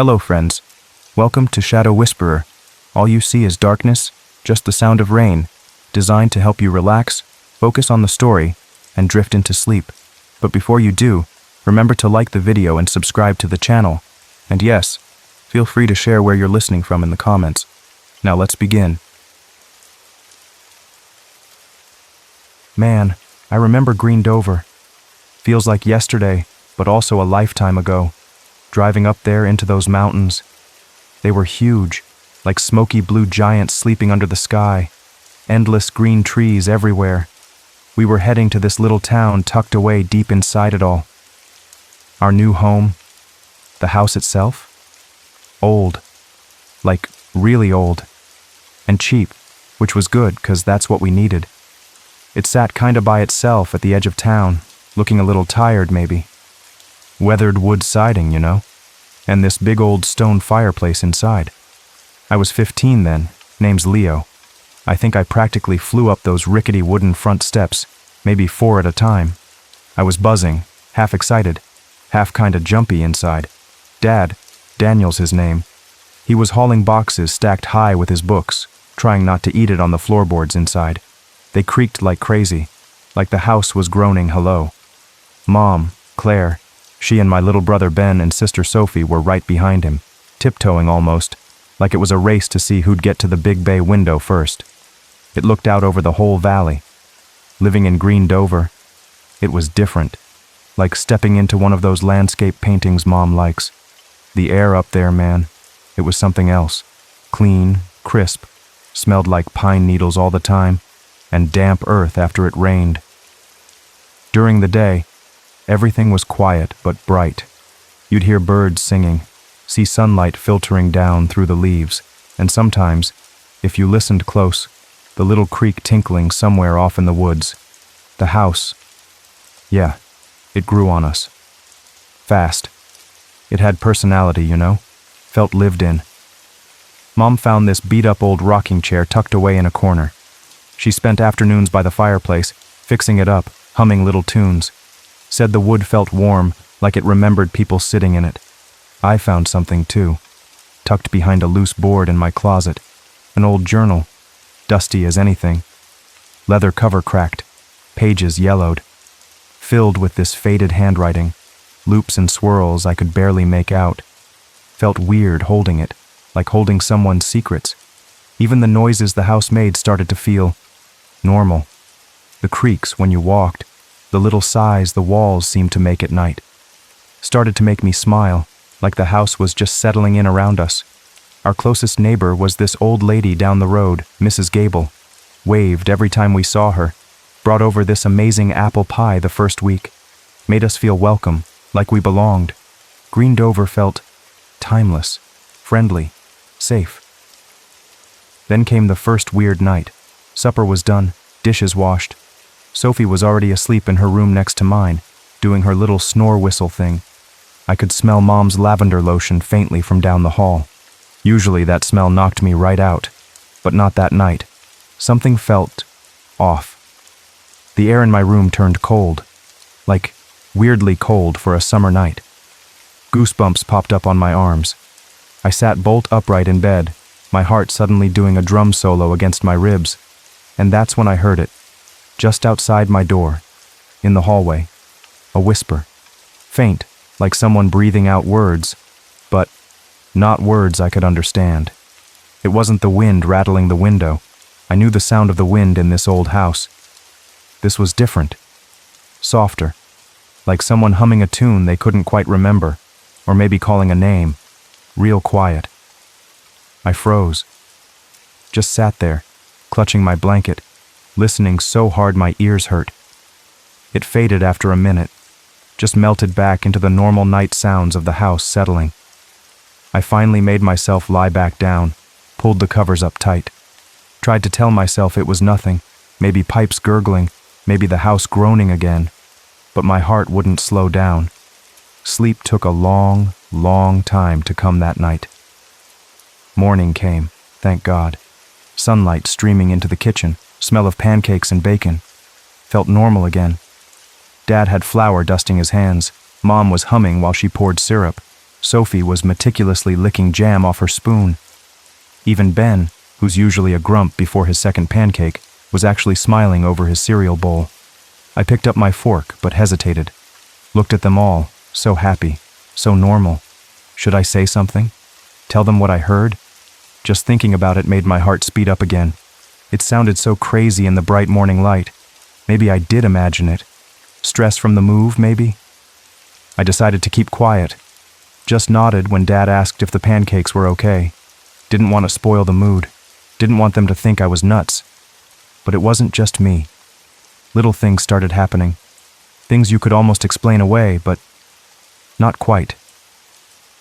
Hello, friends. Welcome to Shadow Whisperer. All you see is darkness, just the sound of rain, designed to help you relax, focus on the story, and drift into sleep. But before you do, remember to like the video and subscribe to the channel. And yes, feel free to share where you're listening from in the comments. Now let's begin. Man, I remember Green Dover. Feels like yesterday, but also a lifetime ago. Driving up there into those mountains. They were huge, like smoky blue giants sleeping under the sky. Endless green trees everywhere. We were heading to this little town tucked away deep inside it all. Our new home, the house itself, old, like really old, and cheap, which was good because that's what we needed. It sat kinda by itself at the edge of town, looking a little tired maybe. Weathered wood siding, you know, and this big old stone fireplace inside. I was 15 then, name's Leo. I think I practically flew up those rickety wooden front steps, maybe 4 at a time. I was buzzing, half excited, half kinda jumpy inside. Dad, Daniel's his name. He was hauling boxes stacked high with his books, trying not to eat it on the floorboards inside. They creaked like crazy, like the house was groaning hello. Mom, Claire, she and my little brother Ben and sister Sophie were right behind him, tiptoeing almost, like it was a race to see who'd get to the big bay window first. It looked out over the whole valley. Living in Green Dover, it was different, like stepping into one of those landscape paintings Mom likes. The air up there, man, it was something else. Clean, crisp, smelled like pine needles all the time, and damp earth after it rained. During the day, everything was quiet but bright. You'd hear birds singing, see sunlight filtering down through the leaves, and sometimes, if you listened close, the little creek tinkling somewhere off in the woods. The house, yeah, it grew on us. Fast. It had personality, you know, felt lived in. Mom found this beat-up old rocking chair tucked away in a corner. She spent afternoons by the fireplace, fixing it up, humming little tunes. Said the wood felt warm, like it remembered people sitting in it. I found something too, tucked behind a loose board in my closet. An old journal, dusty as anything. Leather cover cracked, pages yellowed. Filled with this faded handwriting, loops and swirls I could barely make out. Felt weird holding it, like holding someone's secrets. Even the noises the house made started to feel normal. The creaks when you walked, the little sighs the walls seemed to make at night, started to make me smile, like the house was just settling in around us. Our closest neighbor was this old lady down the road, Mrs. Gable. Waved every time we saw her, brought over this amazing apple pie the first week, made us feel welcome, like we belonged. Green Dover felt timeless, friendly, safe. Then came the first weird night. Supper was done, dishes washed. Sophie was already asleep in her room next to mine, doing her little snore whistle thing. I could smell Mom's lavender lotion faintly from down the hall. Usually that smell knocked me right out, but not that night. Something felt off. The air in my room turned cold, like weirdly cold for a summer night. Goosebumps popped up on my arms. I sat bolt upright in bed, my heart suddenly doing a drum solo against my ribs, and that's when I heard it. Just outside my door, in the hallway, a whisper, faint, like someone breathing out words, but not words I could understand. It wasn't the wind rattling the window. I knew the sound of the wind in this old house. This was different, softer, like someone humming a tune they couldn't quite remember, or maybe calling a name, real quiet. I froze, just sat there, clutching my blanket, listening so hard my ears hurt. It faded after a minute, just melted back into the normal night sounds of the house settling. I finally made myself lie back down, pulled the covers up tight. Tried to tell myself it was nothing, maybe pipes gurgling, maybe the house groaning again, but my heart wouldn't slow down. Sleep took a long, long time to come that night. Morning came, thank God. Sunlight streaming into the kitchen, smell of pancakes and bacon. Felt normal again. Dad had flour dusting his hands. Mom was humming while she poured syrup. Sophie was meticulously licking jam off her spoon. Even Ben, who's usually a grump before his second pancake, was actually smiling over his cereal bowl. I picked up my fork, but hesitated. Looked at them all, so happy, so normal. Should I say something? Tell them what I heard? Just thinking about it made my heart speed up again. It sounded so crazy in the bright morning light. Maybe I did imagine it. Stress from the move, maybe? I decided to keep quiet. Just nodded when Dad asked if the pancakes were okay. Didn't want to spoil the mood. Didn't want them to think I was nuts. But it wasn't just me. Little things started happening. Things you could almost explain away, but not quite.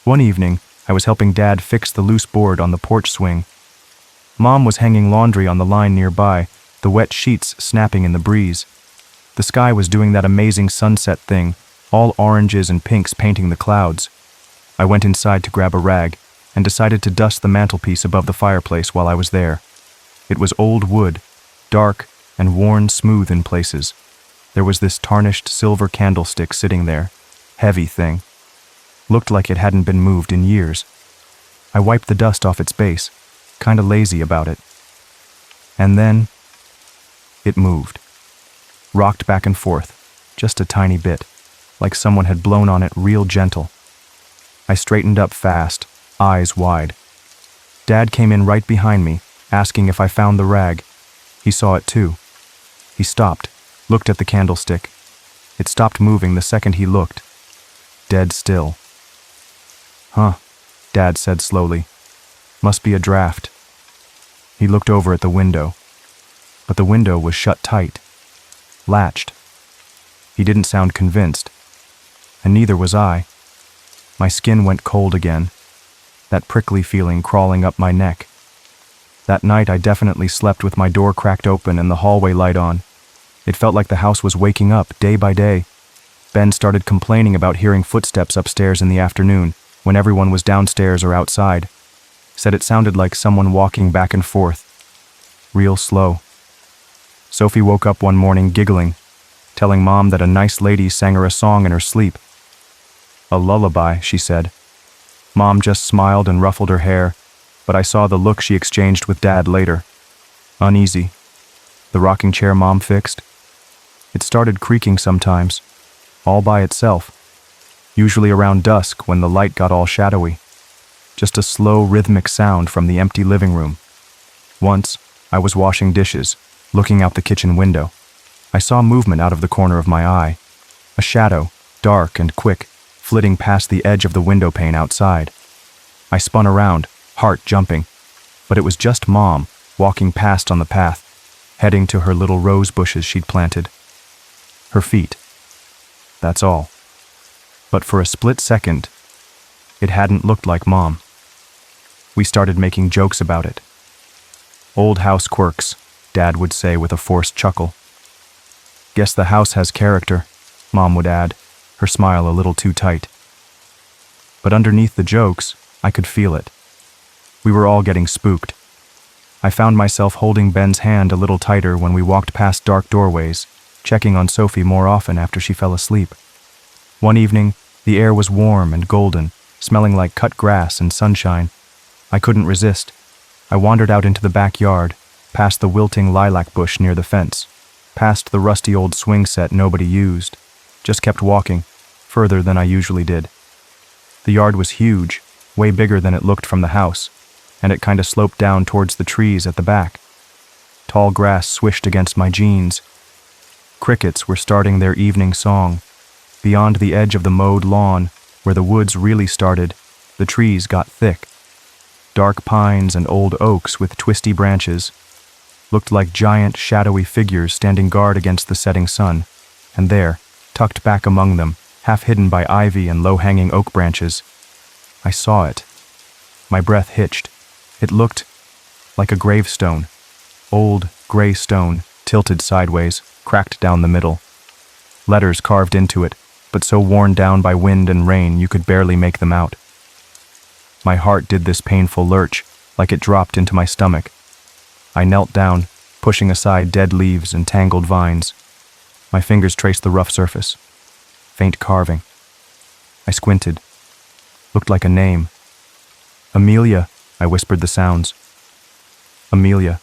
One evening, I was helping Dad fix the loose board on the porch swing. Mom was hanging laundry on the line nearby, the wet sheets snapping in the breeze. The sky was doing that amazing sunset thing, all oranges and pinks painting the clouds. I went inside to grab a rag and decided to dust the mantelpiece above the fireplace while I was there. It was old wood, dark and worn smooth in places. There was this tarnished silver candlestick sitting there, heavy thing. Looked like it hadn't been moved in years. I wiped the dust off its base, kinda lazy about it. And then, it moved. Rocked back and forth, just a tiny bit, like someone had blown on it real gentle. I straightened up fast, eyes wide. Dad came in right behind me, asking if I found the rag. He saw it too. He stopped, looked at the candlestick. It stopped moving the second he looked. Dead still. Huh, Dad said slowly. Must be a draft. He looked over at the window. But the window was shut tight. Latched. He didn't sound convinced. And neither was I. My skin went cold again. That prickly feeling crawling up my neck. That night I definitely slept with my door cracked open and the hallway light on. It felt like the house was waking up day by day. Ben started complaining about hearing footsteps upstairs in the afternoon, when everyone was downstairs or outside. Said it sounded like someone walking back and forth. Real slow. Sophie woke up one morning giggling, telling Mom that a nice lady sang her a song in her sleep. A lullaby, she said. Mom just smiled and ruffled her hair, but I saw the look she exchanged with Dad later. Uneasy. The rocking chair Mom fixed. It started creaking sometimes, all by itself, usually around dusk when the light got all shadowy. Just a slow rhythmic sound from the empty living room. Once, I was washing dishes, looking out the kitchen window. I saw movement out of the corner of my eye. A shadow, dark and quick, flitting past the edge of the window pane outside. I spun around, heart jumping, but it was just Mom, walking past on the path, heading to her little rose bushes she'd planted. Her feet. That's all. But for a split second, it hadn't looked like Mom. We started making jokes about it. Old house quirks, Dad would say with a forced chuckle. Guess the house has character, Mom would add, her smile a little too tight. But underneath the jokes, I could feel it. We were all getting spooked. I found myself holding Ben's hand a little tighter when we walked past dark doorways, checking on Sophie more often after she fell asleep. One evening, the air was warm and golden, smelling like cut grass and sunshine. I couldn't resist. I wandered out into the backyard, past the wilting lilac bush near the fence, past the rusty old swing set nobody used. Just kept walking, further than I usually did. The yard was huge, way bigger than it looked from the house, and it kinda sloped down towards the trees at the back. Tall grass swished against my jeans. Crickets were starting their evening song. Beyond the edge of the mowed lawn, where the woods really started, the trees got thick. Dark pines and old oaks with twisty branches looked like giant, shadowy figures standing guard against the setting sun, and there, tucked back among them, half hidden by ivy and low-hanging oak branches, I saw it. My breath hitched. It looked like a gravestone. Old, gray stone, tilted sideways, cracked down the middle. Letters carved into it, but so worn down by wind and rain you could barely make them out. My heart did this painful lurch, like it dropped into my stomach. I knelt down, pushing aside dead leaves and tangled vines. My fingers traced the rough surface. Faint carving. I squinted. Looked like a name. Amelia, I whispered the sounds. Amelia.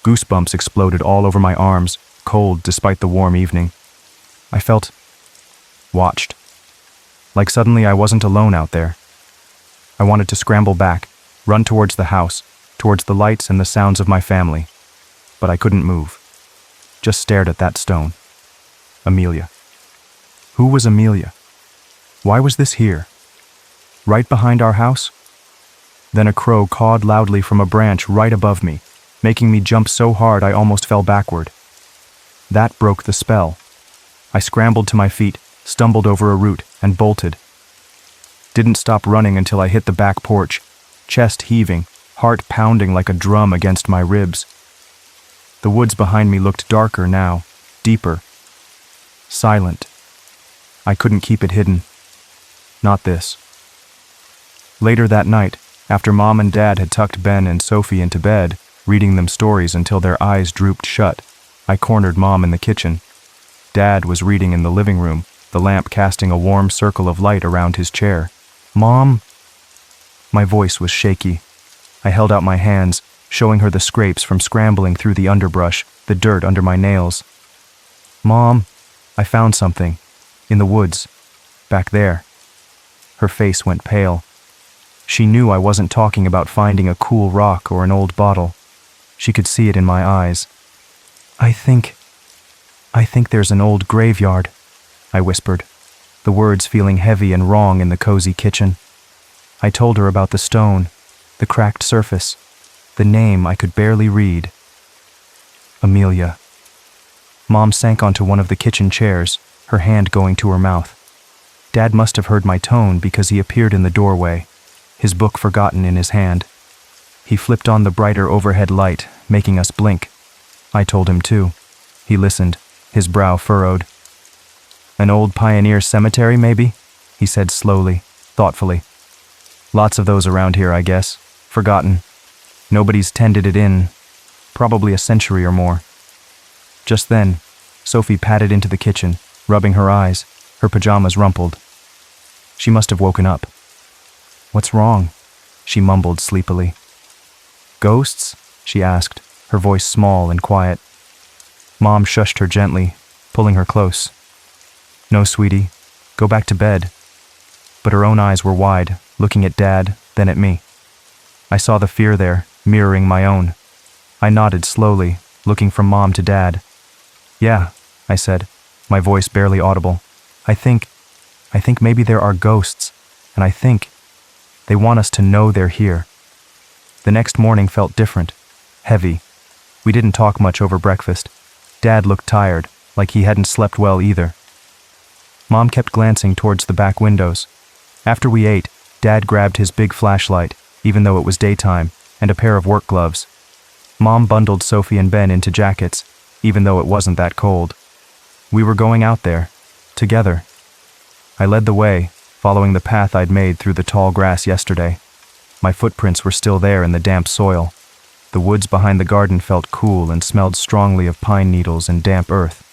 Goosebumps exploded all over my arms, cold despite the warm evening. I felt watched. Like suddenly I wasn't alone out there. I wanted to scramble back, run towards the house, towards the lights and the sounds of my family. But I couldn't move. Just stared at that stone. Amelia. Who was Amelia? Why was this here? Right behind our house? Then a crow cawed loudly from a branch right above me, making me jump so hard I almost fell backward. That broke the spell. I scrambled to my feet, stumbled over a root, and bolted. Didn't stop running until I hit the back porch, chest heaving, heart pounding like a drum against my ribs. The woods behind me looked darker now, deeper, silent. I couldn't keep it hidden. Not this. Later that night, after Mom and Dad had tucked Ben and Sophie into bed, reading them stories until their eyes drooped shut, I cornered Mom in the kitchen. Dad was reading in the living room, the lamp casting a warm circle of light around his chair. Mom! My voice was shaky. I held out my hands, showing her the scrapes from scrambling through the underbrush, the dirt under my nails. Mom, I found something. In the woods. Back there. Her face went pale. She knew I wasn't talking about finding a cool rock or an old bottle. She could see it in my eyes. I think there's an old graveyard, I whispered, the words feeling heavy and wrong in the cozy kitchen. I told her about the stone, the cracked surface, the name I could barely read. Amelia. Mom sank onto one of the kitchen chairs, her hand going to her mouth. Dad must have heard my tone because he appeared in the doorway, his book forgotten in his hand. He flipped on the brighter overhead light, making us blink. I told him too. He listened, his brow furrowed. An old pioneer cemetery, maybe? He said slowly, thoughtfully. Lots of those around here, I guess. Forgotten. Nobody's tended it in probably a century or more. Just then, Sophie padded into the kitchen, rubbing her eyes, her pajamas rumpled. She must have woken up. What's wrong? She mumbled sleepily. Ghosts? She asked, her voice small and quiet. Mom shushed her gently, pulling her close. No, sweetie, go back to bed. But her own eyes were wide, looking at Dad, then at me. I saw the fear there, mirroring my own. I nodded slowly, looking from Mom to Dad. Yeah, I said, my voice barely audible. I think maybe there are ghosts, and I think they want us to know they're here. The next morning felt different, heavy. We didn't talk much over breakfast. Dad looked tired, like he hadn't slept well either. Mom kept glancing towards the back windows. After we ate, Dad grabbed his big flashlight, even though it was daytime, and a pair of work gloves. Mom bundled Sophie and Ben into jackets, even though it wasn't that cold. We were going out there, together. I led the way, following the path I'd made through the tall grass yesterday. My footprints were still there in the damp soil. The woods behind the garden felt cool and smelled strongly of pine needles and damp earth.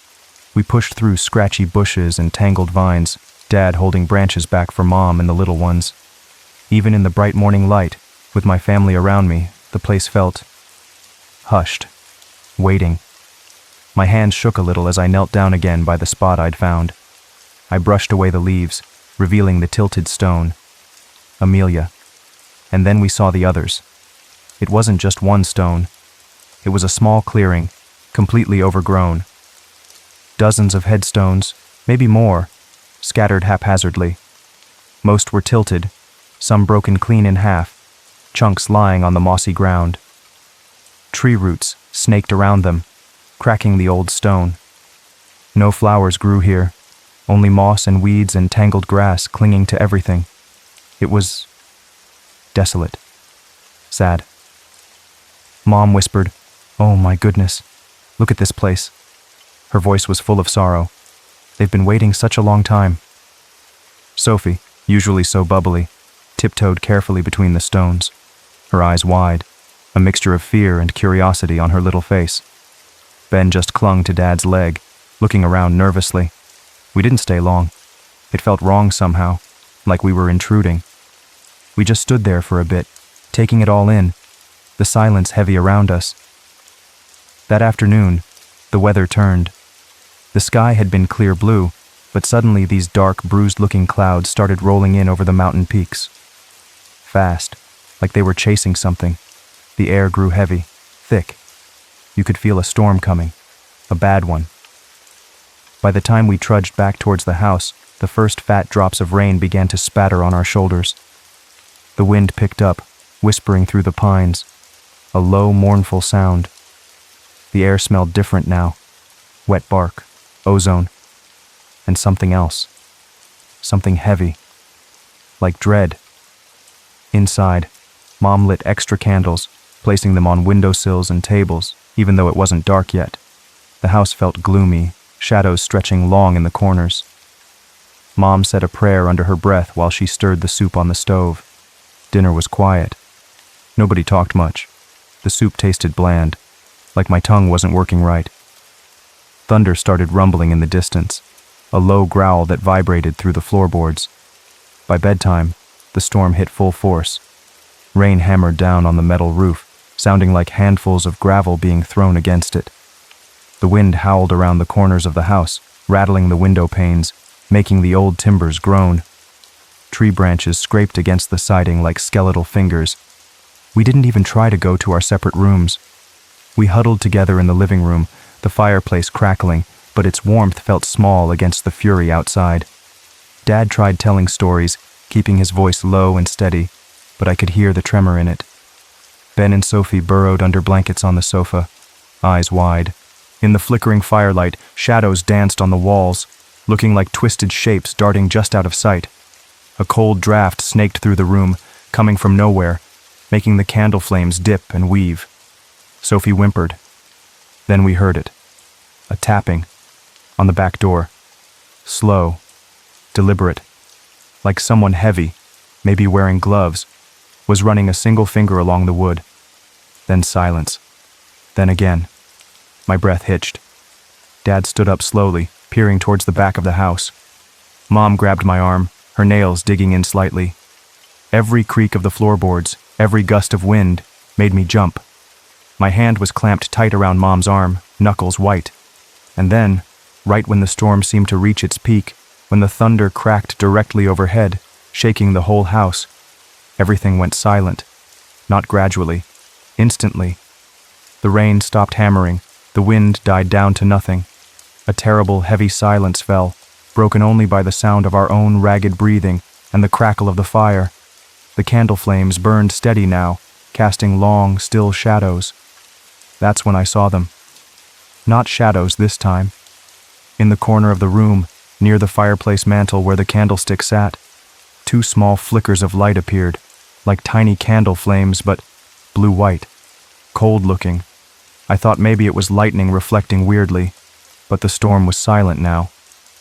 We pushed through scratchy bushes and tangled vines, Dad holding branches back for Mom and the little ones. Even in the bright morning light, with my family around me, the place felt hushed, waiting. My hands shook a little as I knelt down again by the spot I'd found. I brushed away the leaves, revealing the tilted stone. Amelia. And then we saw the others. It wasn't just one stone. It was a small clearing, completely overgrown. Dozens of headstones, maybe more, scattered haphazardly. Most were tilted, some broken clean in half, chunks lying on the mossy ground. Tree roots snaked around them, cracking the old stone. No flowers grew here, only moss and weeds and tangled grass clinging to everything. It was desolate, sad. Mom whispered, "Oh my goodness, look at this place." Her voice was full of sorrow. They've been waiting such a long time. Sophie, usually so bubbly, tiptoed carefully between the stones, her eyes wide, a mixture of fear and curiosity on her little face. Ben just clung to Dad's leg, looking around nervously. We didn't stay long. It felt wrong somehow, like we were intruding. We just stood there for a bit, taking it all in, the silence heavy around us. That afternoon, the weather turned. The sky had been clear blue, but suddenly these dark, bruised-looking clouds started rolling in over the mountain peaks. Fast, like they were chasing something. The air grew heavy, thick. You could feel a storm coming, a bad one. By the time we trudged back towards the house, the first fat drops of rain began to spatter on our shoulders. The wind picked up, whispering through the pines, a low, mournful sound. The air smelled different now, wet bark, ozone, and something else, something heavy, like dread. Inside, Mom lit extra candles, placing them on windowsills and tables, even though it wasn't dark yet. The house felt gloomy, shadows stretching long in the corners. Mom said a prayer under her breath while she stirred the soup on the stove. Dinner was quiet. Nobody talked much. The soup tasted bland, like my tongue wasn't working right. Thunder started rumbling in the distance, a low growl that vibrated through the floorboards. By bedtime, the storm hit full force. Rain hammered down on the metal roof, sounding like handfuls of gravel being thrown against it. The wind howled around the corners of the house, rattling the window panes, making the old timbers groan. Tree branches scraped against the siding like skeletal fingers. We didn't even try to go to our separate rooms. We huddled together in the living room, the fireplace crackling, but its warmth felt small against the fury outside. Dad tried telling stories, keeping his voice low and steady, but I could hear the tremor in it. Ben and Sophie burrowed under blankets on the sofa, eyes wide. In the flickering firelight, shadows danced on the walls, looking like twisted shapes darting just out of sight. A cold draft snaked through the room, coming from nowhere, making the candle flames dip and weave. Sophie whimpered. Then we heard it. A tapping on the back door. Slow, deliberate, like someone heavy, maybe wearing gloves, was running a single finger along the wood. Then silence. Then again. My breath hitched. Dad stood up slowly, peering towards the back of the house. Mom grabbed my arm, her nails digging in slightly. Every creak of the floorboards, every gust of wind, made me jump. My hand was clamped tight around Mom's arm, knuckles white. And then, right when the storm seemed to reach its peak, when the thunder cracked directly overhead, shaking the whole house, everything went silent. Not gradually, instantly. The rain stopped hammering, the wind died down to nothing. A terrible, heavy silence fell, broken only by the sound of our own ragged breathing and the crackle of the fire. The candle flames burned steady now, casting long, still shadows. That's when I saw them. Not shadows this time. In the corner of the room, near the fireplace mantel where the candlestick sat, two small flickers of light appeared, like tiny candle flames, but blue-white, cold-looking. I thought maybe it was lightning reflecting weirdly, but the storm was silent now.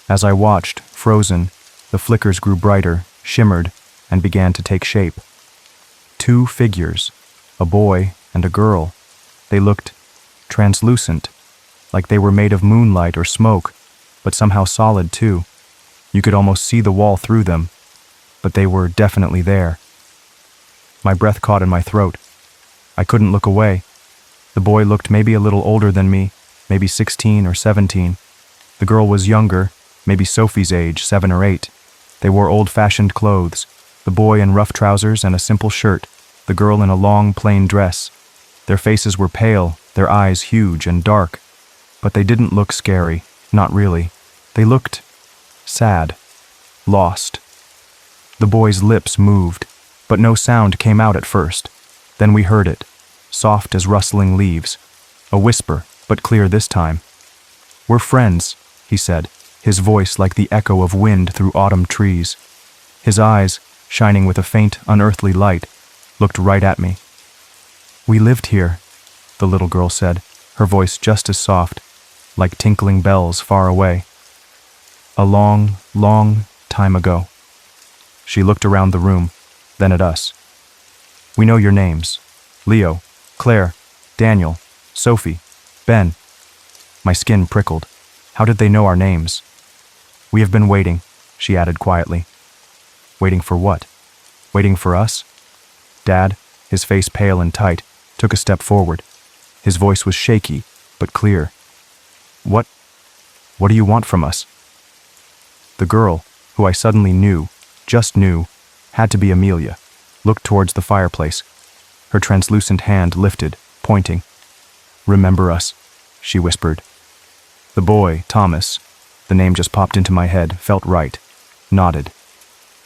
As I watched, frozen, the flickers grew brighter, shimmered, and began to take shape. Two figures, a boy and a girl. They looked translucent, like they were made of moonlight or smoke, but somehow solid too. You could almost see the wall through them, but they were definitely there. My breath caught in my throat. I couldn't look away. The boy looked maybe a little older than me, maybe 16 or 17. The girl was younger, maybe Sophie's age, 7 or 8. They wore old-fashioned clothes, the boy in rough trousers and a simple shirt, the girl in a long, plain dress. Their faces were pale, their eyes huge and dark. But they didn't look scary, not really. They looked sad, lost. The boy's lips moved, but no sound came out at first. Then we heard it, soft as rustling leaves. A whisper, but clear this time. "We're friends," he said, his voice like the echo of wind through autumn trees. His eyes, shining with a faint, unearthly light, looked right at me. "We lived here," the little girl said, her voice just as soft, like tinkling bells far away. "A long, long time ago." She looked around the room, then at us. "We know your names. Leo, Claire, Daniel, Sophie, Ben." My skin prickled. How did they know our names? "We have been waiting," she added quietly. "Waiting for what?" Waiting for us? Dad, his face pale and tight, took a step forward. His voice was shaky, but clear. What do you want from us? The girl, who I suddenly knew, just knew, had to be Amelia, looked towards the fireplace. Her translucent hand lifted, pointing. Remember us, she whispered. The boy, Thomas, the name just popped into my head, felt right, nodded.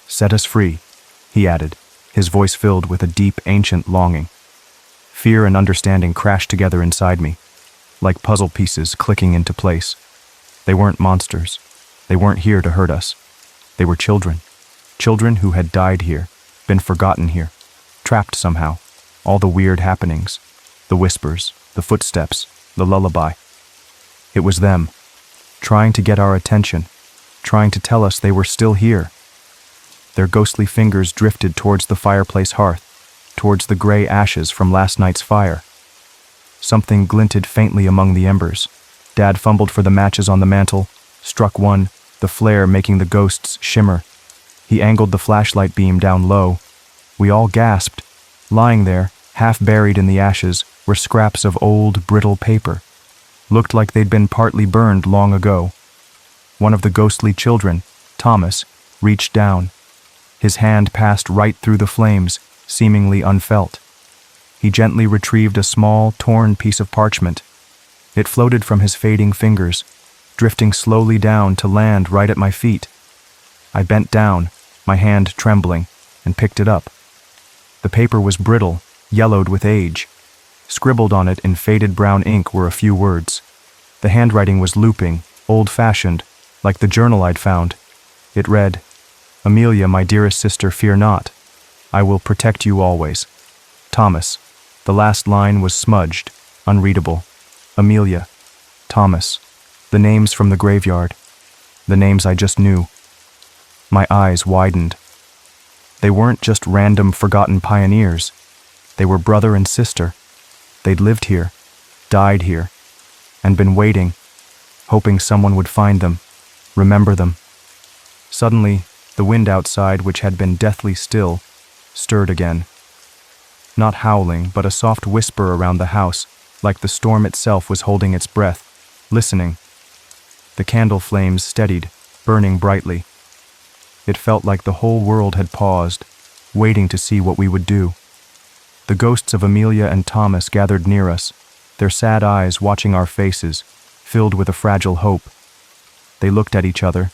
Set us free, he added, his voice filled with a deep, ancient longing. Fear and understanding crashed together inside me, like puzzle pieces clicking into place. They weren't monsters. They weren't here to hurt us. They were children. Children who had died here, been forgotten here, trapped somehow. All the weird happenings, the whispers, the footsteps, the lullaby. It was them, trying to get our attention, trying to tell us they were still here. Their ghostly fingers drifted towards the fireplace hearth, towards the gray ashes from last night's fire. Something glinted faintly among the embers. Dad fumbled for the matches on the mantel, struck one, the flare making the ghosts shimmer. He angled the flashlight beam down low. We all gasped. Lying there, half buried in the ashes, were scraps of old, brittle paper. Looked like they'd been partly burned long ago. One of the ghostly children, Thomas, reached down. His hand passed right through the flames, seemingly unfelt. He gently retrieved a small, torn piece of parchment. It floated from his fading fingers, drifting slowly down to land right at my feet. I bent down, my hand trembling, and picked it up. The paper was brittle, yellowed with age. Scribbled on it in faded brown ink were a few words. The handwriting was looping, old-fashioned, like the journal I'd found. It read, Amelia, my dearest sister, fear not. I will protect you always. Thomas. The last line was smudged, unreadable. Amelia. Thomas. The names from the graveyard. The names I just knew. My eyes widened. They weren't just random forgotten pioneers. They were brother and sister. They'd lived here, died here, and been waiting, hoping someone would find them, remember them. Suddenly, the wind outside, which had been deathly still, stirred again. Not howling, but a soft whisper around the house, like the storm itself was holding its breath, listening. The candle flames steadied, burning brightly. It felt like the whole world had paused, waiting to see what we would do. The ghosts of Amelia and Thomas gathered near us, their sad eyes watching our faces, filled with a fragile hope. They looked at each other,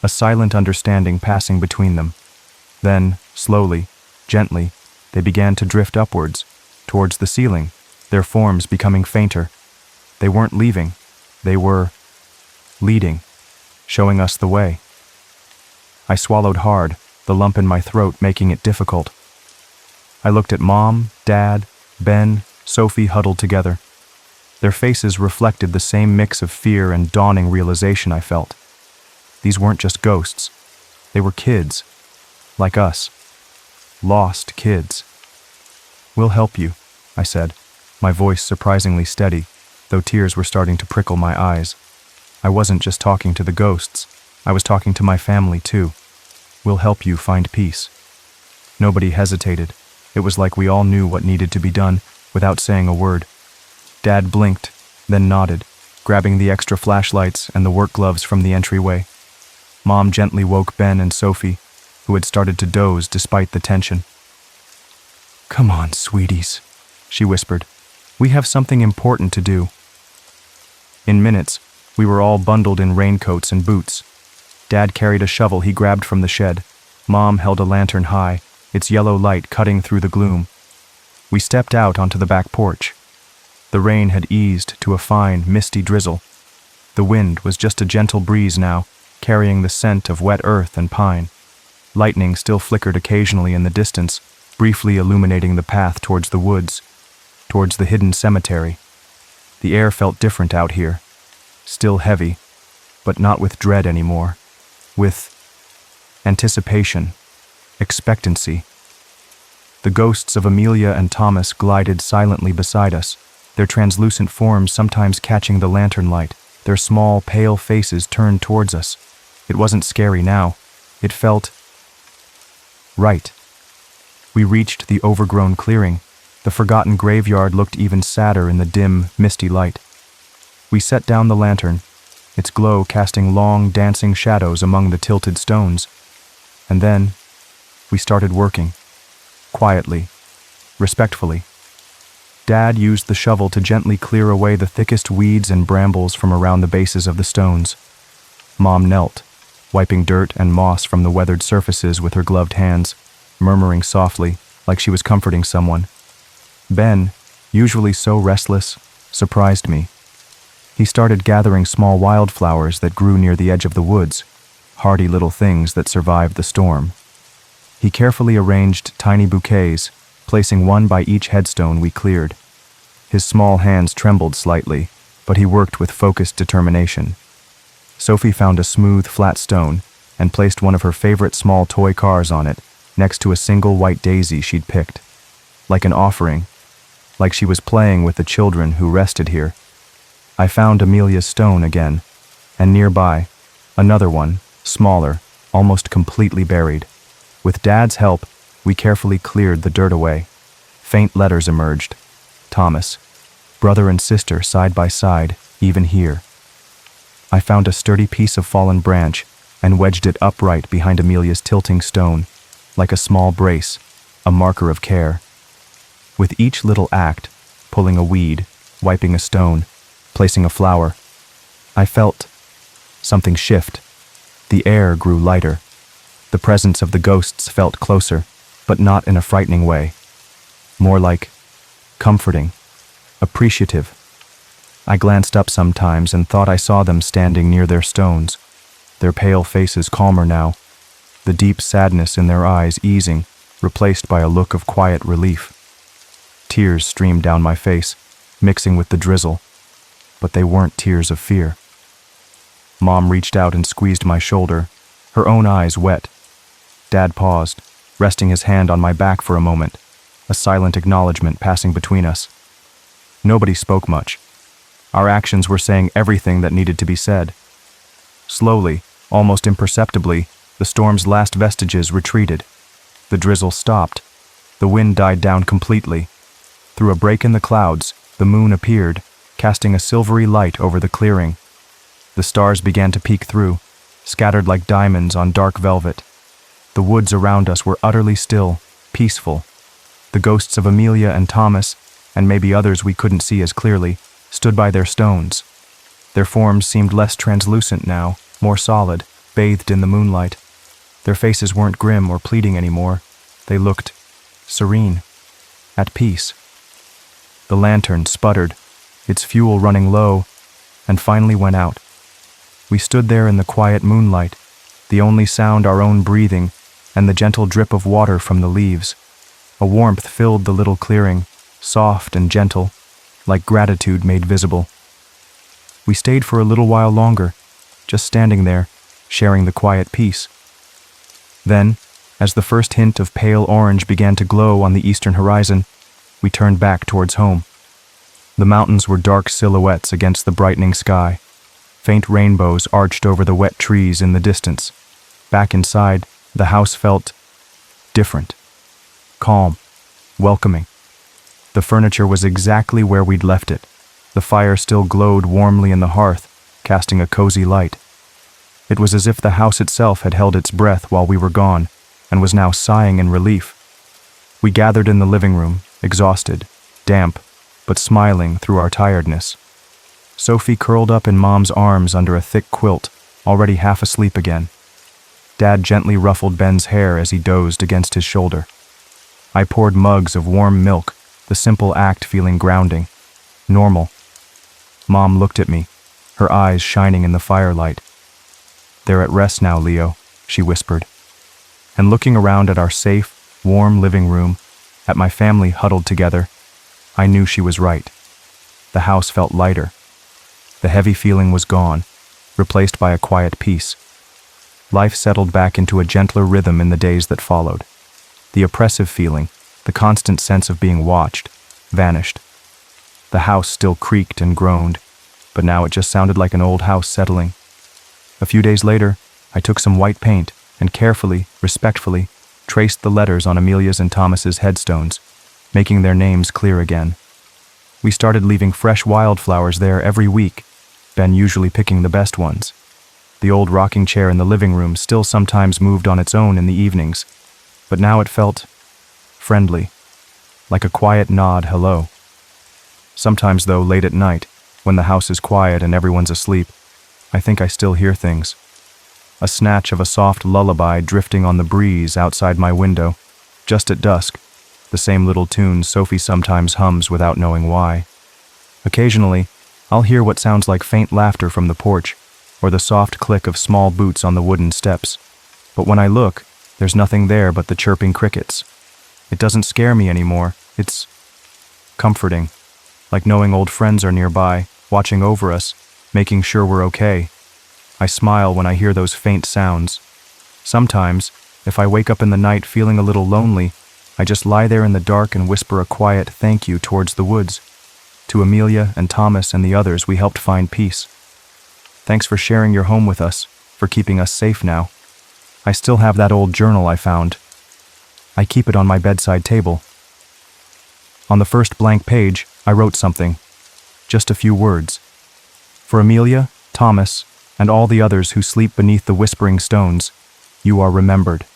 a silent understanding passing between them. Then, slowly, gently, they began to drift upwards, towards the ceiling, their forms becoming fainter. They weren't leaving. They were leading, showing us the way. I swallowed hard, the lump in my throat making it difficult. I looked at Mom, Dad, Ben, Sophie huddled together. Their faces reflected the same mix of fear and dawning realization I felt. These weren't just ghosts. They were kids, like us. Lost kids. We'll help you, I said, my voice surprisingly steady, though tears were starting to prickle my eyes. I wasn't just talking to the ghosts. I was talking to my family, too. We'll help you find peace. Nobody hesitated. It was like we all knew what needed to be done without saying a word. Dad blinked, then nodded, grabbing the extra flashlights and the work gloves from the entryway. Mom gently woke Ben and Sophie, who had started to doze despite the tension. Come on, sweeties, she whispered. We have something important to do. In minutes, we were all bundled in raincoats and boots. Dad carried a shovel he grabbed from the shed. Mom held a lantern high, its yellow light cutting through the gloom. We stepped out onto the back porch. The rain had eased to a fine, misty drizzle. The wind was just a gentle breeze now, carrying the scent of wet earth and pine. Lightning still flickered occasionally in the distance, briefly illuminating the path towards the woods, towards the hidden cemetery. The air felt different out here, still heavy, but not with dread anymore, with anticipation, expectancy. The ghosts of Amelia and Thomas glided silently beside us, their translucent forms sometimes catching the lantern light, their small, pale faces turned towards us. It wasn't scary now. It felt right. We reached the overgrown clearing. The forgotten graveyard looked even sadder in the dim, misty light. We set down the lantern, its glow casting long, dancing shadows among the tilted stones. And then, we started working. Quietly, respectfully. Dad used the shovel to gently clear away the thickest weeds and brambles from around the bases of the stones. Mom knelt, wiping dirt and moss from the weathered surfaces with her gloved hands, murmuring softly, like she was comforting someone. Ben, usually so restless, surprised me. He started gathering small wildflowers that grew near the edge of the woods, hardy little things that survived the storm. He carefully arranged tiny bouquets, placing one by each headstone we cleared. His small hands trembled slightly, but he worked with focused determination. Sophie found a smooth, flat stone and placed one of her favorite small toy cars on it, next to a single white daisy she'd picked. Like an offering, like she was playing with the children who rested here. I found Amelia's stone again, and nearby, another one, smaller, almost completely buried. With Dad's help, we carefully cleared the dirt away. Faint letters emerged. Thomas, brother and sister side by side, even here. I found a sturdy piece of fallen branch and wedged it upright behind Amelia's tilting stone, like a small brace, a marker of care. With each little act, pulling a weed, wiping a stone, placing a flower, I felt something shift. The air grew lighter. The presence of the ghosts felt closer, but not in a frightening way. More like comforting, appreciative. I glanced up sometimes and thought I saw them standing near their stones, their pale faces calmer now, the deep sadness in their eyes easing, replaced by a look of quiet relief. Tears streamed down my face, mixing with the drizzle, but they weren't tears of fear. Mom reached out and squeezed my shoulder, her own eyes wet. Dad paused, resting his hand on my back for a moment, a silent acknowledgement passing between us. Nobody spoke much. Our actions were saying everything that needed to be said. Slowly, almost imperceptibly, the storm's last vestiges retreated. The drizzle stopped. The wind died down completely. Through a break in the clouds, the moon appeared, casting a silvery light over the clearing. The stars began to peek through, scattered like diamonds on dark velvet. The woods around us were utterly still, peaceful. The ghosts of Amelia and Thomas, and maybe others we couldn't see as clearly, stood by their stones. Their forms seemed less translucent now, more solid, bathed in the moonlight. Their faces weren't grim or pleading anymore. They looked serene, at peace. The lantern sputtered, its fuel running low, and finally went out. We stood there in the quiet moonlight, the only sound our own breathing and the gentle drip of water from the leaves. A warmth filled the little clearing, soft and gentle, like gratitude made visible. We stayed for a little while longer, just standing there, sharing the quiet peace. Then, as the first hint of pale orange began to glow on the eastern horizon, we turned back towards home. The mountains were dark silhouettes against the brightening sky. Faint rainbows arched over the wet trees in the distance. Back inside, the house felt different, calm, welcoming. The furniture was exactly where we'd left it. The fire still glowed warmly in the hearth, casting a cozy light. It was as if the house itself had held its breath while we were gone, and was now sighing in relief. We gathered in the living room, exhausted, damp, but smiling through our tiredness. Sophie curled up in Mom's arms under a thick quilt, already half asleep again. Dad gently ruffled Ben's hair as he dozed against his shoulder. I poured mugs of warm milk, the simple act feeling grounding, normal. Mom looked at me, her eyes shining in the firelight. "They're at rest now, Leo," she whispered. And looking around at our safe, warm living room, at my family huddled together, I knew she was right. The house felt lighter. The heavy feeling was gone, replaced by a quiet peace. Life settled back into a gentler rhythm in the days that followed. The oppressive feeling, the constant sense of being watched, vanished. The house still creaked and groaned, but now it just sounded like an old house settling. A few days later, I took some white paint and carefully, respectfully, traced the letters on Amelia's and Thomas's headstones, making their names clear again. We started leaving fresh wildflowers there every week, Ben usually picking the best ones. The old rocking chair in the living room still sometimes moved on its own in the evenings, but now it felt friendly, like a quiet nod hello. Sometimes, though, late at night, when the house is quiet and everyone's asleep, I think I still hear things. A snatch of a soft lullaby drifting on the breeze outside my window, just at dusk, the same little tune Sophie sometimes hums without knowing why. Occasionally, I'll hear what sounds like faint laughter from the porch, or the soft click of small boots on the wooden steps. But when I look, there's nothing there but the chirping crickets. It doesn't scare me anymore. It's comforting, like knowing old friends are nearby, watching over us, making sure we're okay. I smile when I hear those faint sounds. Sometimes, if I wake up in the night feeling a little lonely, I just lie there in the dark and whisper a quiet thank you towards the woods. To Amelia and Thomas and the others we helped find peace. Thanks for sharing your home with us, for keeping us safe now. I still have that old journal I found. I keep it on my bedside table. On the first blank page, I wrote something. Just a few words. For Amelia, Thomas, and all the others who sleep beneath the whispering stones, you are remembered.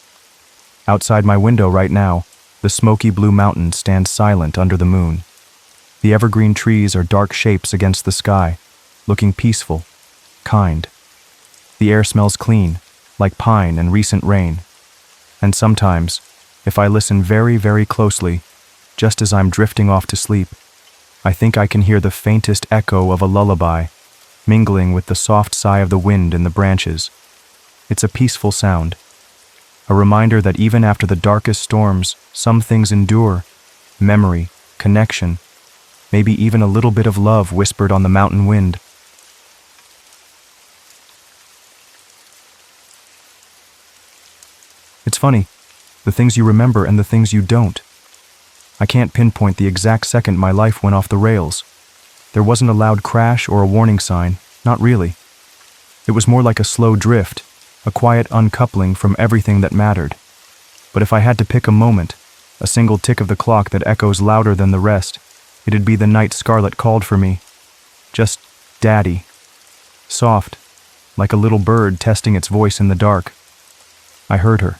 Outside my window right now, the smoky blue mountains stand silent under the moon. The evergreen trees are dark shapes against the sky, looking peaceful, kind. The air smells clean, like pine and recent rain. And sometimes, if I listen very, very closely, just as I'm drifting off to sleep, I think I can hear the faintest echo of a lullaby, mingling with the soft sigh of the wind in the branches. It's a peaceful sound, a reminder that even after the darkest storms, some things endure: memory, connection, maybe even a little bit of love whispered on the mountain wind. It's funny, the things you remember and the things you don't. I can't pinpoint the exact second my life went off the rails. There wasn't a loud crash or a warning sign, not really. It was more like a slow drift, a quiet uncoupling from everything that mattered. But if I had to pick a moment, a single tick of the clock that echoes louder than the rest, it'd be the night Scarlett called for me. Just Daddy. Soft, like a little bird testing its voice in the dark. I heard her.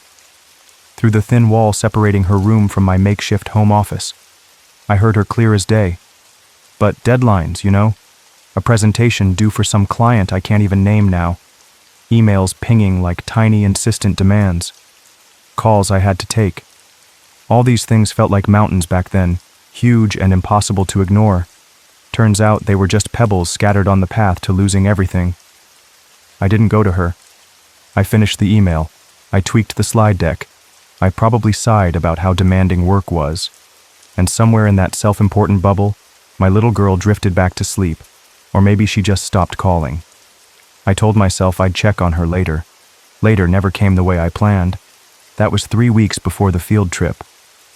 Through the thin wall separating her room from my makeshift home office. I heard her clear as day. But deadlines, you know? A presentation due for some client I can't even name now. Emails pinging like tiny, insistent demands. Calls I had to take. All these things felt like mountains back then, huge and impossible to ignore. Turns out they were just pebbles scattered on the path to losing everything. I didn't go to her. I finished the email. I tweaked the slide deck. I probably sighed about how demanding work was. And somewhere in that self-important bubble, my little girl drifted back to sleep, or maybe she just stopped calling. I told myself I'd check on her later. Later never came the way I planned. That was 3 weeks before the field trip.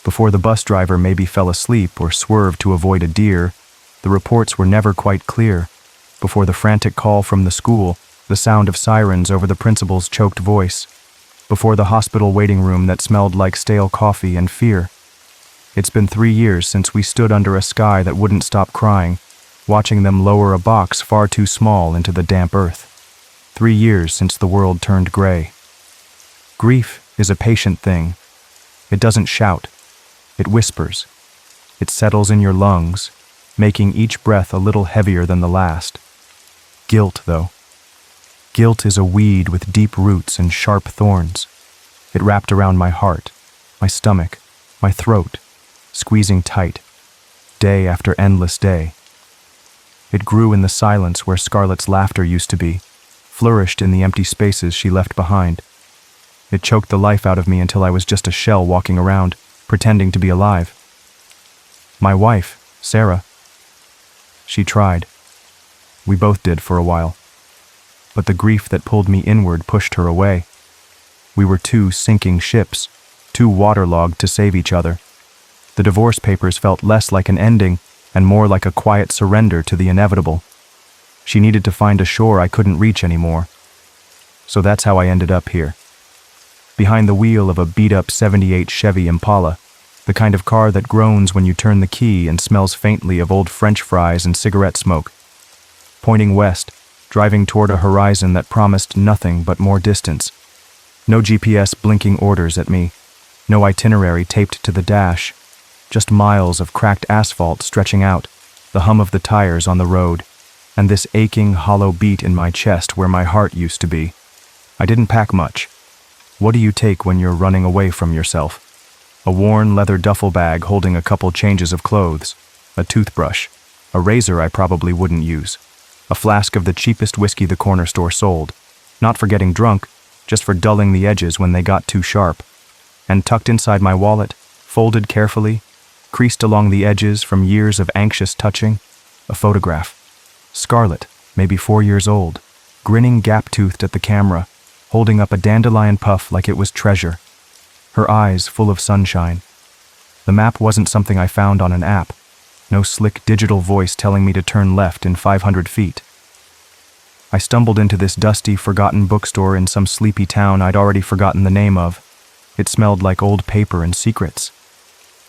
Before the bus driver maybe fell asleep or swerved to avoid a deer. The reports were never quite clear. Before the frantic call from the school, the sound of sirens over the principal's choked voice. Before the hospital waiting room that smelled like stale coffee and fear. It's been 3 years since we stood under a sky that wouldn't stop crying, watching them lower a box far too small into the damp earth. 3 years since the world turned gray. Grief is a patient thing. It doesn't shout. It whispers. It settles in your lungs, making each breath a little heavier than the last. Guilt, though. Guilt is a weed with deep roots and sharp thorns. It wrapped around my heart, my stomach, my throat, squeezing tight, day after endless day. It grew in the silence where Scarlett's laughter used to be, flourished in the empty spaces she left behind. It choked the life out of me until I was just a shell walking around, pretending to be alive. My wife, Sarah. She tried. We both did for a while. But the grief that pulled me inward pushed her away. We were two sinking ships, too waterlogged to save each other. The divorce papers felt less like an ending and more like a quiet surrender to the inevitable. She needed to find a shore I couldn't reach anymore. So that's how I ended up here. behind the wheel of a beat-up '78 Chevy Impala, the kind of car that groans when you turn the key and smells faintly of old French fries and cigarette smoke. Pointing west, driving toward a horizon that promised nothing but more distance. No GPS blinking orders at me, no itinerary taped to the dash, just miles of cracked asphalt stretching out, the hum of the tires on the road, and this aching, hollow beat in my chest where my heart used to be. I didn't pack much. What do you take when you're running away from yourself? A worn leather duffel bag holding a couple changes of clothes, a toothbrush, a razor I probably wouldn't use, a flask of the cheapest whiskey the corner store sold, not for getting drunk, just for dulling the edges when they got too sharp, and tucked inside my wallet, folded carefully, creased along the edges from years of anxious touching, a photograph. Scarlett, maybe 4 years old, grinning gap-toothed at the camera, holding up a dandelion puff like it was treasure, her eyes full of sunshine. The map wasn't something I found on an app, no slick digital voice telling me to turn left in 500 feet. I stumbled into this dusty, forgotten bookstore in some sleepy town I'd already forgotten the name of. It smelled like old paper and secrets.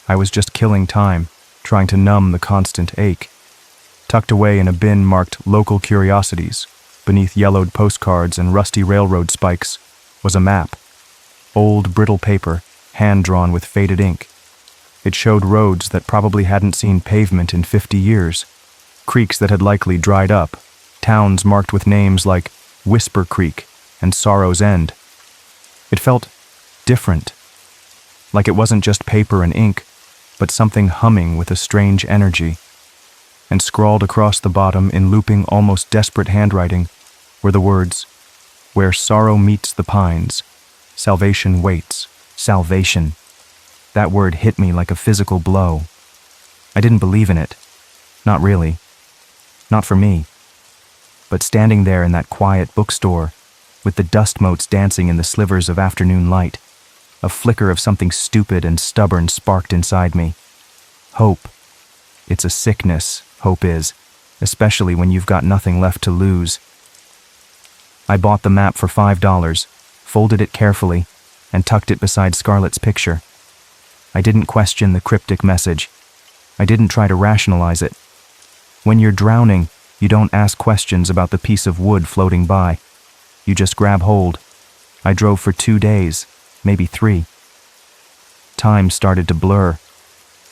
I was just killing time, trying to numb the constant ache. Tucked away in a bin marked Local Curiosities, beneath yellowed postcards and rusty railroad spikes, was a map. Old, brittle paper, hand-drawn with faded ink. It showed roads that probably hadn't seen pavement in 50 years, creeks that had likely dried up, towns marked with names like Whisper Creek and Sorrow's End. It felt different, like it wasn't just paper and ink, but something humming with a strange energy. And scrawled across the bottom in looping, almost desperate handwriting were the words, "Where sorrow meets the pines, salvation waits, salvation." That word hit me like a physical blow. I didn't believe in it. Not really. Not for me. But standing there in that quiet bookstore, with the dust motes dancing in the slivers of afternoon light, a flicker of something stupid and stubborn sparked inside me. Hope. It's a sickness, hope is, especially when you've got nothing left to lose. I bought the map for $5, folded it carefully, and tucked it beside Scarlett's picture. I didn't question the cryptic message. I didn't try to rationalize it. When you're drowning, you don't ask questions about the piece of wood floating by. You just grab hold. I drove for 2 days, maybe 3. Time started to blur.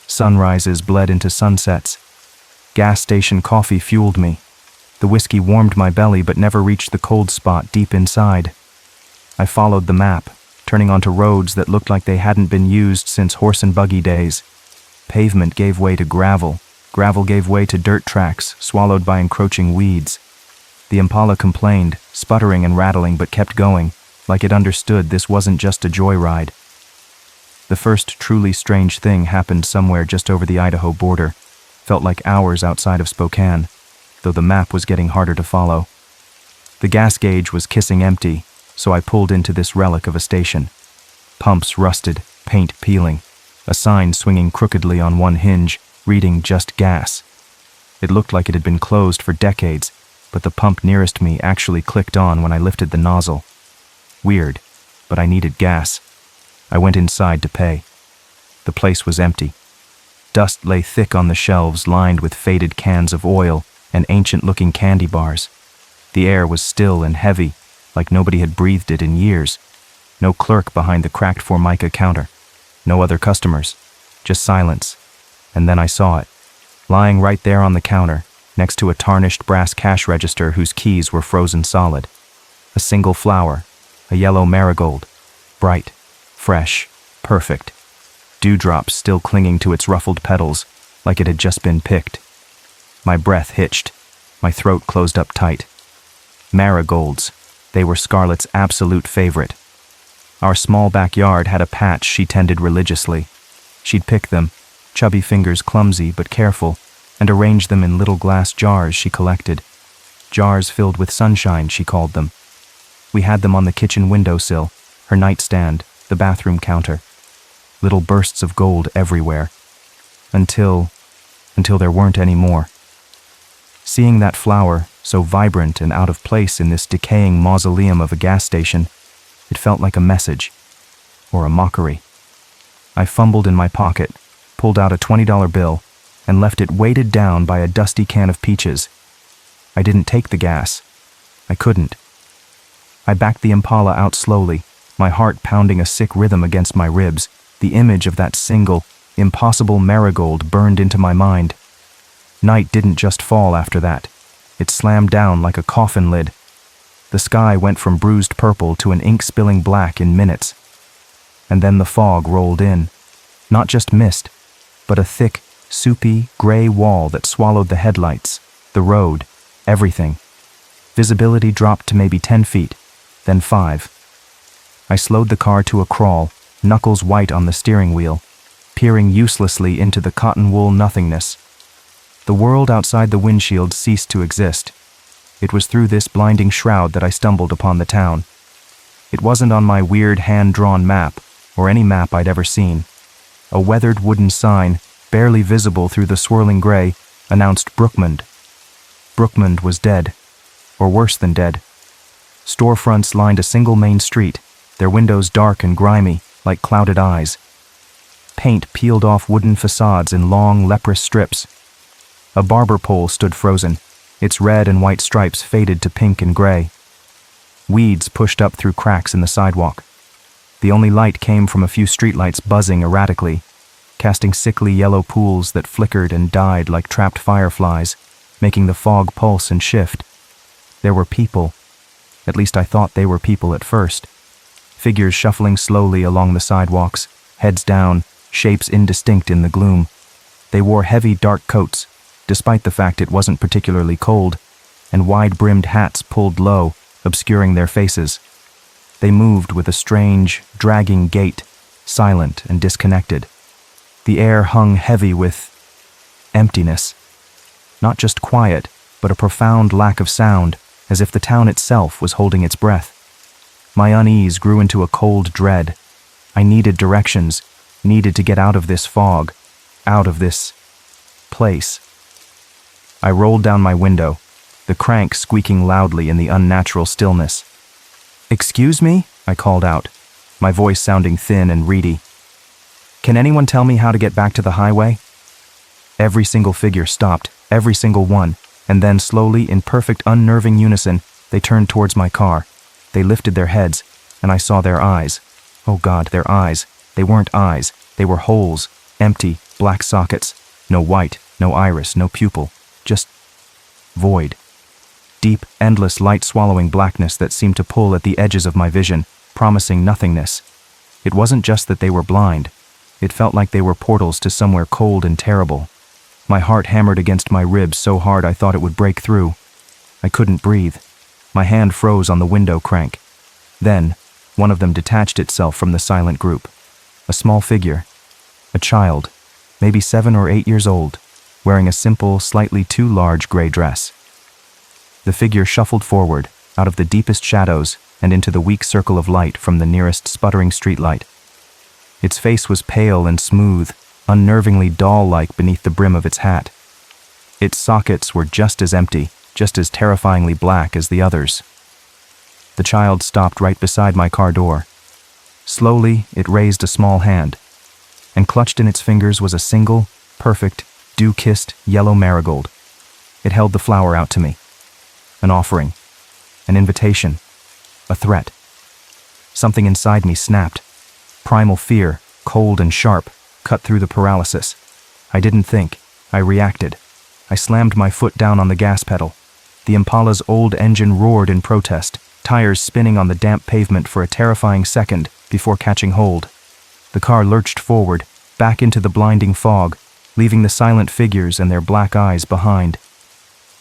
Sunrises bled into sunsets. Gas station coffee fueled me. The whiskey warmed my belly but never reached the cold spot deep inside. I followed the map, turning onto roads that looked like they hadn't been used since horse and buggy days. Pavement gave way to gravel. Gravel gave way to dirt tracks, swallowed by encroaching weeds. The Impala complained, sputtering and rattling, but kept going, like it understood this wasn't just a joyride. The first truly strange thing happened somewhere just over the Idaho border. Felt like hours outside of Spokane, though the map was getting harder to follow. The gas gauge was kissing empty, so I pulled into this relic of a station. Pumps rusted, paint peeling, a sign swinging crookedly on one hinge, reading just gas. It looked like it had been closed for decades, but the pump nearest me actually clicked on when I lifted the nozzle. Weird, but I needed gas. I went inside to pay. The place was empty. Dust lay thick on the shelves lined with faded cans of oil and ancient-looking candy bars. The air was still and heavy, like nobody had breathed it in years. No clerk behind the cracked Formica counter. No other customers. Just silence. And then I saw it, lying right there on the counter, next to a tarnished brass cash register whose keys were frozen solid. A single flower, a yellow marigold, bright, fresh, perfect. Dewdrops still clinging to its ruffled petals, like it had just been picked. My breath hitched. My throat closed up tight. Marigolds. They were Scarlett's absolute favorite. Our small backyard had a patch she tended religiously. She'd pick them, chubby fingers clumsy but careful, and arrange them in little glass jars she collected. Jars filled with sunshine, she called them. We had them on the kitchen windowsill, her nightstand, the bathroom counter. Little bursts of gold everywhere. Until there weren't any more. Seeing that flower, so vibrant and out of place in this decaying mausoleum of a gas station, it felt like a message. or a mockery. I fumbled in my pocket, pulled out a $20 bill, and left it weighted down by a dusty can of peaches. I didn't take the gas. I couldn't. I backed the Impala out slowly, my heart pounding a sick rhythm against my ribs. The image of that single, impossible marigold burned into my mind. Night didn't just fall after that. It slammed down like a coffin lid. The sky went from bruised purple to an ink-spilling black in minutes. And then the fog rolled in. Not just mist, but a thick, soupy, gray wall that swallowed the headlights, the road, everything. Visibility dropped to maybe 10 feet, then 5. I slowed the car to a crawl, knuckles white on the steering wheel, peering uselessly into the cotton wool nothingness. The world outside the windshield ceased to exist. It was through this blinding shroud that I stumbled upon the town. It wasn't on my weird hand-drawn map, or any map I'd ever seen. A weathered wooden sign, barely visible through the swirling gray, announced Brookmond. Brookmond was dead, or worse than dead. Storefronts lined a single main street, their windows dark and grimy, like clouded eyes. Paint peeled off wooden facades in long, leprous strips. A barber pole stood frozen, its red and white stripes faded to pink and gray. Weeds pushed up through cracks in the sidewalk. The only light came from a few streetlights buzzing erratically, casting sickly yellow pools that flickered and died like trapped fireflies, making the fog pulse and shift. There were people. At least I thought they were people at first. Figures shuffling slowly along the sidewalks, heads down, shapes indistinct in the gloom. They wore heavy, dark coats, despite the fact it wasn't particularly cold, and wide-brimmed hats pulled low, obscuring their faces. They moved with a strange, dragging gait, silent and disconnected. The air hung heavy with emptiness. Not just quiet, but a profound lack of sound, as if the town itself was holding its breath. My unease grew into a cold dread. I needed directions, needed to get out of this fog, out of this place. I rolled down my window, the crank squeaking loudly in the unnatural stillness. "Excuse me?" I called out, my voice sounding thin and reedy. "Can anyone tell me how to get back to the highway?" Every single figure stopped, every single one, and then slowly, in perfect unnerving unison, they turned towards my car. They lifted their heads, and I saw their eyes. Oh God, their eyes. They weren't eyes. They were holes, empty, black sockets. No white, no iris, no pupil. Just void. Deep, endless, light-swallowing blackness that seemed to pull at the edges of my vision, promising nothingness. It wasn't just that they were blind. It felt like they were portals to somewhere cold and terrible. My heart hammered against my ribs so hard I thought it would break through. I couldn't breathe. My hand froze on the window crank. Then, one of them detached itself from the silent group. A small figure. A child, maybe 7 or 8 years old, wearing a simple, slightly too large gray dress. The figure shuffled forward, out of the deepest shadows and into the weak circle of light from the nearest sputtering streetlight. Its face was pale and smooth, unnervingly doll-like beneath the brim of its hat. Its sockets were just as empty, just as terrifyingly black as the others. The child stopped right beside my car door. Slowly, it raised a small hand, and clutched in its fingers was a single, perfect, dew-kissed yellow marigold. It held the flower out to me. An offering, an invitation, a threat. Something inside me snapped. Primal fear, cold and sharp, cut through the paralysis. I didn't think. I reacted. I slammed my foot down on the gas pedal. The Impala's old engine roared in protest, tires spinning on the damp pavement for a terrifying second before catching hold. The car lurched forward, back into the blinding fog, leaving the silent figures and their black eyes behind.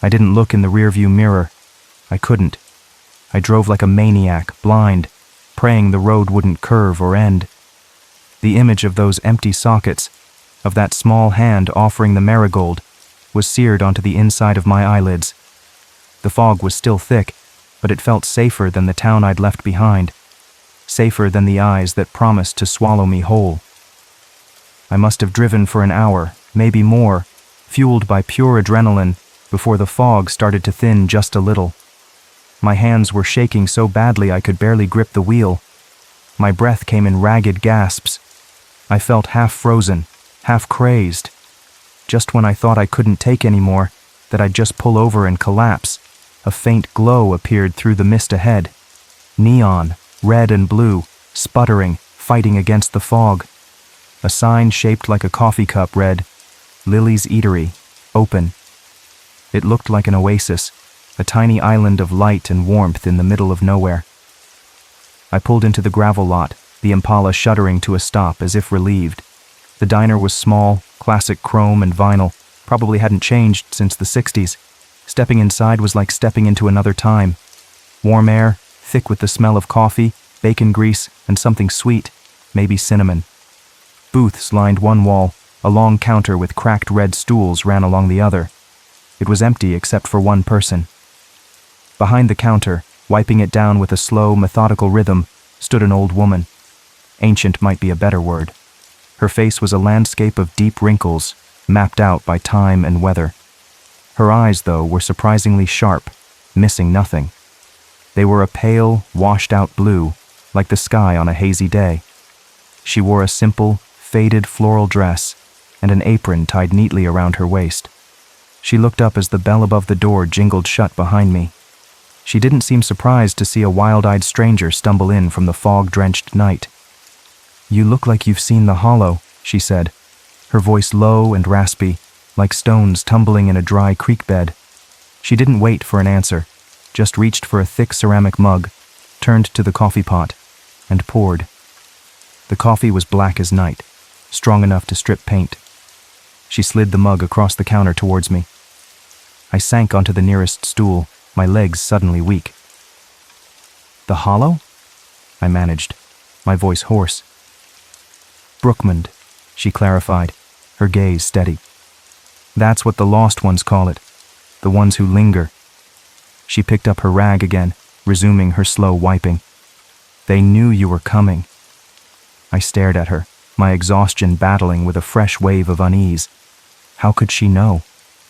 I didn't look in the rearview mirror. I couldn't. I drove like a maniac, blind, praying the road wouldn't curve or end. The image of those empty sockets, of that small hand offering the marigold, was seared onto the inside of my eyelids. The fog was still thick, but it felt safer than the town I'd left behind, safer than the eyes that promised to swallow me whole. I must have driven for an hour, maybe more, fueled by pure adrenaline, before the fog started to thin just a little. My hands were shaking so badly I could barely grip the wheel. My breath came in ragged gasps. I felt half frozen, half crazed. Just when I thought I couldn't take any more, that I'd just pull over and collapse, a faint glow appeared through the mist ahead. Neon, red and blue, sputtering, fighting against the fog. A sign shaped like a coffee cup read, "Lily's Eatery, open." It looked like an oasis, a tiny island of light and warmth in the middle of nowhere. I pulled into the gravel lot, the Impala shuddering to a stop as if relieved. The diner was small, classic chrome and vinyl, probably hadn't changed since the 60s. Stepping inside was like stepping into another time. Warm air, thick with the smell of coffee, bacon grease, and something sweet, maybe cinnamon. Booths lined one wall, a long counter with cracked red stools ran along the other. It was empty except for one person. Behind the counter, wiping it down with a slow, methodical rhythm, stood an old woman. Ancient might be a better word. Her face was a landscape of deep wrinkles, mapped out by time and weather. Her eyes, though, were surprisingly sharp, missing nothing. They were a pale, washed-out blue, like the sky on a hazy day. She wore a simple, faded floral dress and an apron tied neatly around her waist. She looked up as the bell above the door jingled shut behind me. She didn't seem surprised to see a wild-eyed stranger stumble in from the fog-drenched night. "You look like you've seen the Hollow," she said, her voice low and raspy, like stones tumbling in a dry creek bed. She didn't wait for an answer, just reached for a thick ceramic mug, turned to the coffee pot, and poured. The coffee was black as night, strong enough to strip paint. She slid the mug across the counter towards me. I sank onto the nearest stool, my legs suddenly weak. "The Hollow?" I managed, my voice hoarse. "Brookmond," she clarified, her gaze steady. "That's what the lost ones call it, the ones who linger." She picked up her rag again, resuming her slow wiping. "They knew you were coming." I stared at her, my exhaustion battling with a fresh wave of unease. How could she know?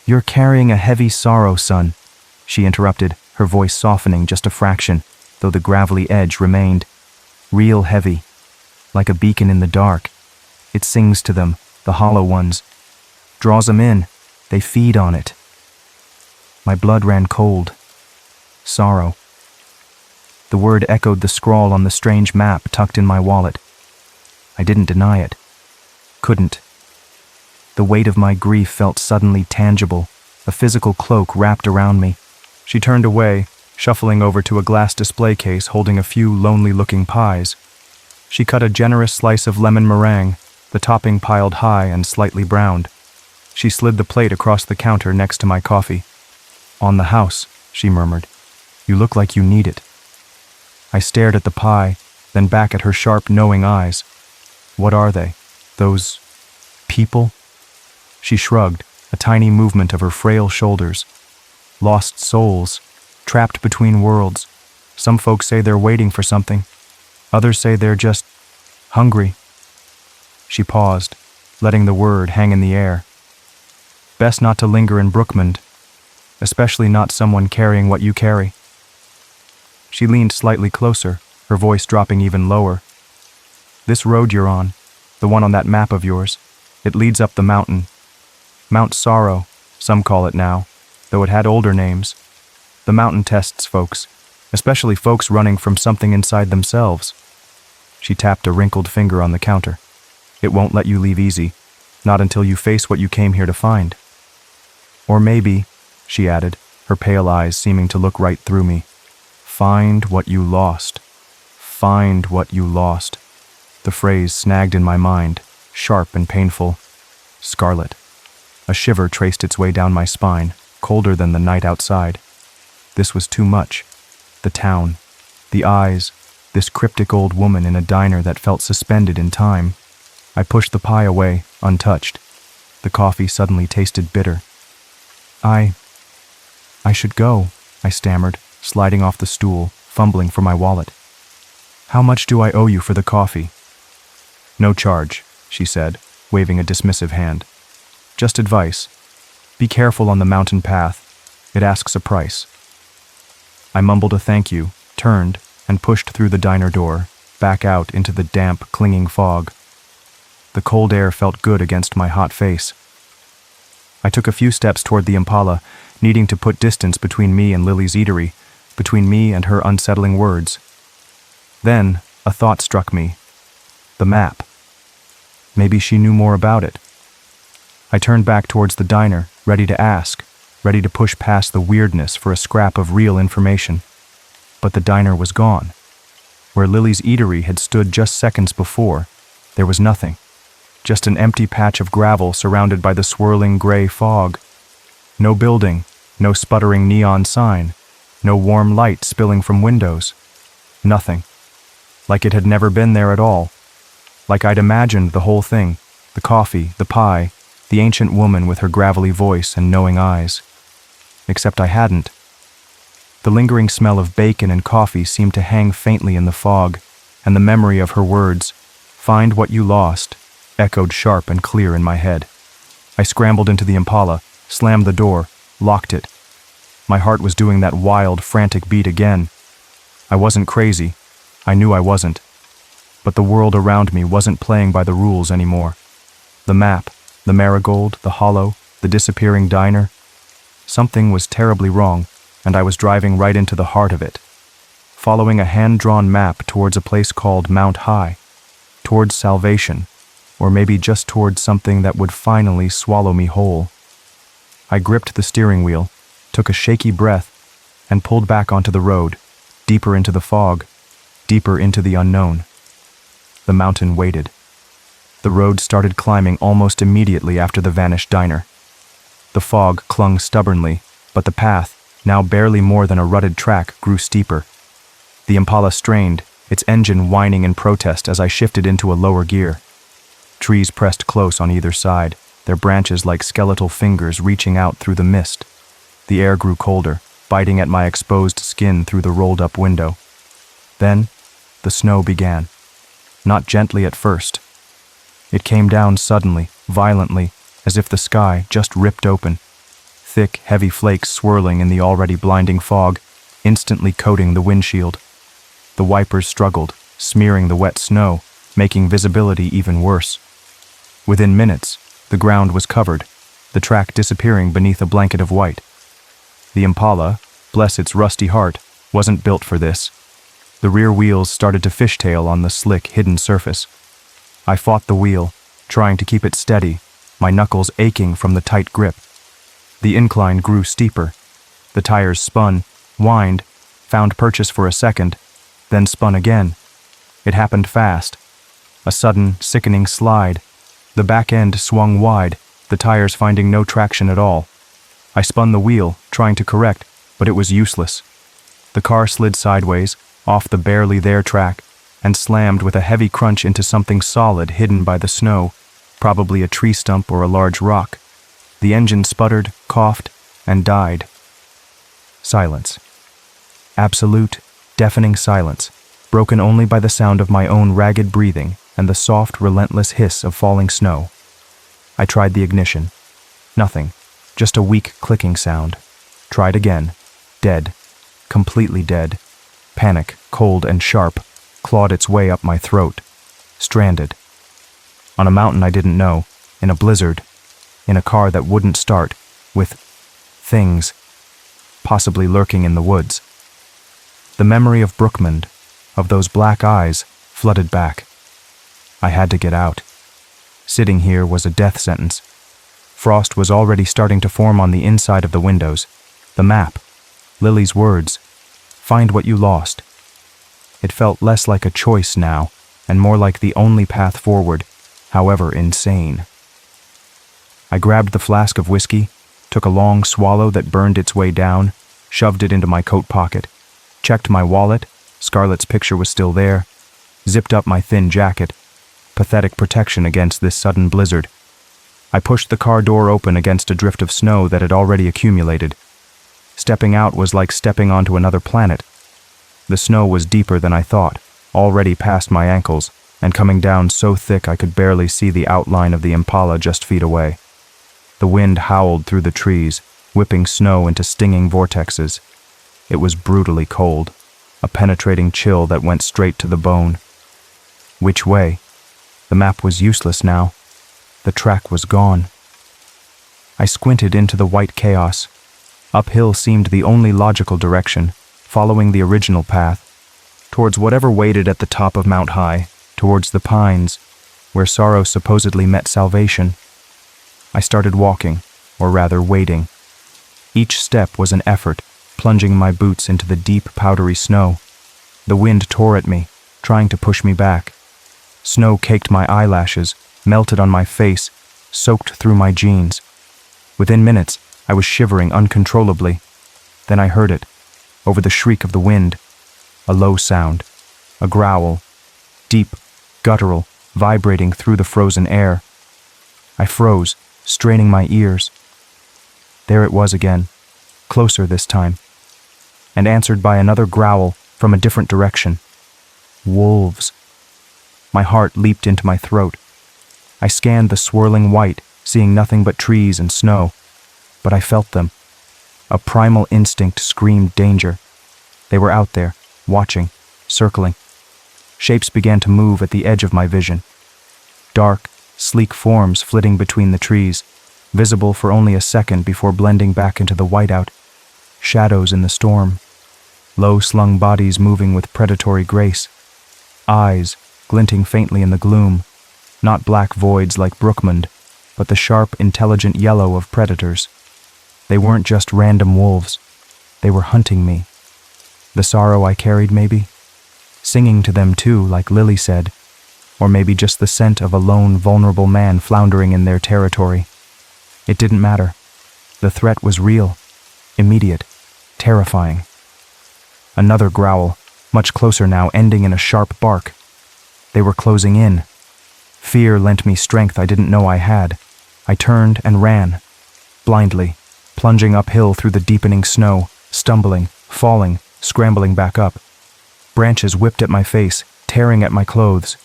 "You're carrying a heavy sorrow, son," she interrupted, her voice softening just a fraction, though the gravelly edge remained. "Real heavy, like a beacon in the dark. It sings to them, the hollow ones. Draws them in, they feed on it." My blood ran cold. Sorrow. The word echoed the scrawl on the strange map tucked in my wallet. I didn't deny it. Couldn't. The weight of my grief felt suddenly tangible, a physical cloak wrapped around me. She turned away, shuffling over to a glass display case holding a few lonely-looking pies. She cut a generous slice of lemon meringue, the topping piled high and slightly browned. She slid the plate across the counter next to my coffee. "On the house," she murmured. "You look like you need it." I stared at the pie, then back at her sharp, knowing eyes. "What are they? Those people?" She shrugged, a tiny movement of her frail shoulders. "Lost souls, trapped between worlds. Some folks say they're waiting for something. Others say they're just hungry." She paused, letting the word hang in the air. "Best not to linger in Brookmond, especially not someone carrying what you carry." She leaned slightly closer, her voice dropping even lower. "This road you're on, the one on that map of yours, it leads up the mountain. Mount Sorrow, some call it now, though it had older names. The mountain tests folks, especially folks running from something inside themselves." She tapped a wrinkled finger on the counter. "It won't let you leave easy, not until you face what you came here to find. Or maybe," she added, her pale eyes seeming to look right through me, "find what you lost. Find what you lost." The phrase snagged in my mind, sharp and painful. Scarlet. A shiver traced its way down my spine, colder than the night outside. This was too much. The town, the eyes, this cryptic old woman in a diner that felt suspended in time. I pushed the pie away, untouched. The coffee suddenly tasted bitter. I should go," I stammered, sliding off the stool, fumbling for my wallet. "How much do I owe you for the coffee?" "No charge," she said, waving a dismissive hand. "Just advice. Be careful on the mountain path. It asks a price." I mumbled a thank you, turned, and pushed through the diner door. back out into the damp, clinging fog. The cold air felt good against my hot face. I took a few steps toward the Impala, needing to put distance between me and Lily's eatery, between me and her unsettling words. Then, a thought struck me. The map. Maybe she knew more about it. I turned back towards the diner, ready to ask, ready to push past the weirdness for a scrap of real information. But the diner was gone. Where Lily's eatery had stood just seconds before, there was nothing. Just an empty patch of gravel surrounded by the swirling gray fog. No building, no sputtering neon sign, no warm light spilling from windows. Nothing. Like it had never been there at all. Like I'd imagined the whole thing, the coffee, the pie, the ancient woman with her gravelly voice and knowing eyes. Except I hadn't. The lingering smell of bacon and coffee seemed to hang faintly in the fog, and the memory of her words, "Find what you lost," echoed sharp and clear in my head. I scrambled into the Impala, slammed the door, locked it. My heart was doing that wild, frantic beat again. I wasn't crazy. I knew I wasn't. But the world around me wasn't playing by the rules anymore. The map, the marigold, the hollow, the disappearing diner. Something was terribly wrong, and I was driving right into the heart of it. Following a hand-drawn map towards a place called Mount High. Towards salvation, or maybe just towards something that would finally swallow me whole. I gripped the steering wheel, took a shaky breath, and pulled back onto the road, deeper into the fog, deeper into the unknown. The mountain waited. The road started climbing almost immediately after the vanished diner. The fog clung stubbornly, but the path, now barely more than a rutted track, grew steeper. The Impala strained, its engine whining in protest as I shifted into a lower gear. Trees pressed close on either side, their branches like skeletal fingers reaching out through the mist. The air grew colder, biting at my exposed skin through the rolled-up window. Then, the snow began. Not gently at first. It came down suddenly, violently, as if the sky just ripped open. Thick, heavy flakes swirling in the already blinding fog, instantly coating the windshield. The wipers struggled, smearing the wet snow, making visibility even worse. Within minutes, the ground was covered, the track disappearing beneath a blanket of white. The Impala, bless its rusty heart, wasn't built for this. The rear wheels started to fishtail on the slick, hidden surface. I fought the wheel, trying to keep it steady, my knuckles aching from the tight grip. The incline grew steeper. The tires spun, whined, found purchase for a second, then spun again. It happened fast. A sudden, sickening slide. The back end swung wide, the tires finding no traction at all. I spun the wheel, trying to correct, but it was useless. The car slid sideways, off the barely there track, and slammed with a heavy crunch into something solid hidden by the snow, probably a tree stump or a large rock. The engine sputtered, coughed, and died. Silence. Absolute, deafening silence, broken only by the sound of my own ragged breathing and the soft, relentless hiss of falling snow. I tried the ignition. Nothing, just a weak clicking sound. Tried again. Dead. Completely dead. Panic, cold and sharp, clawed its way up my throat. Stranded. On a mountain I didn't know, in a blizzard, in a car that wouldn't start, with things, possibly lurking in the woods. The memory of Brookmond, of those black eyes, flooded back. I had to get out. Sitting here was a death sentence. Frost was already starting to form on the inside of the windows. The map. Lily's words. Find what you lost. It felt less like a choice now, and more like the only path forward, however insane. I grabbed the flask of whiskey, took a long swallow that burned its way down, shoved it into my coat pocket, checked my wallet, Scarlett's picture was still there, zipped up my thin jacket, pathetic protection against this sudden blizzard. I pushed the car door open against a drift of snow that had already accumulated. Stepping out was like stepping onto another planet. The snow was deeper than I thought, already past my ankles, and coming down so thick I could barely see the outline of the Impala just feet away. The wind howled through the trees, whipping snow into stinging vortexes. It was brutally cold, a penetrating chill that went straight to the bone. Which way? The map was useless now. The track was gone. I squinted into the white chaos. Uphill seemed the only logical direction, following the original path, towards whatever waited at the top of Mount High, towards the pines, where sorrow supposedly met salvation. I started walking, or rather wading. Each step was an effort, plunging my boots into the deep, powdery snow. The wind tore at me, trying to push me back. Snow caked my eyelashes, melted on my face, soaked through my jeans. Within minutes, I was shivering uncontrollably. Then I heard it, over the shriek of the wind. A low sound, a growl, deep, guttural, vibrating through the frozen air. I froze, straining my ears. There it was again, closer this time, and answered by another growl from a different direction. Wolves. My heart leaped into my throat. I scanned the swirling white, seeing nothing but trees and snow, but I felt them. A primal instinct screamed danger. They were out there, watching, circling. Shapes began to move at the edge of my vision. Dark, sleek forms flitting between the trees, visible for only a second before blending back into the whiteout. Shadows in the storm. Low-slung bodies moving with predatory grace. Eyes glinting faintly in the gloom. Not black voids like Brookmund, but the sharp, intelligent yellow of predators. They weren't just random wolves. They were hunting me. The sorrow I carried, maybe? Singing to them too, like Lily said. Or maybe just the scent of a lone, vulnerable man floundering in their territory. It didn't matter. The threat was real, immediate, terrifying. Another growl, much closer now, ending in a sharp bark. They were closing in. Fear lent me strength I didn't know I had. I turned and ran, blindly, plunging uphill through the deepening snow, stumbling, falling, scrambling back up. Branches whipped at my face, tearing at my clothes.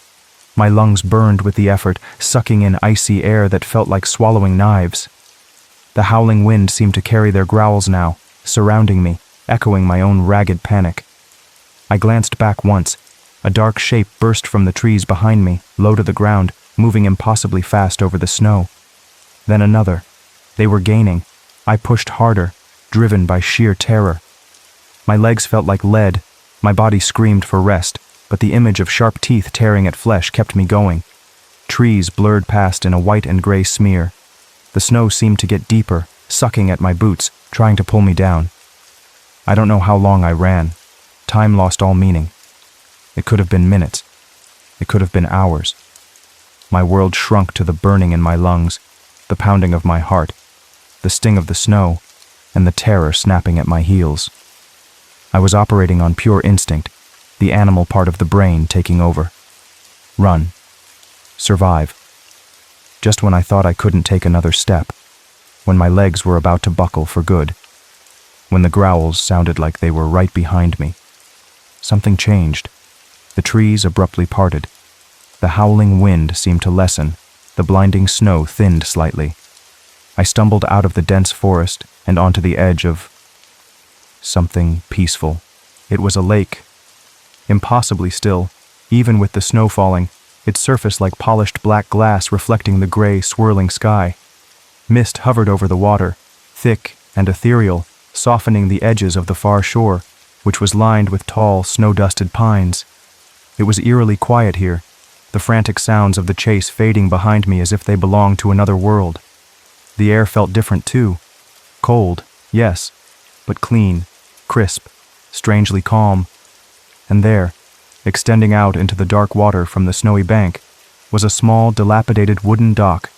My lungs burned with the effort, sucking in icy air that felt like swallowing knives. The howling wind seemed to carry their growls now, surrounding me, echoing my own ragged panic. I glanced back once. A dark shape burst from the trees behind me, low to the ground, moving impossibly fast over the snow. Then another. They were gaining. I pushed harder, driven by sheer terror. My legs felt like lead. My body screamed for rest, but the image of sharp teeth tearing at flesh kept me going. Trees blurred past in a white and gray smear. The snow seemed to get deeper, sucking at my boots, trying to pull me down. I don't know how long I ran. Time lost all meaning. It could have been minutes. It could have been hours. My world shrunk to the burning in my lungs, the pounding of my heart, the sting of the snow, and the terror snapping at my heels. I was operating on pure instinct, the animal part of the brain taking over. Run. Survive. Just when I thought I couldn't take another step, when my legs were about to buckle for good, when the growls sounded like they were right behind me. Something changed. The trees abruptly parted. The howling wind seemed to lessen. The blinding snow thinned slightly. I stumbled out of the dense forest and onto the edge of something peaceful. It was a lake. Impossibly still, even with the snow falling, its surface like polished black glass reflecting the gray, swirling sky. Mist hovered over the water, thick and ethereal, softening the edges of the far shore, which was lined with tall, snow-dusted pines. It was eerily quiet here, the frantic sounds of the chase fading behind me as if they belonged to another world. The air felt different too. Cold, yes, but clean, crisp, strangely calm. And there, extending out into the dark water from the snowy bank, was a small, dilapidated wooden dock.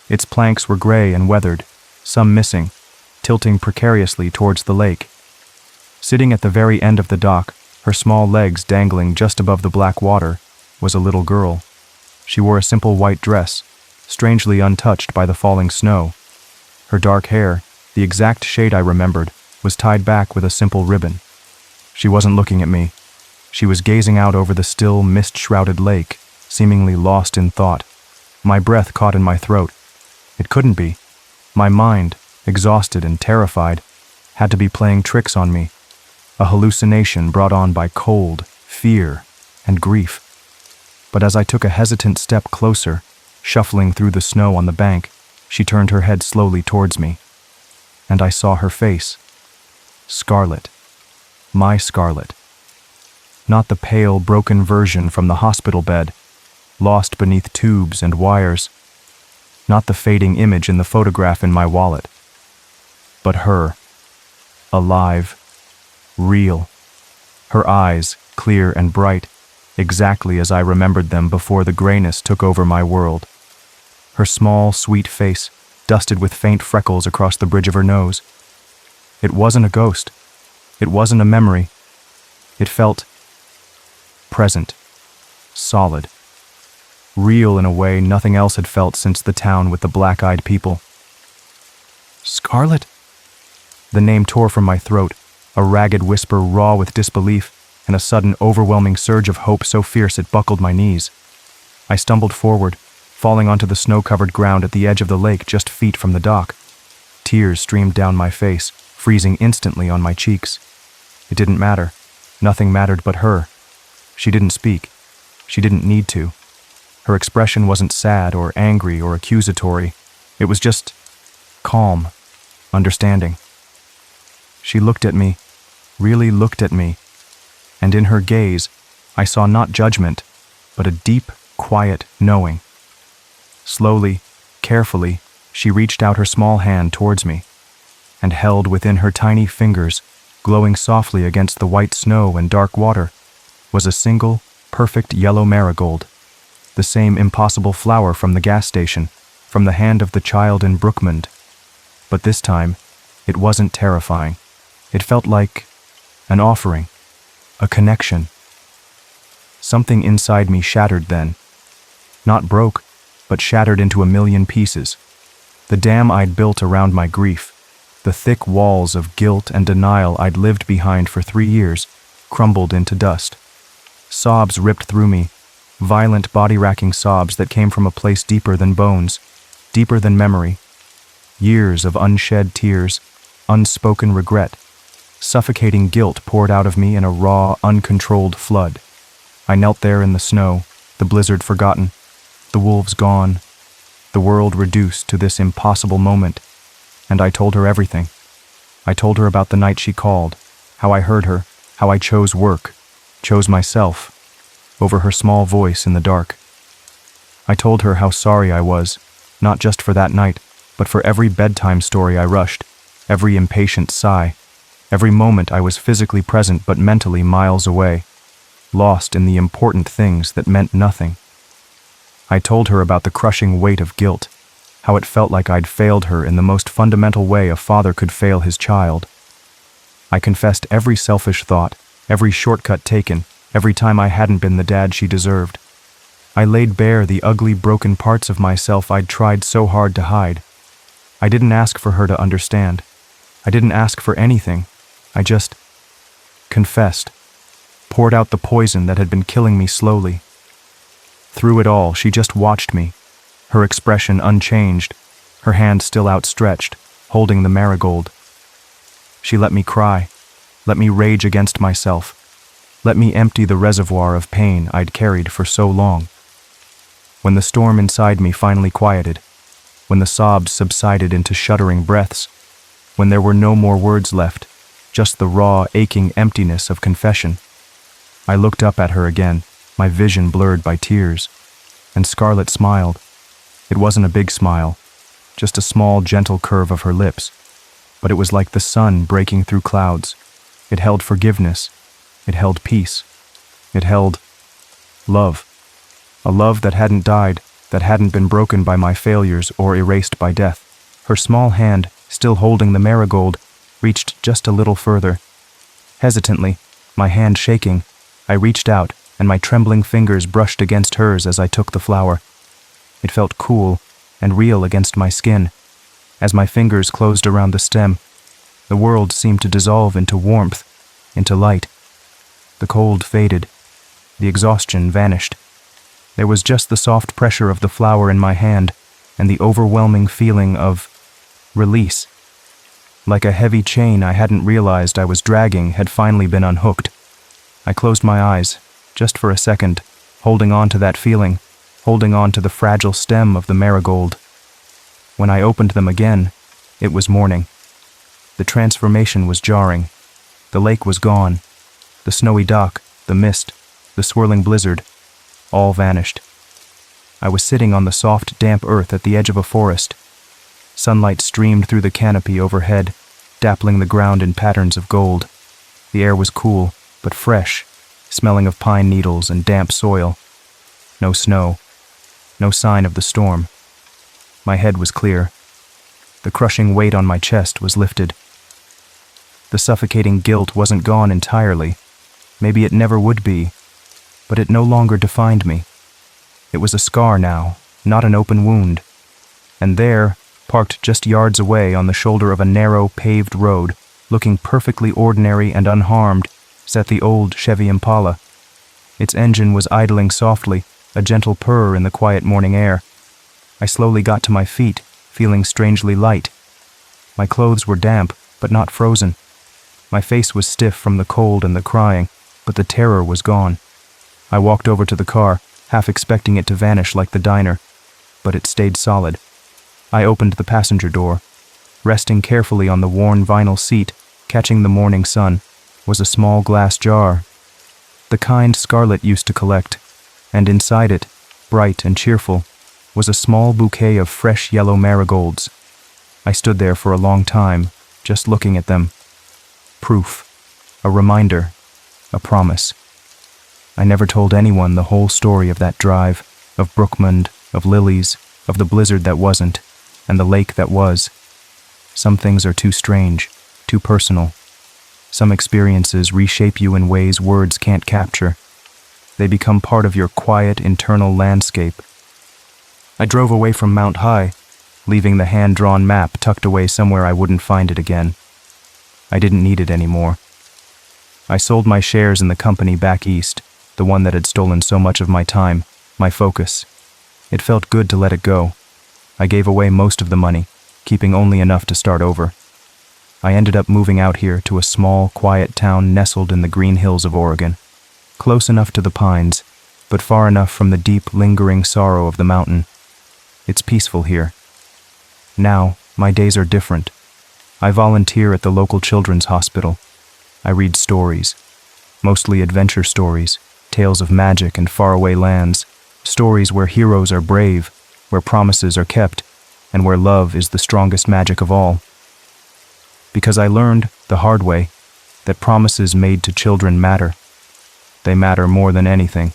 Its planks were gray and weathered, some missing, tilting precariously towards the lake. Sitting at the very end of the dock, her small legs dangling just above the black water, was a little girl. She wore a simple white dress, strangely untouched by the falling snow. Her dark hair, the exact shade I remembered, was tied back with a simple ribbon. She wasn't looking at me. She was gazing out over the still, mist-shrouded lake, seemingly lost in thought. My breath caught in my throat. It couldn't be. My mind, exhausted and terrified, had to be playing tricks on me. A hallucination brought on by cold, fear, and grief. But as I took a hesitant step closer, shuffling through the snow on the bank, she turned her head slowly towards me. And I saw her face. Scarlet. My Scarlet. Not the pale, broken version from the hospital bed, lost beneath tubes and wires. Not the fading image in the photograph in my wallet. But her. Alive. Real. Her eyes, clear and bright, exactly as I remembered them before the grayness took over my world. Her small, sweet face, dusted with faint freckles across the bridge of her nose. It wasn't a ghost. It wasn't a memory. It felt present, solid, real in a way nothing else had felt since the town with the black-eyed people. Scarlet? The name tore from my throat, a ragged whisper raw with disbelief, and a sudden overwhelming surge of hope so fierce it buckled my knees. I stumbled forward, falling onto the snow-covered ground at the edge of the lake just feet from the dock. Tears streamed down my face, freezing instantly on my cheeks. It didn't matter. Nothing mattered but her. She didn't speak. She didn't need to. Her expression wasn't sad or angry or accusatory. It was just calm, understanding. She looked at me, really looked at me, and in her gaze, I saw not judgment, but a deep, quiet knowing. Slowly, carefully, she reached out her small hand towards me, and held within her tiny fingers, glowing softly against the white snow and dark water, was a single, perfect yellow marigold, the same impossible flower from the gas station, from the hand of the child in Brookmond. But this time, it wasn't terrifying. It felt like an offering, a connection. Something inside me shattered then. Not broke, but shattered into a million pieces. The dam I'd built around my grief, the thick walls of guilt and denial I'd lived behind for 3 years, crumbled into dust. Sobs ripped through me, violent body-racking sobs that came from a place deeper than bones, deeper than memory. Years of unshed tears, unspoken regret, suffocating guilt poured out of me in a raw, uncontrolled flood. I knelt there in the snow, the blizzard forgotten, the wolves gone, the world reduced to this impossible moment, and I told her everything. I told her about the night she called, how I heard her, how I chose work, chose myself, over her small voice in the dark. I told her how sorry I was, not just for that night, but for every bedtime story I rushed, every impatient sigh, every moment I was physically present but mentally miles away, lost in the important things that meant nothing. I told her about the crushing weight of guilt, how it felt like I'd failed her in the most fundamental way a father could fail his child. I confessed every selfish thought, every shortcut taken, every time I hadn't been the dad she deserved. I laid bare the ugly, broken parts of myself I'd tried so hard to hide. I didn't ask for her to understand. I didn't ask for anything. I just confessed, poured out the poison that had been killing me slowly. Through it all, she just watched me, her expression unchanged, her hand still outstretched, holding the marigold. She let me cry, let me rage against myself, let me empty the reservoir of pain I'd carried for so long. When the storm inside me finally quieted, when the sobs subsided into shuddering breaths, when there were no more words left, just the raw, aching emptiness of confession, I looked up at her again, my vision blurred by tears, and Scarlet smiled. It wasn't a big smile, just a small, gentle curve of her lips, but it was like the sun breaking through clouds. It held forgiveness. It held peace. It held love. A love that hadn't died, that hadn't been broken by my failures or erased by death. Her small hand, still holding the marigold, reached just a little further. Hesitantly, my hand shaking, I reached out, and my trembling fingers brushed against hers as I took the flower. It felt cool and real against my skin. As my fingers closed around the stem, the world seemed to dissolve into warmth, into light. The cold faded. The exhaustion vanished. There was just the soft pressure of the flower in my hand and the overwhelming feeling of release. Like a heavy chain I hadn't realized I was dragging had finally been unhooked. I closed my eyes, just for a second, holding on to that feeling, holding on to the fragile stem of the marigold. When I opened them again, it was morning. The transformation was jarring. The lake was gone. The snowy dock, the mist, the swirling blizzard, all vanished. I was sitting on the soft, damp earth at the edge of a forest. Sunlight streamed through the canopy overhead, dappling the ground in patterns of gold. The air was cool, but fresh, smelling of pine needles and damp soil. No snow. No sign of the storm. My head was clear. The crushing weight on my chest was lifted. The suffocating guilt wasn't gone entirely. Maybe it never would be, but it no longer defined me. It was a scar now, not an open wound. And there, parked just yards away on the shoulder of a narrow, paved road, looking perfectly ordinary and unharmed, sat the old Chevy Impala. Its engine was idling softly, a gentle purr in the quiet morning air. I slowly got to my feet, feeling strangely light. My clothes were damp, but not frozen. My face was stiff from the cold and the crying, but the terror was gone. I walked over to the car, half expecting it to vanish like the diner, but it stayed solid. I opened the passenger door. Resting carefully on the worn vinyl seat, catching the morning sun, was a small glass jar. The kind Scarlett used to collect, and inside it, bright and cheerful, was a small bouquet of fresh yellow marigolds. I stood there for a long time, just looking at them. Proof. A reminder. A promise. I never told anyone the whole story of that drive, of Brookmund, of lilies, of the blizzard that wasn't, and the lake that was. Some things are too strange, too personal. Some experiences reshape you in ways words can't capture. They become part of your quiet, internal landscape. I drove away from Mount High, leaving the hand-drawn map tucked away somewhere I wouldn't find it again. I didn't need it anymore. I sold my shares in the company back east, the one that had stolen so much of my time, my focus. It felt good to let it go. I gave away most of the money, keeping only enough to start over. I ended up moving out here to a small, quiet town nestled in the green hills of Oregon, close enough to the pines, but far enough from the deep, lingering sorrow of the mountain. It's peaceful here. Now, my days are different. I volunteer at the local children's hospital. I read stories, mostly adventure stories, tales of magic and faraway lands, stories where heroes are brave, where promises are kept, and where love is the strongest magic of all. Because I learned, the hard way, that promises made to children matter. They matter more than anything.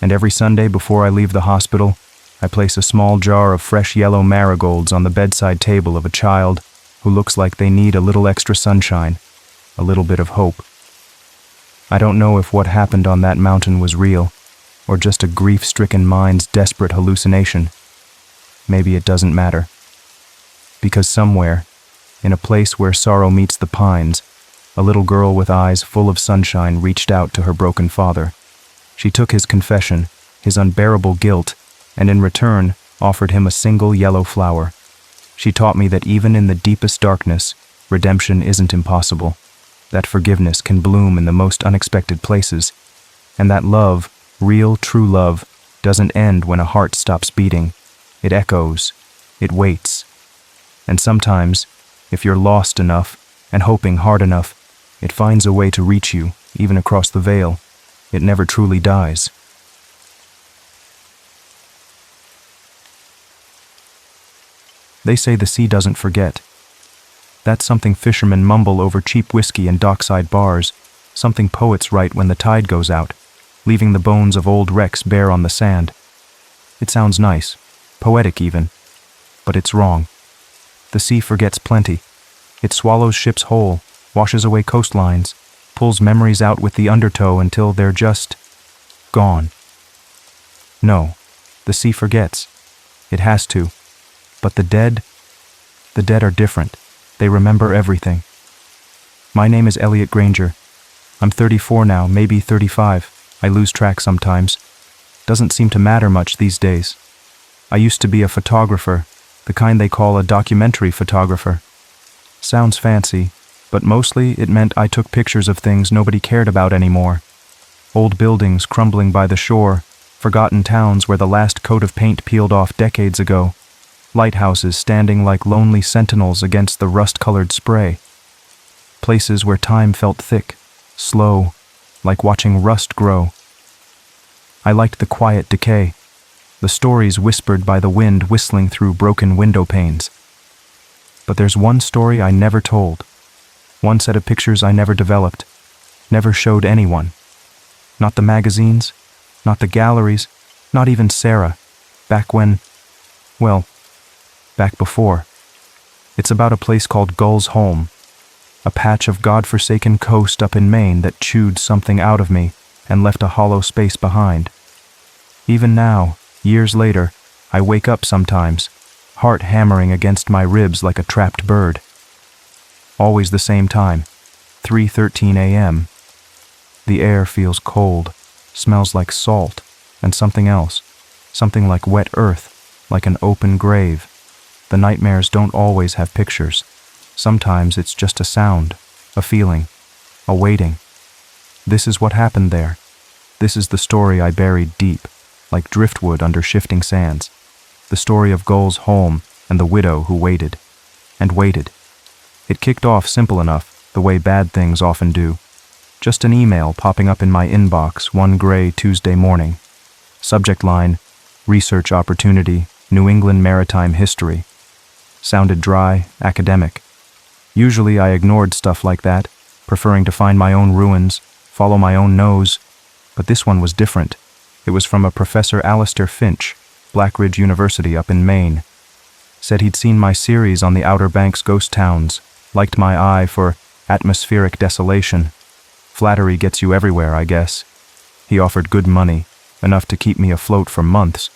And every Sunday before I leave the hospital, I place a small jar of fresh yellow marigolds on the bedside table of a child who looks like they need a little extra sunshine, a little bit of hope. I don't know if what happened on that mountain was real, or just a grief-stricken mind's desperate hallucination. Maybe it doesn't matter. Because somewhere, in a place where sorrow meets the pines, a little girl with eyes full of sunshine reached out to her broken father. She took his confession, his unbearable guilt, and in return offered him a single yellow flower. She taught me that even in the deepest darkness, redemption isn't impossible, that forgiveness can bloom in the most unexpected places, and that love, real, true love, doesn't end when a heart stops beating. It echoes. It waits. And sometimes, if you're lost enough and hoping hard enough, it finds a way to reach you, even across the veil. It never truly dies. They say the sea doesn't forget. That's something fishermen mumble over cheap whiskey in dockside bars, something poets write when the tide goes out, leaving the bones of old wrecks bare on the sand. It sounds nice, poetic even, but it's wrong. The sea forgets plenty. It swallows ships whole, washes away coastlines, pulls memories out with the undertow until they're just gone. No, the sea forgets. It has to. But the dead are different. They remember everything. My name is Elliot Granger. I'm 34 now, maybe 35. I lose track sometimes. Doesn't seem to matter much these days. I used to be a photographer, the kind they call a documentary photographer. Sounds fancy, but mostly it meant I took pictures of things nobody cared about anymore. Old buildings crumbling by the shore, forgotten towns where the last coat of paint peeled off decades ago, lighthouses standing like lonely sentinels against the rust-colored spray. Places where time felt thick, slow, like watching rust grow. I liked the quiet decay, the stories whispered by the wind whistling through broken window panes. But there's one story I never told, one set of pictures I never developed, never showed anyone. Not the magazines, not the galleries, not even Sarah, back when, well, back before. It's about a place called Gull's Holm, a patch of godforsaken coast up in Maine that chewed something out of me and left a hollow space behind. Even now, years later, I wake up sometimes, heart hammering against my ribs like a trapped bird. Always the same time, 3:13 a.m. The air feels cold, smells like salt, and something else, something like wet earth, like an open grave. The nightmares don't always have pictures. Sometimes it's just a sound, a feeling, a waiting. This is what happened there. This is the story I buried deep, like driftwood under shifting sands. The story of Gull's Holm and the widow who waited. And waited. It kicked off simple enough, the way bad things often do. Just an email popping up in my inbox one gray Tuesday morning. Subject line, research opportunity, New England maritime history. Sounded dry, academic. Usually I ignored stuff like that, preferring to find my own ruins, follow my own nose. But this one was different. It was from a Professor Alistair Finch, Blackridge University up in Maine. Said he'd seen my series on the Outer Banks ghost towns, liked my eye for atmospheric desolation. Flattery gets you everywhere, I guess. He offered good money, enough to keep me afloat for months,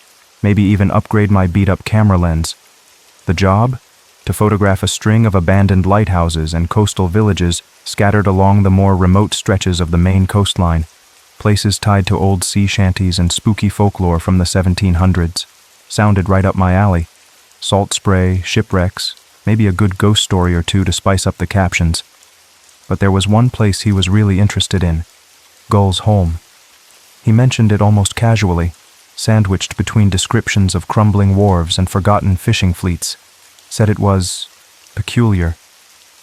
maybe even upgrade my beat-up camera lens. The job? To photograph a string of abandoned lighthouses and coastal villages scattered along the more remote stretches of the Maine coastline, places tied to old sea shanties and spooky folklore from the 1700s. Sounded right up my alley. Salt spray, shipwrecks, maybe a good ghost story or two to spice up the captions. But there was one place he was really interested in, Gull's Holm. He mentioned it almost casually, sandwiched between descriptions of crumbling wharves and forgotten fishing fleets. Said it was peculiar,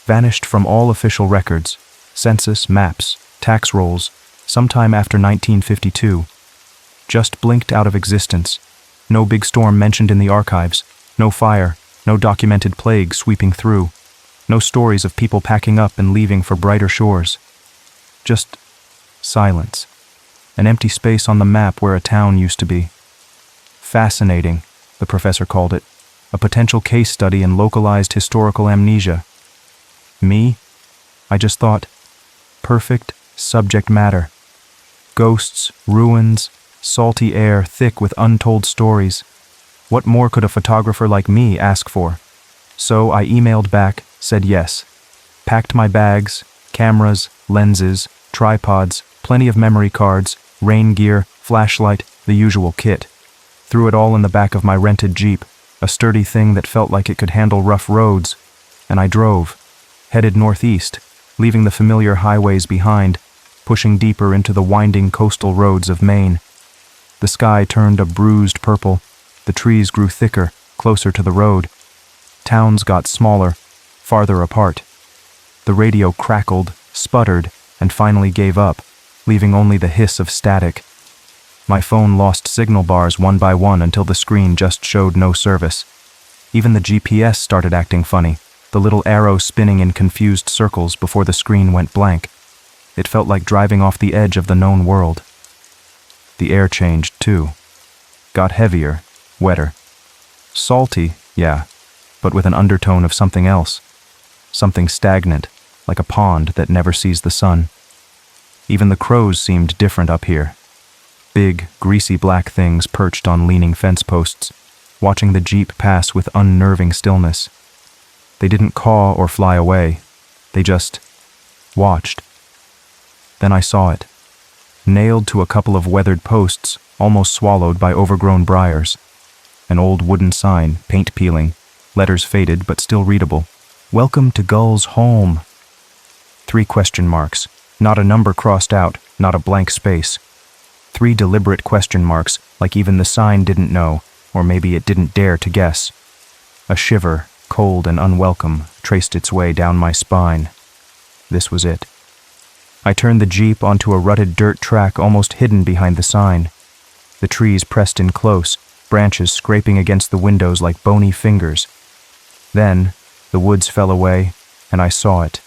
vanished from all official records, census, maps, tax rolls, sometime after 1952. Just blinked out of existence. No big storm mentioned in the archives, no fire, no documented plague sweeping through. No stories of people packing up and leaving for brighter shores. Just silence. An empty space on the map where a town used to be. Fascinating, the professor called it. A potential case study in localized historical amnesia. Me? I just thought, perfect subject matter. Ghosts, ruins, salty air thick with untold stories. What more could a photographer like me ask for? So I emailed back, said yes. Packed my bags, cameras, lenses, tripods, plenty of memory cards, rain gear, flashlight, the usual kit. Threw it all in the back of my rented Jeep, a sturdy thing that felt like it could handle rough roads, and I drove, headed northeast, leaving the familiar highways behind, pushing deeper into the winding coastal roads of Maine. The sky turned a bruised purple, the trees grew thicker, closer to the road. Towns got smaller, farther apart. The radio crackled, sputtered, and finally gave up, leaving only the hiss of static. My phone lost signal bars one by one until the screen just showed no service. Even the GPS started acting funny, the little arrow spinning in confused circles before the screen went blank. It felt like driving off the edge of the known world. The air changed, too. Got heavier, wetter. Salty, yeah, but with an undertone of something else. Something stagnant, like a pond that never sees the sun. Even the crows seemed different up here. Big, greasy black things perched on leaning fence posts, watching the Jeep pass with unnerving stillness. They didn't caw or fly away. They just watched. Then I saw it, nailed to a couple of weathered posts, almost swallowed by overgrown briars. An old wooden sign, paint peeling, letters faded but still readable. Welcome to Gull's Holm. 3 question marks. Not a number crossed out, not a blank space. 3 deliberate question marks, like even the sign didn't know, or maybe it didn't dare to guess. A shiver, cold and unwelcome, traced its way down my spine. This was it. I turned the Jeep onto a rutted dirt track almost hidden behind the sign. The trees pressed in close, branches scraping against the windows like bony fingers. Then, the woods fell away, and I saw it.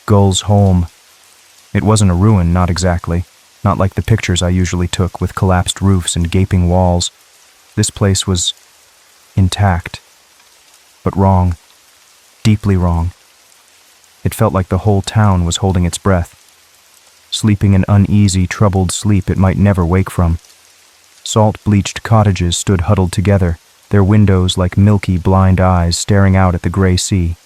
Gull's Home. It wasn't a ruin, not exactly. Not like the pictures I usually took with collapsed roofs and gaping walls. This place was intact. But wrong. Deeply wrong. It felt like the whole town was holding its breath. Sleeping an uneasy, troubled sleep it might never wake from. Salt-bleached cottages stood huddled together, their windows like milky, blind eyes staring out at the gray sea.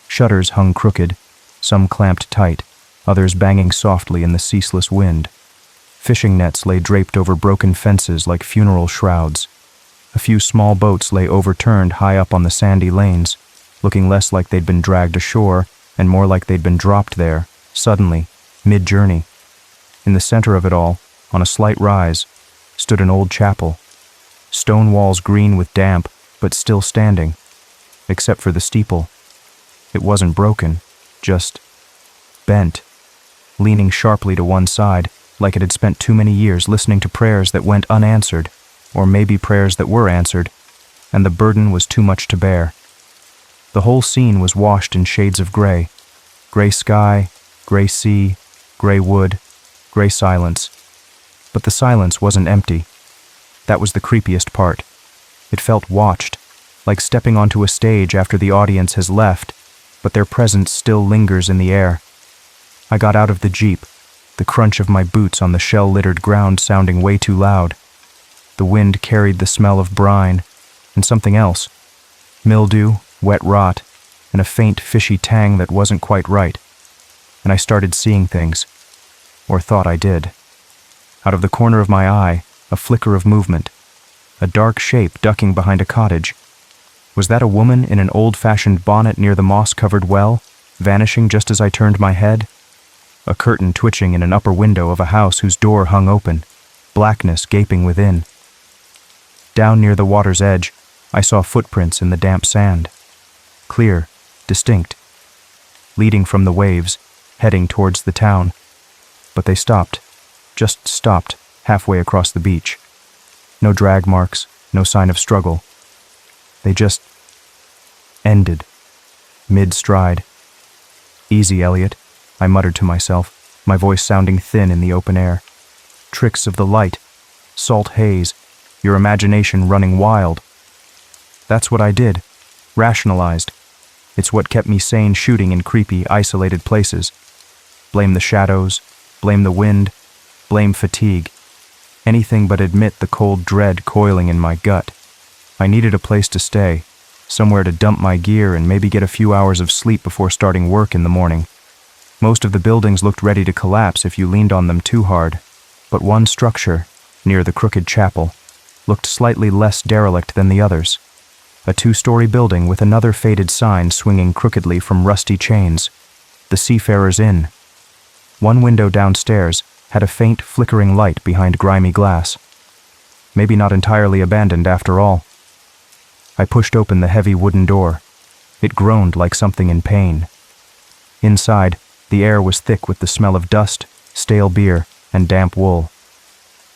Shutters hung crooked, some clamped tight, others banging softly in the ceaseless wind. Fishing nets lay draped over broken fences like funeral shrouds. A few small boats lay overturned high up on the sandy lanes, looking less like they'd been dragged ashore and more like they'd been dropped there, suddenly, mid-journey. In the center of it all, on a slight rise, stood an old chapel. Stone walls green with damp, but still standing, except for the steeple. It wasn't broken, just bent, leaning sharply to one side, like it had spent too many years listening to prayers that went unanswered, or maybe prayers that were answered, and the burden was too much to bear. The whole scene was washed in shades of gray. Gray sky, gray sea, gray wood, gray silence. But the silence wasn't empty. That was the creepiest part. It felt watched, like stepping onto a stage after the audience has left, but their presence still lingers in the air. I got out of the Jeep, the crunch of my boots on the shell-littered ground sounding way too loud. The wind carried the smell of brine, and something else. Mildew, wet rot, and a faint fishy tang that wasn't quite right. And I started seeing things. Or thought I did. Out of the corner of my eye, a flicker of movement. A dark shape ducking behind a cottage. Was that a woman in an old-fashioned bonnet near the moss-covered well, vanishing just as I turned my head? A curtain twitching in an upper window of a house whose door hung open, blackness gaping within. Down near the water's edge, I saw footprints in the damp sand. Clear, distinct. Leading from the waves, heading towards the town. But they stopped, just stopped, halfway across the beach. No drag marks, no sign of struggle. They just ended, mid-stride. Easy, Elliot, I muttered to myself, my voice sounding thin in the open air. Tricks of the light, salt haze, your imagination running wild. That's what I did, rationalized. It's what kept me sane shooting in creepy, isolated places. Blame the shadows, blame the wind, blame fatigue. Anything but admit the cold dread coiling in my gut. I needed a place to stay, somewhere to dump my gear and maybe get a few hours of sleep before starting work in the morning. Most of the buildings looked ready to collapse if you leaned on them too hard, but one structure, near the crooked chapel, looked slightly less derelict than the others. A 2-story building with another faded sign swinging crookedly from rusty chains. The Seafarers Inn. One window downstairs had a faint flickering light behind grimy glass. Maybe not entirely abandoned after all. I pushed open the heavy wooden door. It groaned like something in pain. Inside, the air was thick with the smell of dust, stale beer, and damp wool.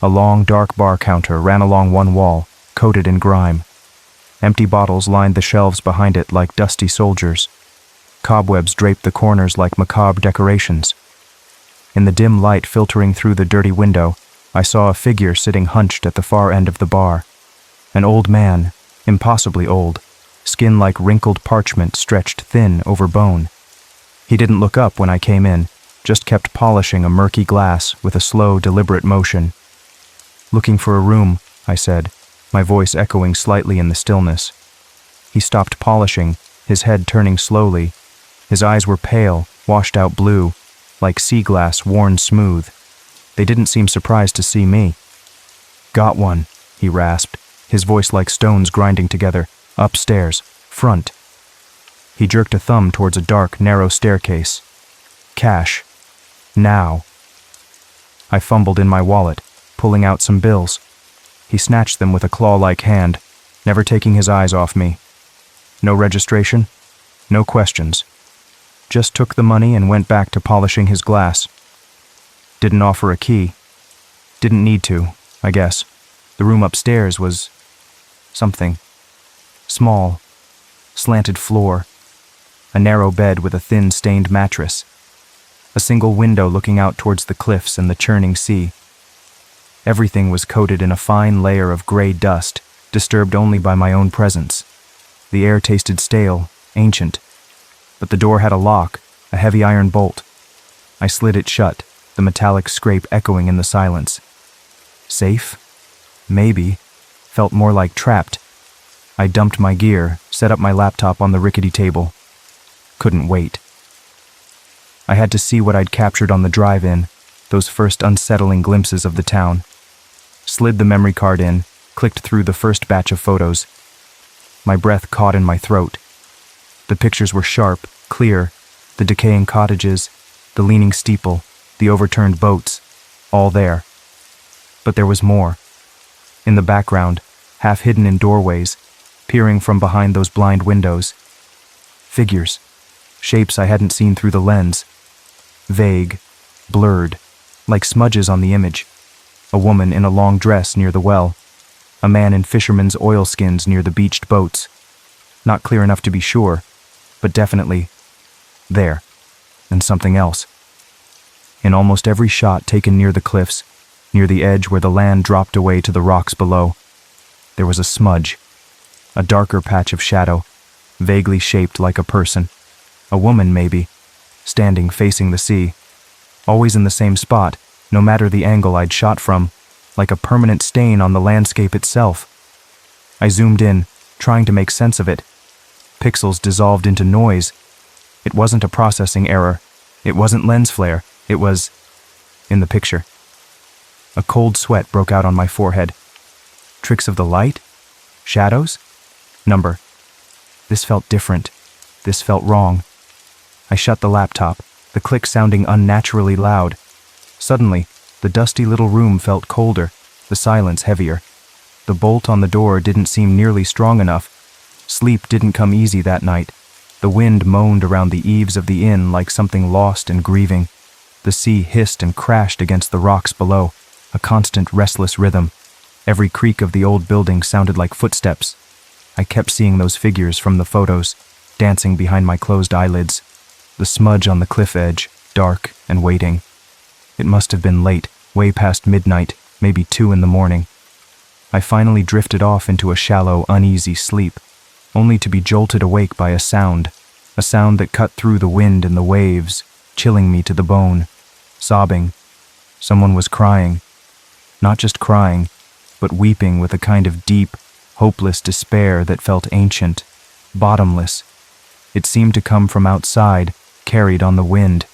A long, dark bar counter ran along one wall, coated in grime. Empty bottles lined the shelves behind it like dusty soldiers. Cobwebs draped the corners like macabre decorations. In the dim light filtering through the dirty window, I saw a figure sitting hunched at the far end of the bar. An old man, impossibly old, skin like wrinkled parchment stretched thin over bone. He didn't look up when I came in, just kept polishing a murky glass with a slow, deliberate motion. "Looking for a room," I said, my voice echoing slightly in the stillness. He stopped polishing, his head turning slowly. His eyes were pale, washed-out blue, like sea glass worn smooth. They didn't seem surprised to see me. "Got one," he rasped, his voice like stones grinding together. "Upstairs, front." He jerked a thumb towards a dark, narrow staircase. "Cash." Now. I fumbled in my wallet, pulling out some bills. He snatched them with a claw-like hand, never taking his eyes off me. No registration, no questions. Just took the money and went back to polishing his glass. Didn't offer a key. Didn't need to, I guess. The room upstairs was something. Small, slanted floor, a narrow bed with a thin stained mattress, a single window looking out towards the cliffs and the churning sea. Everything was coated in a fine layer of gray dust, disturbed only by my own presence. The air tasted stale, ancient, but the door had a lock, a heavy iron bolt. I slid it shut, the metallic scrape echoing in the silence. Safe? Maybe. Felt more like trapped. I dumped my gear, set up my laptop on the rickety table. Couldn't wait. I had to see what I'd captured on the drive-in, those first unsettling glimpses of the town. Slid the memory card in, clicked through the first batch of photos. My breath caught in my throat. The pictures were sharp, clear, the decaying cottages, the leaning steeple, the overturned boats, all there. But there was more. In the background, half hidden in doorways, peering from behind those blind windows. Figures, shapes I hadn't seen through the lens. Vague, blurred, like smudges on the image. A woman in a long dress near the well. A man in fisherman's oilskins near the beached boats. Not clear enough to be sure, but definitely there, and something else. In almost every shot taken near the cliffs, near the edge where the land dropped away to the rocks below, there was a smudge, a darker patch of shadow, vaguely shaped like a person. A woman, maybe, standing facing the sea, always in the same spot, no matter the angle I'd shot from, like a permanent stain on the landscape itself. I zoomed in, trying to make sense of it. Pixels dissolved into noise. It wasn't a processing error. It wasn't lens flare. It was in the picture. A cold sweat broke out on my forehead. Tricks of the light? Shadows? Number. This felt different. This felt wrong. I shut the laptop, the click sounding unnaturally loud. Suddenly, the dusty little room felt colder, the silence heavier. The bolt on the door didn't seem nearly strong enough. Sleep didn't come easy that night. The wind moaned around the eaves of the inn like something lost and grieving. The sea hissed and crashed against the rocks below, a constant restless rhythm. Every creak of the old building sounded like footsteps. I kept seeing those figures from the photos, dancing behind my closed eyelids. The smudge on the cliff edge, dark and waiting. It must have been late, way past midnight, maybe 2 in the morning. I finally drifted off into a shallow, uneasy sleep, only to be jolted awake by a sound that cut through the wind and the waves, chilling me to the bone. Sobbing. Someone was crying. Not just crying, but weeping with a kind of deep, hopeless despair that felt ancient, bottomless. It seemed to come from outside, carried on the wind.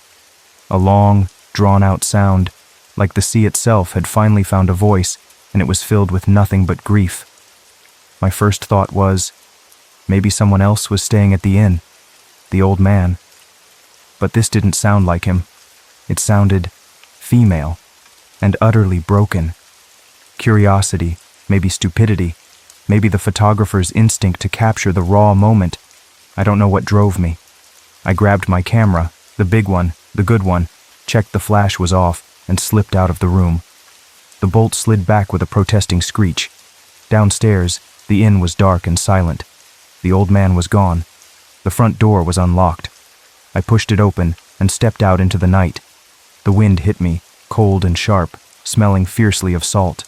A long, drawn-out sound, like the sea itself had finally found a voice, and it was filled with nothing but grief. My first thought was, maybe someone else was staying at the inn, the old man. But this didn't sound like him. It sounded female, and utterly broken. Curiosity, maybe stupidity, maybe the photographer's instinct to capture the raw moment. I don't know what drove me. I grabbed my camera, the big one, the good one, checked the flash was off, and slipped out of the room. The bolt slid back with a protesting screech. Downstairs, the inn was dark and silent. The old man was gone. The front door was unlocked. I pushed it open and stepped out into the night. The wind hit me, cold and sharp, smelling fiercely of salt.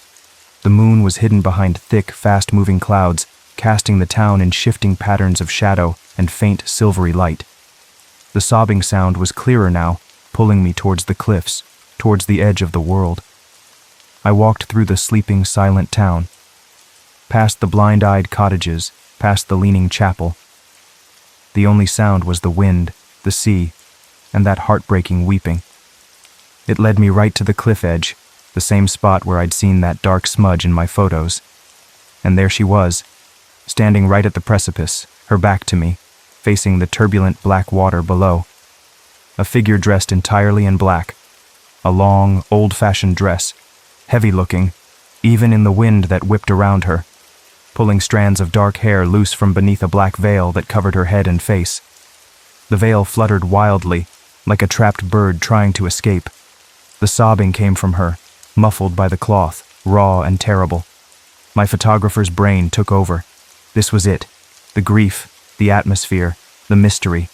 The moon was hidden behind thick, fast-moving clouds, casting the town in shifting patterns of shadow and faint silvery light. The sobbing sound was clearer now, pulling me towards the cliffs, towards the edge of the world. I walked through the sleeping, silent town, past the blind-eyed cottages, past the leaning chapel. The only sound was the wind, the sea, and that heartbreaking weeping. It led me right to the cliff edge, the same spot where I'd seen that dark smudge in my photos. And there she was, standing right at the precipice, her back to me, facing the turbulent black water below. A figure dressed entirely in black, a long, old-fashioned dress, heavy-looking, even in the wind that whipped around her, pulling strands of dark hair loose from beneath a black veil that covered her head and face. The veil fluttered wildly, like a trapped bird trying to escape. The sobbing came from her, muffled by the cloth, raw and terrible. My photographer's brain took over. This was it. The grief, the atmosphere, the mystery,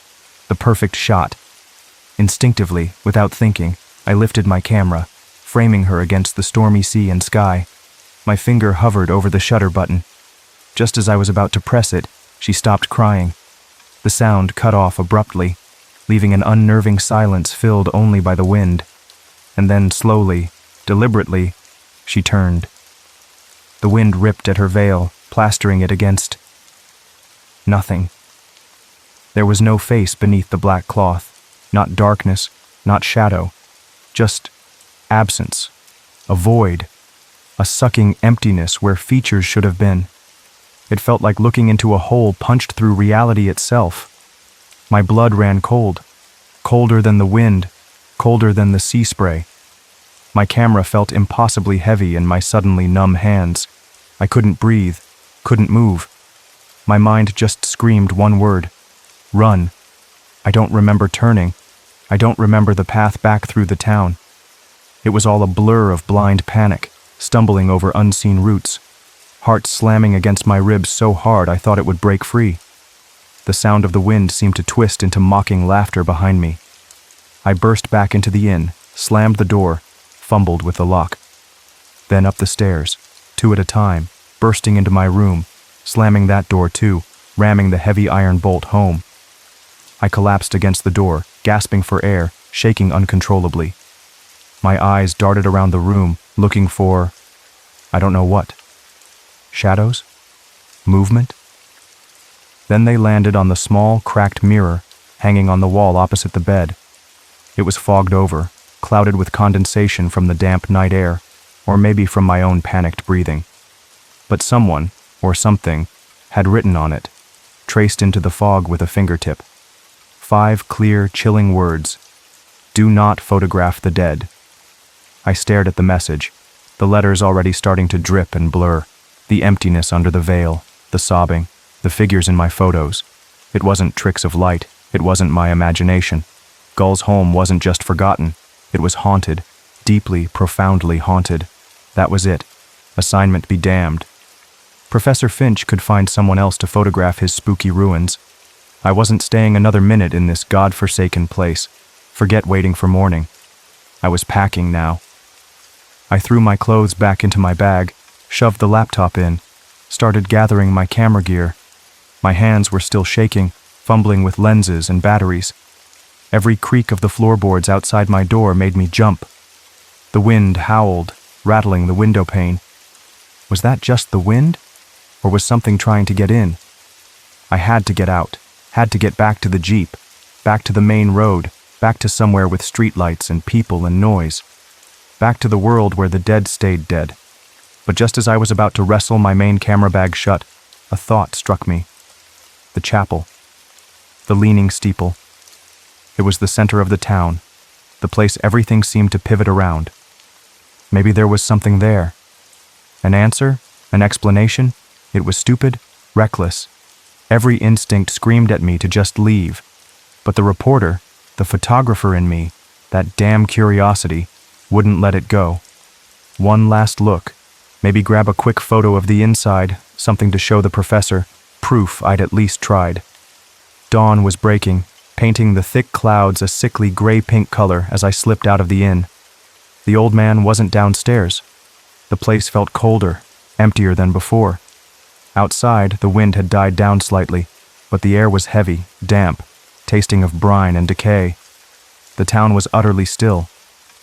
the perfect shot. Instinctively, without thinking, I lifted my camera, framing her against the stormy sea and sky. My finger hovered over the shutter button. Just as I was about to press it, she stopped crying. The sound cut off abruptly, leaving an unnerving silence filled only by the wind. And then slowly, deliberately, she turned. The wind ripped at her veil, plastering it against nothing. There was no face beneath the black cloth, not darkness, not shadow, just absence, a void, a sucking emptiness where features should have been. It felt like looking into a hole punched through reality itself. My blood ran cold, colder than the wind, colder than the sea spray. My camera felt impossibly heavy in my suddenly numb hands. I couldn't breathe, couldn't move. My mind just screamed one word: run. I don't remember turning. I don't remember the path back through the town. It was all a blur of blind panic, stumbling over unseen roots, heart slamming against my ribs so hard I thought it would break free. The sound of the wind seemed to twist into mocking laughter behind me. I burst back into the inn, slammed the door, fumbled with the lock. Then up the stairs, two at a time, bursting into my room, slamming that door too, ramming the heavy iron bolt home. I collapsed against the door, gasping for air, shaking uncontrollably. My eyes darted around the room, looking for, I don't know what. Shadows? Movement? Then they landed on the small, cracked mirror hanging on the wall opposite the bed. It was fogged over, clouded with condensation from the damp night air, or maybe from my own panicked breathing. But someone, or something, had written on it, traced into the fog with a fingertip. 5 clear, chilling words: "Do not photograph the dead." I stared at the message, the letters already starting to drip and blur, the emptiness under the veil, the sobbing, the figures in my photos. It wasn't tricks of light, it wasn't my imagination. Gull's home wasn't just forgotten, it was haunted, deeply, profoundly haunted. That was it. Assignment be damned. Professor Finch could find someone else to photograph his spooky ruins. I wasn't staying another minute in this god-forsaken place. Forget waiting for morning. I was packing now. I threw my clothes back into my bag, shoved the laptop in, started gathering my camera gear. My hands were still shaking, fumbling with lenses and batteries. Every creak of the floorboards outside my door made me jump. The wind howled, rattling the window pane. Was that just the wind? Or was something trying to get in? I had to get out, had to get back to the Jeep, back to the main road, back to somewhere with streetlights and people and noise, back to the world where the dead stayed dead. But just as I was about to wrestle my main camera bag shut, a thought struck me. The chapel. The leaning steeple. It was the center of the town, the place everything seemed to pivot around. Maybe there was something there. An answer? An explanation? It was stupid, reckless. Every instinct screamed at me to just leave. But the reporter, the photographer in me, that damn curiosity, wouldn't let it go. One last look. Maybe grab a quick photo of the inside, something to show the professor, proof I'd at least tried. Dawn was breaking, painting the thick clouds a sickly gray-pink color as I slipped out of the inn. The old man wasn't downstairs. The place felt colder, emptier than before. Outside, the wind had died down slightly, but the air was heavy, damp, tasting of brine and decay. The town was utterly still.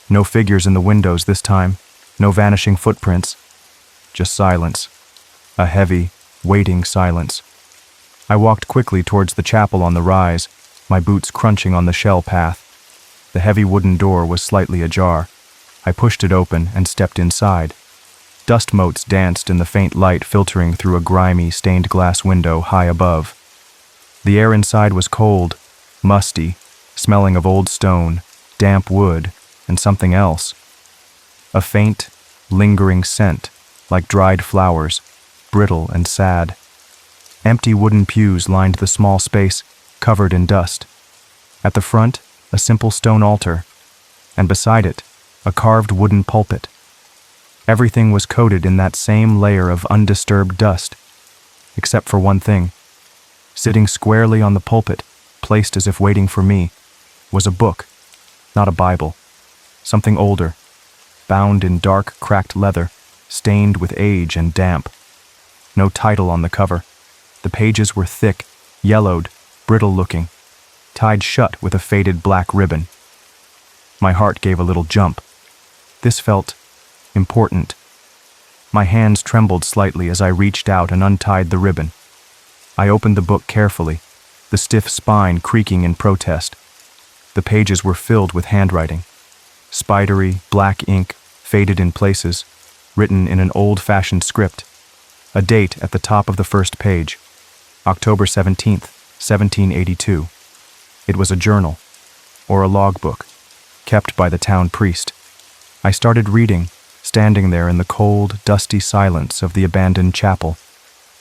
No figures in the windows this time, no vanishing footprints. Just silence. A heavy, waiting silence. I walked quickly towards the chapel on the rise, my boots crunching on the shell path. The heavy wooden door was slightly ajar. I pushed it open and stepped inside. Dust motes danced in the faint light filtering through a grimy, stained glass window high above. The air inside was cold, musty, smelling of old stone, damp wood, and something else. A faint, lingering scent, like dried flowers, brittle and sad. Empty wooden pews lined the small space, covered in dust. At the front, a simple stone altar, and beside it, a carved wooden pulpit. Everything was coated in that same layer of undisturbed dust, except for one thing. Sitting squarely on the pulpit, placed as if waiting for me, was a book, not a Bible. Something older, bound in dark, cracked leather, stained with age and damp. No title on the cover. The pages were thick, yellowed, brittle-looking, tied shut with a faded black ribbon. My heart gave a little jump. This felt important. My hands trembled slightly as I reached out and untied the ribbon. I opened the book carefully, the stiff spine creaking in protest. The pages were filled with handwriting. Spidery, black ink, faded in places, written in an old-fashioned script. A date at the top of the first page, October 17th, 1782. It was a journal, or a logbook, kept by the town priest. I started reading, standing there in the cold, dusty silence of the abandoned chapel.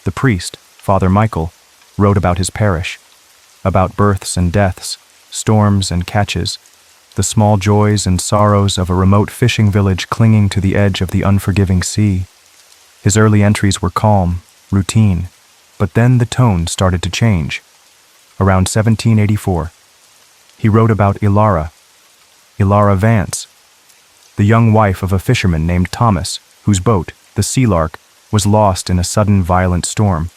The priest, Father Michael, wrote about his parish, about births and deaths, storms and catches, the small joys and sorrows of a remote fishing village clinging to the edge of the unforgiving sea. His early entries were calm, routine, but then the tone started to change. Around 1784, he wrote about Ilara Vance, the young wife of a fisherman named Thomas, whose boat, the Sea Lark, was lost in a sudden violent storm.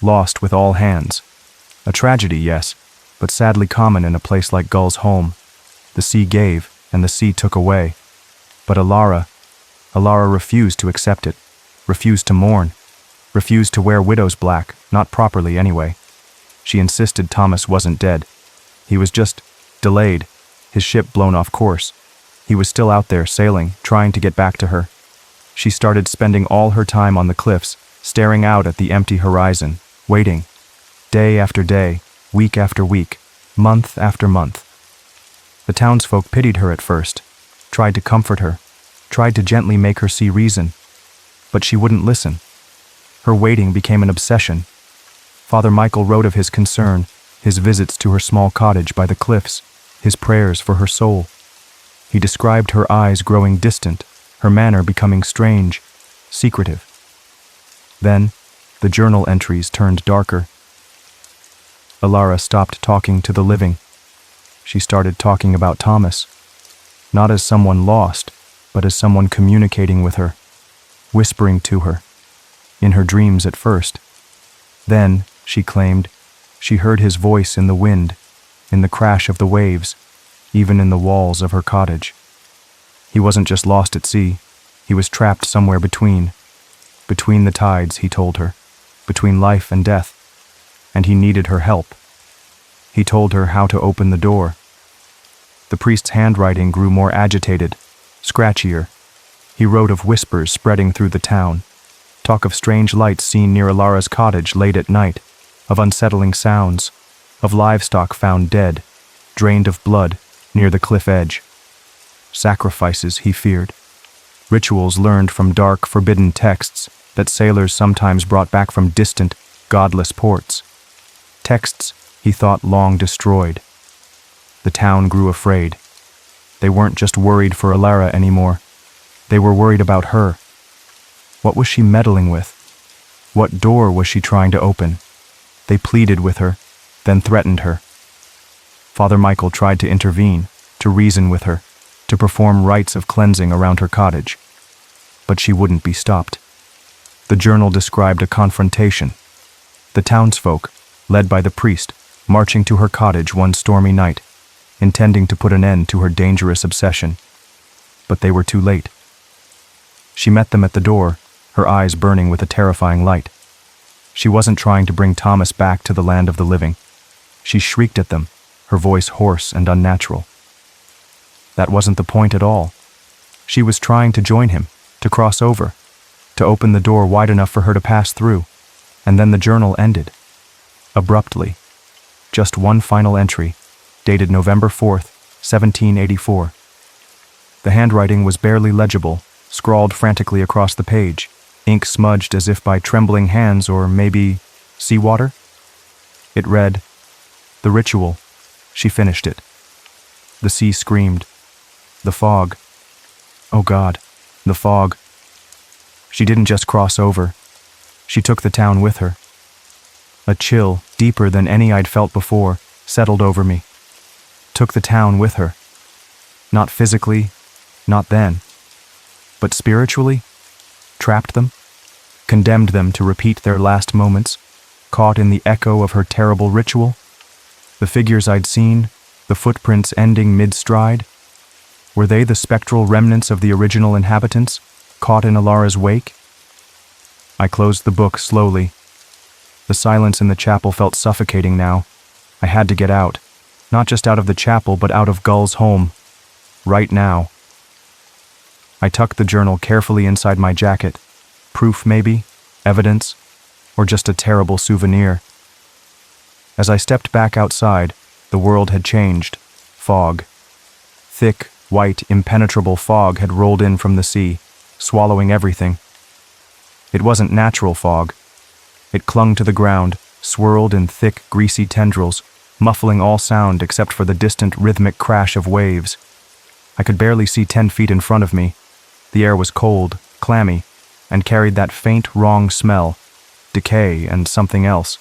Lost with all hands. A tragedy, yes, but sadly common in a place like Gull's Holm. The sea gave, and the sea took away. But Ilara refused to accept it, refused to mourn, refused to wear widow's black, not properly anyway. She insisted Thomas wasn't dead. He was just delayed, his ship blown off course. He was still out there sailing, trying to get back to her. She started spending all her time on the cliffs, staring out at the empty horizon, waiting. Day after day, week after week, month after month. The townsfolk pitied her at first, tried to comfort her, tried to gently make her see reason. But she wouldn't listen. Her waiting became an obsession. Father Michael wrote of his concern, his visits to her small cottage by the cliffs, his prayers for her soul. He described her eyes growing distant, her manner becoming strange, secretive. Then, the journal entries turned darker. Ilara stopped talking to the living. She started talking about Thomas, not as someone lost, but as someone communicating with her, whispering to her, in her dreams at first. Then, she claimed, she heard his voice in the wind, in the crash of the waves, even in the walls of her cottage. He wasn't just lost at sea, he was trapped somewhere between the tides, he told her, between life and death, and he needed her help. He told her how to open the door. The priest's handwriting grew more agitated, scratchier. He wrote of whispers spreading through the town, talk of strange lights seen near Ilara's cottage late at night, of unsettling sounds, of livestock found dead, drained of blood, near the cliff edge. Sacrifices, he feared. Rituals learned from dark, forbidden texts that sailors sometimes brought back from distant, godless ports. Texts he thought long destroyed. The town grew afraid. They weren't just worried for Ilara anymore. They were worried about her. What was she meddling with? What door was she trying to open? They pleaded with her, then threatened her. Father Michael tried to intervene, to reason with her, to perform rites of cleansing around her cottage. But she wouldn't be stopped. The journal described a confrontation. The townsfolk, led by the priest, marching to her cottage one stormy night, intending to put an end to her dangerous obsession. But they were too late. She met them at the door, her eyes burning with a terrifying light. She wasn't trying to bring Thomas back to the land of the living. She shrieked at them, her voice hoarse and unnatural. That wasn't the point at all. She was trying to join him, to cross over, to open the door wide enough for her to pass through, and then the journal ended. Abruptly. Just one final entry, dated November 4th, 1784. The handwriting was barely legible, scrawled frantically across the page, ink smudged as if by trembling hands or maybe seawater. It read, "The ritual." She finished it. The sea screamed. The fog. Oh God, the fog. She didn't just cross over. She took the town with her. A chill, deeper than any I'd felt before, settled over me. Took the town with her. Not physically, not then. But spiritually? Trapped them? Condemned them to repeat their last moments, caught in the echo of her terrible ritual? The figures I'd seen, the footprints ending mid-stride, were they the spectral remnants of the original inhabitants, caught in Alara's wake? I closed the book slowly. The silence in the chapel felt suffocating now. I had to get out, not just out of the chapel, but out of Gull's home. Right now. I tucked the journal carefully inside my jacket. Proof, maybe? Evidence? Or just a terrible souvenir? As I stepped back outside, the world had changed. Fog. Thick, white, impenetrable fog had rolled in from the sea, swallowing everything. It wasn't natural fog. It clung to the ground, swirled in thick, greasy tendrils, muffling all sound except for the distant rhythmic crash of waves. I could barely see 10 feet in front of me. The air was cold, clammy, and carried that faint, wrong smell, decay and something else,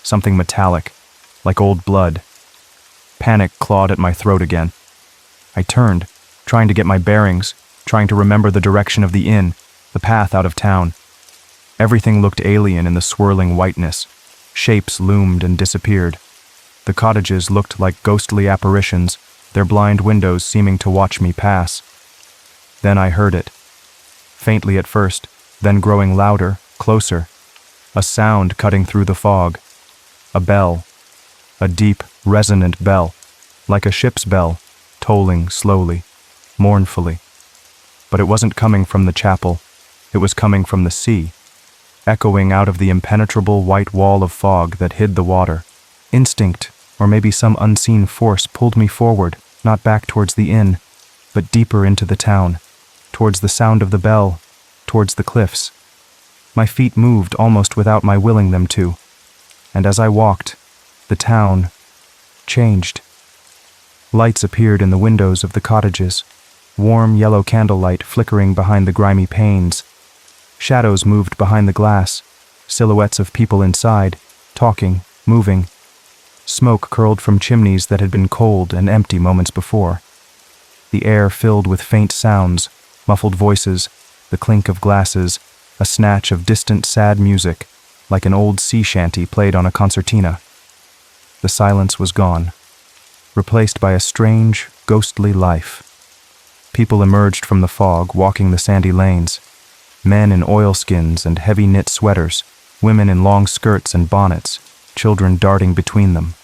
something metallic, like old blood. Panic clawed at my throat again. I turned, trying to get my bearings, trying to remember the direction of the inn, the path out of town. Everything looked alien in the swirling whiteness. Shapes loomed and disappeared. The cottages looked like ghostly apparitions, their blind windows seeming to watch me pass. Then I heard it. Faintly at first, then growing louder, closer. A sound cutting through the fog. A bell. A deep, resonant bell, like a ship's bell, tolling slowly, mournfully. But it wasn't coming from the chapel. It was coming from the sea, echoing out of the impenetrable white wall of fog that hid the water. Instinct, or maybe some unseen force, pulled me forward, not back towards the inn, but deeper into the town, towards the sound of the bell, towards the cliffs. My feet moved almost without my willing them to, and as I walked, the town changed. Lights appeared in the windows of the cottages, warm yellow candlelight flickering behind the grimy panes. Shadows moved behind the glass, silhouettes of people inside, talking, moving. Smoke curled from chimneys that had been cold and empty moments before. The air filled with faint sounds, muffled voices, the clink of glasses, a snatch of distant sad music, like an old sea shanty played on a concertina. The silence was gone, replaced by a strange, ghostly life. People emerged from the fog, walking the sandy lanes. Men in oilskins and heavy knit sweaters, women in long skirts and bonnets, children darting between them.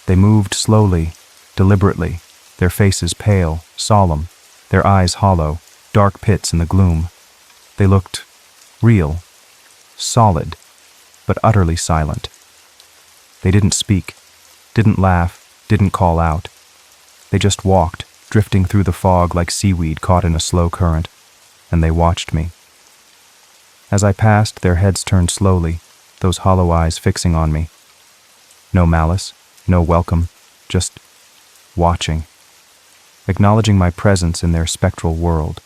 They moved slowly, deliberately, their faces pale, solemn, their eyes hollow, dark pits in the gloom. They looked real, solid, but utterly silent. They didn't speak, didn't laugh, didn't call out. They just walked, drifting through the fog like seaweed caught in a slow current, and they watched me. As I passed, their heads turned slowly, those hollow eyes fixing on me. No malice, no welcome, just watching, acknowledging my presence in their spectral world.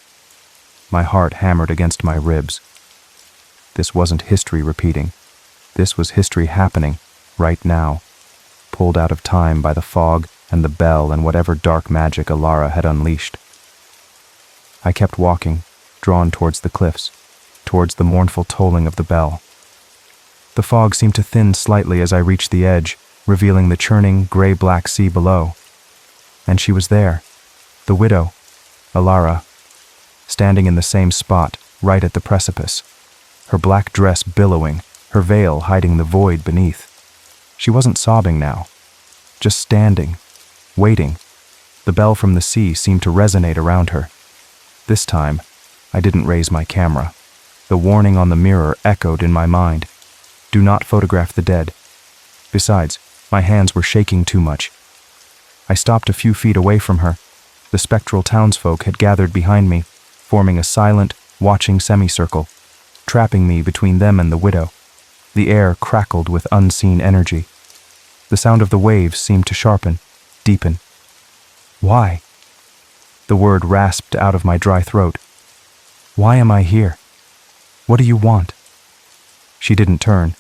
My heart hammered against my ribs. This wasn't history repeating. This was history happening, right now, pulled out of time by the fog and the bell and whatever dark magic Alara had unleashed. I kept walking, drawn towards the cliffs, towards the mournful tolling of the bell. The fog seemed to thin slightly as I reached the edge, revealing the churning, gray-black sea below. And she was there, the widow, Alara, standing in the same spot, right at the precipice, her black dress billowing, her veil hiding the void beneath. She wasn't sobbing now, just standing, waiting. The bell from the sea seemed to resonate around her. This time, I didn't raise my camera. The warning on the mirror echoed in my mind. Do not photograph the dead. Besides, my hands were shaking too much. I stopped a few feet away from her, The spectral townsfolk had gathered behind me, forming a silent, watching semicircle, trapping me between them and the widow. The air crackled with unseen energy. The sound of the waves seemed to sharpen, deepen. Why? The word rasped out of my dry throat. Why am I here? What do you want? She didn't turn.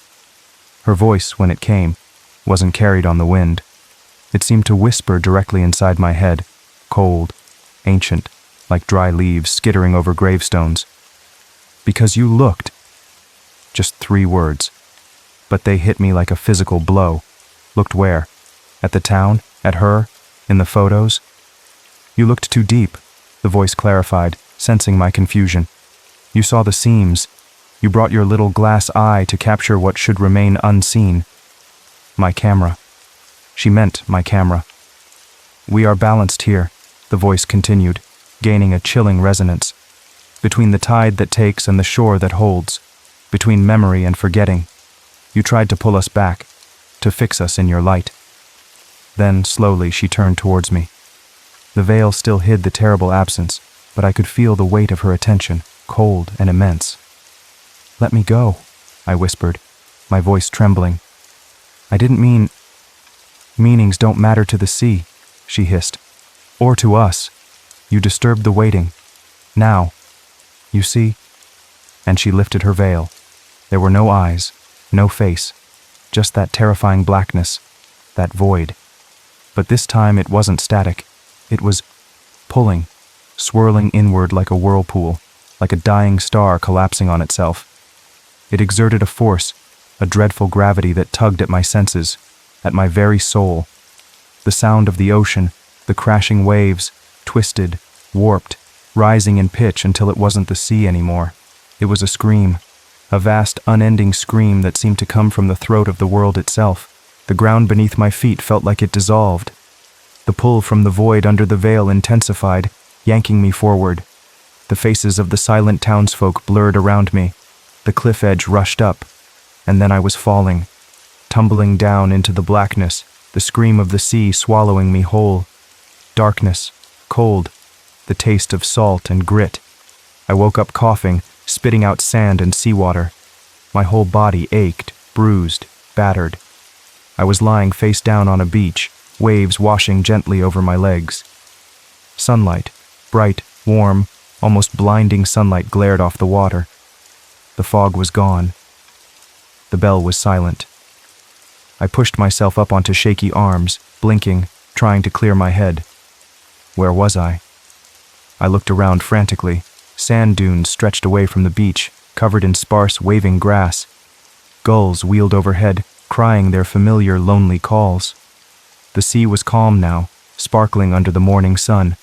Her voice, when it came, wasn't carried on the wind. It seemed to whisper directly inside my head, cold, ancient, like dry leaves skittering over gravestones. Because you looked. Just 3 words. But they hit me like a physical blow. Looked where? At the town? At her? In the photos? You looked too deep, the voice clarified, sensing my confusion. You saw the seams. You brought your little glass eye to capture what should remain unseen. My camera. She meant my camera. We are balanced here, the voice continued, gaining a chilling resonance. Between the tide that takes and the shore that holds. Between memory and forgetting. You tried to pull us back, to fix us in your light. Then, slowly, she turned towards me. The veil still hid the terrible absence, but I could feel the weight of her attention, cold and immense. Let me go, I whispered, my voice trembling. I didn't mean... Meanings don't matter to the sea, she hissed. Or to us. You disturbed the waiting. Now. You see? And she lifted her veil. There were no eyes, no face, just that terrifying blackness, that void. But this time it wasn't static. It was pulling, swirling inward like a whirlpool, like a dying star collapsing on itself. It exerted a force, a dreadful gravity that tugged at my senses, at my very soul. The sound of the ocean, the crashing waves, twisted, warped, rising in pitch until it wasn't the sea anymore. It was a scream, a vast, unending scream that seemed to come from the throat of the world itself. The ground beneath my feet felt like it dissolved. The pull from the void under the veil intensified, yanking me forward. The faces of the silent townsfolk blurred around me. The cliff edge rushed up, and then I was falling, tumbling down into the blackness, the scream of the sea swallowing me whole. Darkness, cold, the taste of salt and grit. I woke up coughing, spitting out sand and seawater. My whole body ached, bruised, battered. I was lying face down on a beach, waves washing gently over my legs. Sunlight, bright, warm, almost blinding sunlight glared off the water. The fog was gone. The bell was silent. I pushed myself up onto shaky arms, blinking, trying to clear my head. Where was I? I looked around frantically. Sand dunes stretched away from the beach, covered in sparse, waving grass. Gulls wheeled overhead, crying their familiar, lonely calls. The sea was calm now, sparkling under the morning sun.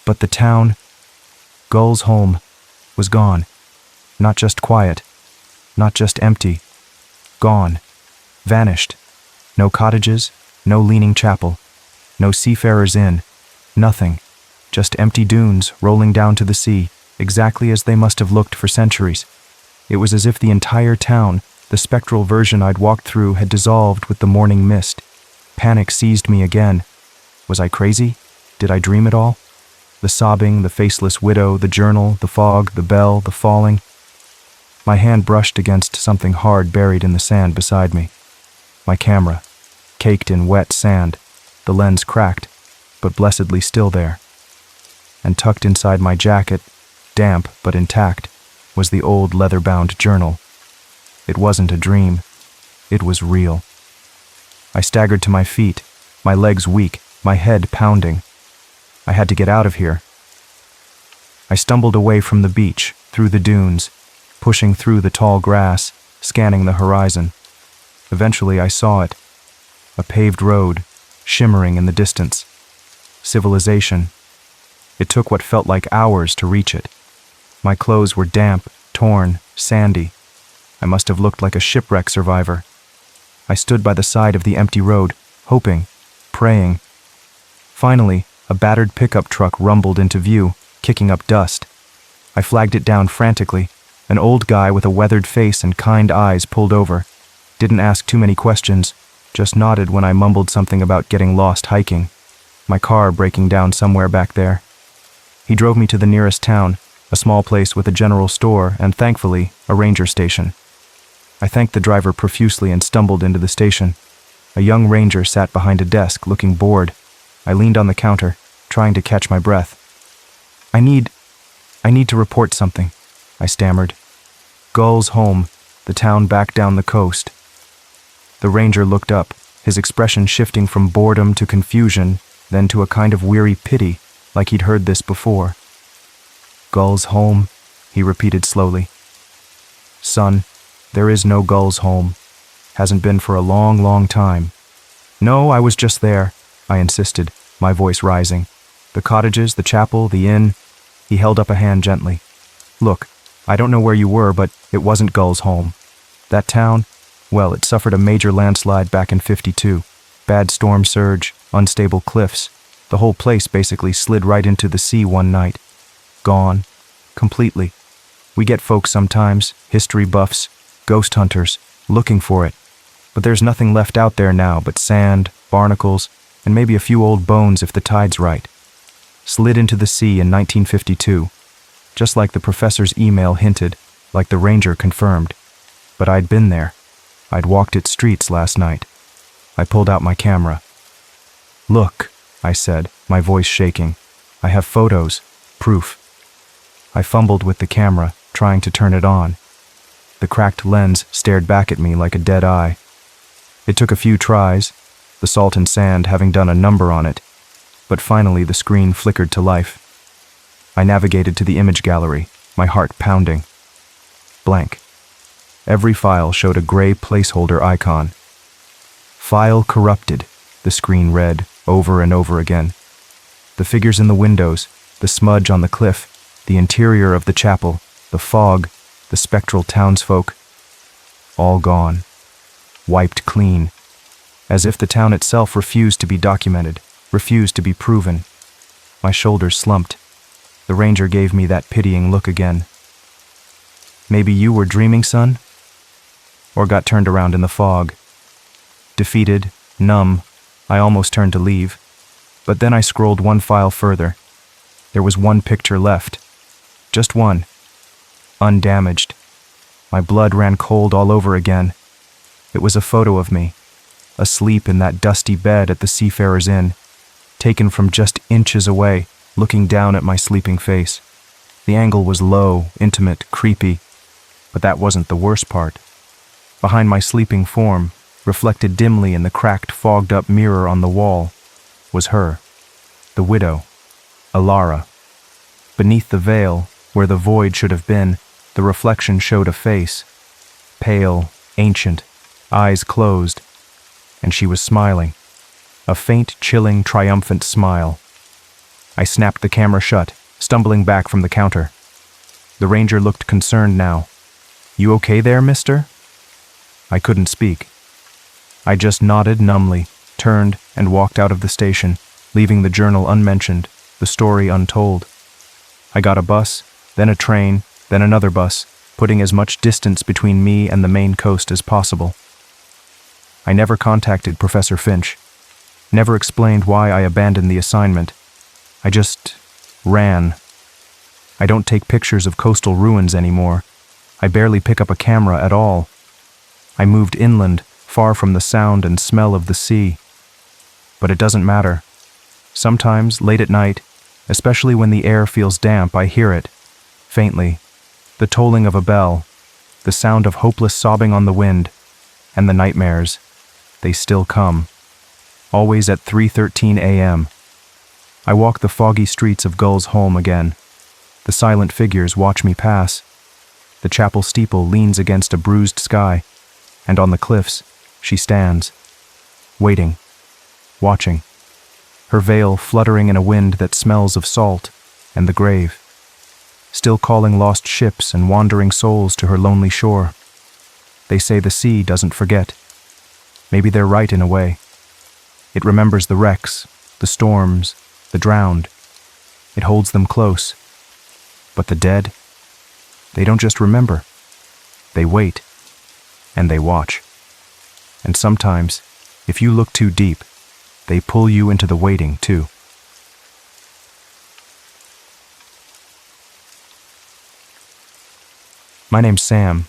But the town, Gull's home, was gone. Not just quiet, not just empty. Gone. Vanished. No cottages, no leaning chapel, no seafarer's inn, nothing. Just empty dunes rolling down to the sea, exactly as they must have looked for centuries. It was as if the entire town, the spectral version I'd walked through, had dissolved with the morning mist. Panic seized me again. Was I crazy? Did I dream it all? The sobbing, the faceless widow, the journal, the fog, the bell, the falling. My hand brushed against something hard buried in the sand beside me. My camera, caked in wet sand, the lens cracked, but blessedly still there. And tucked inside my jacket, damp but intact, was the old leather-bound journal. It wasn't a dream. It was real. I staggered to my feet, my legs weak, my head pounding. I had to get out of here. I stumbled away from the beach, through the dunes, pushing through the tall grass, scanning the horizon. Eventually I saw it. A paved road, shimmering in the distance. Civilization. It took what felt like hours to reach it. My clothes were damp, torn, sandy. I must have looked like a shipwreck survivor. I stood by the side of the empty road, hoping, praying. Finally, a battered pickup truck rumbled into view, kicking up dust. I flagged it down frantically. An old guy with a weathered face and kind eyes pulled over. Didn't ask too many questions, just nodded when I mumbled something about getting lost hiking. My car breaking down somewhere back there. He drove me to the nearest town, a small place with a general store and, thankfully, a ranger station. I thanked the driver profusely and stumbled into the station. A young ranger sat behind a desk, looking bored. I leaned on the counter, trying to catch my breath. I need to report something," I stammered. "Gull's home, the town back down the coast." The ranger looked up, his expression shifting from boredom to confusion, then to a kind of weary pity, like he'd heard this before. "Gull's home," he repeated slowly. "Son, there is no Gull's home. Hasn't been for a long, long time." "No, I was just there," I insisted, my voice rising. "The cottages, the chapel, the inn." He held up a hand gently. "Look, I don't know where you were, but it wasn't Gull's home. That town, well, it suffered a major landslide back in '52. Bad storm surge, unstable cliffs. The whole place basically slid right into the sea one night. Gone. Completely. We get folks sometimes, history buffs, ghost hunters, looking for it. But there's nothing left out there now but sand, barnacles, and maybe a few old bones if the tide's right. Slid into the sea in 1952. Just like the professor's email hinted, like the ranger confirmed. But I'd been there. I'd walked its streets last night. I pulled out my camera. "Look," I said, my voice shaking. "I have photos, proof." I fumbled with the camera, trying to turn it on. The cracked lens stared back at me like a dead eye. It took a few tries, the salt and sand having done a number on it, but finally the screen flickered to life. I navigated to the image gallery, my heart pounding. Blank. Every file showed a gray placeholder icon. "File corrupted," the screen read over and over again. The figures in the windows, the smudge on the cliff, the interior of the chapel, the fog, the spectral townsfolk, all gone. Wiped clean. As if the town itself refused to be documented, refused to be proven. My shoulders slumped. The ranger gave me that pitying look again. "Maybe you were dreaming, son?" Or got turned around in the fog. Defeated, numb, I almost turned to leave. But then I scrolled one file further. There was one picture left. Just one. Undamaged. My blood ran cold all over again. It was a photo of me, asleep in that dusty bed at the Seafarer's Inn, taken from just inches away, looking down at my sleeping face. The angle was low, intimate, creepy, but that wasn't the worst part. Behind my sleeping form, reflected dimly in the cracked, fogged-up mirror on the wall, was her, the widow, Alara. Beneath the veil, where the void should have been, the reflection showed a face, pale, ancient, eyes closed, and she was smiling, a faint, chilling, triumphant smile. I snapped the camera shut, stumbling back from the counter. The ranger looked concerned now. "You okay there, mister?" I couldn't speak. I just nodded numbly, turned, and walked out of the station, leaving the journal unmentioned, the story untold. I got a bus, then a train, then another bus, putting as much distance between me and the main coast as possible. I never contacted Professor Finch, never explained why I abandoned the assignment. I just ran. I don't take pictures of coastal ruins anymore. I barely pick up a camera at all. I moved inland, far from the sound and smell of the sea. But it doesn't matter. Sometimes, late at night, especially when the air feels damp, I hear it, faintly, the tolling of a bell, the sound of hopeless sobbing on the wind, and the nightmares. They still come. Always at 3:13 a.m. I walk the foggy streets of Gull's home again. The silent figures watch me pass. The chapel steeple leans against a bruised sky, and on the cliffs, she stands, waiting, watching, her veil fluttering in a wind that smells of salt and the grave, still calling lost ships and wandering souls to her lonely shore. They say the sea doesn't forget. Maybe they're right in a way. It remembers the wrecks, the storms, the drowned. It holds them close. But the dead, they don't just remember. They wait, and they watch. And sometimes, if you look too deep, they pull you into the waiting too. My name's Sam.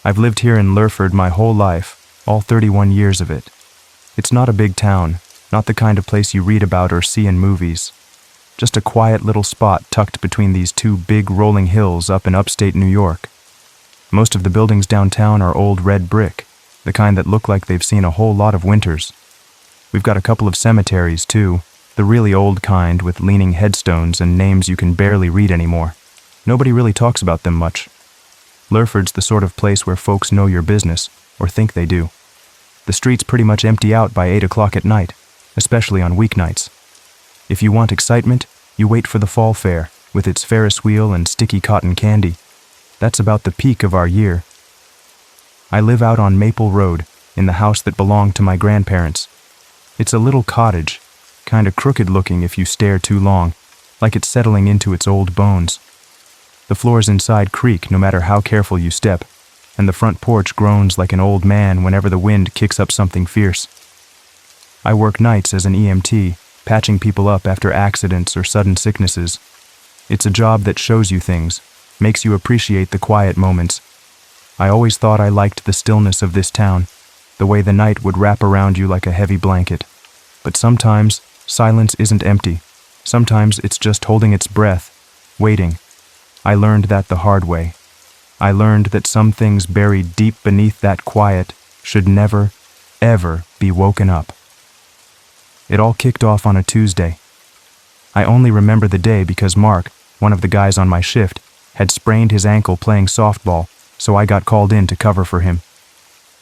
I've lived here in Lurford my whole life, all 31 years of it. It's not a big town, not the kind of place you read about or see in movies. Just a quiet little spot tucked between these two big rolling hills up in upstate New York. Most of the buildings downtown are old red brick, the kind that look like they've seen a whole lot of winters. We've got a couple of cemeteries, too, the really old kind with leaning headstones and names you can barely read anymore. Nobody really talks about them much. Lurford's the sort of place where folks know your business, or think they do. The streets pretty much empty out by 8 o'clock at night, especially on weeknights. If you want excitement, you wait for the fall fair, with its Ferris wheel and sticky cotton candy. That's about the peak of our year. I live out on Maple Road, in the house that belonged to my grandparents. It's a little cottage, kinda crooked looking if you stare too long, like it's settling into its old bones. The floors inside creak no matter how careful you step, and the front porch groans like an old man whenever the wind kicks up something fierce. I work nights as an EMT, patching people up after accidents or sudden sicknesses. It's a job that shows you things, makes you appreciate the quiet moments. I always thought I liked the stillness of this town, the way the night would wrap around you like a heavy blanket. But sometimes, silence isn't empty. Sometimes it's just holding its breath, waiting. I learned that the hard way. I learned that some things buried deep beneath that quiet should never, ever be woken up. It all kicked off on a Tuesday. I only remember the day because Mark, one of the guys on my shift, had sprained his ankle playing softball, so I got called in to cover for him.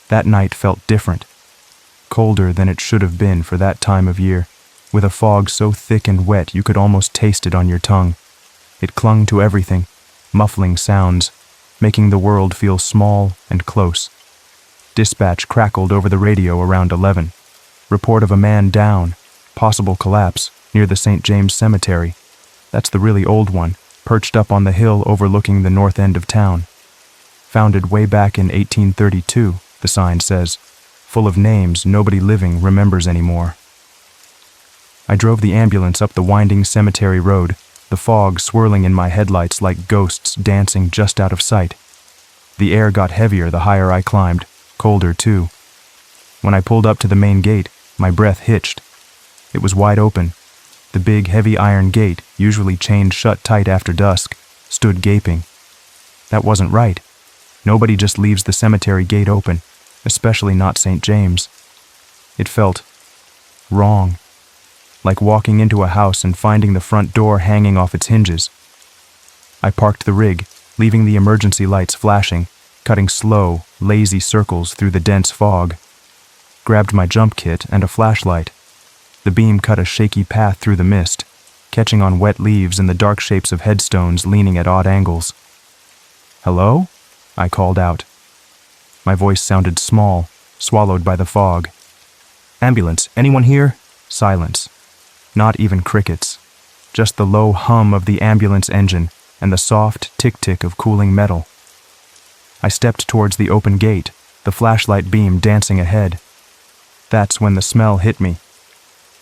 That night felt different, colder than it should have been for that time of year, with a fog so thick and wet you could almost taste it on your tongue. It clung to everything, muffling sounds, making the world feel small and close. Dispatch crackled over the radio around 11. Report of a man down, possible collapse, near the St. James Cemetery. That's the really old one, perched up on the hill overlooking the north end of town. Founded way back in 1832, the sign says, full of names nobody living remembers anymore. I drove the ambulance up the winding cemetery road, the fog swirling in my headlights like ghosts dancing just out of sight. The air got heavier the higher I climbed, colder too. When I pulled up to the main gate, my breath hitched. It was wide open. The big, heavy iron gate, usually chained shut tight after dusk, stood gaping. That wasn't right. Nobody just leaves the cemetery gate open, especially not St. James. It felt wrong. Like walking into a house and finding the front door hanging off its hinges. I parked the rig, leaving the emergency lights flashing, cutting slow, lazy circles through the dense fog. Grabbed my jump kit and a flashlight. The beam cut a shaky path through the mist, catching on wet leaves and the dark shapes of headstones leaning at odd angles. "Hello?" I called out. My voice sounded small, swallowed by the fog. "Ambulance, anyone here?" Silence. Not even crickets. Just the low hum of the ambulance engine and the soft tick-tick of cooling metal. I stepped towards the open gate, the flashlight beam dancing ahead. That's when the smell hit me.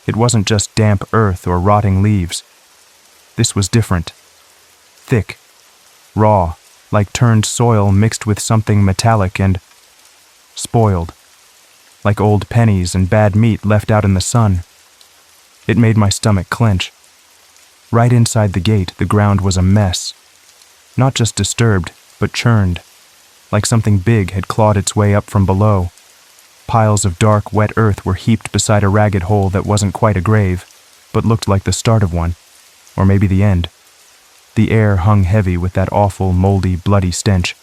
It wasn't just damp earth or rotting leaves. This was different. Thick. Raw, like turned soil mixed with something metallic and spoiled. Like old pennies and bad meat left out in the sun. It made my stomach clench. Right inside the gate, the ground was a mess. Not just disturbed, but churned. Like something big had clawed its way up from below. Piles of dark, wet earth were heaped beside a ragged hole that wasn't quite a grave, but looked like the start of one, or maybe the end. The air hung heavy with that awful, moldy, bloody stench.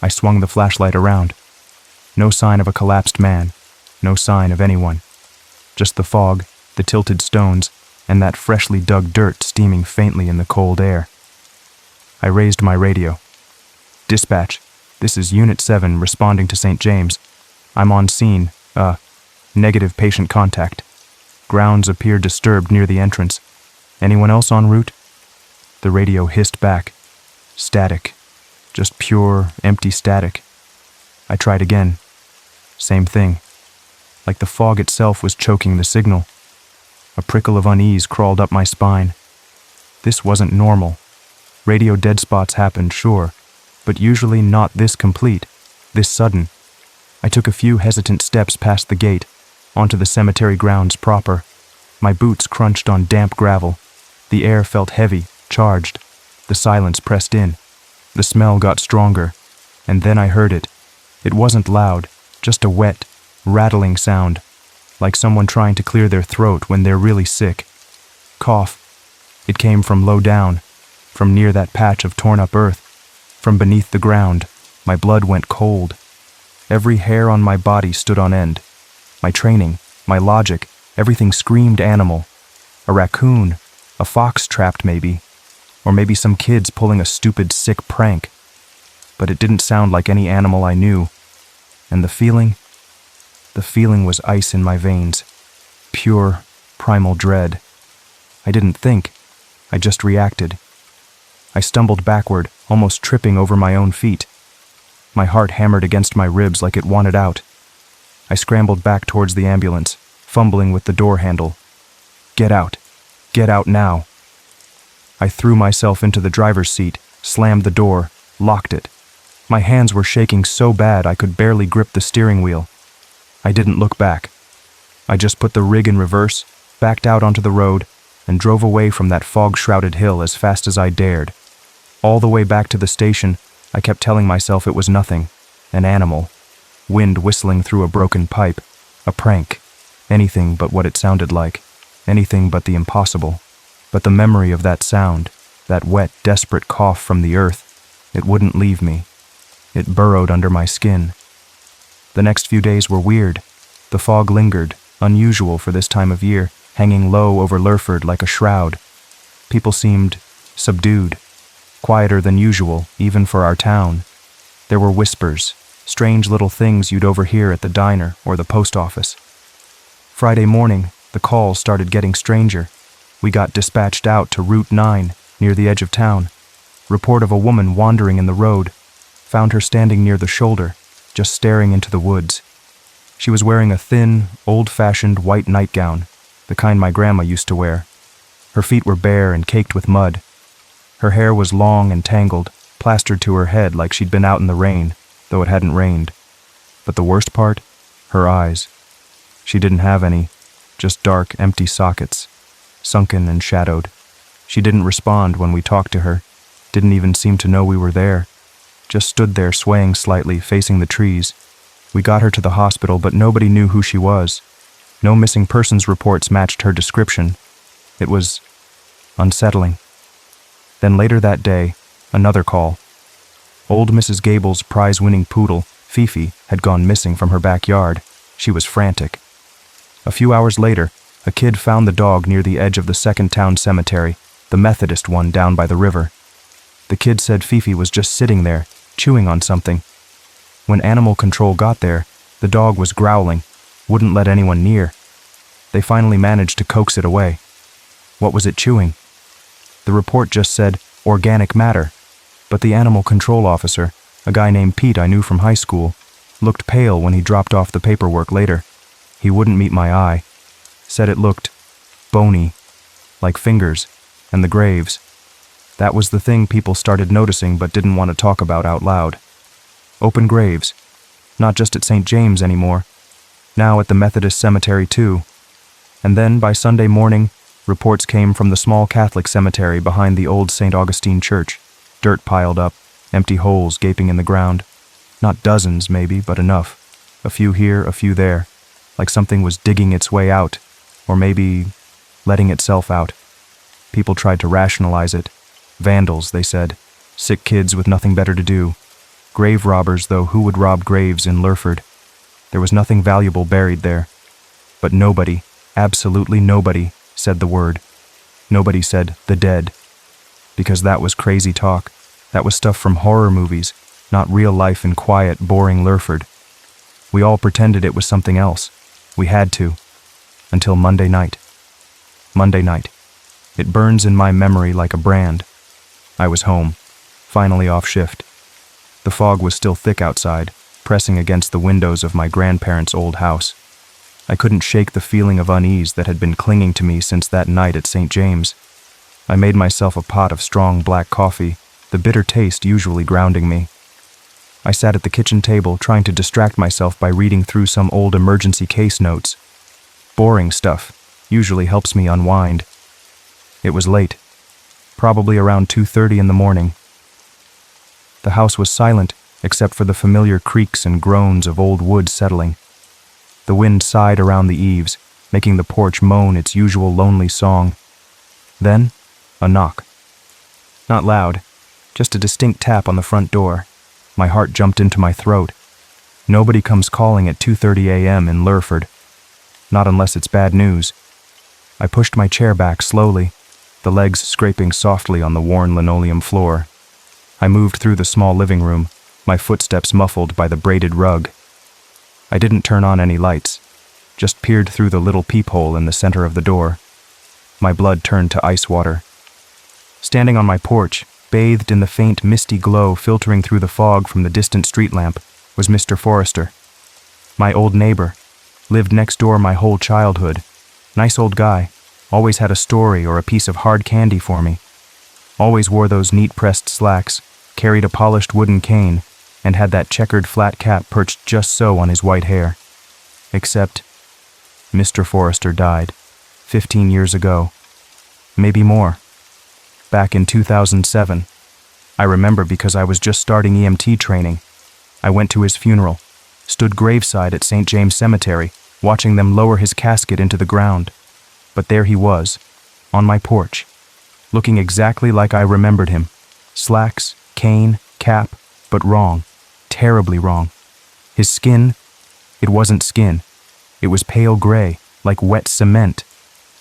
I swung the flashlight around. No sign of a collapsed man, no sign of anyone. Just the fog, the tilted stones, and that freshly dug dirt steaming faintly in the cold air. I raised my radio. "Dispatch, this is Unit 7 responding to St. James. I'm on scene. Negative patient contact. Grounds appear disturbed near the entrance. Anyone else en route?" The radio hissed back. Static. Just pure, empty static. I tried again. Same thing. Like the fog itself was choking the signal. A prickle of unease crawled up my spine. This wasn't normal. Radio dead spots happened, sure, but usually not this complete, this sudden. I took a few hesitant steps past the gate, onto the cemetery grounds proper. My boots crunched on damp gravel. The air felt heavy, charged. The silence pressed in. The smell got stronger, and then I heard it. It wasn't loud, just a wet, rattling sound, like someone trying to clear their throat when they're really sick. Cough. It came from low down, from near that patch of torn-up earth, from beneath the ground. My blood went cold. Every hair on my body stood on end. My training, my logic, everything screamed animal. A raccoon, a fox trapped maybe, or maybe some kids pulling a stupid, sick prank. But it didn't sound like any animal I knew. And the feeling was ice in my veins. Pure, primal dread. I didn't think. I just reacted. I stumbled backward, almost tripping over my own feet. My heart hammered against my ribs like it wanted out. I scrambled back towards the ambulance, fumbling with the door handle. Get out. Get out now. I threw myself into the driver's seat, slammed the door, locked it. My hands were shaking so bad I could barely grip the steering wheel. I didn't look back. I just put the rig in reverse, backed out onto the road, and drove away from that fog-shrouded hill as fast as I dared. All the way back to the station, I kept telling myself it was nothing, an animal, wind whistling through a broken pipe, a prank, anything but what it sounded like, anything but the impossible. But the memory of that sound, that wet, desperate cough from the earth, it wouldn't leave me. It burrowed under my skin. The next few days were weird. The fog lingered, unusual for this time of year, hanging low over Lurford like a shroud. People seemed subdued, quieter than usual, even for our town. There were whispers, strange little things you'd overhear at the diner or the post office. Friday morning, the calls started getting stranger. We got dispatched out to Route 9, near the edge of town. Report of a woman wandering in the road. Found her standing near the shoulder, just staring into the woods. She was wearing a thin, old-fashioned white nightgown, the kind my grandma used to wear. Her feet were bare and caked with mud. Her hair was long and tangled, plastered to her head like she'd been out in the rain, though it hadn't rained. But the worst part? Her eyes. She didn't have any, just dark, empty sockets, sunken and shadowed. She didn't respond when we talked to her, didn't even seem to know we were there. Just stood there swaying slightly, facing the trees. We got her to the hospital, but nobody knew who she was. No missing persons reports matched her description. It was unsettling. Then later that day, another call. Old Mrs. Gable's prize-winning poodle, Fifi, had gone missing from her backyard. She was frantic. A few hours later, a kid found the dog near the edge of the second town cemetery, the Methodist one down by the river. The kid said Fifi was just sitting there, chewing on something. When animal control got there, the dog was growling, wouldn't let anyone near. They finally managed to coax it away. What was it chewing? The report just said, organic matter, but the animal control officer, a guy named Pete I knew from high school, looked pale when he dropped off the paperwork later. He wouldn't meet my eye. Said it looked bony, like fingers, and the graves. That was the thing people started noticing but didn't want to talk about out loud. Open graves. Not just at St. James anymore. Now at the Methodist cemetery too. And then by Sunday morning, reports came from the small Catholic cemetery behind the old St. Augustine church. Dirt piled up, empty holes gaping in the ground. Not dozens maybe, but enough. A few here, a few there. Like something was digging its way out, or maybe letting itself out. People tried to rationalize it. Vandals, they said. Sick kids with nothing better to do. Grave robbers, though who would rob graves in Lurford? There was nothing valuable buried there. But nobody, absolutely nobody, said the word. Nobody said, the dead. Because that was crazy talk. That was stuff from horror movies, not real life in quiet, boring Lurford. We all pretended it was something else. We had to. Until Monday night. Monday night. It burns in my memory like a brand. I was home, finally off shift. The fog was still thick outside, pressing against the windows of my grandparents' old house. I couldn't shake the feeling of unease that had been clinging to me since that night at St. James. I made myself a pot of strong black coffee, the bitter taste usually grounding me. I sat at the kitchen table trying to distract myself by reading through some old emergency case notes. Boring stuff usually helps me unwind. It was late, probably around 2:30 in the morning. The house was silent except for the familiar creaks and groans of old wood settling. The wind sighed around the eaves, making the porch moan its usual lonely song. Then, a knock. Not loud, just a distinct tap on the front door. My heart jumped into my throat. Nobody comes calling at 2:30 a.m. in Lurford. Not unless it's bad news. I pushed my chair back slowly, the legs scraping softly on the worn linoleum floor. I moved through the small living room, my footsteps muffled by the braided rug. I didn't turn on any lights, just peered through the little peephole in the center of the door. My blood turned to ice water. Standing on my porch, bathed in the faint misty glow filtering through the fog from the distant street lamp, was Mr. Forrester. My old neighbor, lived next door my whole childhood. Nice old guy, always had a story or a piece of hard candy for me. Always wore those neat-pressed slacks, carried a polished wooden cane, and had that checkered flat cap perched just so on his white hair. Except, Mr. Forrester died, 15 years ago. Maybe more. Back in 2007. I remember because I was just starting EMT training. I went to his funeral, stood graveside at St. James Cemetery, watching them lower his casket into the ground. But there he was, on my porch, looking exactly like I remembered him. Slacks, cane, cap, but wrong, terribly wrong. His skin, it wasn't skin. It was pale gray, like wet cement.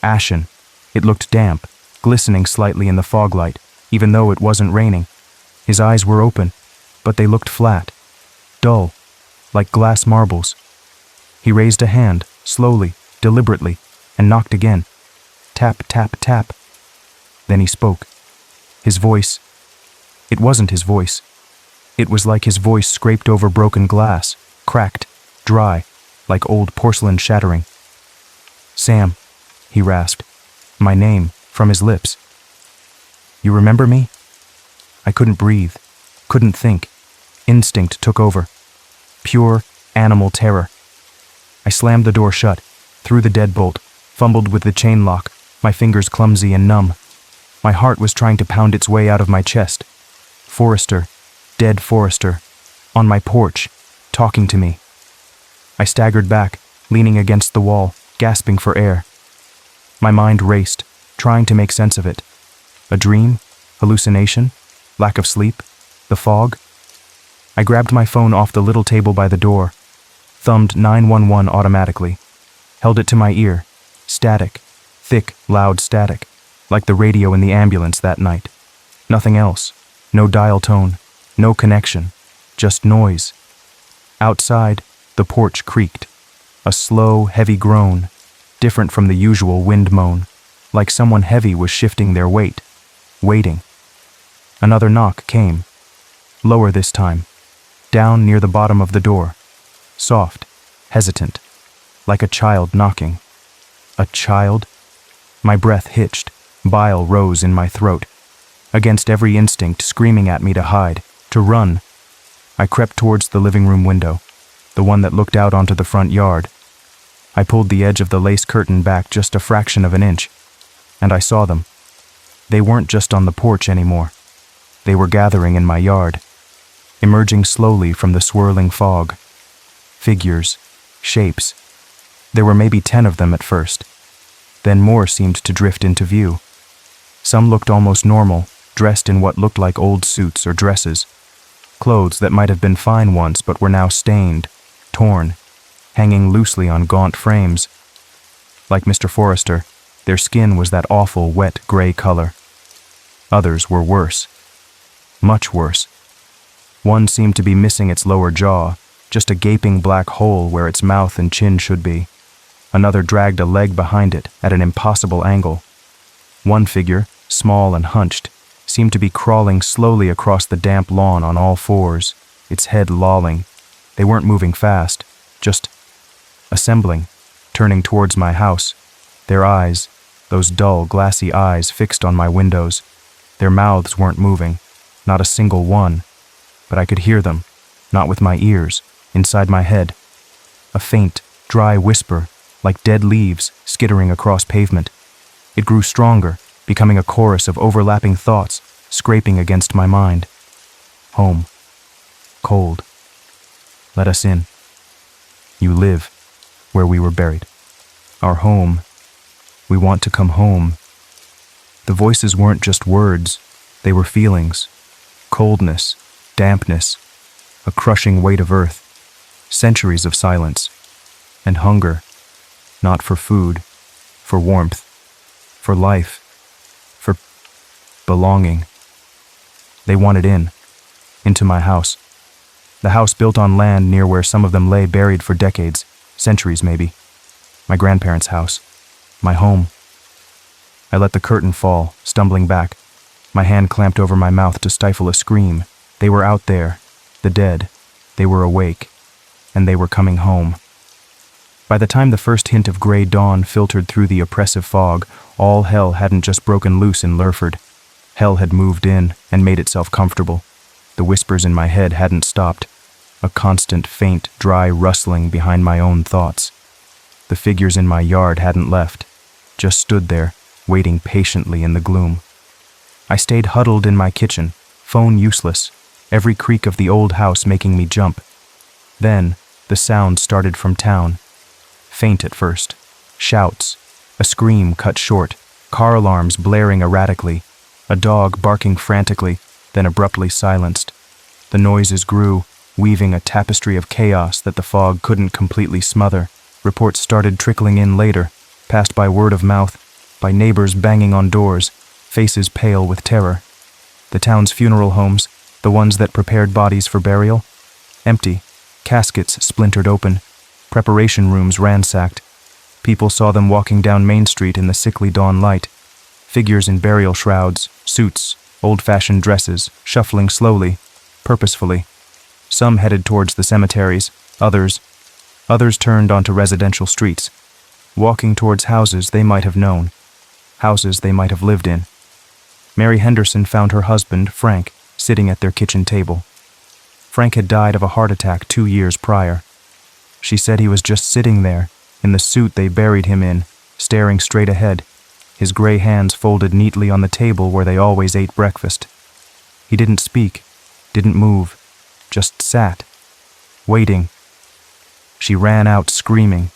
Ashen. It looked damp, glistening slightly in the fog light, even though it wasn't raining. His eyes were open, but they looked flat, dull, like glass marbles. He raised a hand, slowly, deliberately, and knocked again. Tap, tap, tap. Then he spoke. His voice, it wasn't his voice. It was like his voice scraped over broken glass, cracked, dry, like old porcelain shattering. Sam, he rasped, my name, from his lips. You remember me? I couldn't breathe, couldn't think. Instinct took over. Pure, animal terror. I slammed the door shut, threw the deadbolt, fumbled with the chain lock, my fingers clumsy and numb. My heart was trying to pound its way out of my chest. Forrester, dead Forrester, on my porch, talking to me. I staggered back, leaning against the wall, gasping for air. My mind raced, trying to make sense of it. A dream? Hallucination? Lack of sleep? The fog? I grabbed my phone off the little table by the door, thumbed 911 automatically, held it to my ear. Static. Thick, loud static, like the radio in the ambulance that night. Nothing else. No dial tone. No connection. Just noise. Outside, the porch creaked. A slow, heavy groan, different from the usual wind moan, like someone heavy was shifting their weight, waiting. Another knock came. Lower this time. Down near the bottom of the door. Soft, hesitant, like a child knocking. A child? My breath hitched, bile rose in my throat. Against every instinct screaming at me to hide, to run. I crept towards the living room window, the one that looked out onto the front yard. I pulled the edge of the lace curtain back just a fraction of an inch, and I saw them. They weren't just on the porch anymore. They were gathering in my yard, emerging slowly from the swirling fog. Figures, shapes. There were maybe 10 of them at first. Then more seemed to drift into view. Some looked almost normal, dressed in what looked like old suits or dresses. Clothes that might have been fine once but were now stained, torn, hanging loosely on gaunt frames. Like Mr. Forrester, their skin was that awful wet gray color. Others were worse. Much worse. One seemed to be missing its lower jaw, just a gaping black hole where its mouth and chin should be. Another dragged a leg behind it at an impossible angle. One figure, small and hunched, seemed to be crawling slowly across the damp lawn on all fours, its head lolling. They weren't moving fast, just assembling, turning towards my house. Their eyes, those dull, glassy eyes fixed on my windows. Their mouths weren't moving, not a single one, but I could hear them, not with my ears, inside my head. A faint, dry whisper, like dead leaves skittering across pavement. It grew stronger, becoming a chorus of overlapping thoughts, scraping against my mind. Home. Cold. Let us in. You live where we were buried. Our home. We want to come home. The voices weren't just words, they were feelings. Coldness, dampness, a crushing weight of earth, centuries of silence, and hunger, not for food, for warmth, for life, for belonging. They wanted in, into my house. The house built on land near where some of them lay buried for decades, centuries maybe. My grandparents' house, my home. I let the curtain fall, stumbling back. My hand clamped over my mouth to stifle a scream. They were out there, the dead. They were awake, and they were coming home. By the time the first hint of gray dawn filtered through the oppressive fog, all hell hadn't just broken loose in Lurford. Hell had moved in and made itself comfortable. The whispers in my head hadn't stopped, a constant, faint, dry rustling behind my own thoughts. The figures in my yard hadn't left, just stood there, waiting patiently in the gloom. I stayed huddled in my kitchen, phone useless, every creak of the old house making me jump. Then, the sound started from town. Faint at first. Shouts. A scream cut short. Car alarms blaring erratically. A dog barking frantically, then abruptly silenced. The noises grew, weaving a tapestry of chaos that the fog couldn't completely smother. Reports started trickling in later, passed by word of mouth, by neighbors banging on doors, faces pale with terror. The town's funeral homes, the ones that prepared bodies for burial, empty, caskets splintered open, preparation rooms ransacked. People saw them walking down Main Street in the sickly dawn light, figures in burial shrouds, suits, old-fashioned dresses, shuffling slowly, purposefully. Some headed towards the cemeteries, others turned onto residential streets, walking towards houses they might have known, houses they might have lived in. Mary Henderson found her husband, Frank, sitting at their kitchen table. Frank had died of a heart attack 2 years prior. She said he was just sitting there, in the suit they buried him in, staring straight ahead, his gray hands folded neatly on the table where they always ate breakfast. He didn't speak, didn't move, just sat, waiting. She ran out screaming.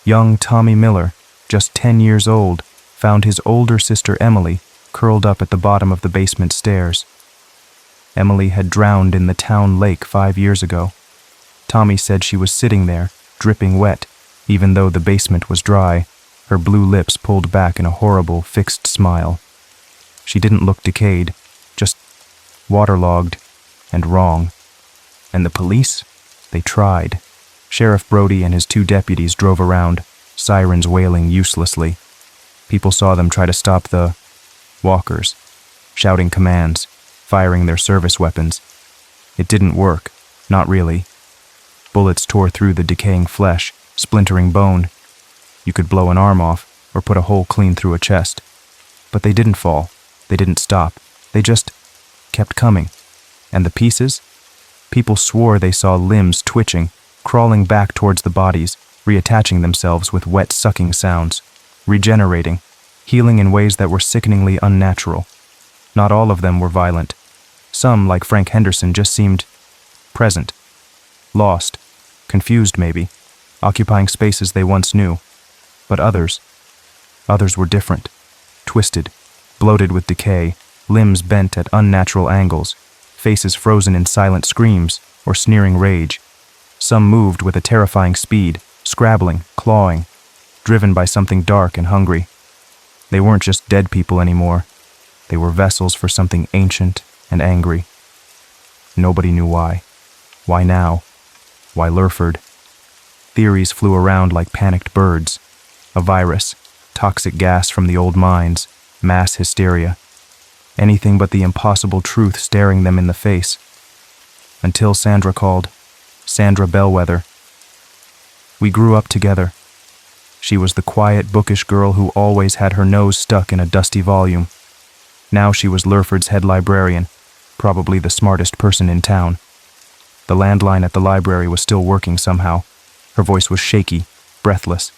Young Tommy Miller, just 10 years old, found his older sister Emily curled up at the bottom of the basement stairs. Emily had drowned in the town lake 5 years ago. Tommy said she was sitting there, dripping wet, even though the basement was dry, her blue lips pulled back in a horrible, fixed smile. She didn't look decayed, just waterlogged and wrong. And the police? They tried. Sheriff Brody and his 2 deputies drove around, sirens wailing uselessly. People saw them try to stop the walkers, shouting commands, firing their service weapons. It didn't work, not really. Bullets tore through the decaying flesh, splintering bone. You could blow an arm off or put a hole clean through a chest. But they didn't fall. They didn't stop. They just kept coming. And the pieces? People swore they saw limbs twitching, crawling back towards the bodies, reattaching themselves with wet sucking sounds, regenerating, healing in ways that were sickeningly unnatural. Not all of them were violent. Some, like Frank Henderson, just seemed present, lost, confused maybe, occupying spaces they once knew. But others were different, twisted, bloated with decay, limbs bent at unnatural angles, faces frozen in silent screams or sneering rage. Some moved with a terrifying speed, scrabbling, clawing, driven by something dark and hungry. They weren't just dead people anymore. They were vessels for something ancient and angry. Nobody knew why. Why now? Why Lurford? Theories flew around like panicked birds. A virus, toxic gas from the old mines, mass hysteria. Anything but the impossible truth staring them in the face. Until Sandra called. Sandra Bellwether. We grew up together. She was the quiet, bookish girl who always had her nose stuck in a dusty volume. Now she was Lurford's head librarian, probably the smartest person in town. The landline at the library was still working somehow. Her voice was shaky, breathless.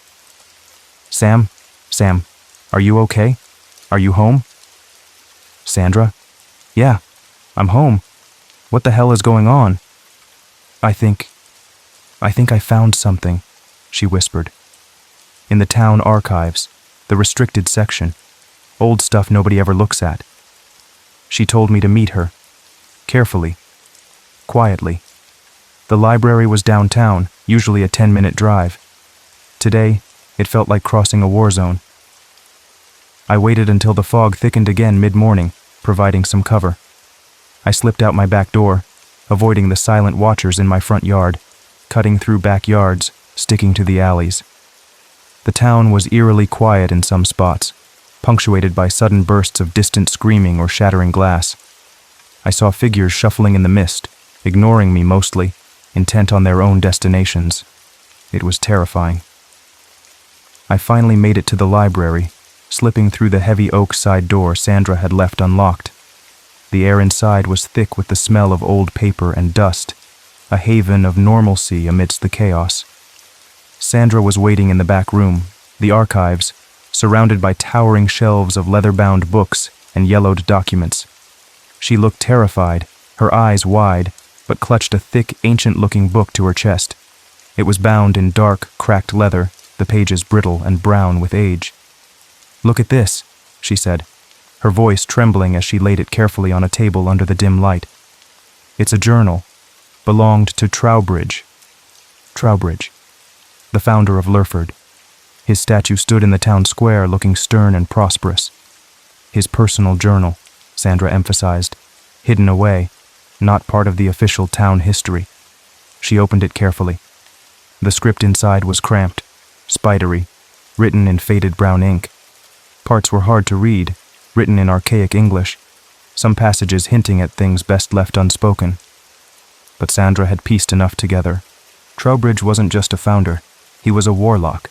Sam? Sam, are you okay? Are you home? Sandra? Yeah, I'm home. What the hell is going on? I think I found something, she whispered. In the town archives, the restricted section, old stuff nobody ever looks at. She told me to meet her, carefully, quietly. The library was downtown, usually a 10-minute drive. Today, it felt like crossing a war zone. I waited until the fog thickened again mid-morning, providing some cover. I slipped out my back door, avoiding the silent watchers in my front yard, cutting through backyards, sticking to the alleys. The town was eerily quiet in some spots, punctuated by sudden bursts of distant screaming or shattering glass. I saw figures shuffling in the mist, ignoring me mostly, intent on their own destinations. It was terrifying. I finally made it to the library, slipping through the heavy oak side door Sandra had left unlocked. The air inside was thick with the smell of old paper and dust, a haven of normalcy amidst the chaos. Sandra was waiting in the back room, the archives, surrounded by towering shelves of leather-bound books and yellowed documents. She looked terrified, her eyes wide, but clutched a thick, ancient-looking book to her chest. It was bound in dark, cracked leather, the pages brittle and brown with age. "Look at this," she said, her voice trembling as she laid it carefully on a table under the dim light. "It's a journal. Belonged to Trowbridge, the founder of Lurford. His statue stood in the town square looking stern and prosperous. His personal journal," Sandra emphasized, "hidden away, not part of the official town history." She opened it carefully. The script inside was cramped, spidery, written in faded brown ink. Parts were hard to read, written in archaic English, some passages hinting at things best left unspoken. But Sandra had pieced enough together. Trowbridge wasn't just a founder, he was a warlock,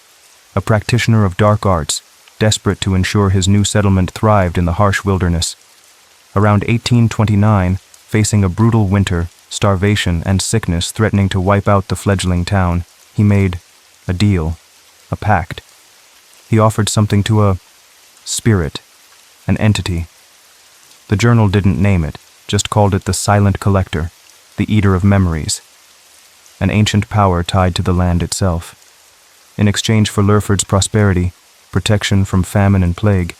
a practitioner of dark arts, desperate to ensure his new settlement thrived in the harsh wilderness. Around 1829, facing a brutal winter, starvation, and sickness threatening to wipe out the fledgling town, he made a deal, a pact. He offered something to a spirit, an entity. The journal didn't name it, just called it the Silent Collector, the Eater of Memories, an ancient power tied to the land itself. In exchange for Lurford's prosperity, protection from famine and plague,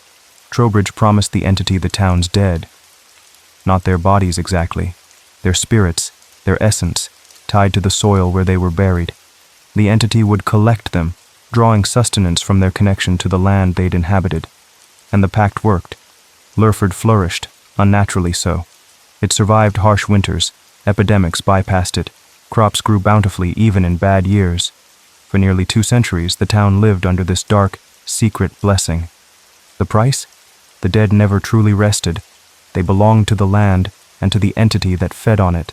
Trowbridge promised the entity the town's dead. Not their bodies exactly, their spirits, their essence, tied to the soil where they were buried. The entity would collect them, drawing sustenance from their connection to the land they'd inhabited. And the pact worked. Lurford flourished, unnaturally so. It survived harsh winters, epidemics bypassed it, crops grew bountifully even in bad years. For nearly 2 centuries, the town lived under this dark, secret blessing. The price? The dead never truly rested. They belonged to the land and to the entity that fed on it.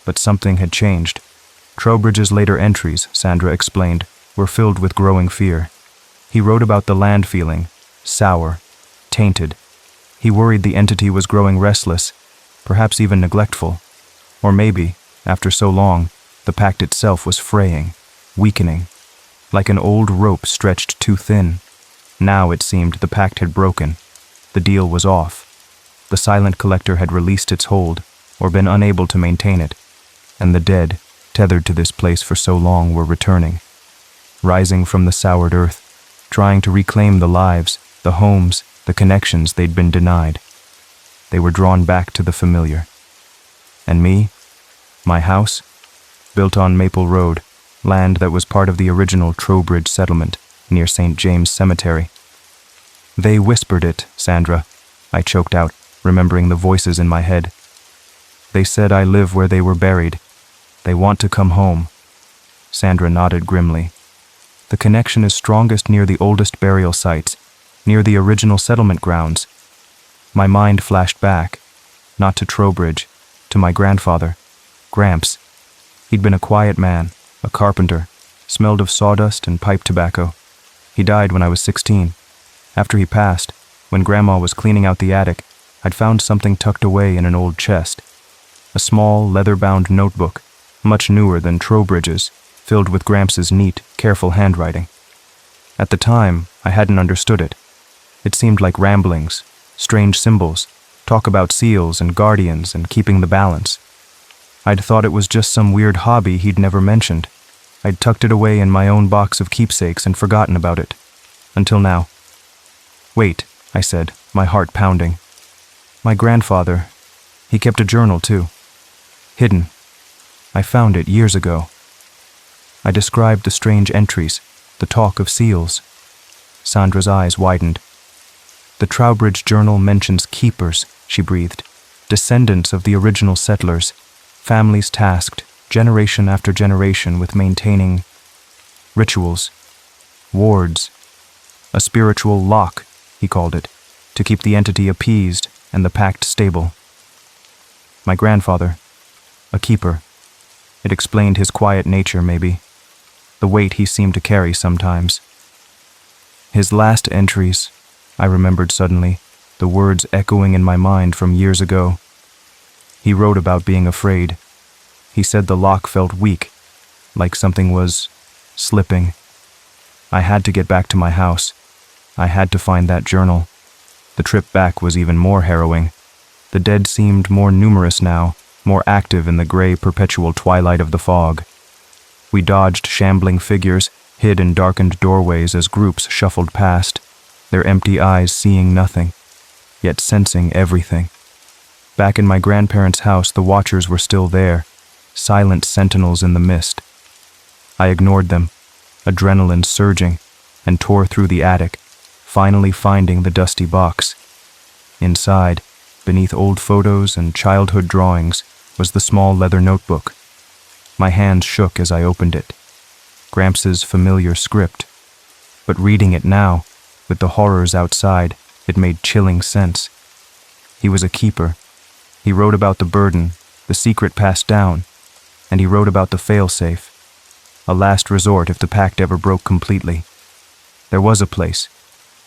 But something had changed. Trowbridge's later entries, Sandra explained, were filled with growing fear. He wrote about the land feeling sour, tainted. He worried the entity was growing restless, perhaps even neglectful. Or maybe, after so long, the pact itself was fraying, weakening, like an old rope stretched too thin. Now it seemed the pact had broken. The deal was off. The Silent Collector had released its hold, or been unable to maintain it, and the dead, tethered to this place for so long, were returning, rising from the soured earth, trying to reclaim the lives, the homes, the connections they'd been denied. They were drawn back to the familiar. And me? My house? Built on Maple Road, land that was part of the original Trowbridge settlement near St. James Cemetery. "They whispered it, Sandra," I choked out, remembering the voices in my head. "They said I live where they were buried. They want to come home." Sandra nodded grimly. "The connection is strongest near the oldest burial sites, near the original settlement grounds." My mind flashed back, not to Trowbridge, to my grandfather, Gramps. He'd been a quiet man, a carpenter, smelled of sawdust and pipe tobacco. He died when I was 16. After he passed, when Grandma was cleaning out the attic, I'd found something tucked away in an old chest. A small, leather-bound notebook, much newer than Trowbridge's, filled with Gramps' neat, careful handwriting. At the time, I hadn't understood it. It seemed like ramblings, strange symbols, talk about seals and guardians and keeping the balance. I'd thought it was just some weird hobby he'd never mentioned. I'd tucked it away in my own box of keepsakes and forgotten about it. Until now. Wait, I said, my heart pounding. My grandfather, he kept a journal too. Hidden. I found it years ago. I described the strange entries, the talk of seals. Sandra's eyes widened. The Trowbridge journal mentions keepers, she breathed, descendants of the original settlers, families tasked, generation after generation, with maintaining rituals, wards, a spiritual lock, he called it, to keep the entity appeased and the pact stable. My grandfather, a keeper. It explained his quiet nature, maybe, the weight he seemed to carry sometimes. His last entries, I remembered suddenly, the words echoing in my mind from years ago. He wrote about being afraid. He said the lock felt weak, like something was slipping. I had to get back to my house. I had to find that journal. The trip back was even more harrowing. The dead seemed more numerous now, more active in the gray, perpetual twilight of the fog. We dodged shambling figures, hid in darkened doorways as groups shuffled past, their empty eyes seeing nothing, yet sensing everything. Back in my grandparents' house, the watchers were still there, silent sentinels in the mist. I ignored them, adrenaline surging, and tore through the attic, finally finding the dusty box. Inside, beneath old photos and childhood drawings, was the small leather notebook. My hands shook as I opened it. Gramps' familiar script. But reading it now, with the horrors outside, it made chilling sense. He was a keeper. He wrote about the burden, the secret passed down, and he wrote about the failsafe, a last resort if the pact ever broke completely. There was a place,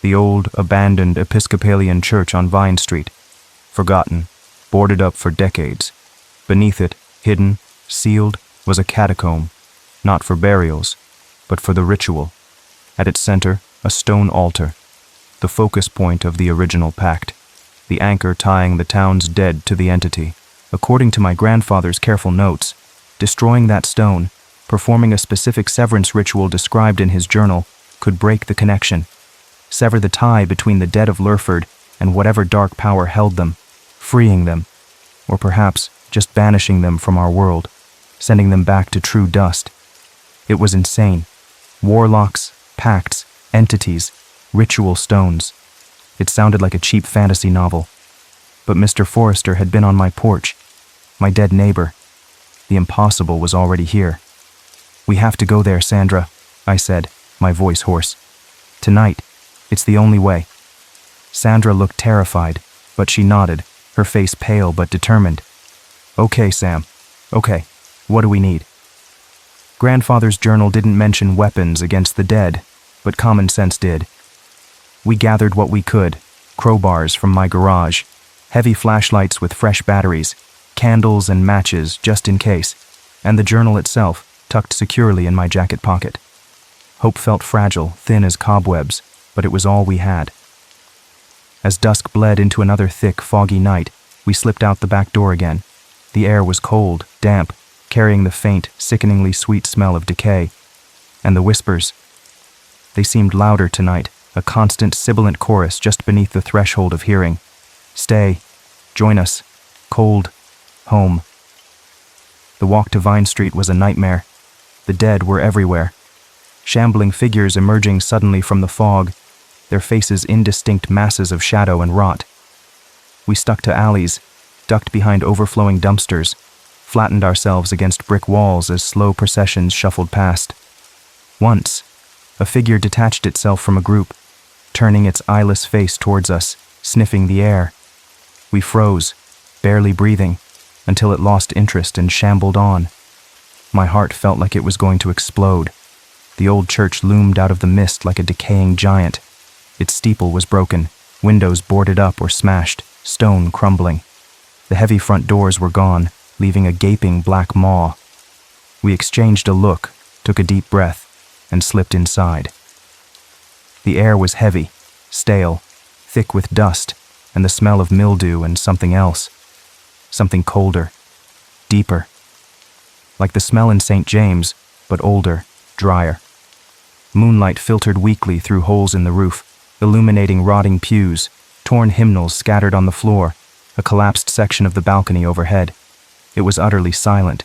the old, abandoned Episcopalian church on Vine Street, forgotten, boarded up for decades. Beneath it, hidden, sealed, was a catacomb, not for burials, but for the ritual. At its center, a stone altar, the focus point of the original pact, the anchor tying the town's dead to the entity. According to my grandfather's careful notes, destroying that stone, performing a specific severance ritual described in his journal, could break the connection, sever the tie between the dead of Lurford and whatever dark power held them, freeing them, or perhaps just banishing them from our world, sending them back to true dust. It was insane. Warlocks, pacts, entities, ritual stones. It sounded like a cheap fantasy novel. But Mr. Forrester had been on my porch, my dead neighbor. The impossible was already here. "We have to go there, Sandra," I said, my voice hoarse. "Tonight. It's the only way." Sandra looked terrified, but she nodded, her face pale but determined. "Okay, Sam. Okay. What do we need?" Grandfather's journal didn't mention weapons against the dead, but common sense did. We gathered what we could, crowbars from my garage, heavy flashlights with fresh batteries, candles and matches just in case, and the journal itself tucked securely in my jacket pocket. Hope felt fragile, thin as cobwebs, but it was all we had. As dusk bled into another thick, foggy night, we slipped out the back door again. The air was cold, damp, carrying the faint, sickeningly sweet smell of decay. And the whispers. They seemed louder tonight, a constant sibilant chorus just beneath the threshold of hearing. Stay. Join us. Cold. Home. The walk to Vine Street was a nightmare. The dead were everywhere. Shambling figures emerging suddenly from the fog, their faces indistinct masses of shadow and rot. We stuck to alleys, ducked behind overflowing dumpsters, flattened ourselves against brick walls as slow processions shuffled past. Once, a figure detached itself from a group, turning its eyeless face towards us, sniffing the air. We froze, barely breathing, until it lost interest and shambled on. My heart felt like it was going to explode. The old church loomed out of the mist like a decaying giant. Its steeple was broken, windows boarded up or smashed, stone crumbling. The heavy front doors were gone, leaving a gaping black maw. We exchanged a look, took a deep breath, and slipped inside. The air was heavy, stale, thick with dust, and the smell of mildew and something else. Something colder, deeper. Like the smell in St. James, but older, drier. Moonlight filtered weakly through holes in the roof, illuminating rotting pews, torn hymnals scattered on the floor, a collapsed section of the balcony overhead. It was utterly silent,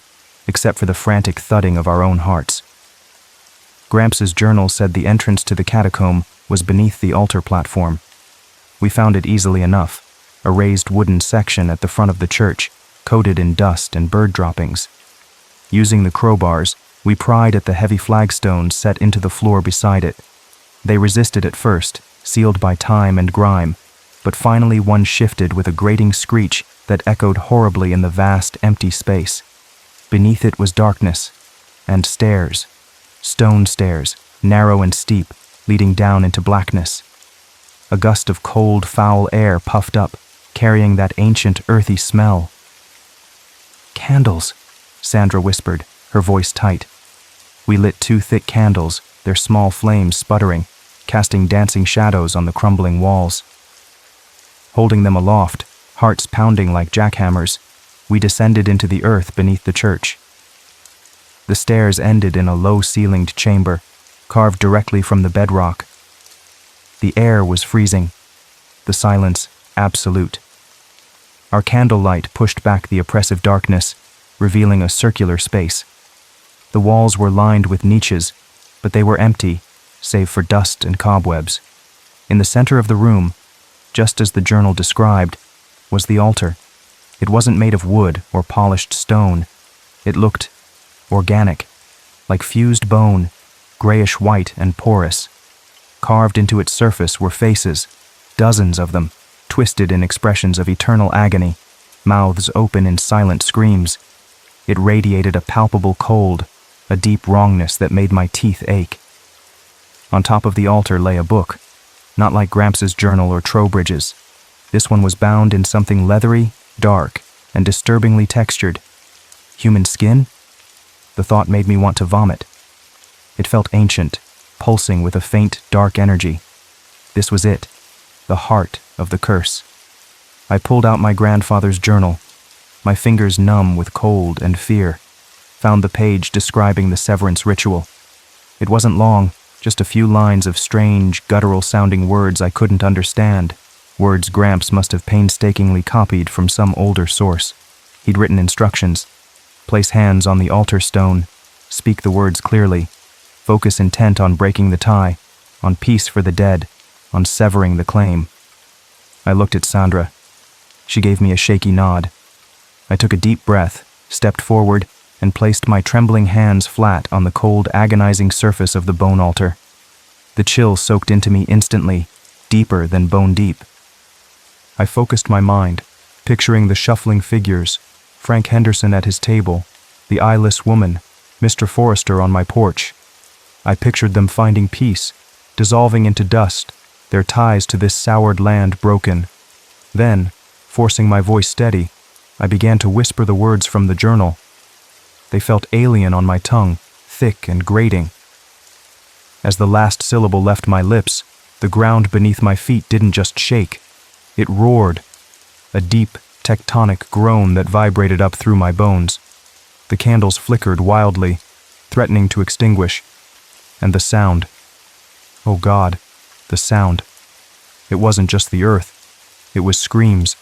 except for the frantic thudding of our own hearts. Gramps' journal said the entrance to the catacomb was beneath the altar platform. We found it easily enough, a raised wooden section at the front of the church, coated in dust and bird droppings. Using the crowbars, we pried at the heavy flagstones set into the floor beside it. They resisted at first, sealed by time and grime, but finally one shifted with a grating screech that echoed horribly in the vast, empty space. Beneath it was darkness, and stairs, stone stairs, narrow and steep, leading down into blackness. A gust of cold, foul air puffed up, carrying that ancient, earthy smell. "Candles," Sandra whispered, her voice tight. We lit 2 thick candles, their small flames sputtering, casting dancing shadows on the crumbling walls. Holding them aloft, hearts pounding like jackhammers, we descended into the earth beneath the church. The stairs ended in a low-ceilinged chamber, carved directly from the bedrock. The air was freezing, the silence absolute. Our candlelight pushed back the oppressive darkness, revealing a circular space. The walls were lined with niches, but they were empty, save for dust and cobwebs. In the center of the room, just as the journal described, was the altar. It wasn't made of wood or polished stone. It looked organic, like fused bone, grayish-white and porous. Carved into its surface were faces, dozens of them, twisted in expressions of eternal agony, mouths open in silent screams. It radiated a palpable cold, a deep wrongness that made my teeth ache. On top of the altar lay a book, not like Gramps' journal or Trowbridge's. This one was bound in something leathery, dark, and disturbingly textured. Human skin? The thought made me want to vomit. It felt ancient, pulsing with a faint, dark energy. This was it, the heart of the curse. I pulled out my grandfather's journal, my fingers numb with cold and fear, found the page describing the severance ritual. It wasn't long, just a few lines of strange, guttural-sounding words I couldn't understand, words Gramps must have painstakingly copied from some older source. He'd written instructions: place hands on the altar stone, speak the words clearly, focus intent on breaking the tie, on peace for the dead, on severing the claim. I looked at Sandra. She gave me a shaky nod. I took a deep breath, stepped forward, and placed my trembling hands flat on the cold, agonizing surface of the bone altar. The chill soaked into me instantly, deeper than bone deep. I focused my mind, picturing the shuffling figures, Frank Henderson at his table, the eyeless woman, Mr. Forrester on my porch. I pictured them finding peace, dissolving into dust, their ties to this soured land broken. Then, forcing my voice steady, I began to whisper the words from the journal. They felt alien on my tongue, thick and grating. As the last syllable left my lips, the ground beneath my feet didn't just shake. It roared, a deep, tectonic groan that vibrated up through my bones. The candles flickered wildly, threatening to extinguish. And the sound. Oh God, the sound. It wasn't just the earth. It was screams.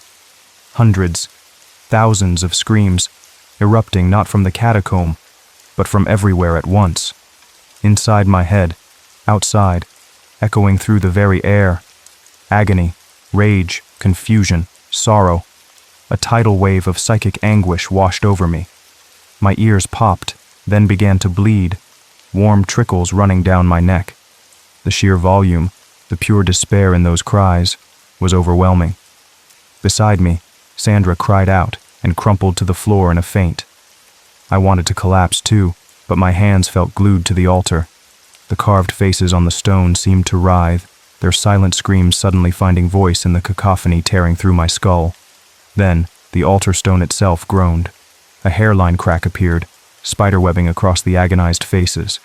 Hundreds, thousands of screams, erupting not from the catacomb, but from everywhere at once. Inside my head, outside, echoing through the very air. Agony, rage, confusion, sorrow. A tidal wave of psychic anguish washed over me. My ears popped, then began to bleed, warm trickles running down my neck. The sheer volume, the pure despair in those cries, was overwhelming. Beside me, Sandra cried out and crumpled to the floor in a faint. I wanted to collapse too, but my hands felt glued to the altar. The carved faces on the stone seemed to writhe, their silent screams suddenly finding voice in the cacophony tearing through my skull. Then, the altar stone itself groaned. A hairline crack appeared, spiderwebbing across the agonized faces.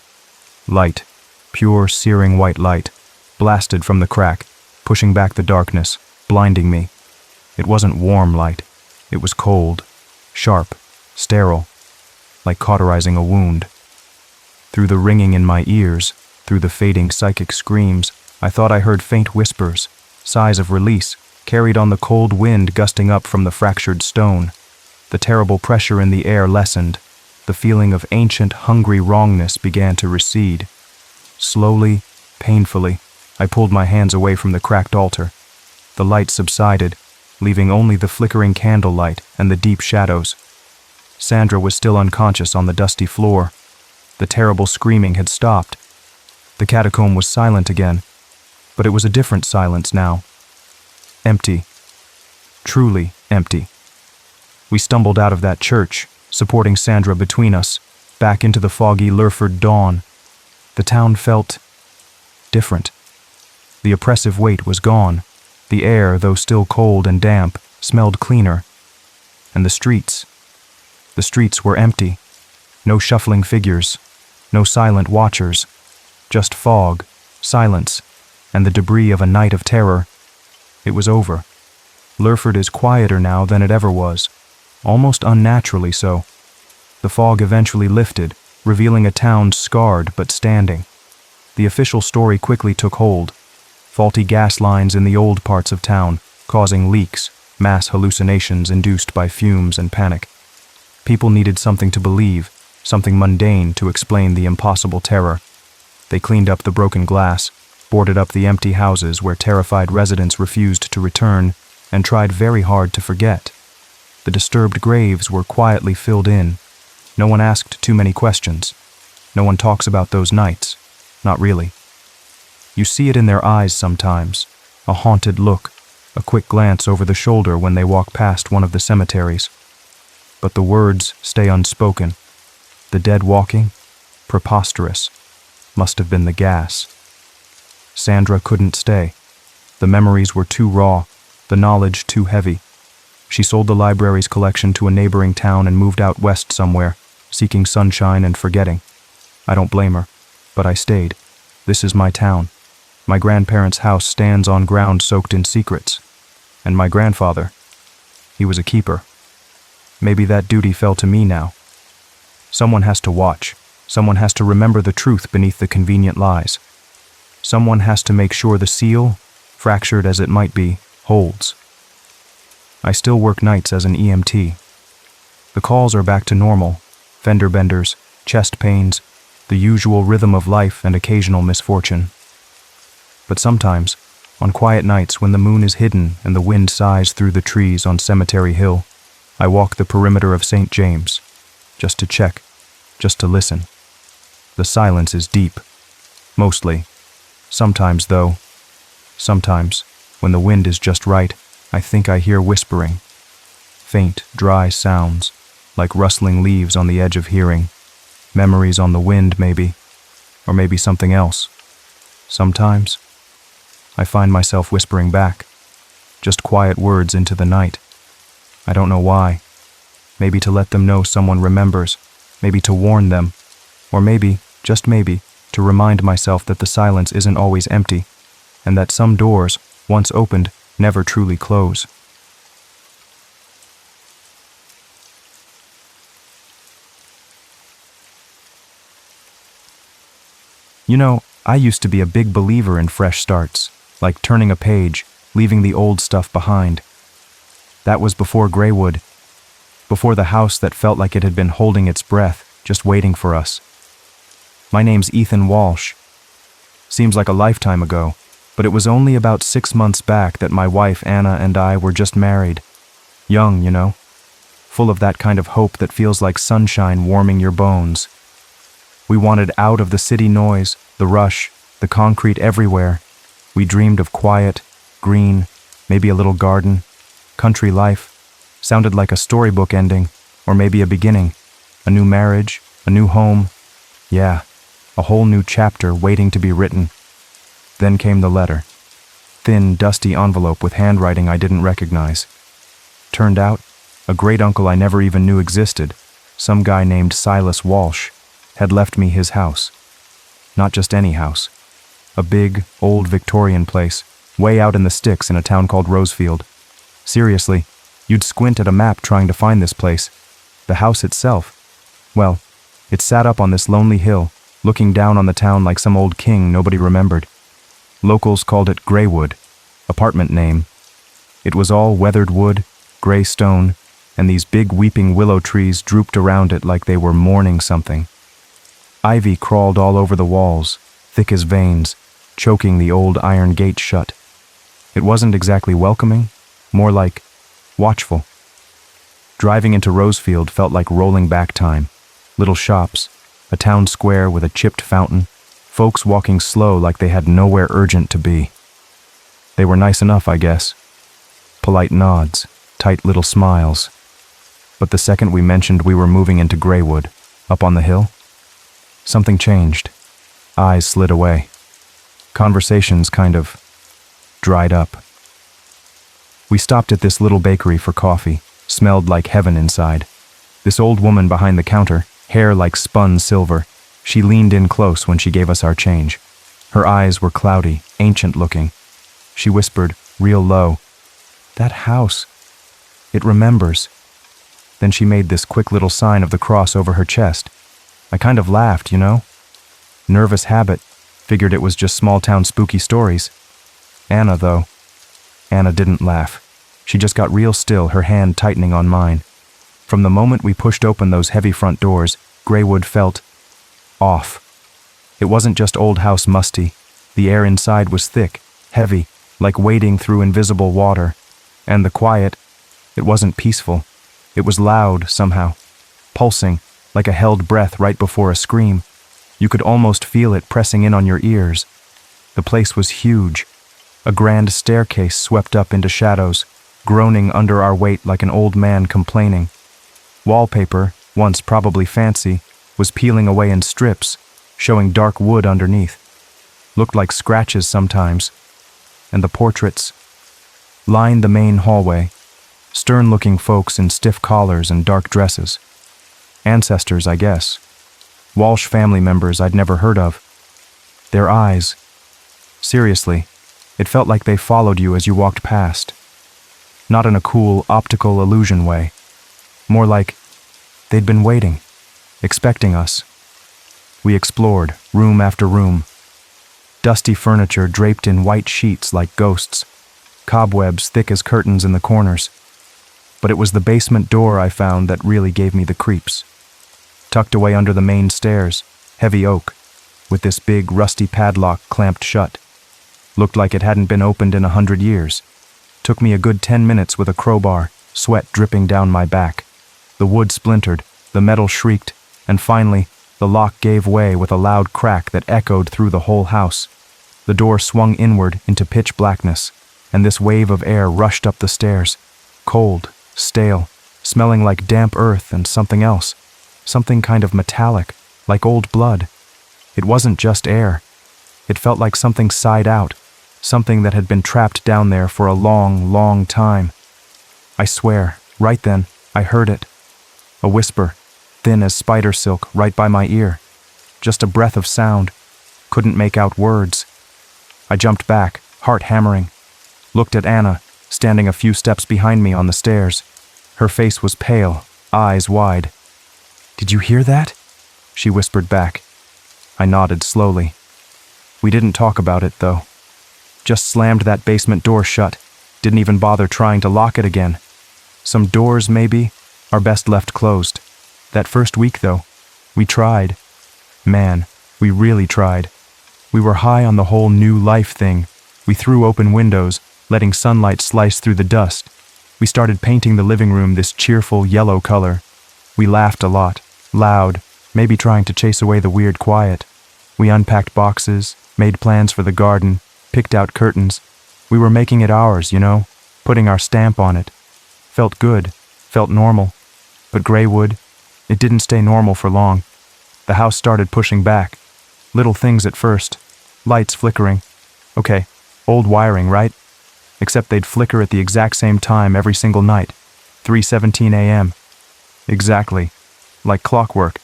Light, pure, searing white light, blasted from the crack, pushing back the darkness, blinding me. It wasn't warm light. It was cold, sharp, sterile, like cauterizing a wound. Through the ringing in my ears, through the fading psychic screams, I thought I heard faint whispers, sighs of release, carried on the cold wind gusting up from the fractured stone. The terrible pressure in the air lessened. The feeling of ancient, hungry wrongness began to recede. Slowly, painfully, I pulled my hands away from the cracked altar. The light subsided, leaving only the flickering candlelight and the deep shadows. Sandra was still unconscious on the dusty floor. The terrible screaming had stopped. The catacomb was silent again, but it was a different silence now. Empty. Truly empty. We stumbled out of that church, supporting Sandra between us, back into the foggy Lurford dawn. The town felt different. The oppressive weight was gone. The air, though still cold and damp, smelled cleaner. And the streets were empty. No shuffling figures, no silent watchers, just fog, silence, and the debris of a night of terror. It was over. Lurford is quieter now than it ever was, almost unnaturally so. The fog eventually lifted, revealing a town scarred but standing. The official story quickly took hold. Faulty gas lines in the old parts of town, causing leaks, mass hallucinations induced by fumes and panic. People needed something to believe, something mundane to explain the impossible terror. They cleaned up the broken glass, boarded up the empty houses where terrified residents refused to return, and tried very hard to forget. The disturbed graves were quietly filled in. No one asked too many questions. No one talks about those nights. Not really. You see it in their eyes sometimes, a haunted look, a quick glance over the shoulder when they walk past one of the cemeteries. But the words stay unspoken. The dead walking? Preposterous. Must have been the gas. Sandra couldn't stay. The memories were too raw, the knowledge too heavy. She sold the library's collection to a neighboring town and moved out west somewhere, seeking sunshine and forgetting. I don't blame her, but I stayed. This is my town. My grandparents' house stands on ground soaked in secrets. And my grandfather, he was a keeper. Maybe that duty fell to me now. Someone has to watch. Someone has to remember the truth beneath the convenient lies. Someone has to make sure the seal, fractured as it might be, holds. I still work nights as an EMT. The calls are back to normal. Fender benders, chest pains, the usual rhythm of life and occasional misfortune. But sometimes, on quiet nights when the moon is hidden and the wind sighs through the trees on Cemetery Hill, I walk the perimeter of St. James, just to check, just to listen. The silence is deep, mostly. Sometimes, though, when the wind is just right, I think I hear whispering. Faint, dry sounds, like rustling leaves on the edge of hearing. Memories on the wind, maybe, or maybe something else. Sometimes, I find myself whispering back, just quiet words into the night. I don't know why. Maybe to let them know someone remembers, maybe to warn them, or maybe, just maybe, to remind myself that the silence isn't always empty, and that some doors, once opened, never truly close. You know, I used to be a big believer in fresh starts, like turning a page, leaving the old stuff behind. That was before Greywood, before the house that felt like it had been holding its breath, just waiting for us. My name's Ethan Walsh. Seems like a lifetime ago, but it was only about 6 months back that my wife Anna and I were just married. Young, you know, full of that kind of hope that feels like sunshine warming your bones. We wanted out of the city noise, the rush, the concrete everywhere. We dreamed of quiet, green, maybe a little garden, country life. Sounded like a storybook ending, or maybe a beginning. A new marriage, a new home. Yeah, a whole new chapter waiting to be written. Then came the letter. Thin, dusty envelope with handwriting I didn't recognize. Turned out, a great-uncle I never even knew existed, some guy named Silas Walsh, had left me his house. Not just any house. A big, old Victorian place, way out in the sticks in a town called Rosefield. Seriously, you'd squint at a map trying to find this place. The house itself, well, it sat up on this lonely hill, looking down on the town like some old king nobody remembered. Locals called it Greywood, apartment name. It was all weathered wood, gray stone, and these big weeping willow trees drooped around it like they were mourning something. Ivy crawled all over the walls, thick as veins, choking the old iron gate shut. It wasn't exactly welcoming, more like watchful. Driving into Rosefield felt like rolling back time. Little shops, a town square with a chipped fountain, folks walking slow like they had nowhere urgent to be. They were nice enough, I guess. Polite nods, tight little smiles. But the second we mentioned we were moving into Greywood, up on the hill, something changed. Eyes slid away. Conversations kind of dried up. We stopped at this little bakery for coffee, smelled like heaven inside. This old woman behind the counter, hair like spun silver, she leaned in close when she gave us our change. Her eyes were cloudy, ancient looking. She whispered, real low, "That house, it remembers." Then she made this quick little sign of the cross over her chest. I kind of laughed, you know? Nervous habit, figured it was just small-town spooky stories. Anna, though. Anna didn't laugh. She just got real still, her hand tightening on mine. From the moment we pushed open those heavy front doors, Greywood felt off. It wasn't just old house musty. The air inside was thick, heavy, like wading through invisible water. And the quiet, it wasn't peaceful. It was loud, somehow. Pulsing, like a held breath right before a scream. You could almost feel it pressing in on your ears. The place was huge. A grand staircase swept up into shadows, groaning under our weight like an old man complaining. Wallpaper, once probably fancy, was peeling away in strips, showing dark wood underneath. Looked like scratches sometimes. And the portraits lined the main hallway, stern-looking folks in stiff collars and dark dresses. Ancestors, I guess. Walsh family members I'd never heard of. Their eyes. Seriously, it felt like they followed you as you walked past. Not in a cool, optical illusion way. More like they'd been waiting, expecting us. We explored, room after room. Dusty furniture draped in white sheets like ghosts. Cobwebs thick as curtains in the corners. But it was the basement door I found that really gave me the creeps. Tucked away under the main stairs, heavy oak, with this big rusty padlock clamped shut. Looked like it hadn't been opened in 100 years. Took me a good 10 minutes with a crowbar, sweat dripping down my back. The wood splintered, the metal shrieked, and finally, the lock gave way with a loud crack that echoed through the whole house. The door swung inward into pitch blackness, and this wave of air rushed up the stairs. Cold, stale, smelling like damp earth and something else. Something kind of metallic, like old blood. It wasn't just air. It felt like something sighed out, something that had been trapped down there for a long, long time. I swear, right then, I heard it. A whisper, thin as spider silk, right by my ear. Just a breath of sound. Couldn't make out words. I jumped back, heart hammering. Looked at Anna, standing a few steps behind me on the stairs. Her face was pale, eyes wide. "Did you hear that?" she whispered back. I nodded slowly. We didn't talk about it, though. Just slammed that basement door shut. Didn't even bother trying to lock it again. Some doors, maybe, are best left closed. That first week, though, we tried. Man, we really tried. We were high on the whole new life thing. We threw open windows, letting sunlight slice through the dust. We started painting the living room this cheerful yellow color. We laughed a lot, loud, maybe trying to chase away the weird quiet. We unpacked boxes, made plans for the garden, picked out curtains. We were making it ours, you know, putting our stamp on it. Felt good, felt normal. But Greywood, it didn't stay normal for long. The house started pushing back. Little things at first. Lights flickering. Okay, old wiring, right? Except they'd flicker at the exact same time every single night. 3:17 a.m. Exactly. like clockwork.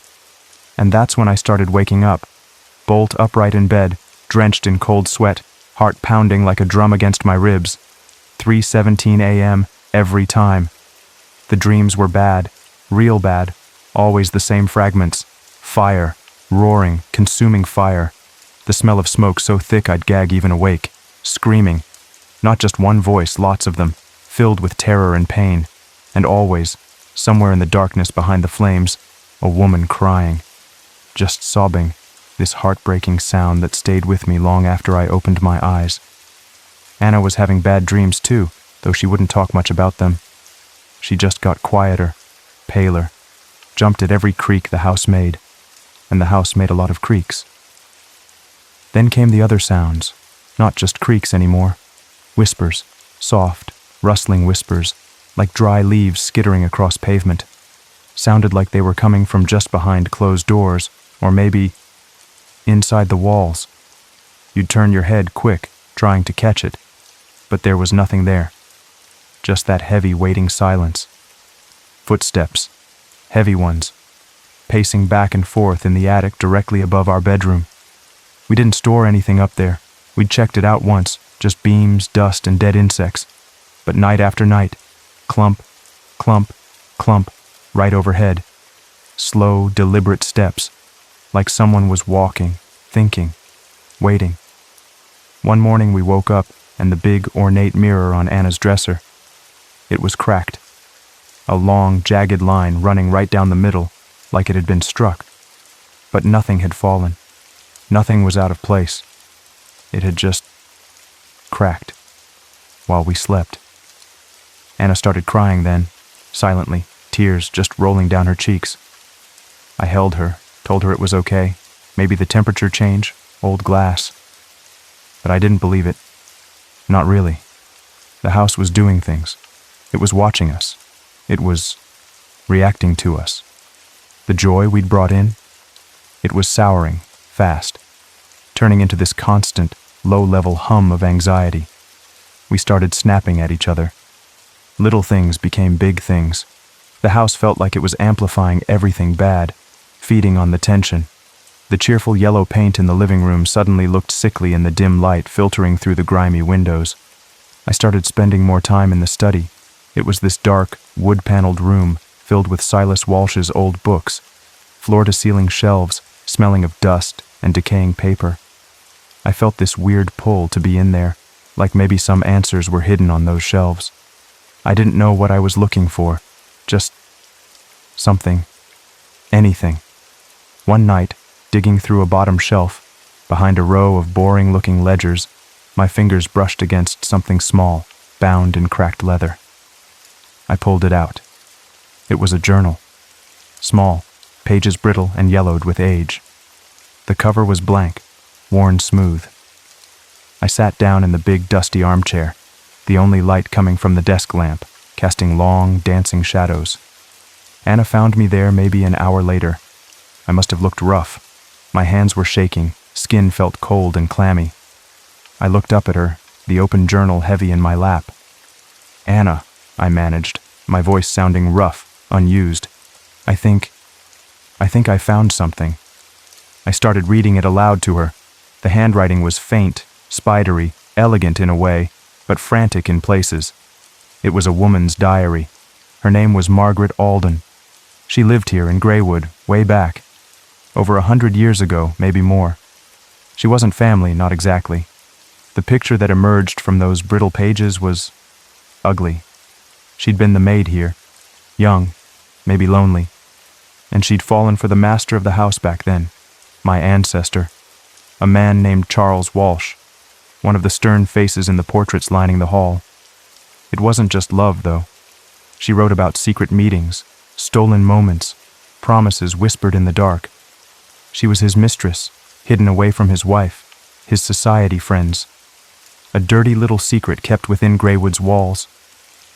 And that's when I started waking up, bolt upright in bed, drenched in cold sweat, heart pounding like a drum against my ribs. 3:17 a.m. every time. The dreams were bad, real bad, always the same fragments. Fire, roaring, consuming fire. The smell of smoke so thick I'd gag even awake. Screaming. Not just one voice, lots of them, filled with terror and pain. And always, somewhere in the darkness behind the flames, a woman crying. Just sobbing, this heartbreaking sound that stayed with me long after I opened my eyes. Anna was having bad dreams too, though she wouldn't talk much about them. She just got quieter, paler, jumped at every creak the house made, and the house made a lot of creaks. Then came the other sounds, not just creaks anymore. Whispers, soft, rustling whispers, like dry leaves skittering across pavement. Sounded like they were coming from just behind closed doors, or maybe inside the walls. You'd turn your head quick, trying to catch it, but there was nothing there. Just that heavy waiting silence. Footsteps, heavy ones, pacing back and forth in the attic directly above our bedroom. We didn't store anything up there. We'd checked it out once, just beams, dust, and dead insects. But night after night, clump, clump, clump, right overhead. Slow, deliberate steps, like someone was walking, thinking, waiting. One morning we woke up, and the big, ornate mirror on Anna's dresser. It was cracked. A long, jagged line running right down the middle, like it had been struck. But nothing had fallen. Nothing was out of place. It had just cracked while we slept. Anna started crying then, silently, tears just rolling down her cheeks. I held her, told her it was okay, maybe the temperature change, old glass. But I didn't believe it. Not really. The house was doing things. It was watching us. It was reacting to us. The joy we'd brought in, it was souring, fast, turning into this constant, low-level hum of anxiety. We started snapping at each other. Little things became big things. The house felt like it was amplifying everything bad, feeding on the tension. The cheerful yellow paint in the living room suddenly looked sickly in the dim light filtering through the grimy windows. I started spending more time in the study. It was this dark, wood-paneled room filled with Silas Walsh's old books, floor-to-ceiling shelves smelling of dust and decaying paper. I felt this weird pull to be in there, like maybe some answers were hidden on those shelves. I didn't know what I was looking for, just something, anything. One night, digging through a bottom shelf, behind a row of boring-looking ledgers, my fingers brushed against something small, bound in cracked leather. I pulled it out. It was a journal. Small, pages brittle and yellowed with age. The cover was blank, worn smooth. I sat down in the big dusty armchair, the only light coming from the desk lamp, casting long, dancing shadows. Anna found me there maybe an hour later. I must have looked rough. My hands were shaking, skin felt cold and clammy. I looked up at her, the open journal heavy in my lap. "Anna," I managed, my voice sounding rough, unused. I think I found something." I started reading it aloud to her. The handwriting was faint, spidery, elegant in a way, but frantic in places. It was a woman's diary. Her name was Margaret Alden. She lived here in Greywood, way back. Over 100 years ago, maybe more. She wasn't family, not exactly. The picture that emerged from those brittle pages was ugly. She'd been the maid here, young, maybe lonely, and she'd fallen for the master of the house back then, my ancestor, a man named Charles Walsh, one of the stern faces in the portraits lining the hall. It wasn't just love, though. She wrote about secret meetings, stolen moments, promises whispered in the dark. She was his mistress, hidden away from his wife, his society friends. A dirty little secret kept within Greywood's walls.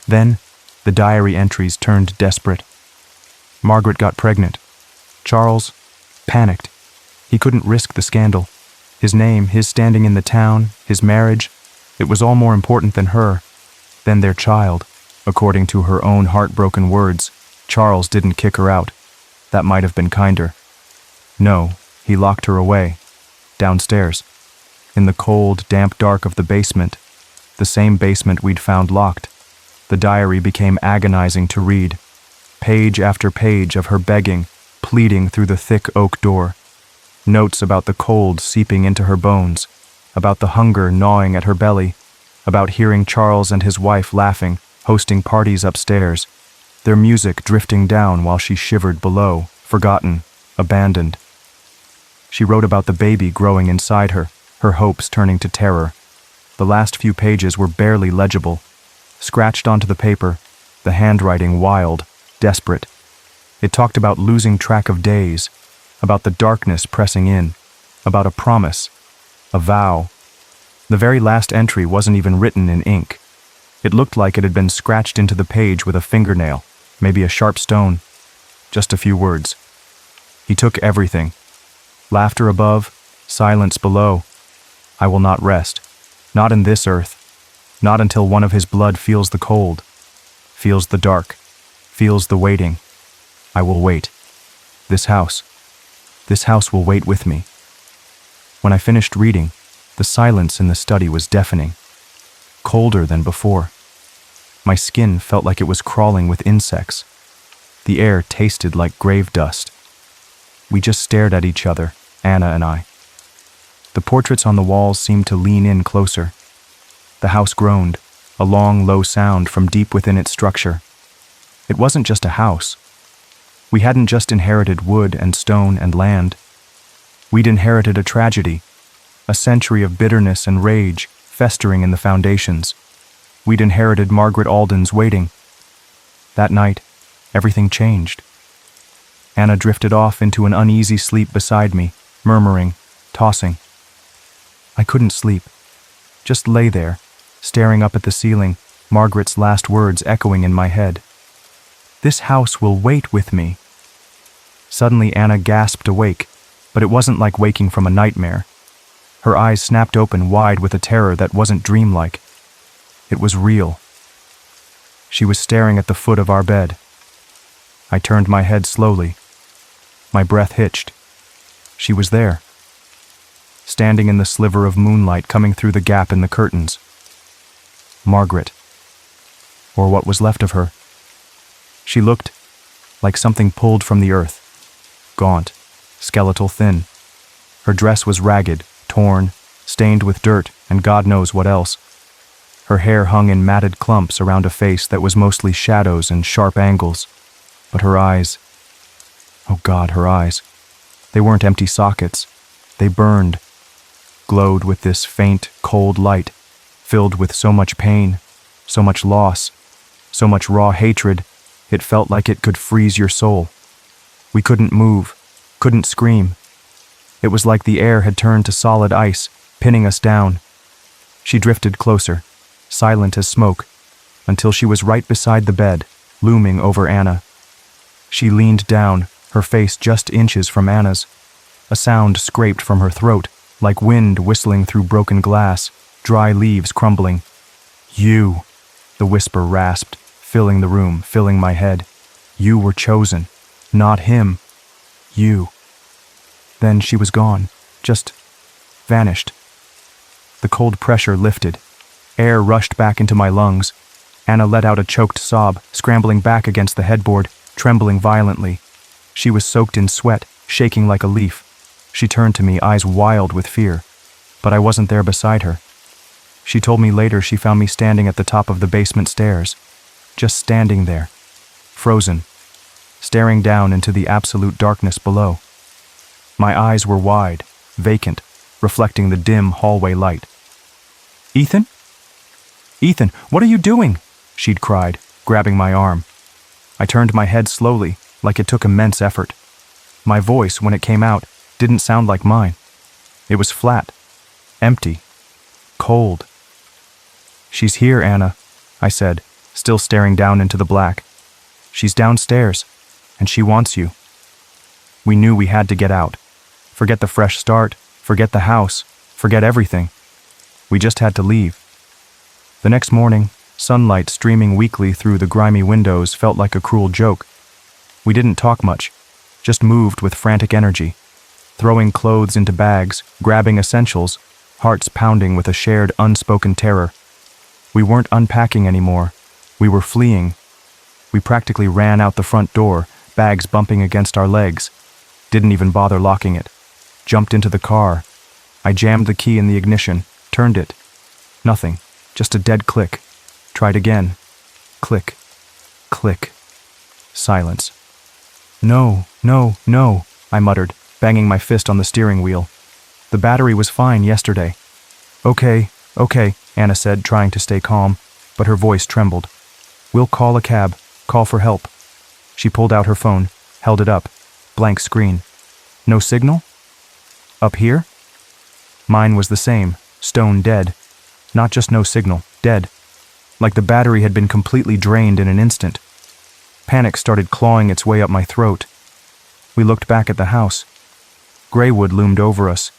Then, the diary entries turned desperate. Margaret got pregnant. Charles panicked. He couldn't risk the scandal. His name, his standing in the town, his marriage, it was all more important than her, than their child. According to her own heartbroken words, Charles didn't kick her out. That might have been kinder. No, he locked her away, downstairs, in the cold, damp dark of the basement, the same basement we'd found locked. The diary became agonizing to read, page after page of her begging, pleading through the thick oak door. Notes about the cold seeping into her bones, about the hunger gnawing at her belly, about hearing Charles and his wife laughing, hosting parties upstairs, their music drifting down while she shivered below, forgotten, abandoned. She wrote about the baby growing inside her hopes turning to terror. The last few pages were barely legible, scratched onto the paper, the handwriting wild, desperate. It talked about losing track of days, about the darkness pressing in, about a promise, a vow. The very last entry wasn't even written in ink. It looked like it had been scratched into the page with a fingernail, maybe a sharp stone. Just a few words. He took everything. Laughter above, silence below. I will not rest. Not in this earth. Not until one of his blood feels the cold, feels the dark, feels the waiting. I will wait. This house will wait with me. When I finished reading, the silence in the study was deafening, colder than before. My skin felt like it was crawling with insects. The air tasted like grave dust. We just stared at each other, Anna and I. The portraits on the walls seemed to lean in closer. The house groaned, a long, low sound from deep within its structure. It wasn't just a house. We hadn't just inherited wood and stone and land. We'd inherited a tragedy, a century of bitterness and rage festering in the foundations. We'd inherited Margaret Alden's waiting. That night, everything changed. Anna drifted off into an uneasy sleep beside me, murmuring, tossing. I couldn't sleep. Just lay there, staring up at the ceiling, Margaret's last words echoing in my head. This house will wait with me. Suddenly Anna gasped awake, but it wasn't like waking from a nightmare. Her eyes snapped open wide with a terror that wasn't dreamlike. It was real. She was staring at the foot of our bed. I turned my head slowly. My breath hitched. She was there, standing in the sliver of moonlight coming through the gap in the curtains. Margaret, or what was left of her. She looked like something pulled from the earth, gaunt, skeletal thin. Her dress was ragged, torn, stained with dirt, and God knows what else. Her hair hung in matted clumps around a face that was mostly shadows and sharp angles. But her eyes, oh God, her eyes. They weren't empty sockets. They burned, glowed with this faint, cold light, filled with so much pain, so much loss, so much raw hatred, it felt like it could freeze your soul. We couldn't move, couldn't scream. It was like the air had turned to solid ice, pinning us down. She drifted closer, silent as smoke, until she was right beside the bed, looming over Anna. She leaned down, her face just inches from Anna's. A sound scraped from her throat, like wind whistling through broken glass, dry leaves crumbling. You, the whisper rasped, filling the room, filling my head. You were chosen, not him. You. Then she was gone, just vanished. The cold pressure lifted. Air rushed back into my lungs. Anna let out a choked sob, scrambling back against the headboard, trembling violently. She was soaked in sweat, shaking like a leaf. She turned to me, eyes wild with fear, but I wasn't there beside her. She told me later she found me standing at the top of the basement stairs, just standing there, frozen, staring down into the absolute darkness below. My eyes were wide, vacant, reflecting the dim hallway light. Ethan? Ethan, what are you doing? She'd cried, grabbing my arm. I turned my head slowly, like it took immense effort. My voice, when it came out, didn't sound like mine. It was flat, empty, cold. She's here, Anna, I said, still staring down into the black. She's downstairs, and she wants you. We knew we had to get out. Forget the fresh start, forget the house, forget everything. We just had to leave. The next morning, sunlight streaming weakly through the grimy windows felt like a cruel joke. We didn't talk much, just moved with frantic energy, throwing clothes into bags, grabbing essentials, hearts pounding with a shared unspoken terror. We weren't unpacking anymore. We were fleeing. We practically ran out the front door, bags bumping against our legs. Didn't even bother locking it. Jumped into the car. I jammed the key in the ignition, turned it. Nothing, just a dead click. Tried again. Click. Click. Silence. No, no, no, I muttered, banging my fist on the steering wheel. The battery was fine yesterday. Okay, Anna said, trying to stay calm, but her voice trembled. We'll call a cab, call for help. She pulled out her phone, held it up. Blank screen. No signal? Up here? Mine was the same, stone dead. Not just no signal, dead. Like the battery had been completely drained in an instant. Panic started clawing its way up my throat. We looked back at the house. Graywood loomed over us,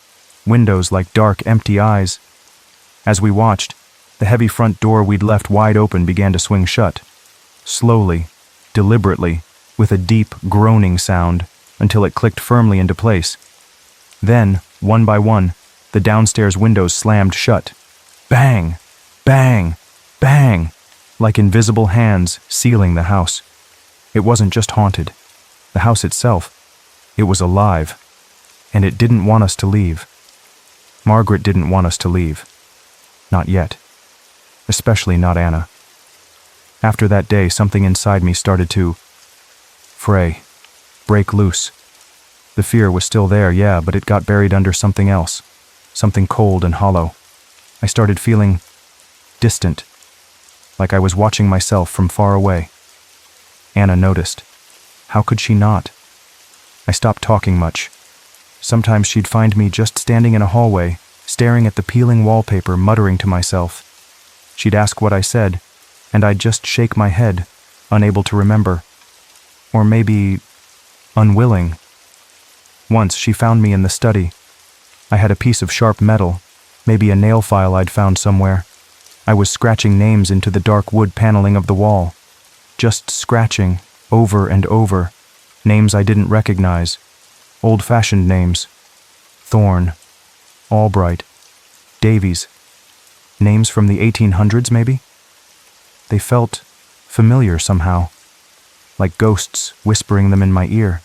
windows like dark, empty eyes. As we watched, the heavy front door we'd left wide open began to swing shut. Slowly, deliberately, with a deep, groaning sound, until it clicked firmly into place. Then, one by one, the downstairs windows slammed shut. Bang! Bang! Bang! Like invisible hands sealing the house. It wasn't just haunted. The house itself, it was alive. And it didn't want us to leave. Margaret didn't want us to leave. Not yet. Especially not Anna. After that day, something inside me started to fray, break loose. The fear was still there, yeah, but it got buried under something else. Something cold and hollow. I started feeling distant, like I was watching myself from far away. Anna noticed. How could she not? I stopped talking much. Sometimes she'd find me just standing in a hallway, staring at the peeling wallpaper, muttering to myself. She'd ask what I said, and I'd just shake my head, unable to remember. Or maybe unwilling. Once she found me in the study. I had a piece of sharp metal, maybe a nail file I'd found somewhere. I was scratching names into the dark wood paneling of the wall. Just scratching, over and over. Names I didn't recognize. Old-fashioned names. Thorne. Albright. Davies. Names from the 1800s, maybe? They felt familiar somehow, like ghosts whispering them in my ear.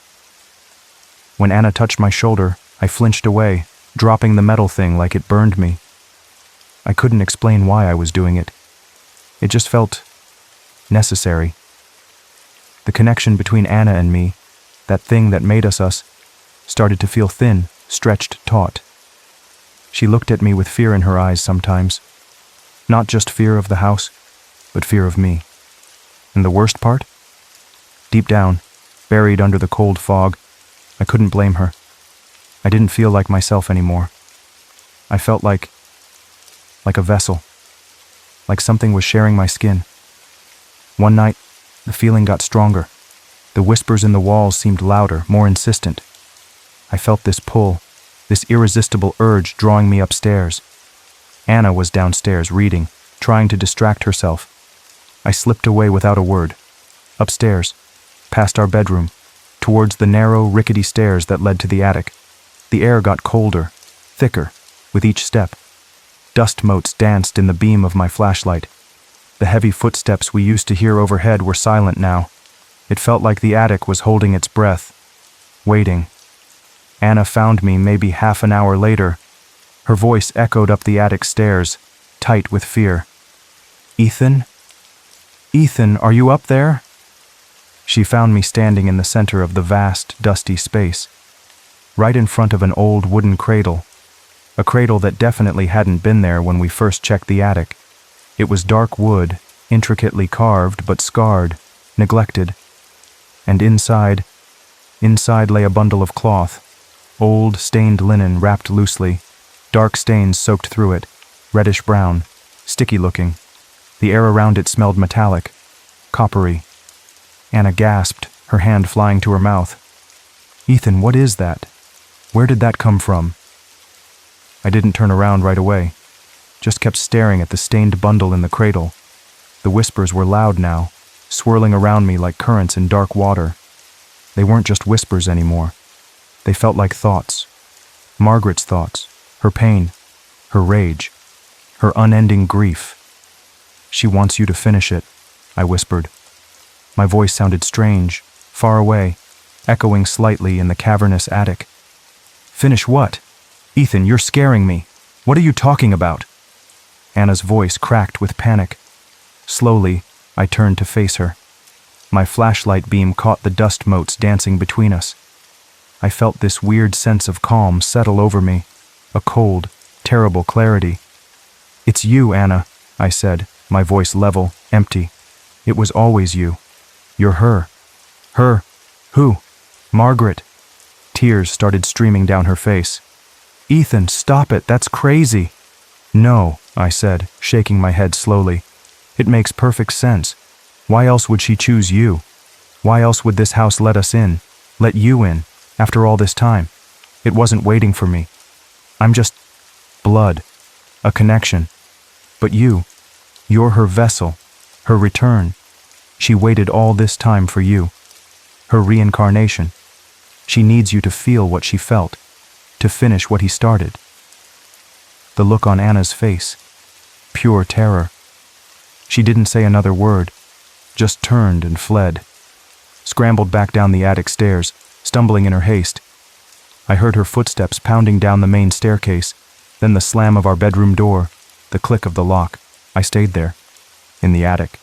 When Anna touched my shoulder, I flinched away, dropping the metal thing like it burned me. I couldn't explain why I was doing it. It just felt necessary. The connection between Anna and me, that thing that made us, started to feel thin, stretched taut. She looked at me with fear in her eyes sometimes. Not just fear of the house, but fear of me. And the worst part? Deep down, buried under the cold fog, I couldn't blame her. I didn't feel like myself anymore. I felt like a vessel. Like something was sharing my skin. One night, the feeling got stronger. The whispers in the walls seemed louder, more insistent. I felt this pull, this irresistible urge drawing me upstairs. Anna was downstairs reading, trying to distract herself. I slipped away without a word. Upstairs, past our bedroom, towards the narrow, rickety stairs that led to the attic. The air got colder, thicker, with each step. Dust motes danced in the beam of my flashlight. The heavy footsteps we used to hear overhead were silent now. It felt like the attic was holding its breath, waiting. Anna found me maybe half an hour later. Her voice echoed up the attic stairs, tight with fear. "Ethan? Ethan, are you up there?" She found me standing in the center of the vast, dusty space, right in front of an old wooden cradle, a cradle that definitely hadn't been there when we first checked the attic. It was dark wood, intricately carved but scarred, neglected. And inside lay a bundle of cloth, old stained linen wrapped loosely, dark stains soaked through it, reddish-brown, sticky-looking. The air around it smelled metallic, coppery. Anna gasped, her hand flying to her mouth. "Ethan, what is that? Where did that come from?" I didn't turn around right away, just kept staring at the stained bundle in the cradle. The whispers were loud now, swirling around me like currents in dark water. They weren't just whispers anymore. They felt like thoughts. Margaret's thoughts, her pain, her rage, her unending grief. "She wants you to finish it," I whispered. My voice sounded strange, far away, echoing slightly in the cavernous attic. "Finish what? Ethan, you're scaring me. What are you talking about?" Anna's voice cracked with panic. Slowly, I turned to face her. My flashlight beam caught the dust motes dancing between us. I felt this weird sense of calm settle over me, a cold, terrible clarity. "It's you, Anna," I said, my voice level, empty. "It was always you. You're her." "Her? Who?" "Margaret." Tears started streaming down her face. "Ethan, stop it, that's crazy." "No," I said, shaking my head slowly. "It makes perfect sense. Why else would she choose you? Why else would this house let us in, let you in, after all this time? It wasn't waiting for me. I'm just blood, a connection. But you're her vessel, her return. She waited all this time for you. Her reincarnation. She needs you to feel what she felt, to finish what he started." The look on Anna's face, pure terror. She didn't say another word, just turned and fled. Scrambled back down the attic stairs, stumbling in her haste. I heard her footsteps pounding down the main staircase, then the slam of our bedroom door, the click of the lock. I stayed there, in the attic,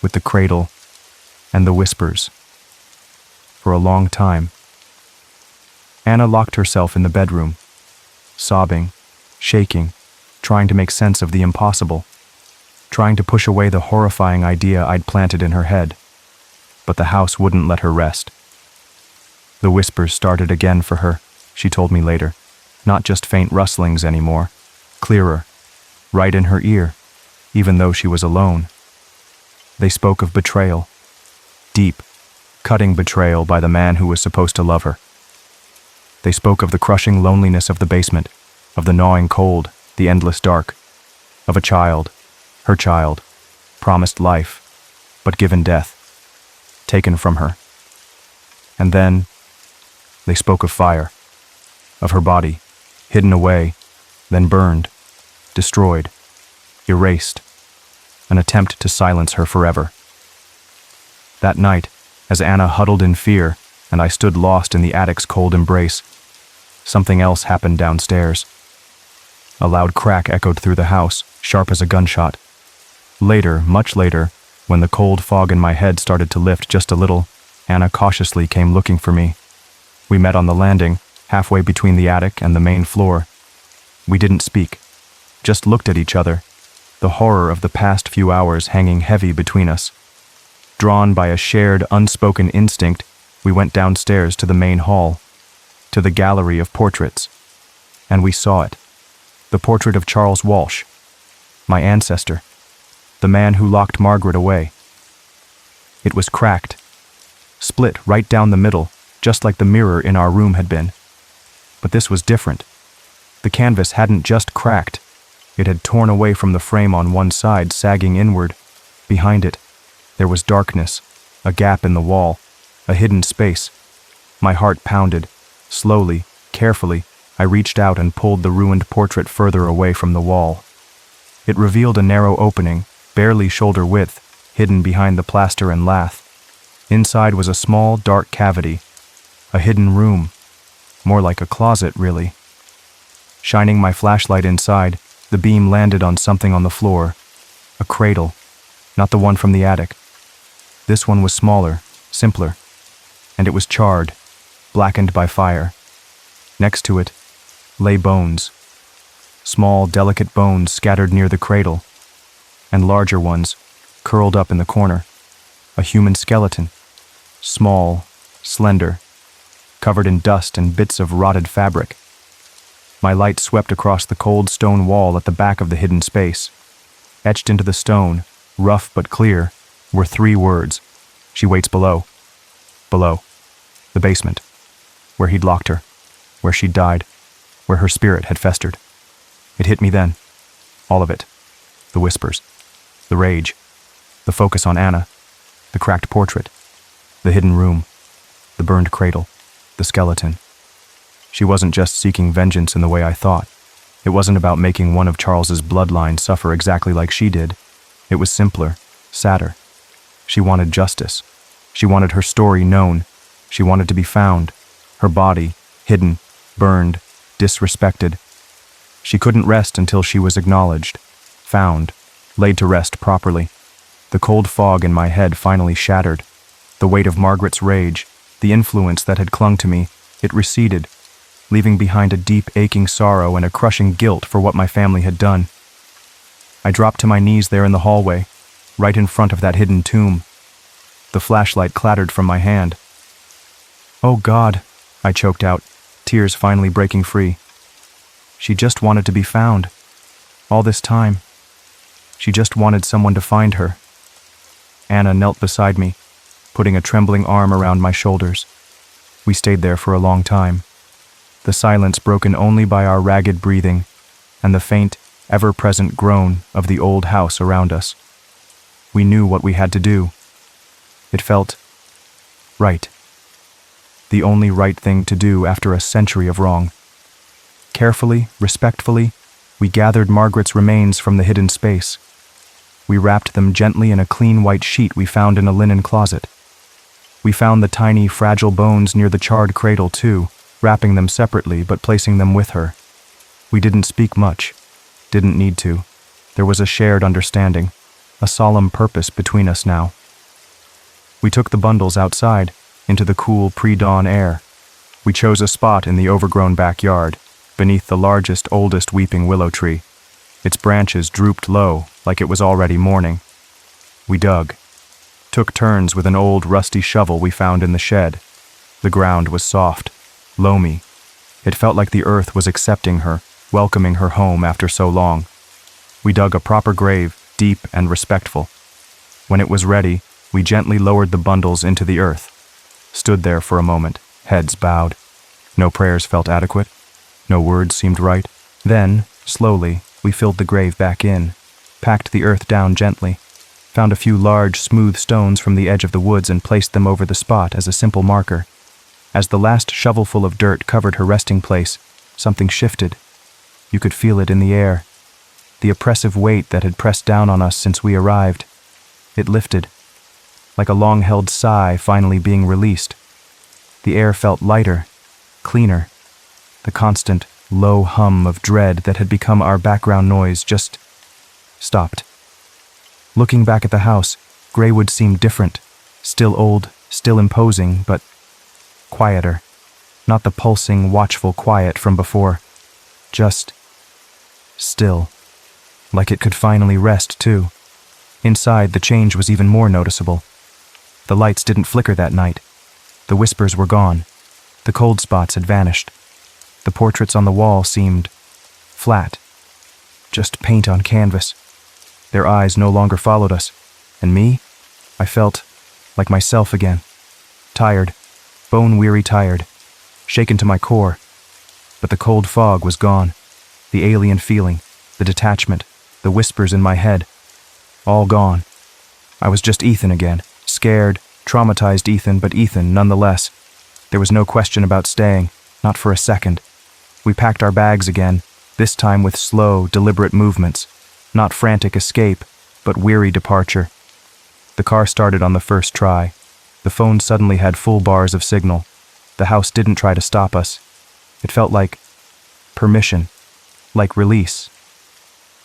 with the cradle and the whispers. For a long time. Anna locked herself in the bedroom, sobbing, shaking, trying to make sense of the impossible, trying to push away the horrifying idea I'd planted in her head. But the house wouldn't let her rest. The whispers started again for her, she told me later, not just faint rustlings anymore, clearer, right in her ear, even though she was alone. They spoke of betrayal, deep, cutting betrayal by the man who was supposed to love her. They spoke of the crushing loneliness of the basement, of the gnawing cold, the endless dark, of a child, her child, promised life, but given death, taken from her. And then they spoke of fire, of her body, hidden away, then burned, destroyed, erased, an attempt to silence her forever. That night, as Anna huddled in fear and I stood lost in the attic's cold embrace, something else happened downstairs. A loud crack echoed through the house, sharp as a gunshot. Later, much later, when the cold fog in my head started to lift just a little, Anna cautiously came looking for me. We met on the landing, halfway between the attic and the main floor. We didn't speak, just looked at each other, the horror of the past few hours hanging heavy between us. Drawn by a shared, unspoken instinct, we went downstairs to the main hall, to the gallery of portraits. And we saw it. The portrait of Charles Walsh, my ancestor, the man who locked Margaret away. It was cracked, split right down the middle, just like the mirror in our room had been. But this was different. The canvas hadn't just cracked. It had torn away from the frame on one side, sagging inward. Behind it, there was darkness, a gap in the wall, a hidden space. My heart pounded. Slowly, carefully, I reached out and pulled the ruined portrait further away from the wall. It revealed a narrow opening, barely shoulder width, hidden behind the plaster and lath. Inside was a small, dark cavity, a hidden room, more like a closet, really. Shining my flashlight inside, the beam landed on something on the floor, a cradle, not the one from the attic. This one was smaller, simpler, and it was charred, blackened by fire. Next to it lay bones, small, delicate bones scattered near the cradle, and larger ones curled up in the corner. A human skeleton, small, slender, covered in dust and bits of rotted fabric. My light swept across the cold stone wall at the back of the hidden space. Etched into the stone, rough but clear, were 3 words. "She waits below." Below. The basement. Where he'd locked her. Where she'd died. Where her spirit had festered. It hit me then. All of it. The whispers. The rage. The focus on Anna. The cracked portrait. The hidden room. The burned cradle, the skeleton. She wasn't just seeking vengeance in the way I thought. It wasn't about making one of Charles's bloodline suffer exactly like she did. It was simpler, sadder. She wanted justice. She wanted her story known. She wanted to be found. Her body, hidden, burned, disrespected. She couldn't rest until she was acknowledged, found, laid to rest properly. The cold fog in my head finally shattered. The weight of Margaret's rage, the influence that had clung to me, it receded, leaving behind a deep, aching sorrow and a crushing guilt for what my family had done. I dropped to my knees there in the hallway, right in front of that hidden tomb. The flashlight clattered from my hand. "Oh God," I choked out, tears finally breaking free. She just wanted to be found. All this time. She just wanted someone to find her. Anna knelt beside me, putting a trembling arm around my shoulders. We stayed there for a long time, the silence broken only by our ragged breathing and the faint, ever-present groan of the old house around us. We knew what we had to do. It felt right. The only right thing to do after a century of wrong. Carefully, respectfully, we gathered Margaret's remains from the hidden space. We wrapped them gently in a clean white sheet we found in a linen closet. We found the tiny, fragile bones near the charred cradle too, wrapping them separately but placing them with her. We didn't speak much. Didn't need to. There was a shared understanding, a solemn purpose between us now. We took the bundles outside, into the cool pre-dawn air. We chose a spot in the overgrown backyard, beneath the largest, oldest weeping willow tree. Its branches drooped low, like it was already morning. We dug. Took turns with an old, rusty shovel we found in the shed. The ground was soft, loamy. It felt like the earth was accepting her, welcoming her home after so long. We dug a proper grave, deep and respectful. When it was ready, we gently lowered the bundles into the earth. Stood there for a moment, heads bowed. No prayers felt adequate. No words seemed right. Then, slowly, we filled the grave back in, packed the earth down gently, found a few large, smooth stones from the edge of the woods and placed them over the spot as a simple marker. As the last shovelful of dirt covered her resting place, something shifted. You could feel it in the air. The oppressive weight that had pressed down on us since we arrived. It lifted, like a long-held sigh finally being released. The air felt lighter, cleaner. The constant, low hum of dread that had become our background noise just stopped. Looking back at the house, Greywood seemed different. Still old, still imposing, but quieter. Not the pulsing, watchful quiet from before. Just still. Like it could finally rest, too. Inside, the change was even more noticeable. The lights didn't flicker that night. The whispers were gone. The cold spots had vanished. The portraits on the wall seemed flat. Just paint on canvas. Their eyes no longer followed us. And me? I felt like myself again. Tired. Bone-weary tired. Shaken to my core. But the cold fog was gone. The alien feeling. The detachment. The whispers in my head. All gone. I was just Ethan again. Scared, traumatized Ethan, but Ethan nonetheless. There was no question about staying. Not for a second. We packed our bags again, this time with slow, deliberate movements. Not frantic escape, but weary departure. The car started on the first try. The phone suddenly had full bars of signal. The house didn't try to stop us. It felt like permission, like release.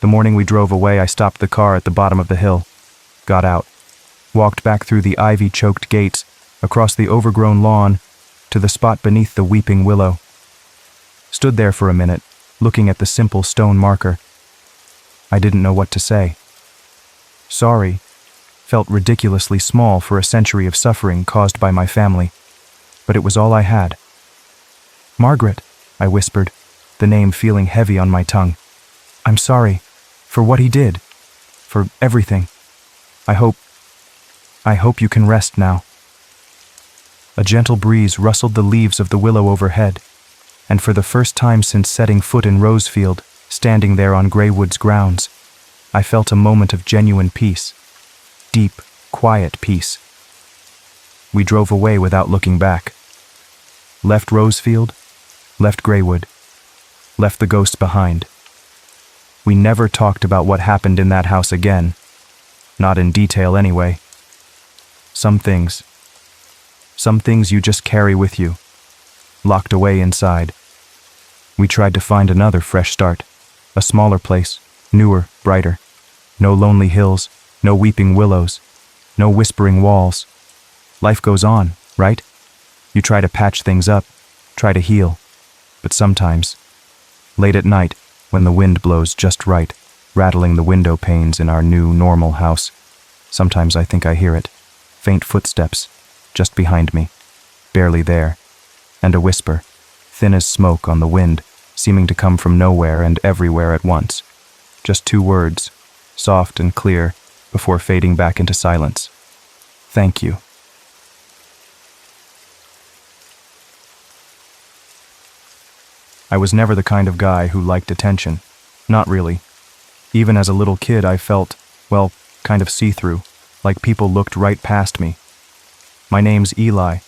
The morning we drove away, I stopped the car at the bottom of the hill, got out, walked back through the ivy-choked gates, across the overgrown lawn, to the spot beneath the weeping willow. Stood there for a minute, looking at the simple stone marker. I didn't know what to say. Sorry felt ridiculously small for a century of suffering caused by my family, but it was all I had. Margaret, I whispered, the name feeling heavy on my tongue. I'm sorry for what he did, for everything. I hope you can rest now. A gentle breeze rustled the leaves of the willow overhead, and for the first time since setting foot in Rosefield, standing there on Greywood's grounds, I felt a moment of genuine peace. Deep, quiet peace. We drove away without looking back. Left Rosefield, left Greywood, left the ghosts behind. We never talked about what happened in that house again. Not in detail anyway. Some things you just carry with you, locked away inside. We tried to find another fresh start, a smaller place, newer, brighter. No lonely hills, no weeping willows, no whispering walls. Life goes on, right? You try to patch things up, try to heal. But sometimes, late at night, when the wind blows just right, rattling the window panes in our new normal house, sometimes I think I hear it. Faint footsteps, just behind me, barely there, and a whisper, thin as smoke on the wind, seeming to come from nowhere and everywhere at once. Just 2 words, soft and clear, before fading back into silence. Thank you. I was never the kind of guy who liked attention. Not really. Even as a little kid, I felt, well, kind of see-through, like people looked right past me. My name's Eli.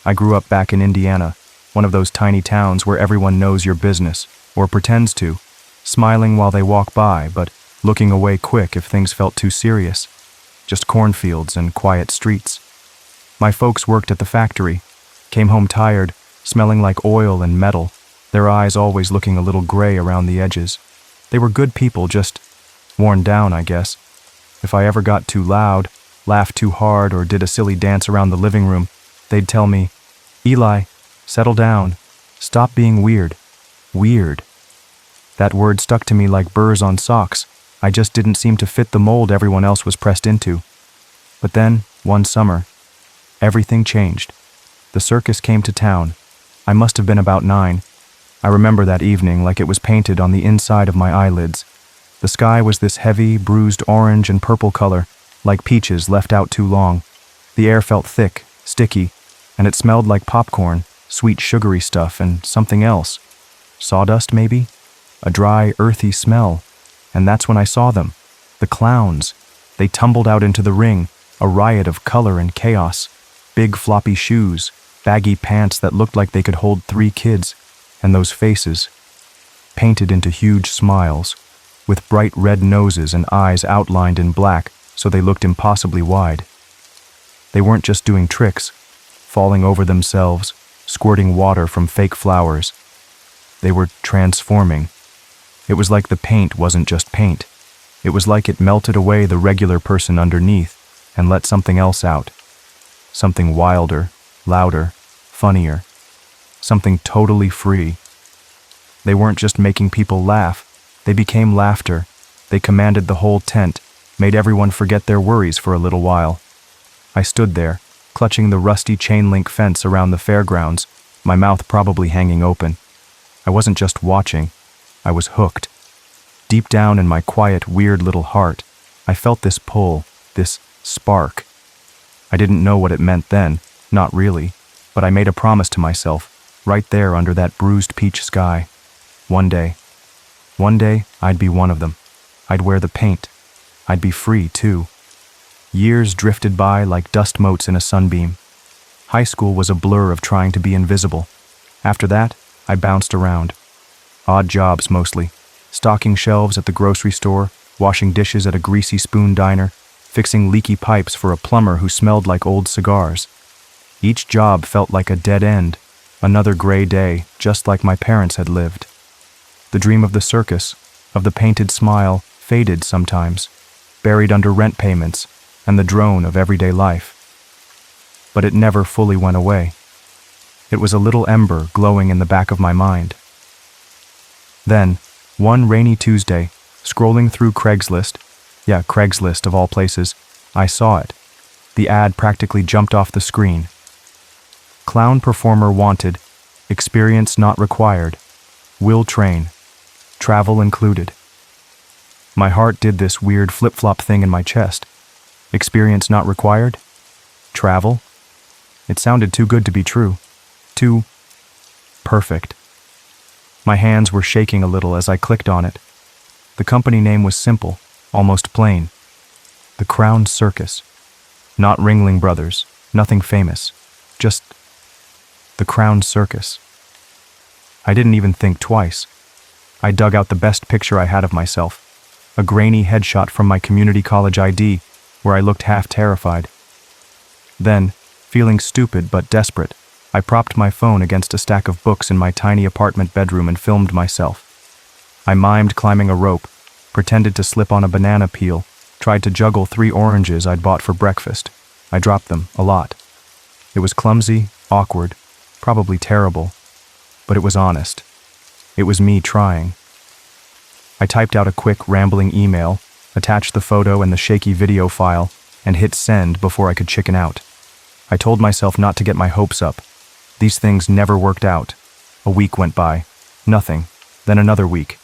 I grew up back in Indiana, one of those tiny towns where everyone knows your business, or pretends to, smiling while they walk by, but looking away quick if things felt too serious. Just cornfields and quiet streets. My folks worked at the factory, came home tired, smelling like oil and metal, their eyes always looking a little gray around the edges. They were good people, just worn down, I guess. If I ever got too loud, laughed too hard, or did a silly dance around the living room, they'd tell me, "Eli, settle down. Stop being weird." Weird. That word stuck to me like burrs on socks. I just didn't seem to fit the mold everyone else was pressed into. But then, one summer, everything changed. The circus came to town. I must have been about 9. I remember that evening like it was painted on the inside of my eyelids. The sky was this heavy, bruised orange and purple color, like peaches left out too long. The air felt thick, sticky, and it smelled like popcorn, sweet sugary stuff, and something else. Sawdust, maybe? A dry, earthy smell. And that's when I saw them. The clowns. They tumbled out into the ring, a riot of color and chaos. Big floppy shoes, baggy pants that looked like they could hold 3 kids, and those faces, painted into huge smiles, with bright red noses and eyes outlined in black so they looked impossibly wide. They weren't just doing tricks, falling over themselves, squirting water from fake flowers. They were transforming. It was like the paint wasn't just paint. It was like it melted away the regular person underneath and let something else out. Something wilder, louder, funnier. Something totally free. They weren't just making people laugh. They became laughter. They commanded the whole tent, made everyone forget their worries for a little while. I stood there, clutching the rusty chain-link fence around the fairgrounds, my mouth probably hanging open. I wasn't just watching. I was hooked. Deep down in my quiet, weird little heart, I felt this pull, this spark. I didn't know what it meant then, not really, but I made a promise to myself, right there under that bruised peach sky. One day I'd be one of them. I'd wear the paint. I'd be free, too. Years drifted by like dust motes in a sunbeam. High school was a blur of trying to be invisible. After that, I bounced around. Odd jobs mostly. Stocking shelves at the grocery store, washing dishes at a greasy spoon diner, fixing leaky pipes for a plumber who smelled like old cigars. Each job felt like a dead end, another gray day, just like my parents had lived. The dream of the circus, of the painted smile, faded sometimes, buried under rent payments and the drone of everyday life. But it never fully went away. It was a little ember glowing in the back of my mind. Then, one rainy Tuesday, scrolling through Craigslist of all places, I saw it. The ad practically jumped off the screen. Clown performer wanted, experience not required, will train, travel included. My heart did this weird flip-flop thing in my chest. Experience not required? Travel? It sounded too good to be true. Too perfect. My hands were shaking a little as I clicked on it. The company name was simple, almost plain. The Crown Circus. Not Ringling Brothers, nothing famous. Just The Crown Circus. I didn't even think twice. I dug out the best picture I had of myself, a grainy headshot from my community college ID, where I looked half terrified. Then, feeling stupid but desperate, I propped my phone against a stack of books in my tiny apartment bedroom and filmed myself. I mimed climbing a rope, pretended to slip on a banana peel, tried to juggle 3 oranges I'd bought for breakfast. I dropped them, a lot. It was clumsy, awkward, probably terrible, but it was honest. It was me trying. I typed out a quick, rambling email, attached the photo and the shaky video file, and hit send before I could chicken out. I told myself not to get my hopes up. These things never worked out. A week went by. Nothing. Then another week.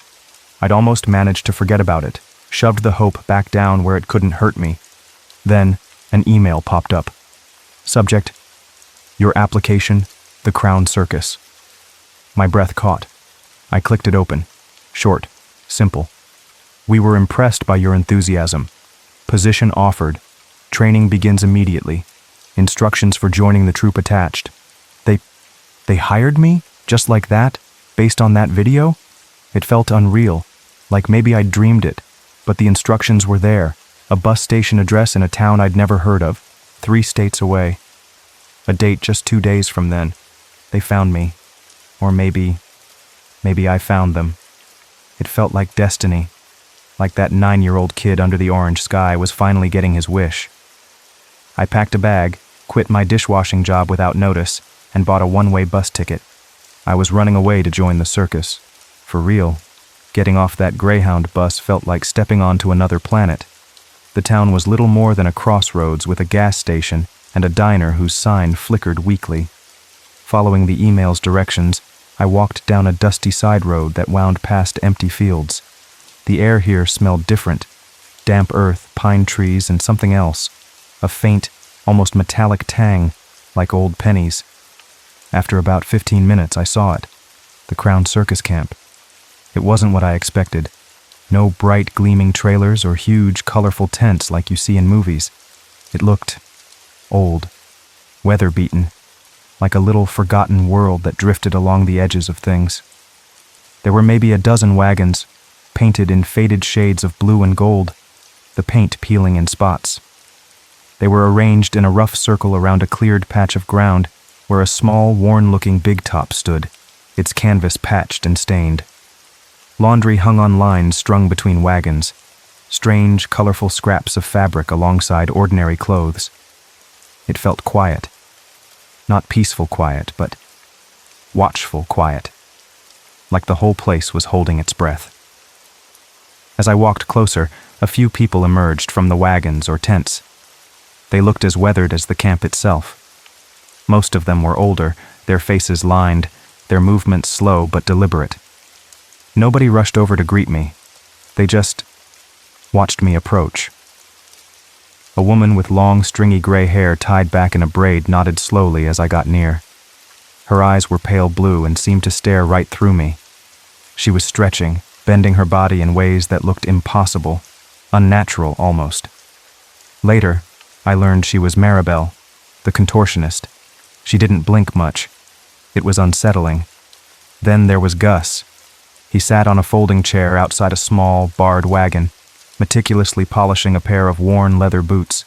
I'd almost managed to forget about it, shoved the hope back down where it couldn't hurt me. Then, an email popped up. Subject: Your application, The Crown Circus. My breath caught. I clicked it open. Short. Simple. We were impressed by your enthusiasm. Position offered. Training begins immediately. Instructions for joining the troop attached. They hired me? Just like that? Based on that video? It felt unreal, like maybe I'd dreamed it. But the instructions were there. A bus station address in a town I'd never heard of, 3 states away. A date just 2 days from then. They found me. Or maybe I found them. It felt like destiny. Like that 9-year-old kid under the orange sky was finally getting his wish. I packed a bag, quit my dishwashing job without notice, and bought a one-way bus ticket. I was running away to join the circus. For real. Getting off that Greyhound bus felt like stepping onto another planet. The town was little more than a crossroads with a gas station and a diner whose sign flickered weakly. Following the email's directions, I walked down a dusty side road that wound past empty fields. The air here smelled different. Damp earth, pine trees, and something else. A faint, almost metallic tang, like old pennies. After about 15 minutes, I saw it. The Crown Circus camp. It wasn't what I expected. No bright, gleaming trailers or huge, colorful tents like you see in movies. It looked old, weather-beaten, like a little forgotten world that drifted along the edges of things. There were maybe a dozen wagons, painted in faded shades of blue and gold, the paint peeling in spots. They were arranged in a rough circle around a cleared patch of ground where a small, worn-looking big top stood, its canvas patched and stained. Laundry hung on lines strung between wagons, strange, colorful scraps of fabric alongside ordinary clothes. It felt quiet. Not peaceful quiet, but watchful quiet. Like the whole place was holding its breath. As I walked closer, a few people emerged from the wagons or tents. They looked as weathered as the camp itself. Most of them were older, their faces lined, their movements slow but deliberate. Nobody rushed over to greet me. They just watched me approach. A woman with long, stringy gray hair tied back in a braid nodded slowly as I got near. Her eyes were pale blue and seemed to stare right through me. She was stretching, bending her body in ways that looked impossible, unnatural almost. Later, I learned she was Maribel, the contortionist. She didn't blink much. It was unsettling. Then there was Gus. He sat on a folding chair outside a small, barred wagon, meticulously polishing a pair of worn leather boots.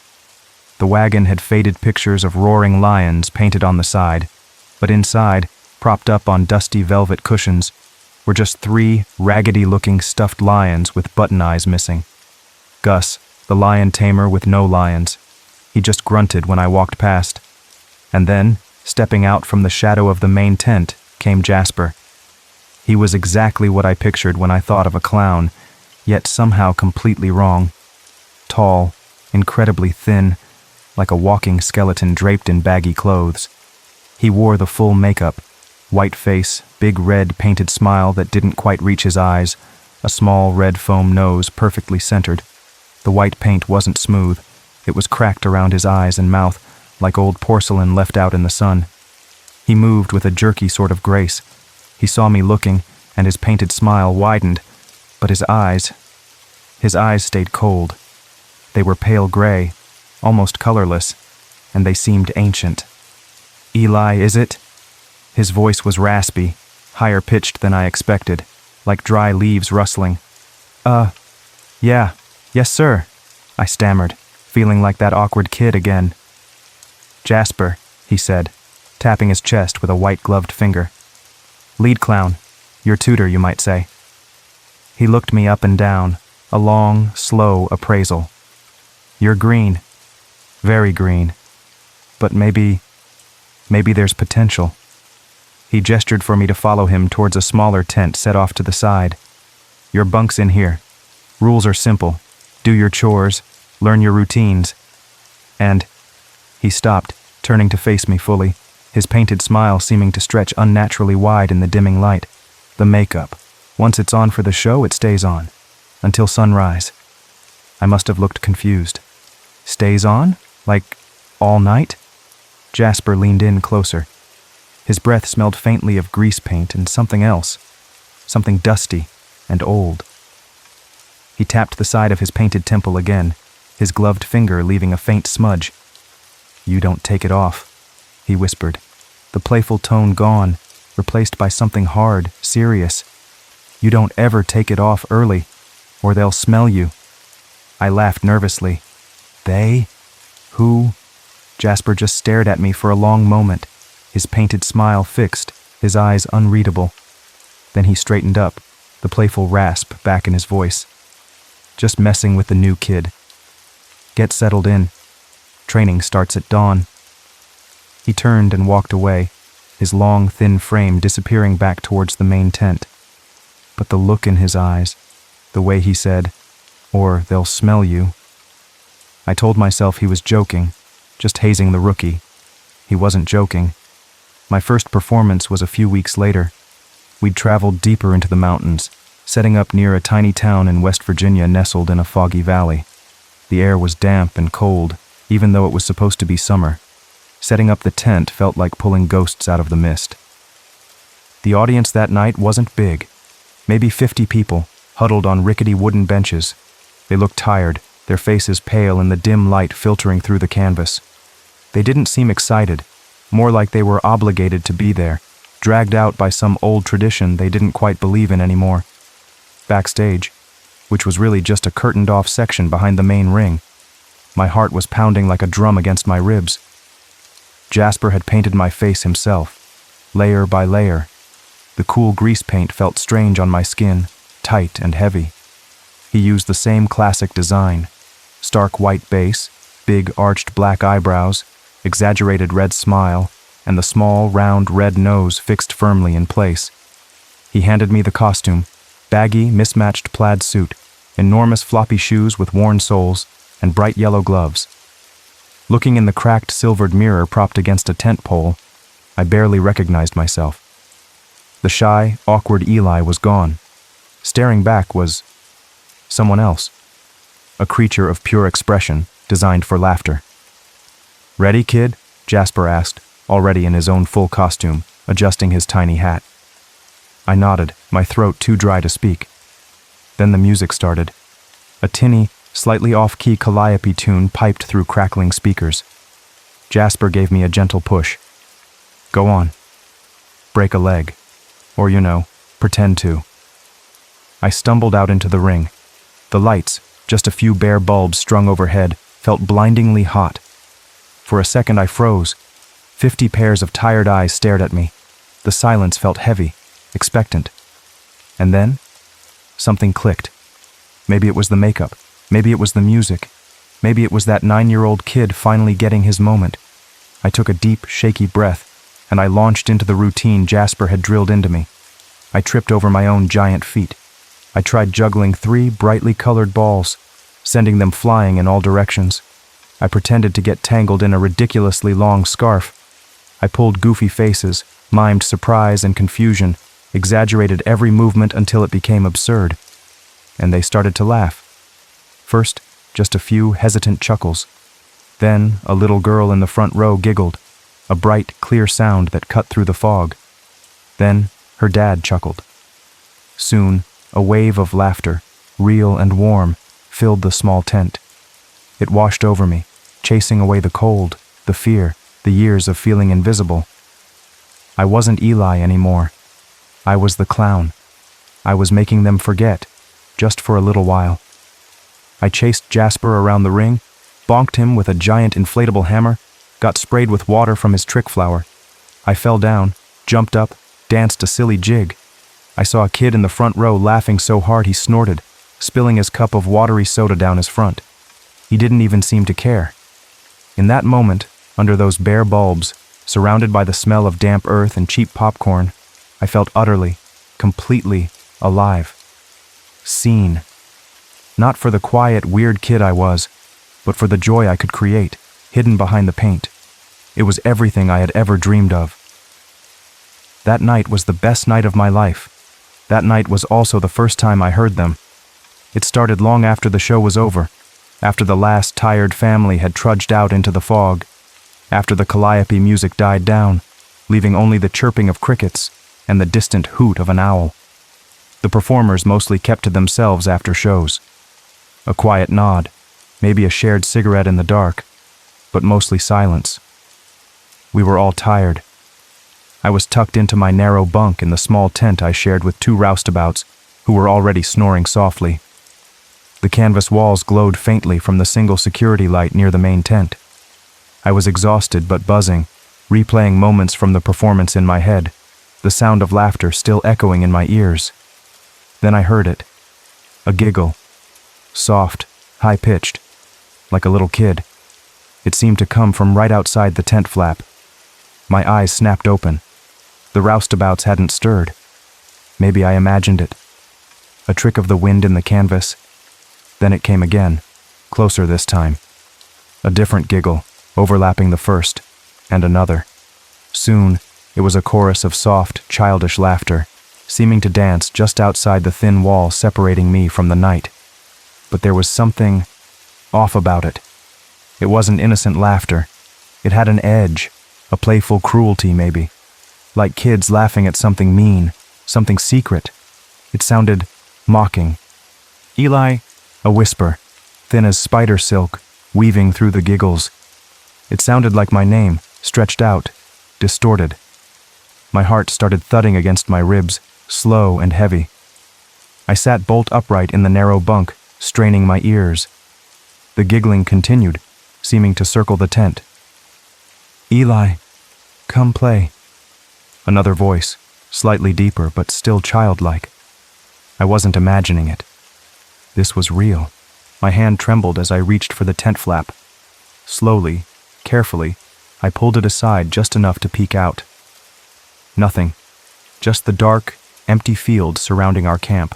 The wagon had faded pictures of roaring lions painted on the side, but inside, propped up on dusty velvet cushions, were just 3 raggedy-looking stuffed lions with button eyes missing. Gus, the lion tamer with no lions. He just grunted when I walked past. And then, stepping out from the shadow of the main tent, came Jasper. He was exactly what I pictured when I thought of a clown, yet somehow completely wrong. Tall, incredibly thin, like a walking skeleton draped in baggy clothes. He wore the full makeup, white face, big red painted smile that didn't quite reach his eyes, a small red foam nose perfectly centered. The white paint wasn't smooth. It was cracked around his eyes and mouth, like old porcelain left out in the sun. He moved with a jerky sort of grace. He saw me looking, and his painted smile widened, but his eyes stayed cold. They were pale gray, almost colorless, and they seemed ancient. "Eli, is it?" His voice was raspy, higher pitched than I expected, like dry leaves rustling. Yeah, yes sir, I stammered, feeling like that awkward kid again. Jasper, he said, tapping his chest with a white-gloved finger. Lead clown, your tutor, you might say. He looked me up and down, a long, slow appraisal. You're green. Very green. But maybe there's potential. He gestured for me to follow him towards a smaller tent set off to the side. Your bunk's in here. Rules are simple. Do your chores, learn your routines. And he stopped, turning to face me fully, his painted smile seeming to stretch unnaturally wide in the dimming light. The makeup. Once it's on for the show, it stays on. Until sunrise. I must have looked confused. Stays on? Like, all night? Jasper leaned in closer. His breath smelled faintly of grease paint and something else. Something dusty and old. He tapped the side of his painted temple again, his gloved finger leaving a faint smudge. You don't take it off, he whispered, the playful tone gone, replaced by something hard, serious. You don't ever take it off early, or they'll smell you. I laughed nervously. They? Who? Jasper just stared at me for a long moment, his painted smile fixed, his eyes unreadable. Then he straightened up, the playful rasp back in his voice. Just messing with the new kid. Get settled in. Training starts at dawn. He turned and walked away, his long, thin frame disappearing back towards the main tent. But the look in his eyes, the way he said, or they'll smell you. I told myself he was joking, just hazing the rookie. He wasn't joking. My first performance was a few weeks later. We'd traveled deeper into the mountains, setting up near a tiny town in West Virginia nestled in a foggy valley. The air was damp and cold, even though it was supposed to be summer. Setting up the tent felt like pulling ghosts out of the mist. The audience that night wasn't big. Maybe 50 people, huddled on rickety wooden benches. They looked tired, their faces pale in the dim light filtering through the canvas. They didn't seem excited, more like they were obligated to be there, dragged out by some old tradition they didn't quite believe in anymore. Backstage, which was really just a curtained-off section behind the main ring, my heart was pounding like a drum against my ribs. Jasper had painted my face himself, layer by layer. The cool grease paint felt strange on my skin, tight and heavy. He used the same classic design, stark white base, big arched black eyebrows, exaggerated red smile, and the small, round red nose fixed firmly in place. He handed me the costume, baggy, mismatched plaid suit, enormous floppy shoes with worn soles, and bright yellow gloves. Looking in the cracked silvered mirror propped against a tent pole, I barely recognized myself. The shy, awkward Eli was gone. Staring back was someone else, a creature of pure expression, designed for laughter. Ready, kid? Jasper asked, already in his own full costume, adjusting his tiny hat. I nodded, my throat too dry to speak. Then the music started. A tinny, slightly off-key calliope tune piped through crackling speakers. Jasper gave me a gentle push. Go on. Break a leg. Or, pretend to. I stumbled out into the ring. The lights, just a few bare bulbs strung overhead, felt blindingly hot. For a second I froze. 50 pairs of tired eyes stared at me. The silence felt heavy, expectant. And then, something clicked. Maybe it was the makeup. Maybe it was the music. Maybe it was that 9-year-old kid finally getting his moment. I took a deep, shaky breath, and I launched into the routine Jasper had drilled into me. I tripped over my own giant feet. I tried juggling 3 brightly colored balls, sending them flying in all directions. I pretended to get tangled in a ridiculously long scarf. I pulled goofy faces, mimed surprise and confusion, exaggerated every movement until it became absurd. And they started to laugh. First, just a few hesitant chuckles. Then, a little girl in the front row giggled, a bright, clear sound that cut through the fog. Then, her dad chuckled. Soon, a wave of laughter, real and warm, filled the small tent. It washed over me, chasing away the cold, the fear, the years of feeling invisible. I wasn't Eli anymore. I was the clown. I was making them forget, just for a little while. I chased Jasper around the ring, bonked him with a giant inflatable hammer, got sprayed with water from his trick flower. I fell down, jumped up, danced a silly jig. I saw a kid in the front row laughing so hard he snorted, spilling his cup of watery soda down his front. He didn't even seem to care. In that moment, under those bare bulbs, surrounded by the smell of damp earth and cheap popcorn, I felt utterly, completely alive. Seen. Not for the quiet, weird kid I was, but for the joy I could create, hidden behind the paint. It was everything I had ever dreamed of. That night was the best night of my life. That night was also the first time I heard them. It started long after the show was over, after the last tired family had trudged out into the fog, after the calliope music died down, leaving only the chirping of crickets and the distant hoot of an owl. The performers mostly kept to themselves after shows. A quiet nod, maybe a shared cigarette in the dark, but mostly silence. We were all tired. I was tucked into my narrow bunk in the small tent I shared with two roustabouts who were already snoring softly. The canvas walls glowed faintly from the single security light near the main tent. I was exhausted but buzzing, replaying moments from the performance in my head, the sound of laughter still echoing in my ears. Then I heard it. A giggle. Soft, high-pitched, like a little kid. It seemed to come from right outside the tent flap. My eyes snapped open. The roustabouts hadn't stirred. Maybe I imagined it. A trick of the wind in the canvas. Then it came again, closer this time. A different giggle, overlapping the first, and another. Soon, it was a chorus of soft, childish laughter, seeming to dance just outside the thin wall separating me from the night. But there was something off about it. It wasn't innocent laughter. It had an edge, a playful cruelty maybe. Like kids laughing at something mean, something secret. It sounded mocking. Eli, a whisper, thin as spider silk, weaving through the giggles. It sounded like my name, stretched out, distorted. My heart started thudding against my ribs, slow and heavy. I sat bolt upright in the narrow bunk, straining my ears. The giggling continued, seeming to circle the tent. Eli, come play. Another voice, slightly deeper but still childlike. I wasn't imagining it. This was real. My hand trembled as I reached for the tent flap. Slowly, carefully, I pulled it aside just enough to peek out. Nothing. Just the dark, empty field surrounding our camp.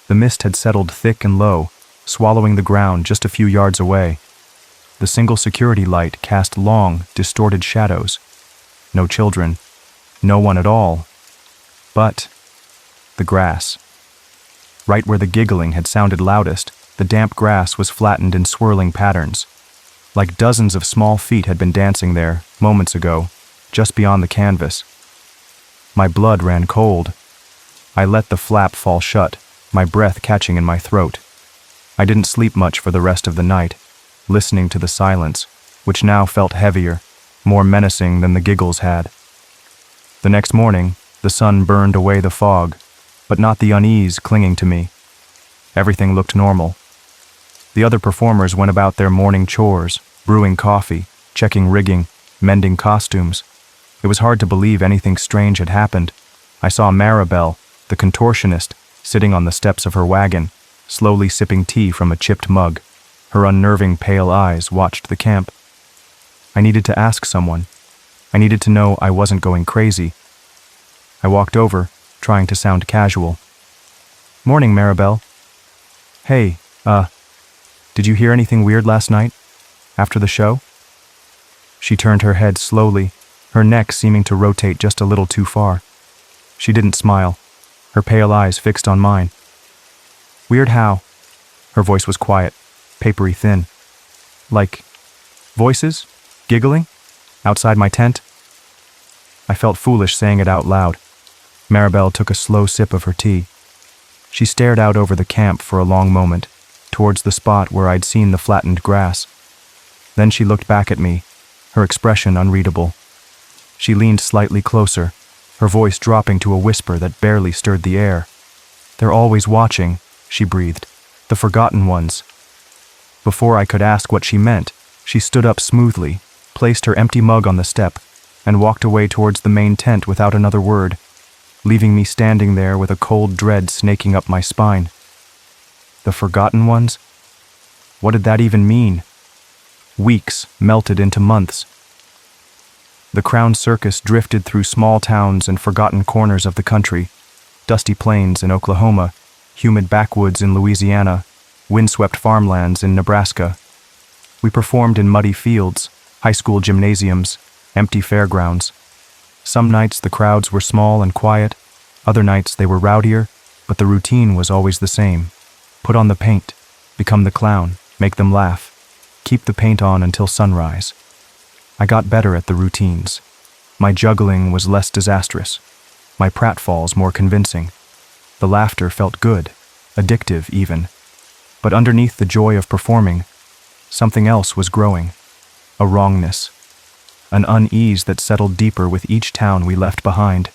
The mist had settled thick and low, swallowing the ground just a few yards away. The single security light cast long, distorted shadows. No children. No one at all. But the grass. Right where the giggling had sounded loudest, the damp grass was flattened in swirling patterns. Like dozens of small feet had been dancing there, moments ago, just beyond the canvas. My blood ran cold. I let the flap fall shut, my breath catching in my throat. I didn't sleep much for the rest of the night, listening to the silence, which now felt heavier, more menacing than the giggles had. The next morning, the sun burned away the fog, but not the unease clinging to me. Everything looked normal. The other performers went about their morning chores, brewing coffee, checking rigging, mending costumes. It was hard to believe anything strange had happened. I saw Maribel, the contortionist, sitting on the steps of her wagon, slowly sipping tea from a chipped mug. Her unnerving pale eyes watched the camp. I needed to ask someone. I needed to know I wasn't going crazy. I walked over, trying to sound casual. Morning, Maribel. Hey, did you hear anything weird last night? After the show? She turned her head slowly, her neck seeming to rotate just a little too far. She didn't smile, her pale eyes fixed on mine. Weird how? Her voice was quiet, papery thin. Like voices? Giggling? Outside my tent? I felt foolish saying it out loud. Maribel took a slow sip of her tea. She stared out over the camp for a long moment, towards the spot where I'd seen the flattened grass. Then she looked back at me, her expression unreadable. She leaned slightly closer, her voice dropping to a whisper that barely stirred the air. "They're always watching," she breathed. "The forgotten ones." Before I could ask what she meant, she stood up smoothly, placed her empty mug on the step, and walked away towards the main tent without another word, leaving me standing there with a cold dread snaking up my spine. The forgotten ones? What did that even mean? Weeks melted into months. The Crown Circus drifted through small towns and forgotten corners of the country, dusty plains in Oklahoma, humid backwoods in Louisiana, windswept farmlands in Nebraska. We performed in muddy fields, high school gymnasiums, empty fairgrounds. Some nights the crowds were small and quiet, other nights they were rowdier, but the routine was always the same. Put on the paint, become the clown, make them laugh, keep the paint on until sunrise. I got better at the routines. My juggling was less disastrous, my pratfalls more convincing. The laughter felt good, addictive even. But underneath the joy of performing, something else was growing. A wrongness. An unease that settled deeper with each town we left behind.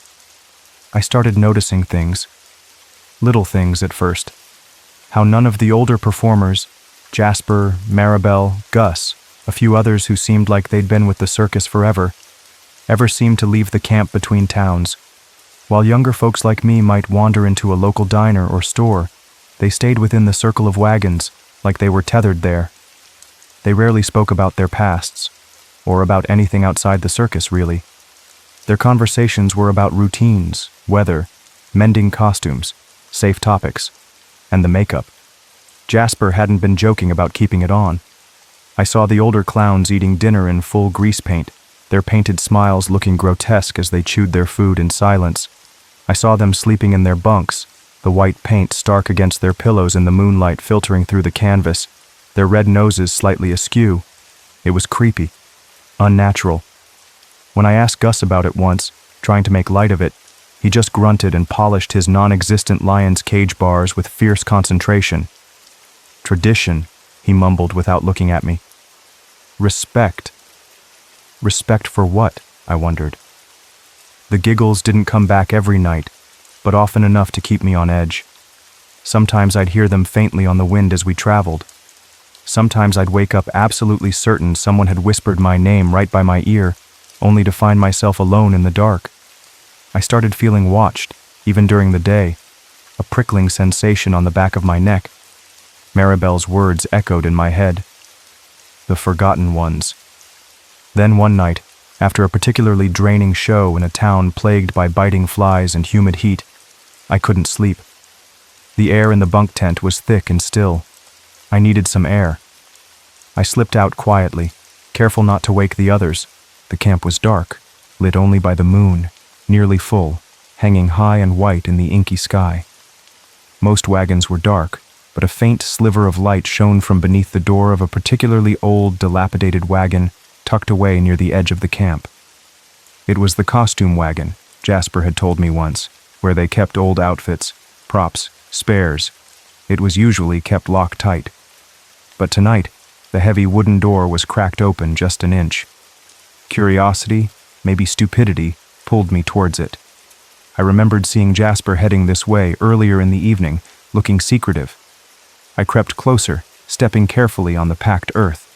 I started noticing things. Little things at first. How none of the older performers, Jasper, Maribel, Gus, a few others who seemed like they'd been with the circus forever, ever seemed to leave the camp between towns. While younger folks like me might wander into a local diner or store, they stayed within the circle of wagons, like they were tethered there. They rarely spoke about their pasts, or about anything outside the circus, really. Their conversations were about routines, weather, mending costumes, safe topics, and the makeup. Jasper hadn't been joking about keeping it on. I saw the older clowns eating dinner in full grease paint, their painted smiles looking grotesque as they chewed their food in silence. I saw them sleeping in their bunks, the white paint stark against their pillows in the moonlight filtering through the canvas, their red noses slightly askew. It was creepy, unnatural. When I asked Gus about it once, trying to make light of it, he just grunted and polished his non-existent lion's cage bars with fierce concentration. Tradition, he mumbled without looking at me. Respect. Respect for what? I wondered. The giggles didn't come back every night, but often enough to keep me on edge. Sometimes I'd hear them faintly on the wind as we traveled. Sometimes I'd wake up absolutely certain someone had whispered my name right by my ear, only to find myself alone in the dark. I started feeling watched, even during the day, a prickling sensation on the back of my neck. Maribel's words echoed in my head. The forgotten ones. Then one night, after a particularly draining show in a town plagued by biting flies and humid heat, I couldn't sleep. The air in the bunk tent was thick and still. I needed some air. I slipped out quietly, careful not to wake the others. The camp was dark, lit only by the moon, nearly full, hanging high and white in the inky sky. Most wagons were dark, but a faint sliver of light shone from beneath the door of a particularly old, dilapidated wagon tucked away near the edge of the camp. It was the costume wagon, Jasper had told me once, where they kept old outfits, props, spares. It was usually kept locked tight. But tonight, the heavy wooden door was cracked open just an inch. Curiosity, maybe stupidity, pulled me towards it. I remembered seeing Jasper heading this way earlier in the evening, looking secretive. I crept closer, stepping carefully on the packed earth.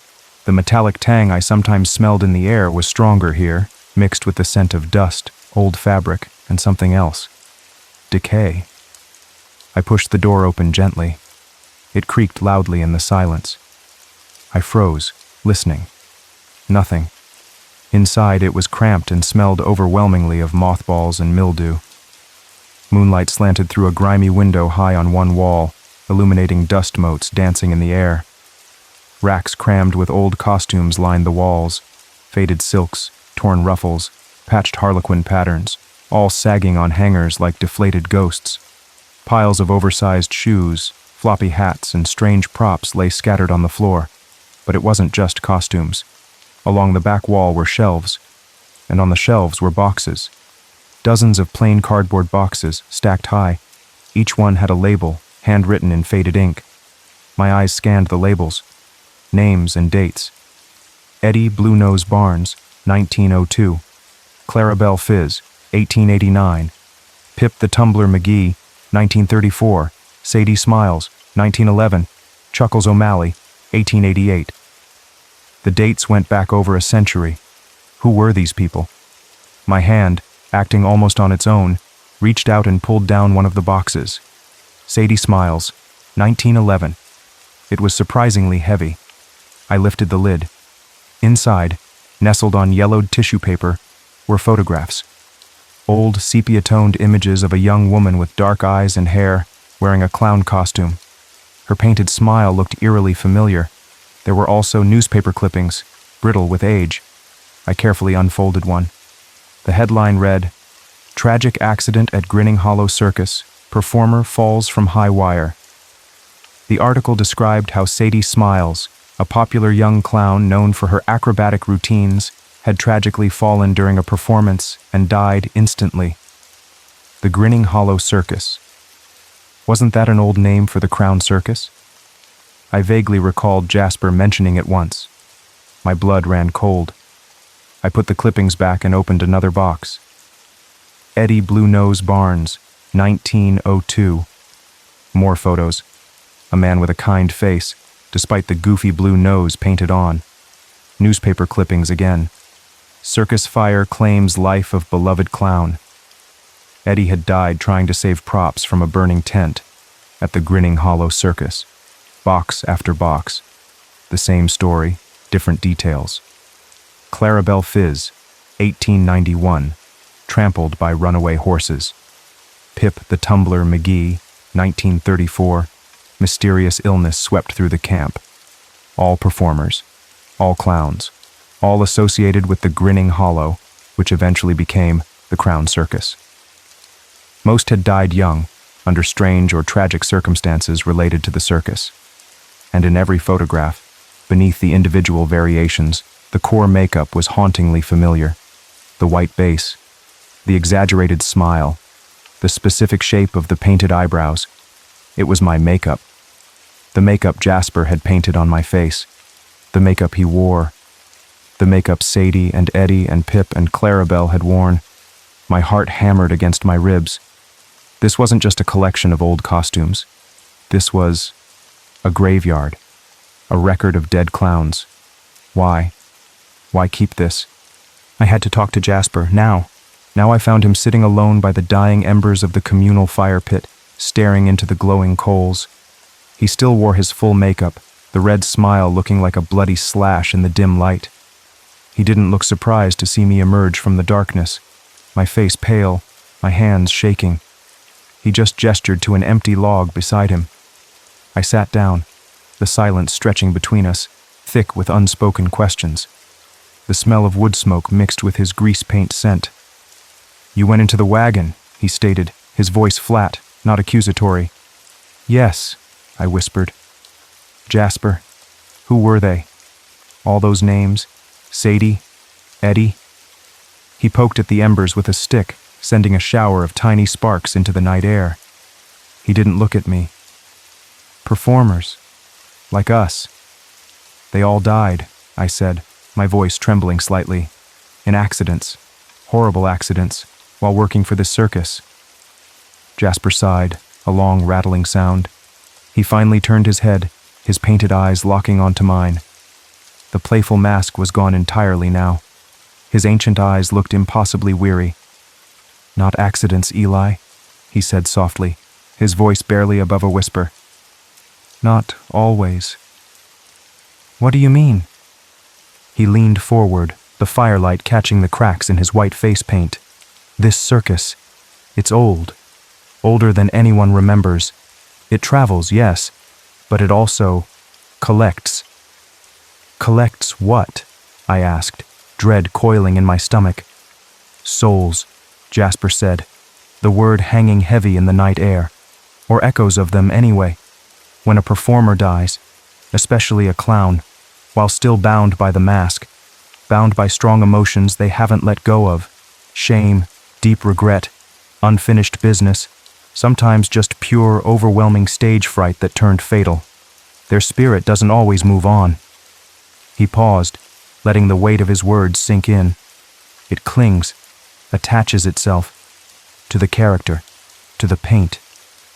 The metallic tang I sometimes smelled in the air was stronger here, mixed with the scent of dust, old fabric, and something else. Decay. I pushed the door open gently. It creaked loudly in the silence. I froze, listening. Nothing. Inside it was cramped and smelled overwhelmingly of mothballs and mildew. Moonlight slanted through a grimy window high on one wall, illuminating dust motes dancing in the air. Racks crammed with old costumes lined the walls, faded silks, torn ruffles, patched harlequin patterns, all sagging on hangers like deflated ghosts. Piles of oversized shoes, floppy hats, and strange props lay scattered on the floor. But it wasn't just costumes. Along the back wall were shelves, and on the shelves were boxes. Dozens of plain cardboard boxes, stacked high. Each one had a label, handwritten in faded ink. My eyes scanned the labels. Names and dates. Eddie Blue Nose Barnes, 1902. Clarabelle Fizz, 1889. Pip the Tumbler McGee, 1934. Sadie Smiles, 1911. Chuckles O'Malley, 1888. The dates went back over a century. Who were these people? My hand, acting almost on its own, reached out and pulled down one of the boxes. Sadie Smiles, 1911. It was surprisingly heavy. I lifted the lid. Inside, nestled on yellowed tissue paper, were photographs. Old sepia-toned images of a young woman with dark eyes and hair, wearing a clown costume. Her painted smile looked eerily familiar. There were also newspaper clippings, brittle with age. I carefully unfolded one. The headline read, "Tragic accident at Grinning Hollow Circus. Performer falls from high wire." The article described how Sadie Smiles, a popular young clown known for her acrobatic routines, had tragically fallen during a performance and died instantly. The Grinning Hollow Circus. Wasn't that an old name for the Crown Circus? I vaguely recalled Jasper mentioning it once. My blood ran cold. I put the clippings back and opened another box. Eddie Blue Nose Barnes, 1902. More photos. A man with a kind face, despite the goofy blue nose painted on. Newspaper clippings again. Circus fire claims life of beloved clown. Eddie had died trying to save props from a burning tent at the Grinning Hollow Circus. Box after box. The same story, different details. Clarabelle Fizz, 1891. Trampled by runaway horses. Pip the Tumbler McGee, 1934. Mysterious illness swept through the camp. All performers, all clowns, all associated with the Grinning Hollow, which eventually became the Crown Circus. Most had died young, under strange or tragic circumstances related to the circus. And in every photograph, beneath the individual variations, the core makeup was hauntingly familiar. The white base, the exaggerated smile, the specific shape of the painted eyebrows. It was my makeup. The makeup Jasper had painted on my face. The makeup he wore. The makeup Sadie and Eddie and Pip and Clarabelle had worn. My heart hammered against my ribs. This wasn't just a collection of old costumes. This was a graveyard, a record of dead clowns. Why? Why keep this? I had to talk to Jasper, now. Now I found him sitting alone by the dying embers of the communal fire pit, staring into the glowing coals. He still wore his full makeup, the red smile looking like a bloody slash in the dim light. He didn't look surprised to see me emerge from the darkness, my face pale, my hands shaking. He just gestured to an empty log beside him. I sat down, the silence stretching between us, thick with unspoken questions. The smell of wood smoke mixed with his grease paint scent. "You went into the wagon," he stated, his voice flat, not accusatory. "Yes," I whispered. "Jasper, who were they? All those names? Sadie? Eddie?" He poked at the embers with a stick, sending a shower of tiny sparks into the night air. He didn't look at me. "Performers. Like us." "They all died," I said, my voice trembling slightly. "In accidents. Horrible accidents, while working for this circus." Jasper sighed, a long rattling sound. He finally turned his head, his painted eyes locking onto mine. The playful mask was gone entirely now. His ancient eyes looked impossibly weary. "Not accidents, Eli," he said softly, his voice barely above a whisper. "Not always." "What do you mean?" He leaned forward, the firelight catching the cracks in his white face paint. "This circus, it's old. Older than anyone remembers. It travels, yes, but it also collects." "Collects what?" I asked, dread coiling in my stomach. "Souls," Jasper said, the word hanging heavy in the night air, or echoes of them anyway. When a performer dies, especially a clown, while still bound by the mask, bound by strong emotions they haven't let go of, shame, deep regret, unfinished business, sometimes just pure, overwhelming stage fright that turned fatal. Their spirit doesn't always move on. He paused, letting the weight of his words sink in. It clings, attaches itself to the character, to the paint,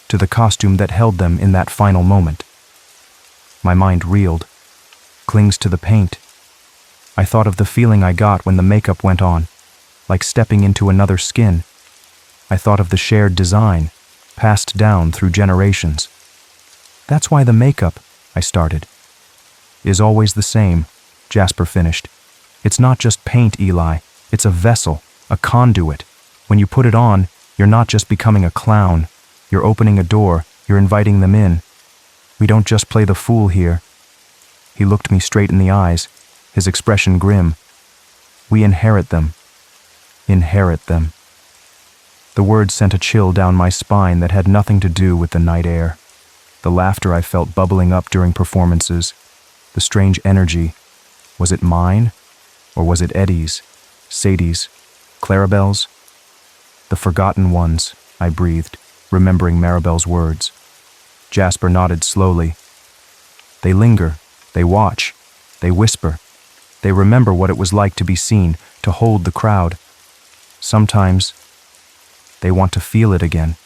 to the costume that held them in that final moment. My mind reeled, clings to the paint. I thought of the feeling I got when the makeup went on, like stepping into another skin. I thought of the shared design, passed down through generations. That's why the makeup, I started, is always the same, Jasper finished. It's not just paint, Eli. It's a vessel, a conduit. When you put it on, you're not just becoming a clown. You're opening a door, you're inviting them in. We don't just play the fool here. He looked me straight in the eyes, his expression grim. We inherit them. Inherit them. The words sent a chill down my spine that had nothing to do with the night air. The laughter I felt bubbling up during performances, the strange energy. Was it mine? Or was it Eddie's, Sadie's, Clarabelle's? The forgotten ones, I breathed, remembering Maribel's words. Jasper nodded slowly. They linger, they watch, they whisper. They remember what it was like to be seen, to hold the crowd. Sometimes, they want to feel it again.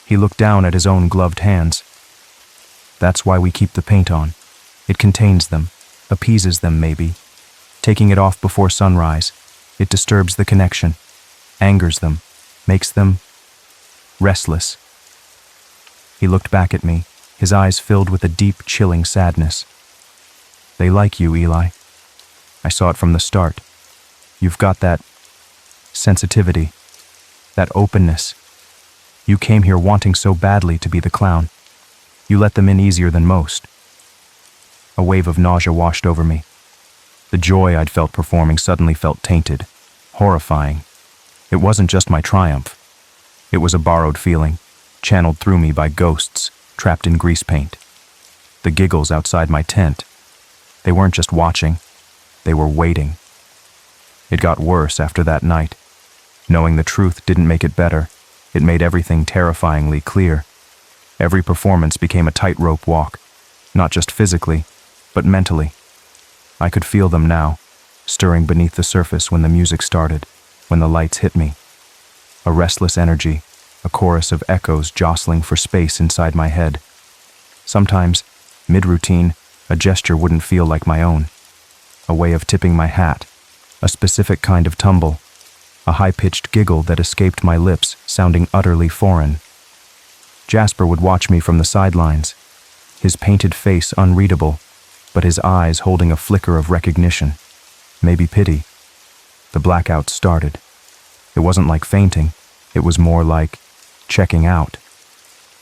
He looked down at his own gloved hands. That's why we keep the paint on. It contains them, appeases them maybe. Taking it off before sunrise, it disturbs the connection, angers them, makes them restless. He looked back at me, his eyes filled with a deep, chilling sadness. They like you, Eli. I saw it from the start. You've got that sensitivity, that openness. You came here wanting so badly to be the clown. You let them in easier than most. A wave of nausea washed over me. The joy I'd felt performing suddenly felt tainted, horrifying. It wasn't just my triumph. It was a borrowed feeling, channeled through me by ghosts trapped in grease paint. The giggles outside my tent. They weren't just watching, they were waiting. It got worse after that night. Knowing the truth didn't make it better. It made everything terrifyingly clear. Every performance became a tightrope walk, not just physically, but mentally. I could feel them now, stirring beneath the surface when the music started, when the lights hit me. A restless energy, a chorus of echoes jostling for space inside my head. Sometimes, mid-routine, a gesture wouldn't feel like my own. A way of tipping my hat, a specific kind of tumble, a high-pitched giggle that escaped my lips, sounding utterly foreign. Jasper would watch me from the sidelines, his painted face unreadable, but his eyes holding a flicker of recognition, maybe pity. The blackout started. It wasn't like fainting, it was more like checking out.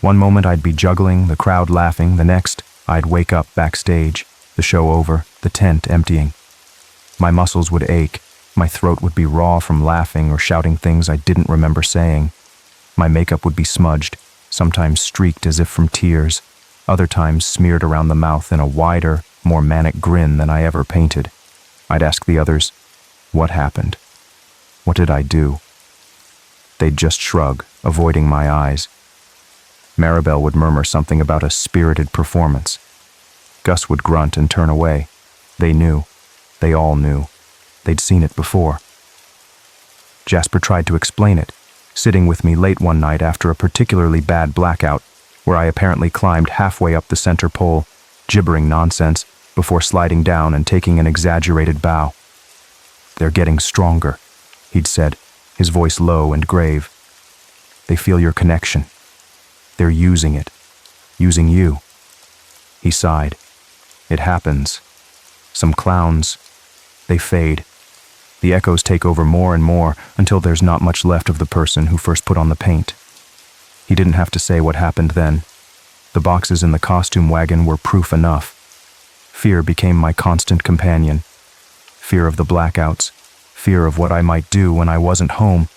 One moment I'd be juggling, the crowd laughing, the next I'd wake up backstage, the show over, the tent emptying. My muscles would ache, my throat would be raw from laughing or shouting things I didn't remember saying. My makeup would be smudged, sometimes streaked as if from tears, other times smeared around the mouth in a wider, more manic grin than I ever painted. I'd ask the others, what happened? What did I do? They'd just shrug, avoiding my eyes. Maribel would murmur something about a spirited performance. Gus would grunt and turn away. They knew. They all knew. They'd seen it before. Jasper tried to explain it, sitting with me late one night after a particularly bad blackout, where I apparently climbed halfway up the center pole, gibbering nonsense, before sliding down and taking an exaggerated bow. They're getting stronger, he'd said, his voice low and grave. They feel your connection. They're using it. Using you. He sighed. It happens. Some clowns, they fade. The echoes take over more and more until there's not much left of the person who first put on the paint. He didn't have to say what happened then. The boxes in the costume wagon were proof enough. Fear became my constant companion. Fear of the blackouts. Fear of what I might do when I wasn't home.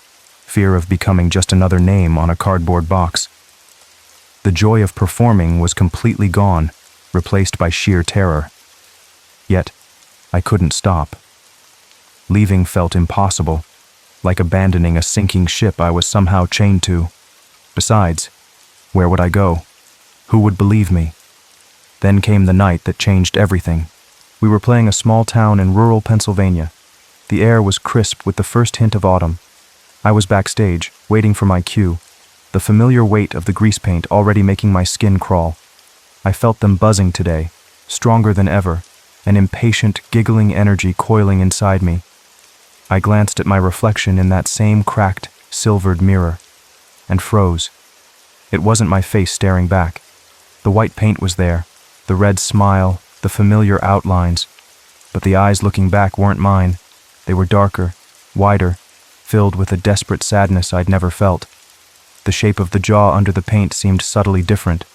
Fear of becoming just another name on a cardboard box. The joy of performing was completely gone, replaced by sheer terror. Yet, I couldn't stop. Leaving felt impossible, like abandoning a sinking ship I was somehow chained to. Besides, where would I go? Who would believe me? Then came the night that changed everything. We were playing a small town in rural Pennsylvania. The air was crisp with the first hint of autumn. I was backstage, waiting for my cue, the familiar weight of the grease paint already making my skin crawl. I felt them buzzing today, stronger than ever, an impatient, giggling energy coiling inside me. I glanced at my reflection in that same cracked, silvered mirror, and froze. It wasn't my face staring back. The white paint was there, the red smile, the familiar outlines, but the eyes looking back weren't mine. They were darker, wider, filled with a desperate sadness I'd never felt. The shape of the jaw under the paint seemed subtly different.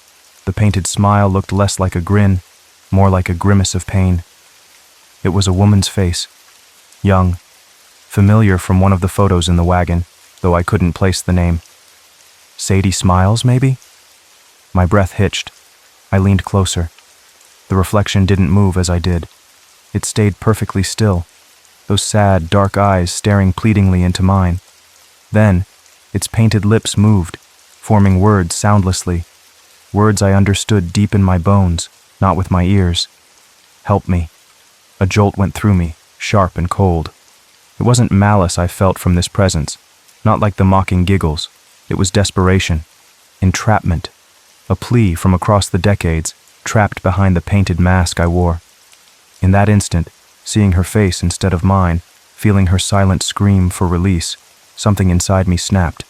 The painted smile looked less like a grin, more like a grimace of pain. It was a woman's face, young, familiar from one of the photos in the wagon, though I couldn't place the name. Sadie Smiles, maybe? My breath hitched. I leaned closer. The reflection didn't move as I did. It stayed perfectly still, those sad, dark eyes staring pleadingly into mine. Then, its painted lips moved, forming words soundlessly, words I understood deep in my bones, not with my ears. Help me. A jolt went through me, sharp and cold. It wasn't malice I felt from this presence, not like the mocking giggles. It was desperation, entrapment, a plea from across the decades, trapped behind the painted mask I wore. In that instant, seeing her face instead of mine, feeling her silent scream for release, something inside me snapped.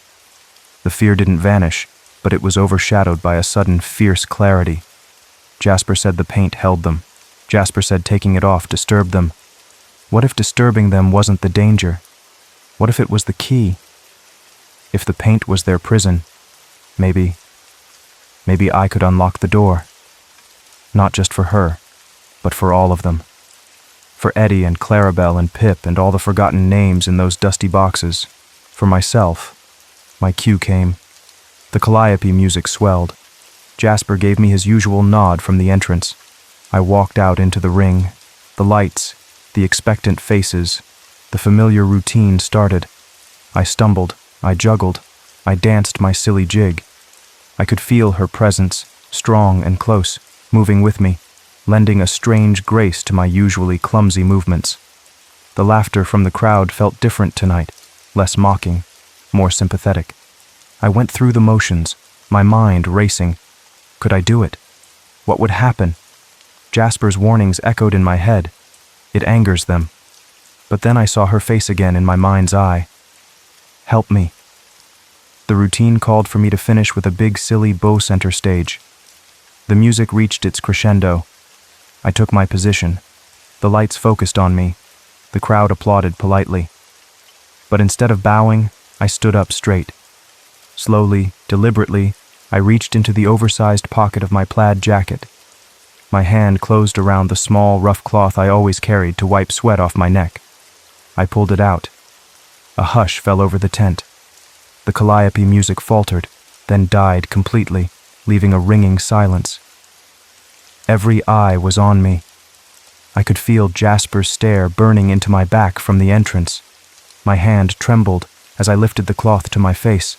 The fear didn't vanish, but it was overshadowed by a sudden fierce clarity. Jasper said the paint held them. Jasper said taking it off disturbed them. What if disturbing them wasn't the danger? What if it was the key? If the paint was their prison, maybe I could unlock the door. Not just for her, but for all of them. For Eddie and Clarabelle and Pip and all the forgotten names in those dusty boxes. For myself. My cue came. The calliope music swelled. Jasper gave me his usual nod from the entrance. I walked out into the ring. The lights, the expectant faces, the familiar routine started. I stumbled, I juggled, I danced my silly jig. I could feel her presence, strong and close, moving with me, lending a strange grace to my usually clumsy movements. The laughter from the crowd felt different tonight, less mocking, more sympathetic. I went through the motions, my mind racing. Could I do it? What would happen? Jasper's warnings echoed in my head. It angers them. But then I saw her face again in my mind's eye. Help me. The routine called for me to finish with a big silly bow center stage. The music reached its crescendo. I took my position. The lights focused on me. The crowd applauded politely. But instead of bowing, I stood up straight. Slowly, deliberately, I reached into the oversized pocket of my plaid jacket. My hand closed around the small, rough cloth I always carried to wipe sweat off my neck. I pulled it out. A hush fell over the tent. The calliope music faltered, then died completely, leaving a ringing silence. Every eye was on me. I could feel Jasper's stare burning into my back from the entrance. My hand trembled as I lifted the cloth to my face.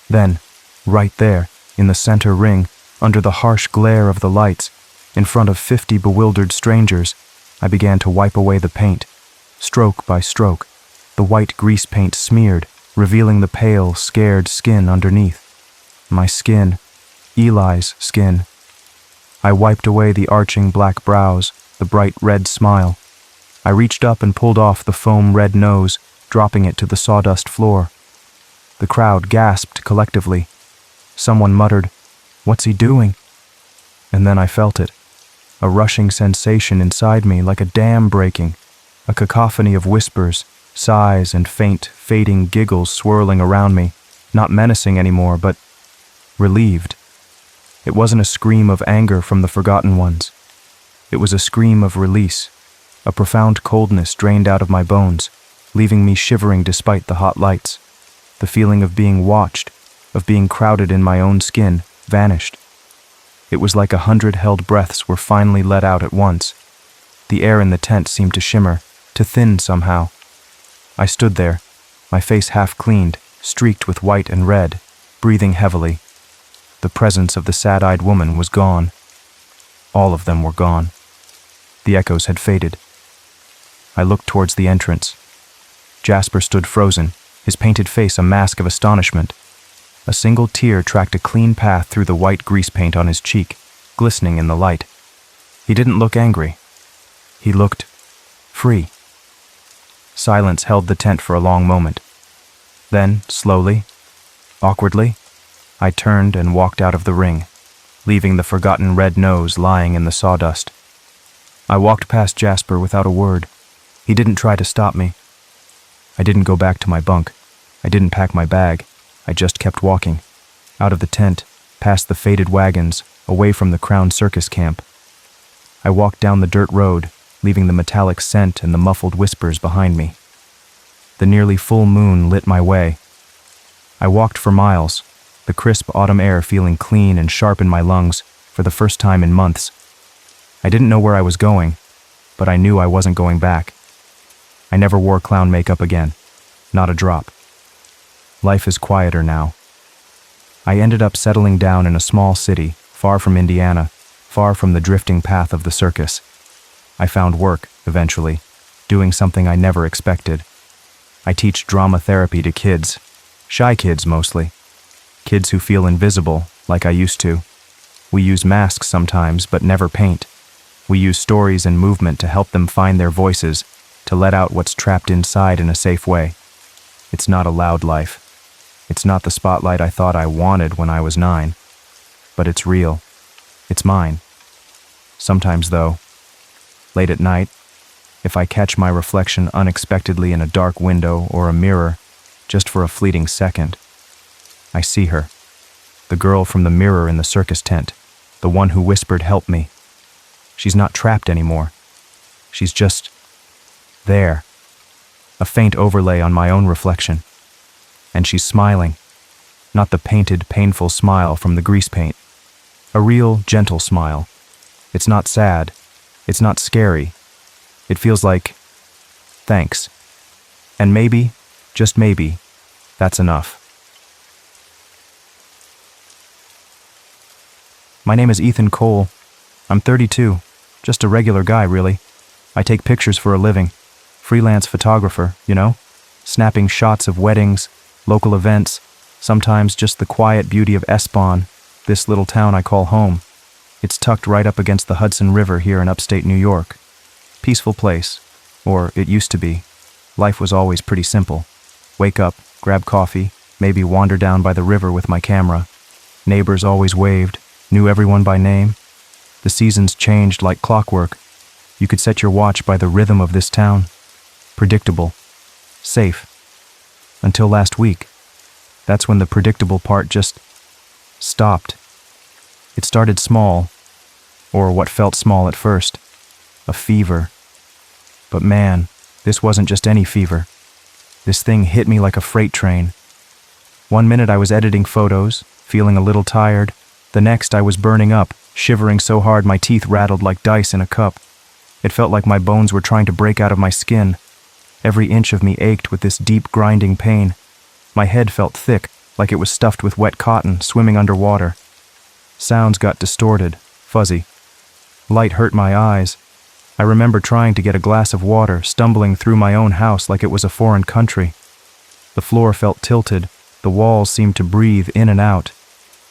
Then, right there, in the center ring, under the harsh glare of the lights, in front of 50 bewildered strangers, I began to wipe away the paint. Stroke by stroke, the white grease paint smeared, revealing the pale, scared skin underneath. My skin, Eli's skin. I wiped away the arching black brows, the bright red smile. I reached up and pulled off the foam red nose, dropping it to the sawdust floor. The crowd gasped collectively. Someone muttered, "What's he doing?" And then I felt it. A rushing sensation inside me like a dam breaking, a cacophony of whispers, sighs, and faint, fading giggles swirling around me, not menacing anymore, but relieved. It wasn't a scream of anger from the forgotten ones. It was a scream of release. A profound coldness drained out of my bones, leaving me shivering despite the hot lights. The feeling of being watched, of being crowded in my own skin, vanished. It was like 100 held breaths were finally let out at once. The air in the tent seemed to shimmer, to thin somehow. I stood there, my face half cleaned, streaked with white and red, breathing heavily. The presence of the sad-eyed woman was gone. All of them were gone. The echoes had faded. I looked towards the entrance. Jasper stood frozen, his painted face a mask of astonishment. A single tear tracked a clean path through the white grease paint on his cheek, glistening in the light. He didn't look angry. He looked free. Silence held the tent for a long moment. Then, slowly, awkwardly, I turned and walked out of the ring, leaving the forgotten red nose lying in the sawdust. I walked past Jasper without a word. He didn't try to stop me. I didn't go back to my bunk. I didn't pack my bag. I just kept walking, out of the tent, past the faded wagons, away from the Crown Circus camp. I walked down the dirt road, leaving the metallic scent and the muffled whispers behind me. The nearly full moon lit my way. I walked for miles, the crisp autumn air feeling clean and sharp in my lungs for the first time in months. I didn't know where I was going, but I knew I wasn't going back. I never wore clown makeup again, not a drop. Life is quieter now. I ended up settling down in a small city, far from Indiana, far from the drifting path of the circus. I found work, eventually, doing something I never expected. I teach drama therapy to kids, shy kids mostly, kids who feel invisible, like I used to. We use masks sometimes, but never paint. We use stories and movement to help them find their voices, to let out what's trapped inside in a safe way. It's not a loud life. It's not the spotlight I thought I wanted when I was 9. But it's real. It's mine. Sometimes, though, late at night, if I catch my reflection unexpectedly in a dark window or a mirror, just for a fleeting second, I see her. The girl from the mirror in the circus tent, the one who whispered, "Help me." She's not trapped anymore. She's just there. A faint overlay on my own reflection. And she's smiling. Not the painted, painful smile from the grease paint. A real, gentle smile. It's not sad. It's not scary. It feels like, thanks. And maybe, just maybe, that's enough. My name is Ethan Cole. I'm 32. Just a regular guy, really. I take pictures for a living. Freelance photographer, you know? Snapping shots of weddings, local events, sometimes just the quiet beauty of Espon, this little town I call home. It's tucked right up against the Hudson River here in upstate New York. Peaceful place, or it used to be. Life was always pretty simple. Wake up, grab coffee, maybe wander down by the river with my camera. Neighbors always waved, knew everyone by name. The seasons changed like clockwork. You could set your watch by the rhythm of this town. Predictable. Safe. Until last week. That's when the predictable part just stopped. It started small, or what felt small at first. A fever. But man, this wasn't just any fever. This thing hit me like a freight train. One minute I was editing photos, feeling a little tired. The next I was burning up, shivering so hard my teeth rattled like dice in a cup. It felt like my bones were trying to break out of my skin. Every inch of me ached with this deep, grinding pain. My head felt thick, like it was stuffed with wet cotton, swimming underwater. Sounds got distorted, fuzzy. Light hurt my eyes. I remember trying to get a glass of water, stumbling through my own house like it was a foreign country. The floor felt tilted. The walls seemed to breathe in and out.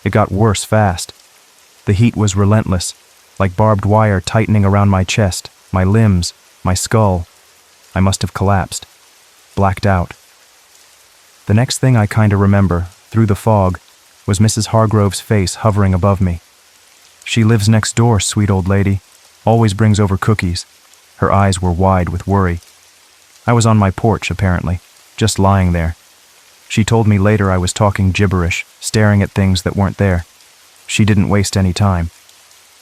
It got worse fast. The heat was relentless, like barbed wire tightening around my chest, my limbs, my skull. I must have collapsed, blacked out. The next thing I kinda remember, through the fog, was Mrs. Hargrove's face hovering above me. She lives next door, sweet old lady, always brings over cookies. Her eyes were wide with worry. I was on my porch, apparently, just lying there. She told me later I was talking gibberish, staring at things that weren't there. She didn't waste any time.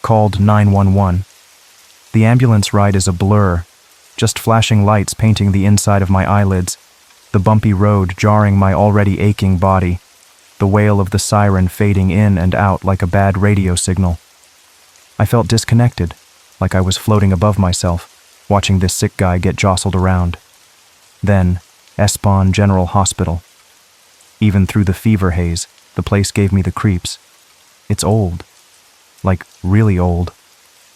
Called 911. The ambulance ride is a blur, just flashing lights painting the inside of my eyelids, the bumpy road jarring my already aching body, the wail of the siren fading in and out like a bad radio signal. I felt disconnected, like I was floating above myself, watching this sick guy get jostled around. Then, Espon General Hospital. Even through the fever haze, the place gave me the creeps. It's old. Like, really old.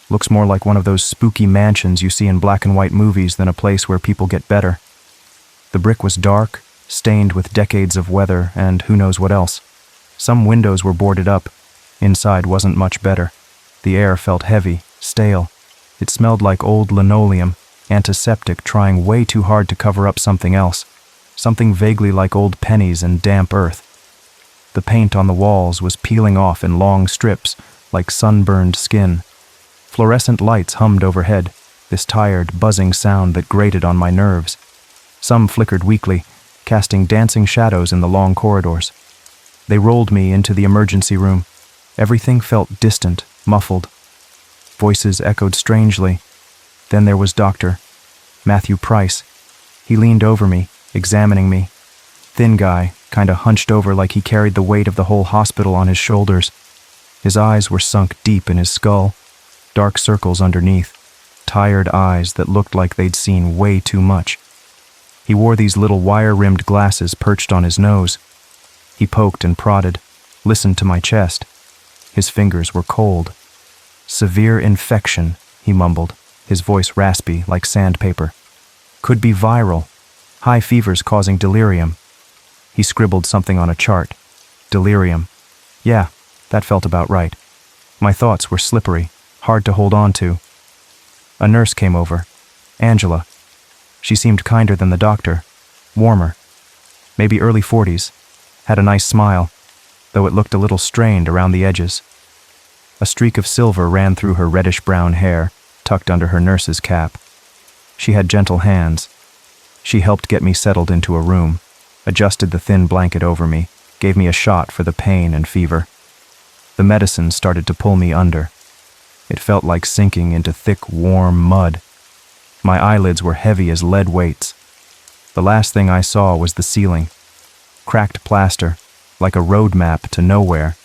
Looks more like one of those spooky mansions you see in black and white movies than a place where people get better. The brick was dark, stained with decades of weather and who knows what else. Some windows were boarded up. Inside wasn't much better. The air felt heavy, stale. It smelled like old linoleum, antiseptic trying way too hard to cover up something else. Something vaguely like old pennies and damp earth. The paint on the walls was peeling off in long strips, like sunburned skin. Fluorescent lights hummed overhead, this tired, buzzing sound that grated on my nerves. Some flickered weakly, casting dancing shadows in the long corridors. They rolled me into the emergency room. Everything felt distant, muffled. Voices echoed strangely. Then there was Dr. Matthew Price. He leaned over me, examining me. Thin guy, kinda hunched over like he carried the weight of the whole hospital on his shoulders. His eyes were sunk deep in his skull, dark circles underneath, tired eyes that looked like they'd seen way too much. He wore these little wire-rimmed glasses perched on his nose. He poked and prodded, listened to my chest. His fingers were cold. "Severe infection," he mumbled, his voice raspy like sandpaper. "Could be viral. High fevers causing delirium." He scribbled something on a chart. Delirium. Yeah, that felt about right. My thoughts were slippery, hard to hold on to. A nurse came over. Angela. She seemed kinder than the doctor, warmer. Maybe early 40s. Had a nice smile, though it looked a little strained around the edges. A streak of silver ran through her reddish-brown hair, tucked under her nurse's cap. She had gentle hands. She helped get me settled into a room, adjusted the thin blanket over me, gave me a shot for the pain and fever. The medicine started to pull me under. It felt like sinking into thick, warm mud. My eyelids were heavy as lead weights. The last thing I saw was the ceiling. Cracked plaster, like a road map to nowhere.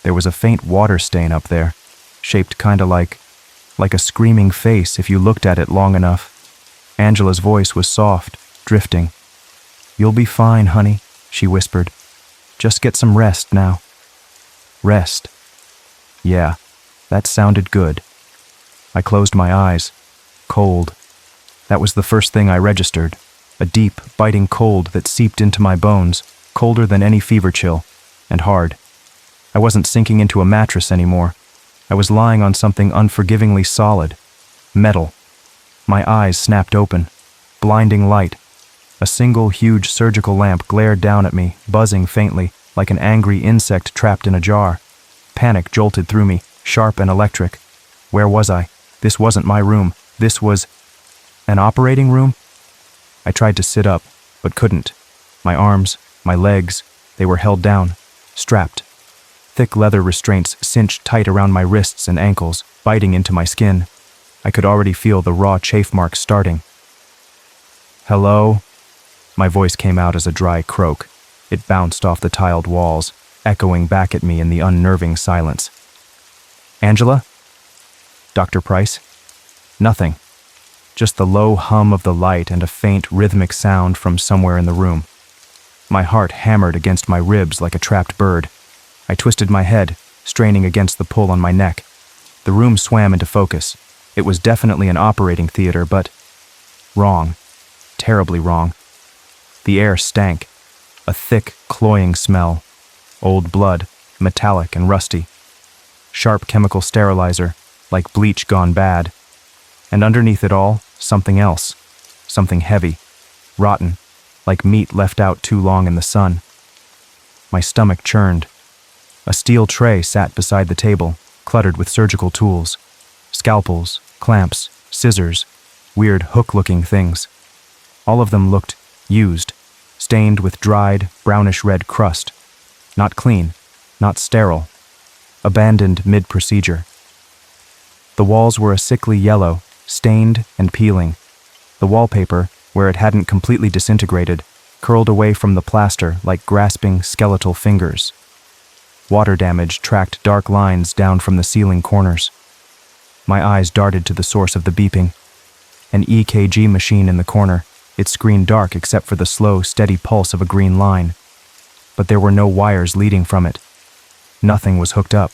There was a faint water stain up there, shaped kinda like a screaming face if you looked at it long enough. Angela's voice was soft, drifting. "You'll be fine, honey," she whispered. "Just get some rest now." Rest. Yeah, that sounded good. I closed my eyes. Cold. That was the first thing I registered. A deep, biting cold that seeped into my bones, colder than any fever chill, and hard. I wasn't sinking into a mattress anymore. I was lying on something unforgivingly solid. Metal. My eyes snapped open. Blinding light. A single huge surgical lamp glared down at me, buzzing faintly, like an angry insect trapped in a jar. Panic jolted through me, sharp and electric. Where was I? This wasn't my room. This was an operating room? I tried to sit up, but couldn't. My arms, my legs, they were held down, strapped. Thick leather restraints cinched tight around my wrists and ankles, biting into my skin. I could already feel the raw chafe marks starting. "Hello?" My voice came out as a dry croak. It bounced off the tiled walls, echoing back at me in the unnerving silence. "Angela?" "Dr. Price?" Nothing. Just the low hum of the light and a faint, rhythmic sound from somewhere in the room. My heart hammered against my ribs like a trapped bird. I twisted my head, straining against the pull on my neck. The room swam into focus. It was definitely an operating theater, but wrong. Terribly wrong. The air stank. A thick, cloying smell. Old blood, metallic and rusty. Sharp chemical sterilizer, like bleach gone bad. And underneath it all, something else. Something heavy. Rotten, like meat left out too long in the sun. My stomach churned. A steel tray sat beside the table, cluttered with surgical tools. Scalpels, clamps, scissors, weird hook-looking things. All of them looked used, stained with dried, brownish-red crust. Not clean, not sterile. Abandoned mid-procedure. The walls were a sickly yellow, stained and peeling. The wallpaper, where it hadn't completely disintegrated, curled away from the plaster like grasping skeletal fingers. Water damage tracked dark lines down from the ceiling corners. My eyes darted to the source of the beeping. An EKG machine in the corner, its screen dark except for the slow, steady pulse of a green line. But there were no wires leading from it. Nothing was hooked up.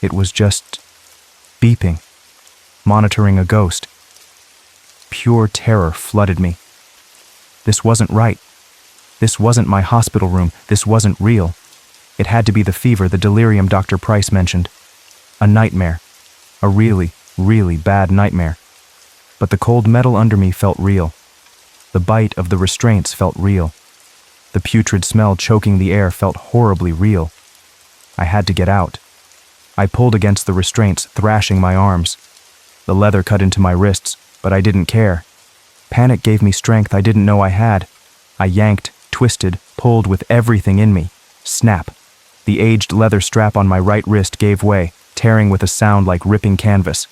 It was just beeping, monitoring a ghost. Pure terror flooded me. This wasn't right. This wasn't my hospital room. This wasn't real. It had to be the fever, the delirium Dr. Price mentioned. A nightmare. A really, really bad nightmare. But the cold metal under me felt real. The bite of the restraints felt real. The putrid smell choking the air felt horribly real. I had to get out. I pulled against the restraints, thrashing my arms. The leather cut into my wrists, but I didn't care. Panic gave me strength I didn't know I had. I yanked, twisted, pulled with everything in me. Snap. The aged leather strap on my right wrist gave way, tearing with a sound like ripping canvas.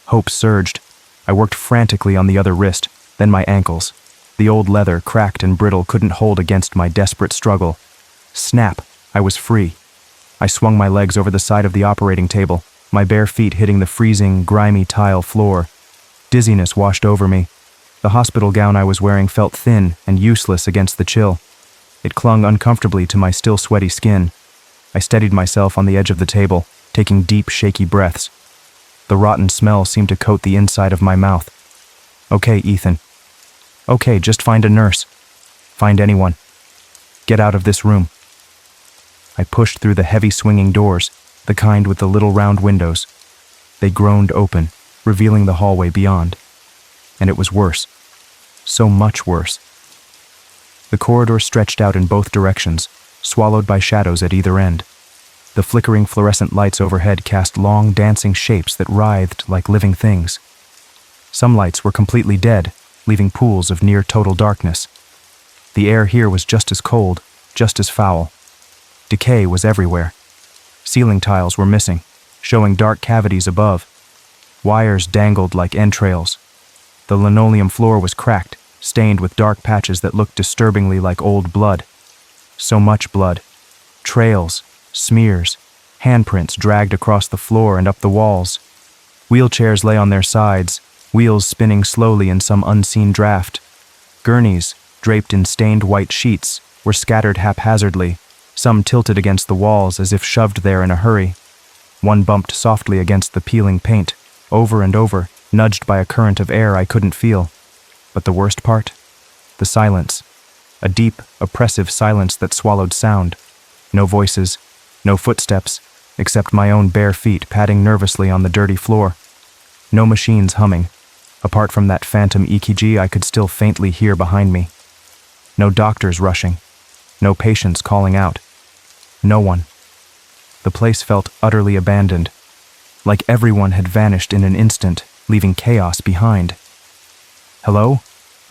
Hope surged. I worked frantically on the other wrist, then my ankles. The old leather, cracked and brittle, couldn't hold against my desperate struggle. Snap. I was free. I swung my legs over the side of the operating table, my bare feet hitting the freezing, grimy tile floor. Dizziness washed over me. The hospital gown I was wearing felt thin and useless against the chill. It clung uncomfortably to my still sweaty skin. I steadied myself on the edge of the table, taking deep, shaky breaths. The rotten smell seemed to coat the inside of my mouth. Okay, Ethan. Okay, just find a nurse. Find anyone. Get out of this room. I pushed through the heavy swinging doors, the kind with the little round windows. They groaned open, revealing the hallway beyond. And it was worse. So much worse. The corridor stretched out in both directions, swallowed by shadows at either end. The flickering fluorescent lights overhead cast long, dancing shapes that writhed like living things. Some lights were completely dead, leaving pools of near-total darkness. The air here was just as cold, just as foul. Decay was everywhere. Ceiling tiles were missing, showing dark cavities above. Wires dangled like entrails. The linoleum floor was cracked, stained with dark patches that looked disturbingly like old blood. So much blood. Trails, smears, handprints dragged across the floor and up the walls. Wheelchairs lay on their sides, wheels spinning slowly in some unseen draft. Gurneys, draped in stained white sheets, were scattered haphazardly, some tilted against the walls as if shoved there in a hurry. One bumped softly against the peeling paint, over and over, nudged by a current of air I couldn't feel. But the worst part? The silence. A deep, oppressive silence that swallowed sound. No voices, no footsteps, except my own bare feet padding nervously on the dirty floor. No machines humming. Apart from that phantom EKG I could still faintly hear behind me. No doctors rushing. No patients calling out. No one. The place felt utterly abandoned, like everyone had vanished in an instant, leaving chaos behind. "Hello?"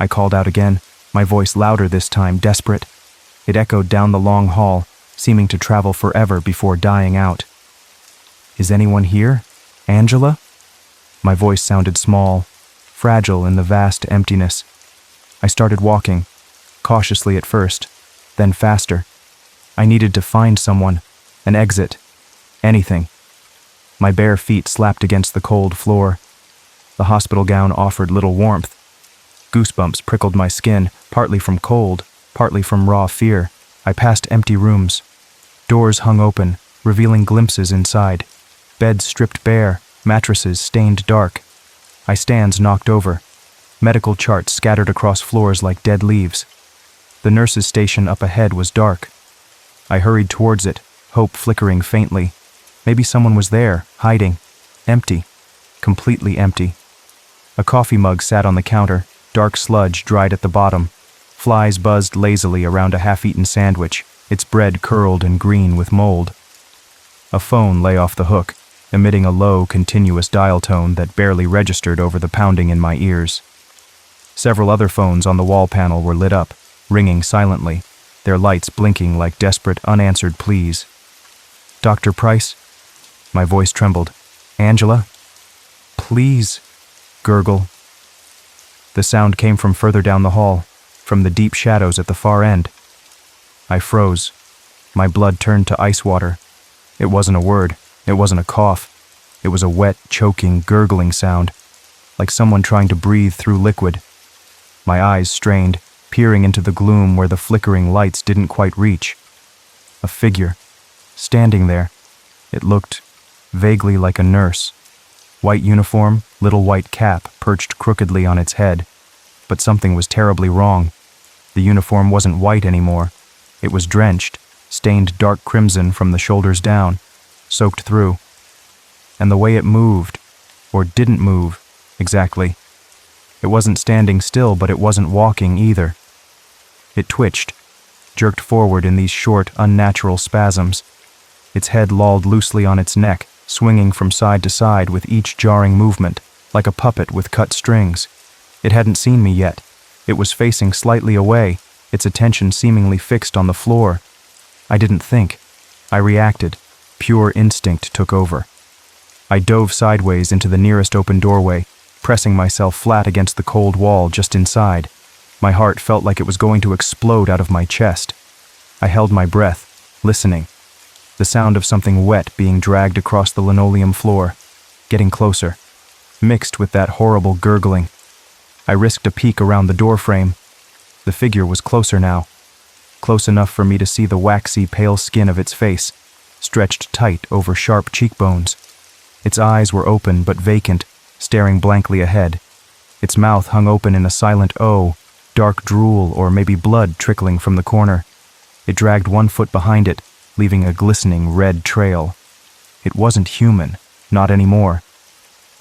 I called out again, my voice louder this time, desperate. It echoed down the long hall, seeming to travel forever before dying out. "Is anyone here? Angela?" My voice sounded small, fragile in the vast emptiness. I started walking, cautiously at first, then faster. I needed to find someone, an exit, anything. My bare feet slapped against the cold floor. The hospital gown offered little warmth. Goosebumps prickled my skin, partly from cold, partly from raw fear. I passed empty rooms. Doors hung open, revealing glimpses inside. Beds stripped bare, mattresses stained dark. Stands knocked over. Medical charts scattered across floors like dead leaves. The nurse's station up ahead was dark. I hurried towards it, hope flickering faintly. Maybe someone was there, hiding. Empty. Completely empty. A coffee mug sat on the counter, dark sludge dried at the bottom. Flies buzzed lazily around a half-eaten sandwich, its bread curled and green with mold. A phone lay off the hook, emitting a low, continuous dial tone that barely registered over the pounding in my ears. Several other phones on the wall panel were lit up, ringing silently, their lights blinking like desperate, unanswered pleas. "Dr. Price?" My voice trembled. "Angela?" "Please," gurgle. The sound came from further down the hall, from the deep shadows at the far end. I froze. My blood turned to ice water. It wasn't a word. It wasn't a cough. It was a wet, choking, gurgling sound, like someone trying to breathe through liquid. My eyes strained, peering into the gloom where the flickering lights didn't quite reach. A figure, standing there. It looked vaguely like a nurse. White uniform, little white cap perched crookedly on its head. But something was terribly wrong. The uniform wasn't white anymore. It was drenched, stained dark crimson from the shoulders down, soaked through. And the way it moved, or didn't move, exactly. It wasn't standing still, but it wasn't walking either. It twitched, jerked forward in these short, unnatural spasms. Its head lolled loosely on its neck, swinging from side to side with each jarring movement, like a puppet with cut strings. It hadn't seen me yet. It was facing slightly away, its attention seemingly fixed on the floor. I didn't think. I reacted. Pure instinct took over. I dove sideways into the nearest open doorway, pressing myself flat against the cold wall just inside. My heart felt like it was going to explode out of my chest. I held my breath, listening. The sound of something wet being dragged across the linoleum floor, getting closer, mixed with that horrible gurgling. I risked a peek around the doorframe. The figure was closer now, close enough for me to see the waxy, pale skin of its face, stretched tight over sharp cheekbones. Its eyes were open but vacant, staring blankly ahead. Its mouth hung open in a silent O, dark drool or maybe blood trickling from the corner. It dragged one foot behind it, leaving a glistening red trail. It wasn't human, not anymore.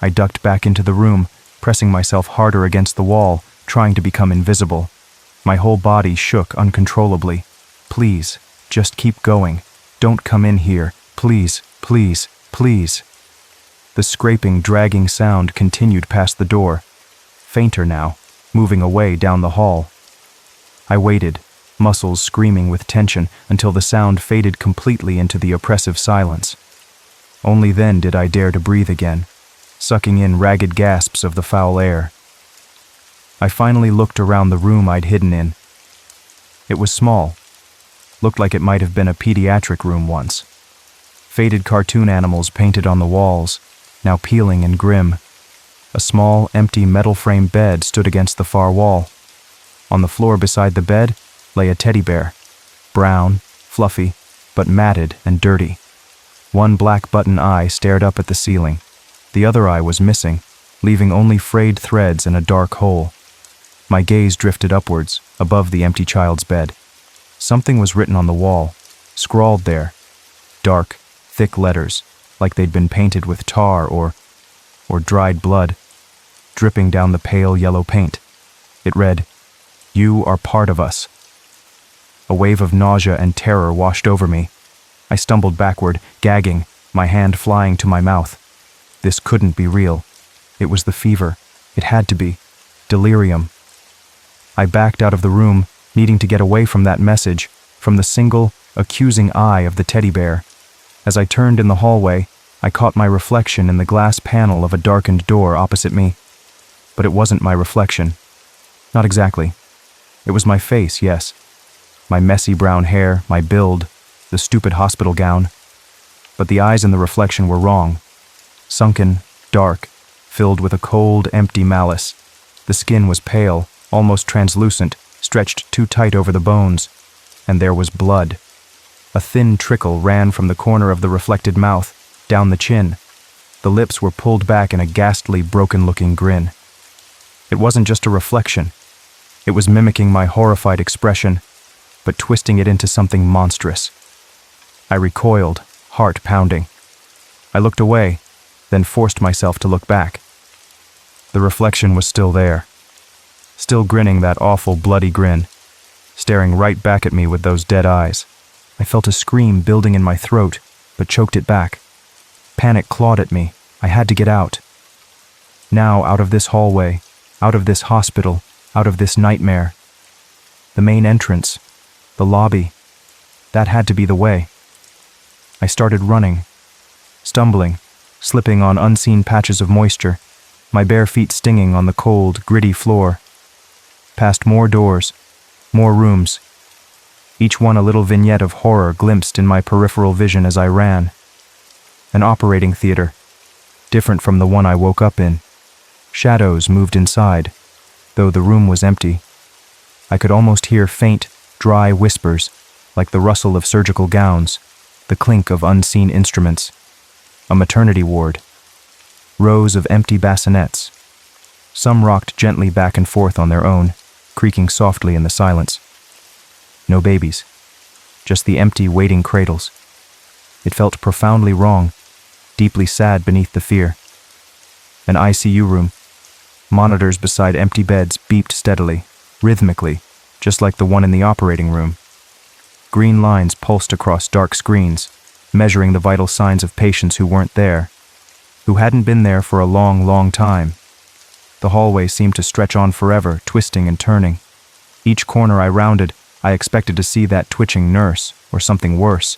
I ducked back into the room, pressing myself harder against the wall, trying to become invisible. My whole body shook uncontrollably. Please, just keep going. Don't come in here. Please, please, please. The scraping, dragging sound continued past the door, fainter now, moving away down the hall. I waited, muscles screaming with tension, until the sound faded completely into the oppressive silence. Only then did I dare to breathe again, sucking in ragged gasps of the foul air. I finally looked around the room I'd hidden in. It was small. Looked like it might have been a pediatric room once. Faded cartoon animals painted on the walls, now peeling and grim. A small, empty metal frame bed stood against the far wall. On the floor beside the bed lay a teddy bear, brown, fluffy, but matted and dirty. One black button eye stared up at the ceiling. The other eye was missing, leaving only frayed threads and a dark hole. My gaze drifted upwards, above the empty child's bed. Something was written on the wall, scrawled there. Dark, thick letters, like they'd been painted with tar or dried blood, dripping down the pale yellow paint. It read, "You are part of us." A wave of nausea and terror washed over me. I stumbled backward, gagging, my hand flying to my mouth. This couldn't be real. It was the fever. It had to be. Delirium. I backed out of the room, needing to get away from that message, from the single, accusing eye of the teddy bear. As I turned in the hallway, I caught my reflection in the glass panel of a darkened door opposite me. But it wasn't my reflection. Not exactly. It was my face, yes. My messy brown hair, my build, the stupid hospital gown. But the eyes in the reflection were wrong. Sunken, dark, filled with a cold, empty malice. The skin was pale, almost translucent, stretched too tight over the bones. And there was blood. A thin trickle ran from the corner of the reflected mouth, down the chin. The lips were pulled back in a ghastly, broken-looking grin. It wasn't just a reflection. It was mimicking my horrified expression, but twisting it into something monstrous. I recoiled, heart pounding. I looked away, then forced myself to look back. The reflection was still there, still grinning that awful bloody grin, staring right back at me with those dead eyes. I felt a scream building in my throat, but choked it back. Panic clawed at me. I had to get out. Now out of this hallway, out of this hospital, out of this nightmare. The main entrance, the lobby, that had to be the way. I started running, stumbling, slipping on unseen patches of moisture, my bare feet stinging on the cold, gritty floor. Past more doors, more rooms, each one a little vignette of horror glimpsed in my peripheral vision as I ran. An operating theater, different from the one I woke up in. Shadows moved inside, though the room was empty. I could almost hear faint, dry whispers, like the rustle of surgical gowns, the clink of unseen instruments. A maternity ward. Rows of empty bassinets. Some rocked gently back and forth on their own, creaking softly in the silence. No babies, just the empty, waiting cradles. It felt profoundly wrong, deeply sad beneath the fear. An ICU room. Monitors beside empty beds beeped steadily, rhythmically, just like the one in the operating room. Green lines pulsed across dark screens, measuring the vital signs of patients who weren't there, who hadn't been there for a long, long time. The hallway seemed to stretch on forever, twisting and turning. Each corner I rounded, I expected to see that twitching nurse, or something worse.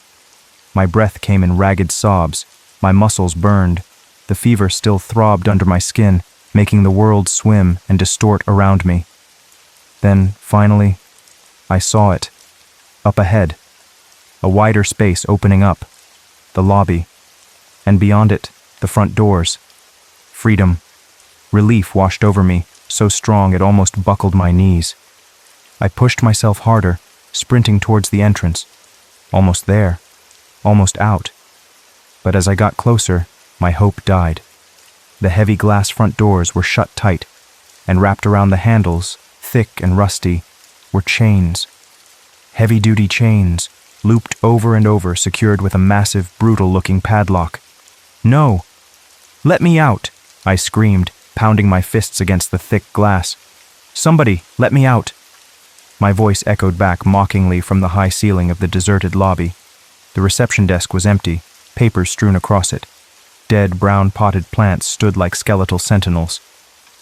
My breath came in ragged sobs, my muscles burned, the fever still throbbed under my skin, making the world swim and distort around me. Then, finally, I saw it. Up ahead. A wider space opening up. The lobby. And beyond it, the front doors. Freedom. Relief washed over me, so strong it almost buckled my knees. I pushed myself harder, sprinting towards the entrance. Almost there. Almost out. But as I got closer, my hope died. The heavy glass front doors were shut tight, and wrapped around the handles, thick and rusty, were chains. Heavy-duty chains, looped over and over, secured with a massive, brutal-looking padlock. "No! Let me out!" I screamed, pounding my fists against the thick glass. "Somebody, let me out!" My voice echoed back mockingly from the high ceiling of the deserted lobby. The reception desk was empty, papers strewn across it. Dead, brown-potted plants stood like skeletal sentinels.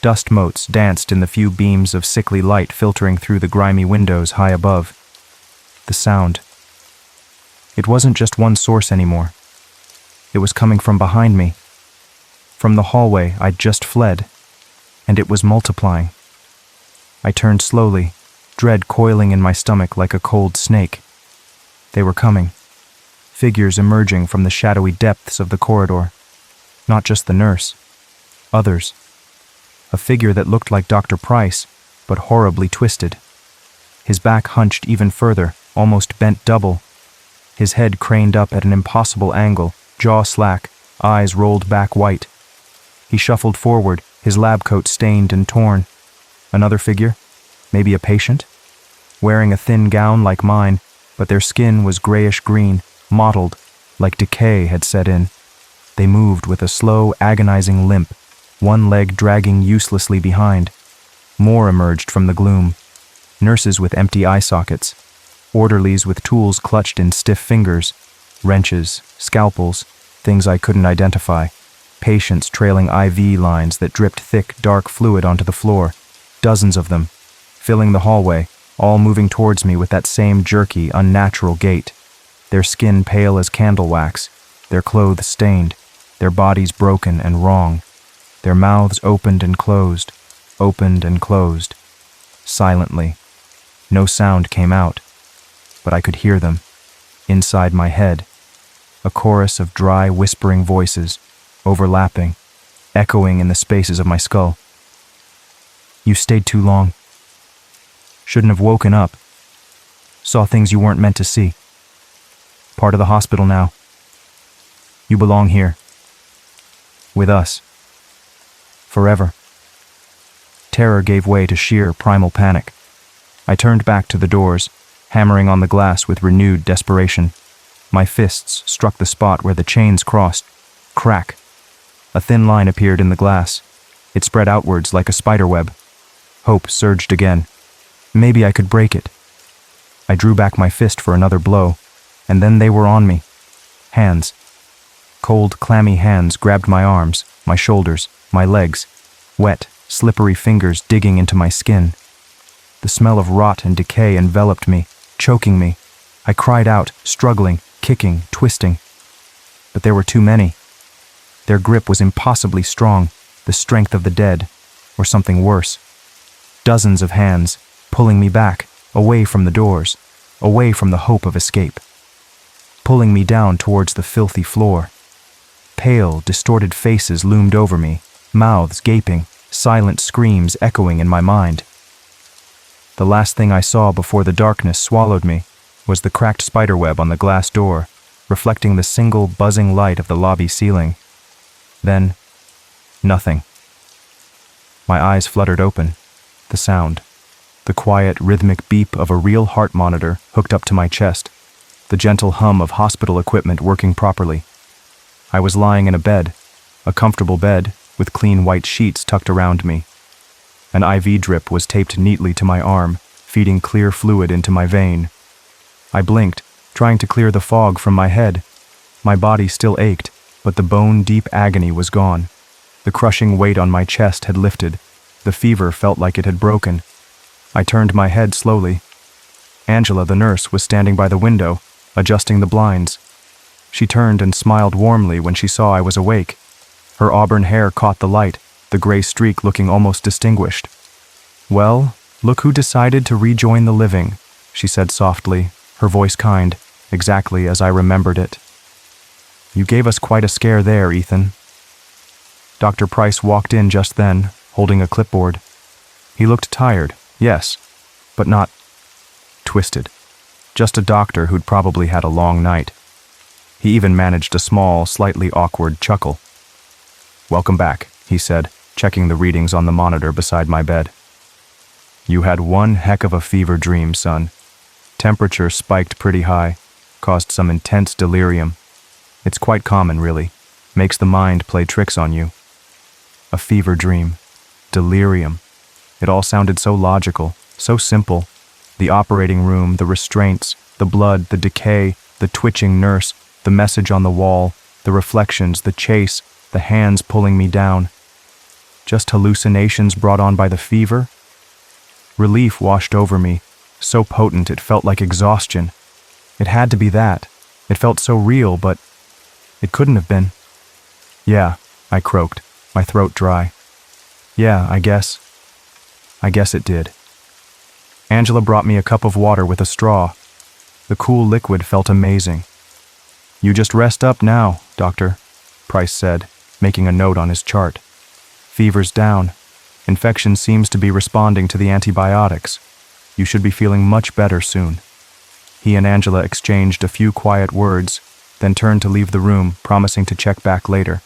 Dust motes danced in the few beams of sickly light filtering through the grimy windows high above. The sound. It wasn't just one source anymore. It was coming from behind me. From the hallway I'd just fled, and it was multiplying. I turned slowly, dread coiling in my stomach like a cold snake. They were coming. Figures emerging from the shadowy depths of the corridor. Not just the nurse. Others. A figure that looked like Dr. Price, but horribly twisted. His back hunched even further, almost bent double. His head craned up at an impossible angle, jaw slack, eyes rolled back white. He shuffled forward, his lab coat stained and torn. Another figure? Maybe a patient? Wearing a thin gown like mine, but their skin was grayish-green, mottled, like decay had set in. They moved with a slow, agonizing limp, one leg dragging uselessly behind. More emerged from the gloom. Nurses with empty eye sockets. Orderlies with tools clutched in stiff fingers. Wrenches, scalpels, things I couldn't identify. Patients trailing IV lines that dripped thick, dark fluid onto the floor. Dozens of them, filling the hallway, all moving towards me with that same jerky, unnatural gait. Their skin pale as candle wax, their clothes stained, their bodies broken and wrong, their mouths opened and closed, silently. No sound came out, but I could hear them, inside my head, a chorus of dry, whispering voices, overlapping, echoing in the spaces of my skull. "You stayed too long. Shouldn't have woken up. Saw things you weren't meant to see. Part of the hospital now. You belong here. With us. Forever." Terror gave way to sheer primal panic. I turned back to the doors, hammering on the glass with renewed desperation. My fists struck the spot where the chains crossed. Crack. A thin line appeared in the glass. It spread outwards like a spiderweb. Hope surged again. Maybe I could break it. I drew back my fist for another blow, and then they were on me. Hands. Cold, clammy hands grabbed my arms, my shoulders, my legs. Wet, slippery fingers digging into my skin. The smell of rot and decay enveloped me, choking me. I cried out, struggling, kicking, twisting. But there were too many. Their grip was impossibly strong, the strength of the dead, or something worse. Dozens of hands, pulling me back, away from the doors, away from the hope of escape. Pulling me down towards the filthy floor. Pale, distorted faces loomed over me, mouths gaping, silent screams echoing in my mind. The last thing I saw before the darkness swallowed me was the cracked spiderweb on the glass door, reflecting the single buzzing light of the lobby ceiling. Then, nothing. My eyes fluttered open. The the quiet, rhythmic beep of a real heart monitor hooked up to my chest, the gentle hum of hospital equipment working properly. I was lying in a bed, a comfortable bed with clean white sheets tucked around me. An IV drip was taped neatly to my arm, feeding clear fluid into my vein. I blinked, trying to clear the fog from my head. My body still ached, but the bone-deep agony was gone. The crushing weight on my chest had lifted. The fever felt like it had broken. I turned my head slowly. Angela, the nurse, was standing by the window, adjusting the blinds. She turned and smiled warmly when she saw I was awake. Her auburn hair caught the light, the gray streak looking almost distinguished. "Well, look who decided to rejoin the living," she said softly, her voice kind, exactly as I remembered it. "You gave us quite a scare there, Ethan." Dr. Price walked in just then, holding a clipboard. He looked tired, yes, but not twisted. Just a doctor who'd probably had a long night. He even managed a small, slightly awkward chuckle. "Welcome back," he said, checking the readings on the monitor beside my bed. "You had one heck of a fever dream, son. Temperature spiked pretty high, caused some intense delirium. It's quite common, really. Makes the mind play tricks on you." A fever dream. Delirium. It all sounded so logical, so simple. The operating room, the restraints, the blood, the decay, the twitching nurse, the message on the wall, the reflections, the chase, the hands pulling me down. Just hallucinations brought on by the fever? Relief washed over me, so potent it felt like exhaustion. It had to be that. It felt so real, but it couldn't have been. "Yeah," I croaked, my throat dry. "Yeah, I guess it did." Angela brought me a cup of water with a straw. The cool liquid felt amazing. "You just rest up now, doctor," Price said, making a note on his chart. "Fever's down. Infection seems to be responding to the antibiotics. You should be feeling much better soon." He and Angela exchanged a few quiet words, then turned to leave the room, promising to check back later.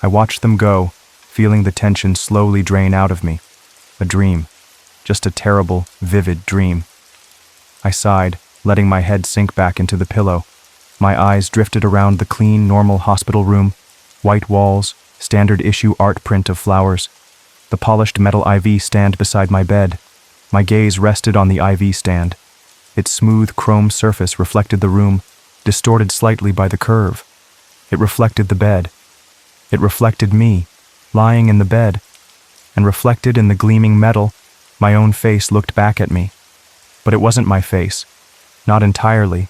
I watched them go, feeling the tension slowly drain out of me. A dream. Just a terrible, vivid dream. I sighed, letting my head sink back into the pillow. My eyes drifted around the clean, normal hospital room. White walls, standard issue art print of flowers. The polished metal IV stand beside my bed. My gaze rested on the IV stand. Its smooth chrome surface reflected the room, distorted slightly by the curve. It reflected the bed. It reflected me, lying in the bed. And reflected in the gleaming metal, my own face looked back at me. But it wasn't my face. Not entirely.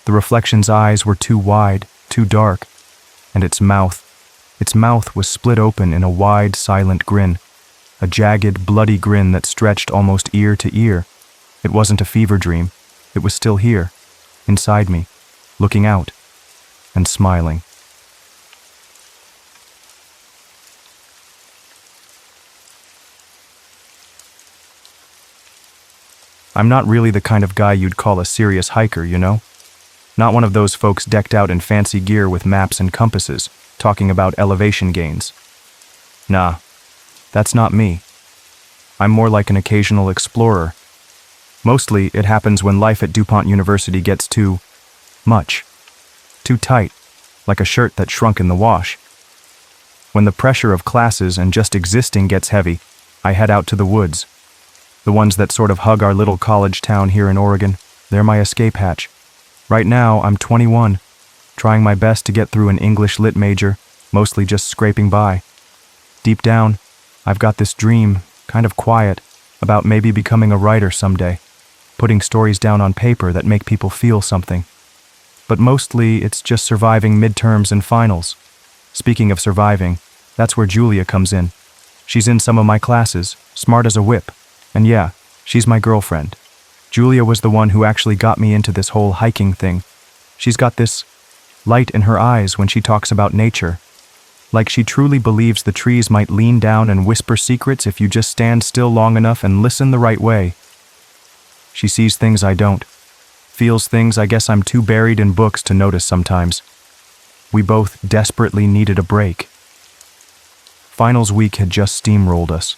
The reflection's eyes were too wide, too dark. And its mouth was split open in a wide, silent grin. A jagged, bloody grin that stretched almost ear to ear. It wasn't a fever dream. It was still here, inside me, looking out, and smiling. I'm not really the kind of guy you'd call a serious hiker, you know? Not one of those folks decked out in fancy gear with maps and compasses, talking about elevation gains. Nah, that's not me. I'm more like an occasional explorer. Mostly, it happens when life at DuPont University gets too much. Too tight, like a shirt that shrunk in the wash. When the pressure of classes and just existing gets heavy, I head out to the woods. The ones that sort of hug our little college town here in Oregon. They're my escape hatch. Right now, I'm 21, trying my best to get through an English lit major, mostly just scraping by. Deep down, I've got this dream, kind of quiet, about maybe becoming a writer someday, putting stories down on paper that make people feel something. But mostly, it's just surviving midterms and finals. Speaking of surviving, that's where Julia comes in. She's in some of my classes, smart as a whip. And yeah, she's my girlfriend. Julia was the one who actually got me into this whole hiking thing. She's got this light in her eyes when she talks about nature. Like she truly believes the trees might lean down and whisper secrets if you just stand still long enough and listen the right way. She sees things I don't. Feels things I guess I'm too buried in books to notice sometimes. We both desperately needed a break. Finals week had just steamrolled us.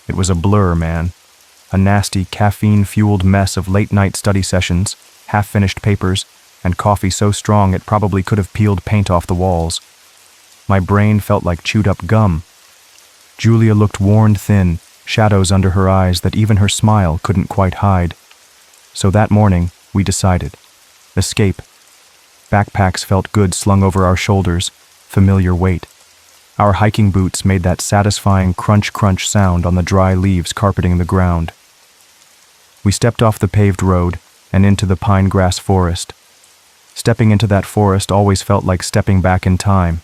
It was a blur, man. a nasty, caffeine-fueled mess of late-night study sessions, half-finished papers, and coffee so strong it probably could have peeled paint off the walls. My brain felt like chewed-up gum. Julia looked worn thin, shadows under her eyes that even her smile couldn't quite hide. So that morning, we decided. Escape. Backpacks felt good slung over our shoulders, familiar weight. Our hiking boots made that satisfying crunch-crunch sound on the dry leaves carpeting the ground. We stepped off the paved road and into the pine grass forest. Stepping into that forest always felt like stepping back in time.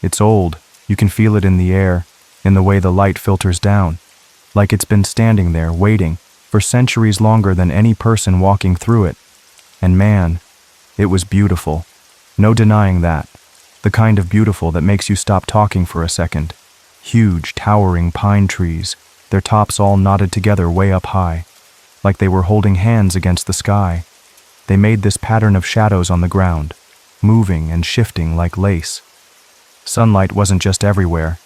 It's old, you can feel it in the air, in the way the light filters down, like it's been standing there, waiting, for centuries longer than any person walking through it. And man, it was beautiful. No denying that. The kind of beautiful that makes you stop talking for a second. Huge, towering pine trees, their tops all knotted together way up high, like they were holding hands against the sky. They made this pattern of shadows on the ground, moving and shifting like lace. Sunlight wasn't just everywhere.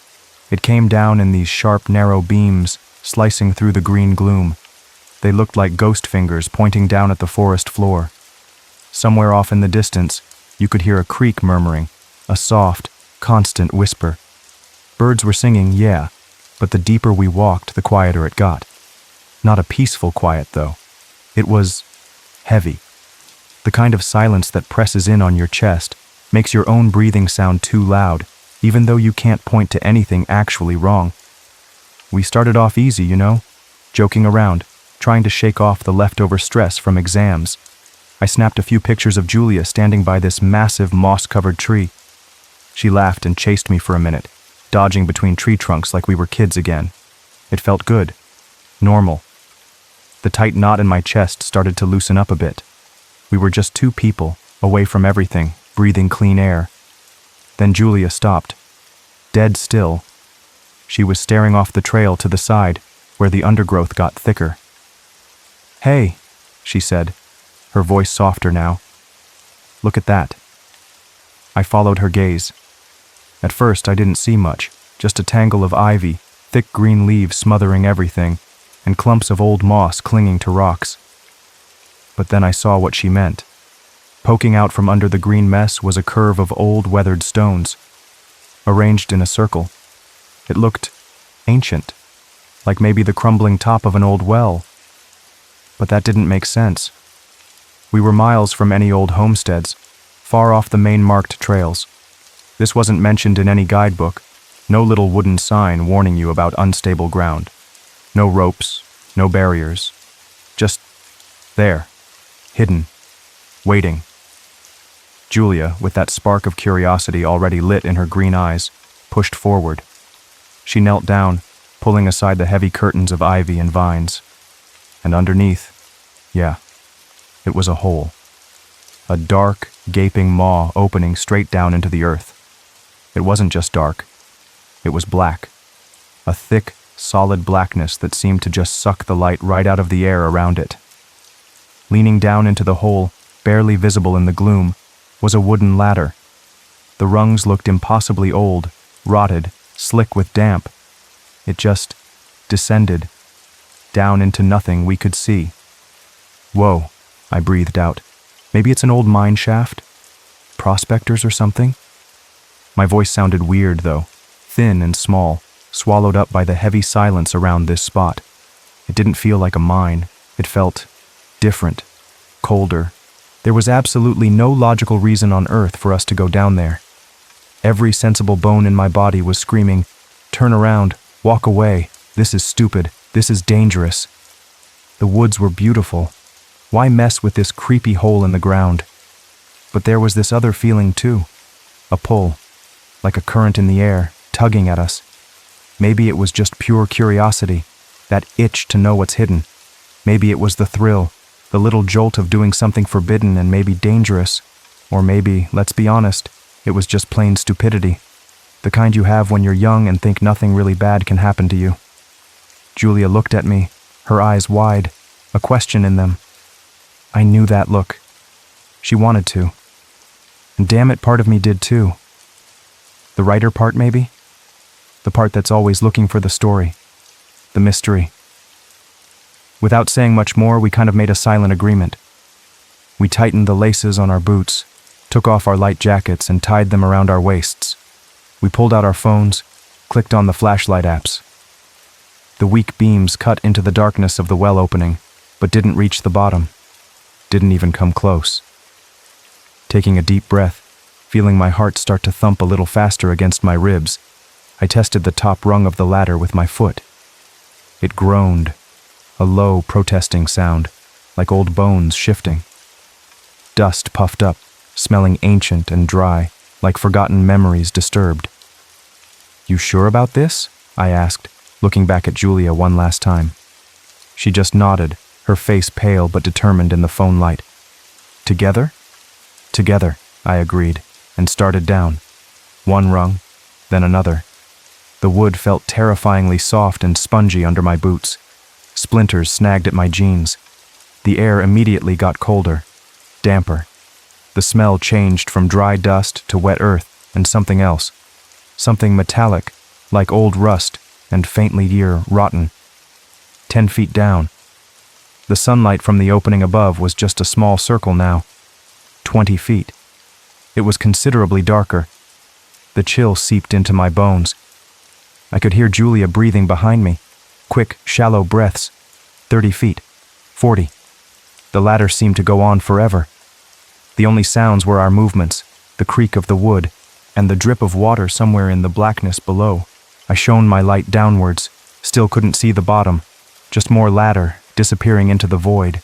It came down in these sharp, narrow beams, slicing through the green gloom. They looked like ghost fingers pointing down at the forest floor. Somewhere off in the distance, you could hear a creek murmuring, a soft, constant whisper. Birds were singing, yeah, but the deeper we walked, the quieter it got. Not a peaceful quiet, though. It was heavy. The kind of silence that presses in on your chest, makes your own breathing sound too loud, even though you can't point to anything actually wrong. We started off easy, you know, joking around, trying to shake off the leftover stress from exams. I snapped a few pictures of Julia standing by this massive moss-covered tree. She laughed and chased me for a minute, dodging between tree trunks like we were kids again. It felt good. Normal. The tight knot in my chest started to loosen up a bit. We were just two people, away from everything, breathing clean air. Then Julia stopped. Dead still. She was staring off the trail to the side, where the undergrowth got thicker. "Hey," she said, her voice softer now. "Look at that." I followed her gaze. At first, I didn't see much, just a tangle of ivy, thick green leaves smothering everything, and clumps of old moss clinging to rocks. But then I saw what she meant. Poking out from under the green mess was a curve of old, weathered stones, arranged in a circle. It looked ancient, like maybe the crumbling top of an old well. But that didn't make sense. We were miles from any old homesteads, far off the main marked trails. This wasn't mentioned in any guidebook, no little wooden sign warning you about unstable ground. No ropes, no barriers. Just there, hidden, waiting. Julia, with that spark of curiosity already lit in her green eyes, pushed forward. She knelt down, pulling aside the heavy curtains of ivy and vines. And underneath, yeah, it was a hole. A dark, gaping maw opening straight down into the earth. It wasn't just dark. It was black. A thick, solid blackness that seemed to just suck the light right out of the air around it. Leaning down into the hole, barely visible in the gloom, was a wooden ladder. The rungs looked impossibly old, rotted, slick with damp. It just descended, down into nothing we could see. "Whoa," I breathed out. "Maybe it's an old mine shaft? Prospectors or something?" My voice sounded weird, though, thin and small, swallowed up by the heavy silence around this spot. It didn't feel like a mine. It felt different, colder. There was absolutely no logical reason on earth for us to go down there. Every sensible bone in my body was screaming, "Turn around, walk away, this is stupid, this is dangerous." The woods were beautiful. Why mess with this creepy hole in the ground? But there was this other feeling too. A pull, like a current in the air, tugging at us. Maybe it was just pure curiosity, that itch to know what's hidden. Maybe it was the thrill, the little jolt of doing something forbidden and maybe dangerous. Or maybe, let's be honest, it was just plain stupidity. The kind you have when you're young and think nothing really bad can happen to you. Julia looked at me, her eyes wide, a question in them. I knew that look. She wanted to. And damn it, part of me did too. The writer part, maybe? The part that's always looking for the story, the mystery. Without saying much more, we kind of made a silent agreement. We tightened the laces on our boots, took off our light jackets, and tied them around our waists. We pulled out our phones, clicked on the flashlight apps. The weak beams cut into the darkness of the well opening, but didn't reach the bottom. Didn't even come close. Taking a deep breath, feeling my heart start to thump a little faster against my ribs, I tested the top rung of the ladder with my foot. It groaned, a low, protesting sound, like old bones shifting. Dust puffed up, smelling ancient and dry, like forgotten memories disturbed. "You sure about this?" I asked, looking back at Julia one last time. She just nodded, her face pale but determined in the phone light. "Together?" "Together," I agreed, and started down. One rung, then another. The wood felt terrifyingly soft and spongy under my boots. Splinters snagged at my jeans. The air immediately got colder, damper. The smell changed from dry dust to wet earth and something else. Something metallic, like old rust, and faintly rotten. 10 feet down. The sunlight from the opening above was just a small circle now. 20 feet. It was considerably darker. The chill seeped into my bones. I could hear Julia breathing behind me. Quick, shallow breaths. 30 feet. 40. The ladder seemed to go on forever. The only sounds were our movements, the creak of the wood, and the drip of water somewhere in the blackness below. I shone my light downwards, still couldn't see the bottom, just more ladder, disappearing into the void.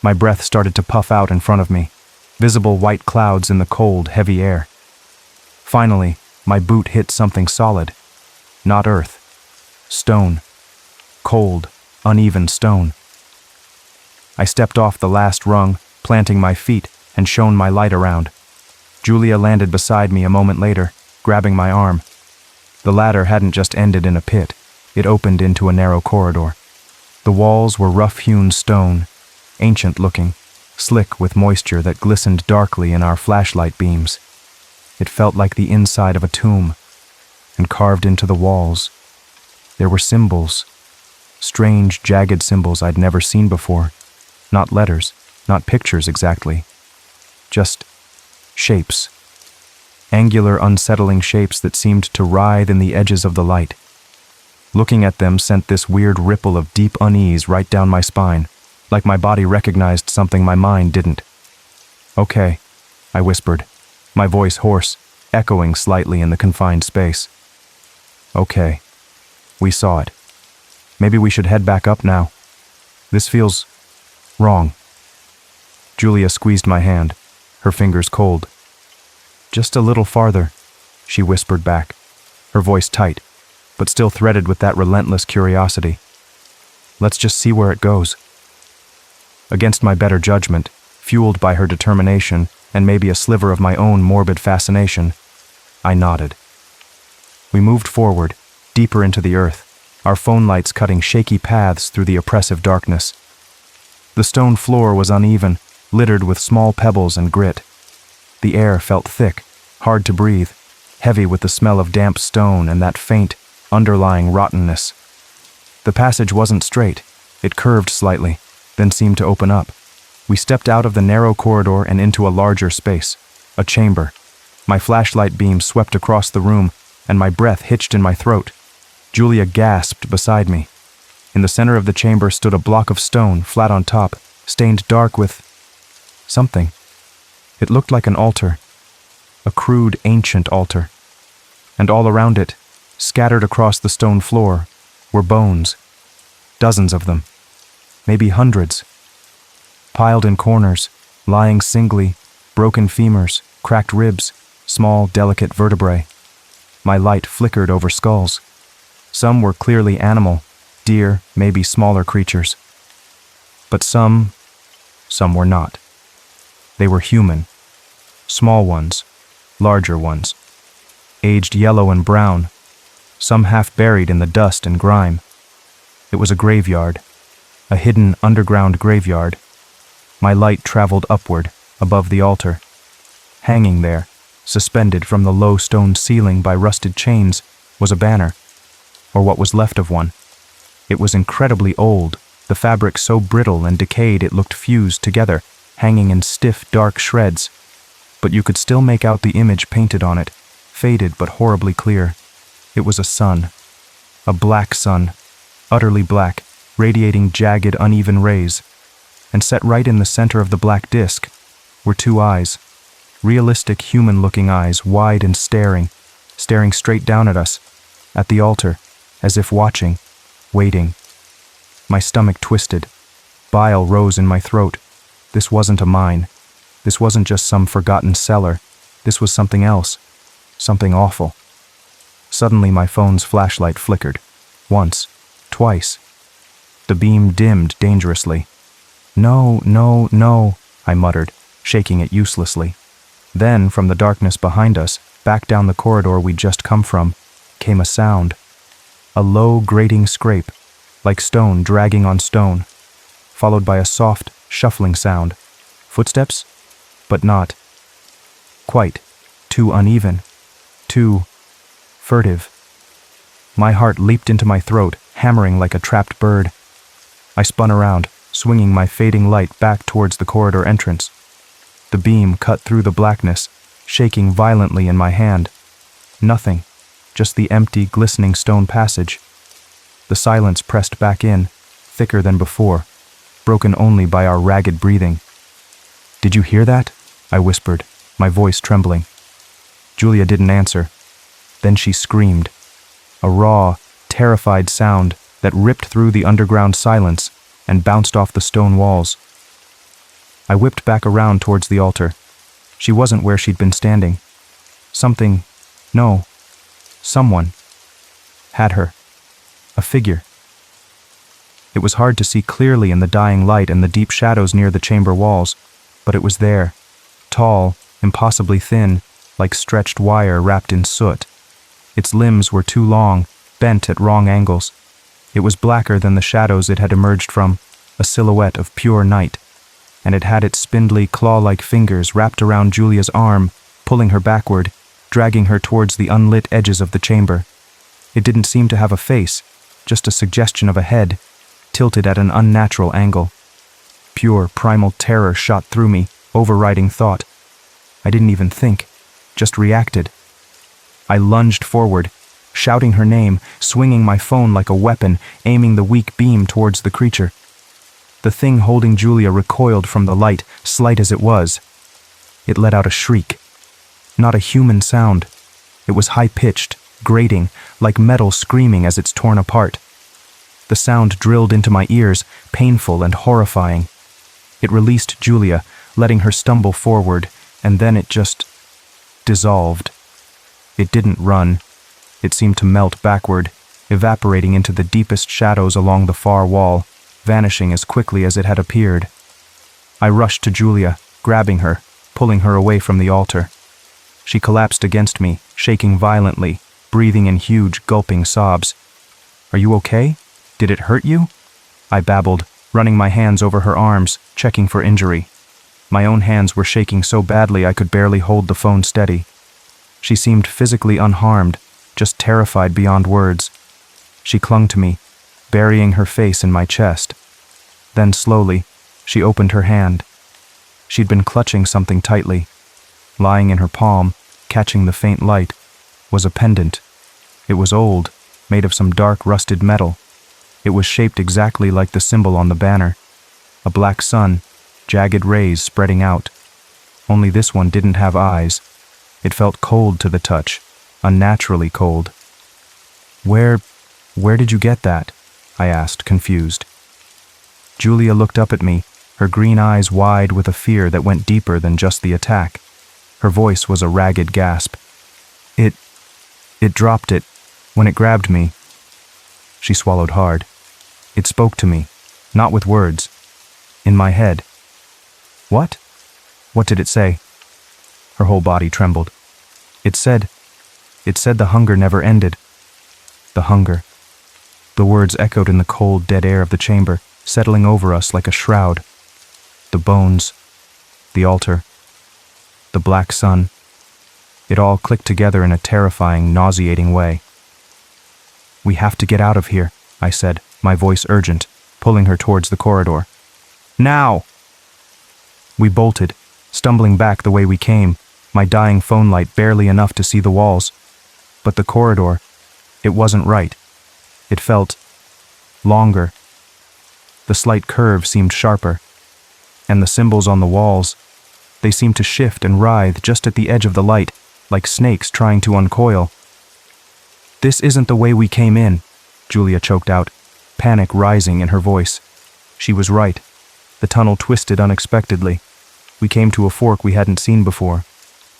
My breath started to puff out in front of me, visible white clouds in the cold, heavy air. Finally, my boot hit something solid. Not earth. Stone. Cold, uneven stone. I stepped off the last rung, planting my feet, and shone my light around. Julia landed beside me a moment later, grabbing my arm. The ladder hadn't just ended in a pit. It opened into a narrow corridor. The walls were rough-hewn stone, ancient-looking, slick with moisture that glistened darkly in our flashlight beams. It felt like the inside of a tomb, and carved into the walls, there were symbols, strange, jagged symbols I'd never seen before. Not letters, not pictures exactly, just shapes. Angular, unsettling shapes that seemed to writhe in the edges of the light. Looking at them sent this weird ripple of deep unease right down my spine, like my body recognized something my mind didn't. "Okay," I whispered, my voice hoarse, echoing slightly in the confined space. "Okay. We saw it. Maybe we should head back up now. This feels wrong." Julia squeezed my hand, her fingers cold. "Just a little farther," she whispered back, her voice tight, but still threaded with that relentless curiosity. "Let's just see where it goes." Against my better judgment, fueled by her determination and maybe a sliver of my own morbid fascination, I nodded. We moved forward, deeper into the earth, our phone lights cutting shaky paths through the oppressive darkness. The stone floor was uneven, littered with small pebbles and grit. The air felt thick, hard to breathe, heavy with the smell of damp stone and that faint, underlying rottenness. The passage wasn't straight. It curved slightly, then seemed to open up. We stepped out of the narrow corridor and into a larger space, a chamber. My flashlight beam swept across the room, and my breath hitched in my throat. Julia gasped beside me. In the center of the chamber stood a block of stone, flat on top, stained dark with something. It looked like an altar, a crude, ancient altar. And all around it, scattered across the stone floor, were bones. Dozens of them, maybe hundreds. Piled in corners, lying singly, broken femurs, cracked ribs, small, delicate vertebrae. My light flickered over skulls. Some were clearly animal, deer, maybe smaller creatures. But some were not. They were human. Small ones, larger ones. Aged yellow and brown, some half buried in the dust and grime. It was a graveyard, a hidden underground graveyard. My light traveled upward, above the altar. Hanging there, suspended from the low stone ceiling by rusted chains, was a banner, or what was left of one. It was incredibly old, the fabric so brittle and decayed it looked fused together, hanging in stiff, dark shreds. But you could still make out the image painted on it, faded but horribly clear. It was a sun. A black sun, utterly black, radiating jagged, uneven rays. And set right in the center of the black disk were two eyes. Realistic, human-looking eyes, wide and staring straight down at us, at the altar, as if watching, waiting. My stomach twisted. Bile rose in my throat. This wasn't a mine. This wasn't just some forgotten cellar. This was something else. Something awful. Suddenly my phone's flashlight flickered. Once. Twice. The beam dimmed dangerously. "No, no, no," I muttered, shaking it uselessly. Then, from the darkness behind us, back down the corridor we'd just come from, came a sound. A low, grating scrape, like stone dragging on stone, followed by a soft, shuffling sound. Footsteps? But not. Quite. Too uneven. Too furtive. My heart leaped into my throat, hammering like a trapped bird. I spun around, swinging my fading light back towards the corridor entrance. The beam cut through the blackness, shaking violently in my hand. Nothing, just the empty, glistening stone passage. The silence pressed back in, thicker than before, broken only by our ragged breathing. "Did you hear that?" I whispered, my voice trembling. Julia didn't answer. Then she screamed. A raw, terrified sound that ripped through the underground silence and bounced off the stone walls. I whipped back around towards the altar. She wasn't where she'd been standing. Someone had her. A figure. It was hard to see clearly in the dying light and the deep shadows near the chamber walls, but it was there, tall, impossibly thin, like stretched wire wrapped in soot. Its limbs were too long, bent at wrong angles. It was blacker than the shadows it had emerged from, a silhouette of pure night, and it had its spindly, claw-like fingers wrapped around Julia's arm, pulling her backward, dragging her towards the unlit edges of the chamber. It didn't seem to have a face, just a suggestion of a head, tilted at an unnatural angle. Pure, primal terror shot through me, overriding thought. I didn't even think, just reacted. I lunged forward, shouting her name, swinging my phone like a weapon, aiming the weak beam towards the creature. The thing holding Julia recoiled from the light, slight as it was. It let out a shriek. Not a human sound. It was high-pitched, grating, like metal screaming as it's torn apart. The sound drilled into my ears, painful and horrifying. It released Julia, letting her stumble forward, and then it just dissolved. It didn't run. It seemed to melt backward, evaporating into the deepest shadows along the far wall, vanishing as quickly as it had appeared. I rushed to Julia, grabbing her, pulling her away from the altar. She collapsed against me, shaking violently, breathing in huge, gulping sobs. "Are you okay? Did it hurt you?" I babbled, running my hands over her arms, checking for injury. My own hands were shaking so badly I could barely hold the phone steady. She seemed physically unharmed, just terrified beyond words. She clung to me, burying her face in my chest. Then slowly, she opened her hand. She'd been clutching something tightly. Lying in her palm, catching the faint light, was a pendant. It was old, made of some dark rusted metal. It was shaped exactly like the symbol on the banner. A black sun, jagged rays spreading out. Only this one didn't have eyes. It felt cold to the touch, unnaturally cold. Where did you get that?" I asked, confused. Julia looked up at me, her green eyes wide with a fear that went deeper than just the attack. Her voice was a ragged gasp. It dropped it when it grabbed me." She swallowed hard. "It spoke to me, not with words. In my head." "What? What did it say?" Her whole body trembled. It said the hunger never ended." The hunger. The words echoed in the cold, dead air of the chamber, settling over us like a shroud. The bones. The altar. The black sun. It all clicked together in a terrifying, nauseating way. "We have to get out of here," I said, my voice urgent, pulling her towards the corridor. Now! We bolted, stumbling back the way we came, my dying phone light barely enough to see the walls. But the corridor, it wasn't right. It felt longer. The slight curve seemed sharper, and the symbols on the walls, they seemed to shift and writhe just at the edge of the light, like snakes trying to uncoil. "This isn't the way we came in," Julia choked out, panic rising in her voice. She was right. The tunnel twisted unexpectedly. We came to a fork we hadn't seen before.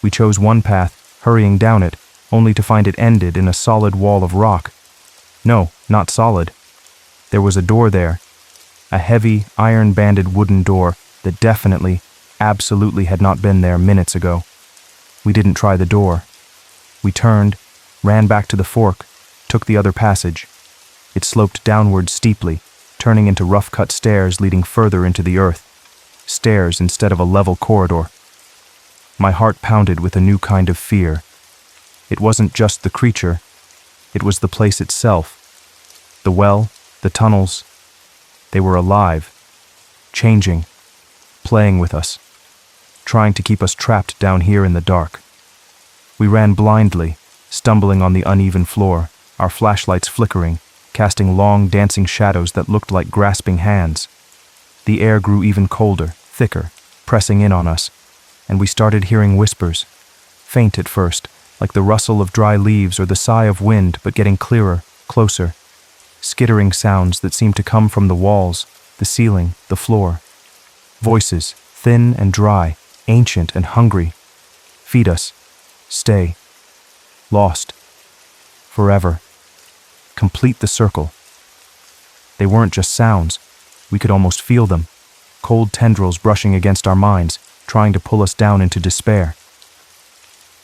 We chose one path, hurrying down it, only to find it ended in a solid wall of rock. No, not solid. There was a door there, a heavy, iron-banded wooden door that definitely, absolutely had not been there minutes ago. We didn't try the door. We turned, ran back to the fork, took the other passage. It sloped downward steeply, turning into rough-cut stairs leading further into the earth. Stairs instead of a level corridor. My heart pounded with a new kind of fear. It wasn't just the creature, it was the place itself. The well, the tunnels, they were alive, changing, playing with us, trying to keep us trapped down here in the dark. We ran blindly, stumbling on the uneven floor, our flashlights flickering, casting long dancing shadows that looked like grasping hands. The air grew even colder, thicker, pressing in on us, and we started hearing whispers, faint at first, like the rustle of dry leaves or the sigh of wind, but getting clearer, closer. Skittering sounds that seemed to come from the walls, the ceiling, the floor. Voices, thin and dry, ancient and hungry. Feed us. Stay. Lost. Forever. Complete the circle. They weren't just sounds. We could almost feel them. Cold tendrils brushing against our minds, trying to pull us down into despair.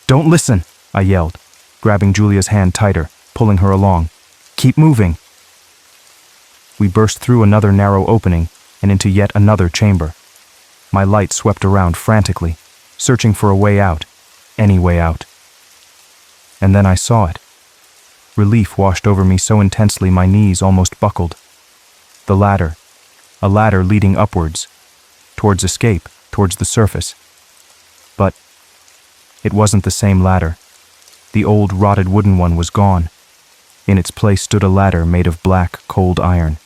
"Don't listen," I yelled, grabbing Julia's hand tighter, pulling her along. "Keep moving." We burst through another narrow opening and into yet another chamber. My light swept around frantically, searching for a way out, any way out. And then I saw it. Relief washed over me so intensely my knees almost buckled. The ladder. A ladder leading upwards, towards escape, towards the surface. But it wasn't the same ladder. The old rotted wooden one was gone. In its place stood a ladder made of black, cold iron.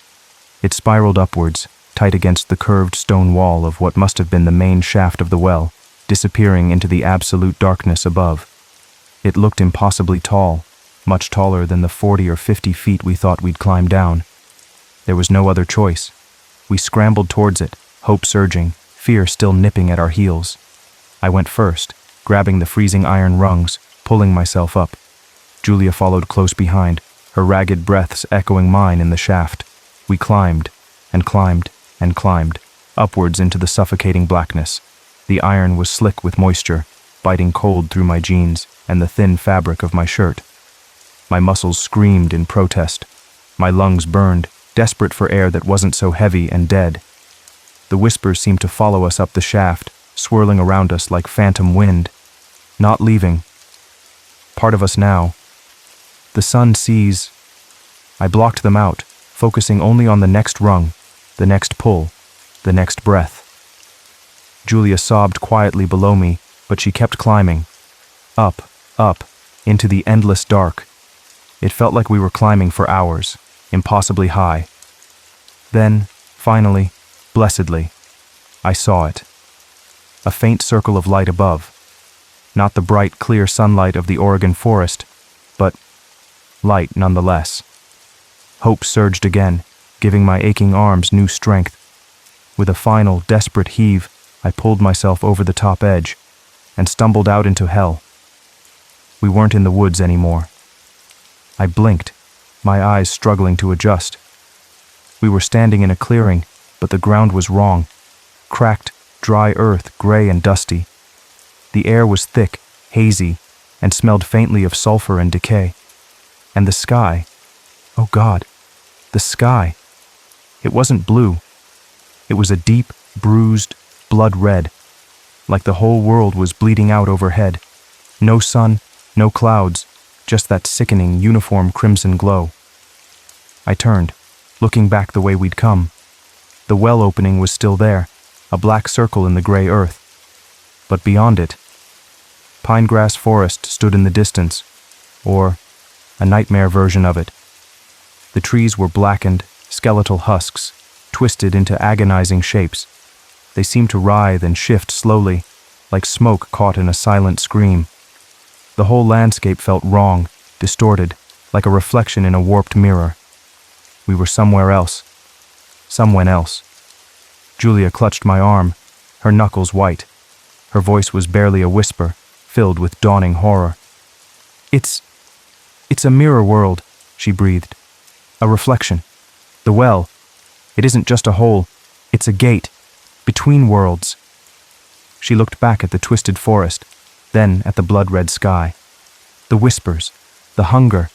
It spiraled upwards, tight against the curved stone wall of what must have been the main shaft of the well, disappearing into the absolute darkness above. It looked impossibly tall, much taller than the 40 or 50 feet we thought we'd climb down. There was no other choice. We scrambled towards it, hope surging, fear still nipping at our heels. I went first, grabbing the freezing iron rungs, pulling myself up. Julia followed close behind, her ragged breaths echoing mine in the shaft. We climbed, and climbed, and climbed, upwards into the suffocating blackness. The iron was slick with moisture, biting cold through my jeans and the thin fabric of my shirt. My muscles screamed in protest. My lungs burned, desperate for air that wasn't so heavy and dead. The whispers seemed to follow us up the shaft, swirling around us like phantom wind. Not leaving. Part of us now. The sun sees. I blocked them out, focusing only on the next rung, the next pull, the next breath. Julia sobbed quietly below me, but she kept climbing. Up, up, into the endless dark. It felt like we were climbing for hours, impossibly high. Then, finally, blessedly, I saw it. A faint circle of light above. Not the bright, clear sunlight of the Oregon forest, but light nonetheless. Hope surged again, giving my aching arms new strength. With a final, desperate heave, I pulled myself over the top edge and stumbled out into hell. We weren't in the woods anymore. I blinked, my eyes struggling to adjust. We were standing in a clearing, but the ground was wrong. Cracked, dry earth, gray and dusty. The air was thick, hazy, and smelled faintly of sulfur and decay. And the sky, oh God, the sky. It wasn't blue. It was a deep, bruised, blood red, like the whole world was bleeding out overhead. No sun, no clouds, just that sickening, uniform crimson glow. I turned, looking back the way we'd come, The well opening was still there, a black circle in the gray earth. But beyond it, pine grass forest stood in the distance, or a nightmare version of it. The trees were blackened, skeletal husks, twisted into agonizing shapes. They seemed to writhe and shift slowly, like smoke caught in a silent scream. The whole landscape felt wrong, distorted, like a reflection in a warped mirror. We were somewhere else. Someone else. Julia clutched my arm, her knuckles white. Her voice was barely a whisper, filled with dawning horror. It's a mirror world, she breathed. A reflection. The well. It isn't just a hole, it's a gate. Between worlds. She looked back at the twisted forest, then at the blood-red sky. The whispers, the hunger.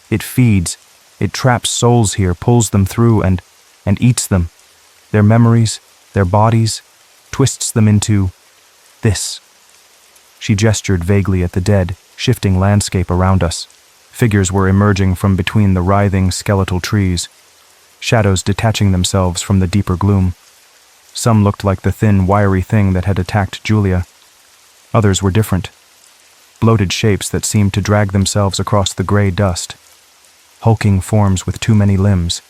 It feeds, it traps souls here, pulls them through and eats them. Their memories, their bodies, twists them into this. She gestured vaguely at the dead, shifting landscape around us. Figures were emerging from between the writhing skeletal trees, shadows detaching themselves from the deeper gloom. Some looked like the thin, wiry thing that had attacked Julia. Others were different. Bloated shapes that seemed to drag themselves across the gray dust. Hulking forms with too many limbs.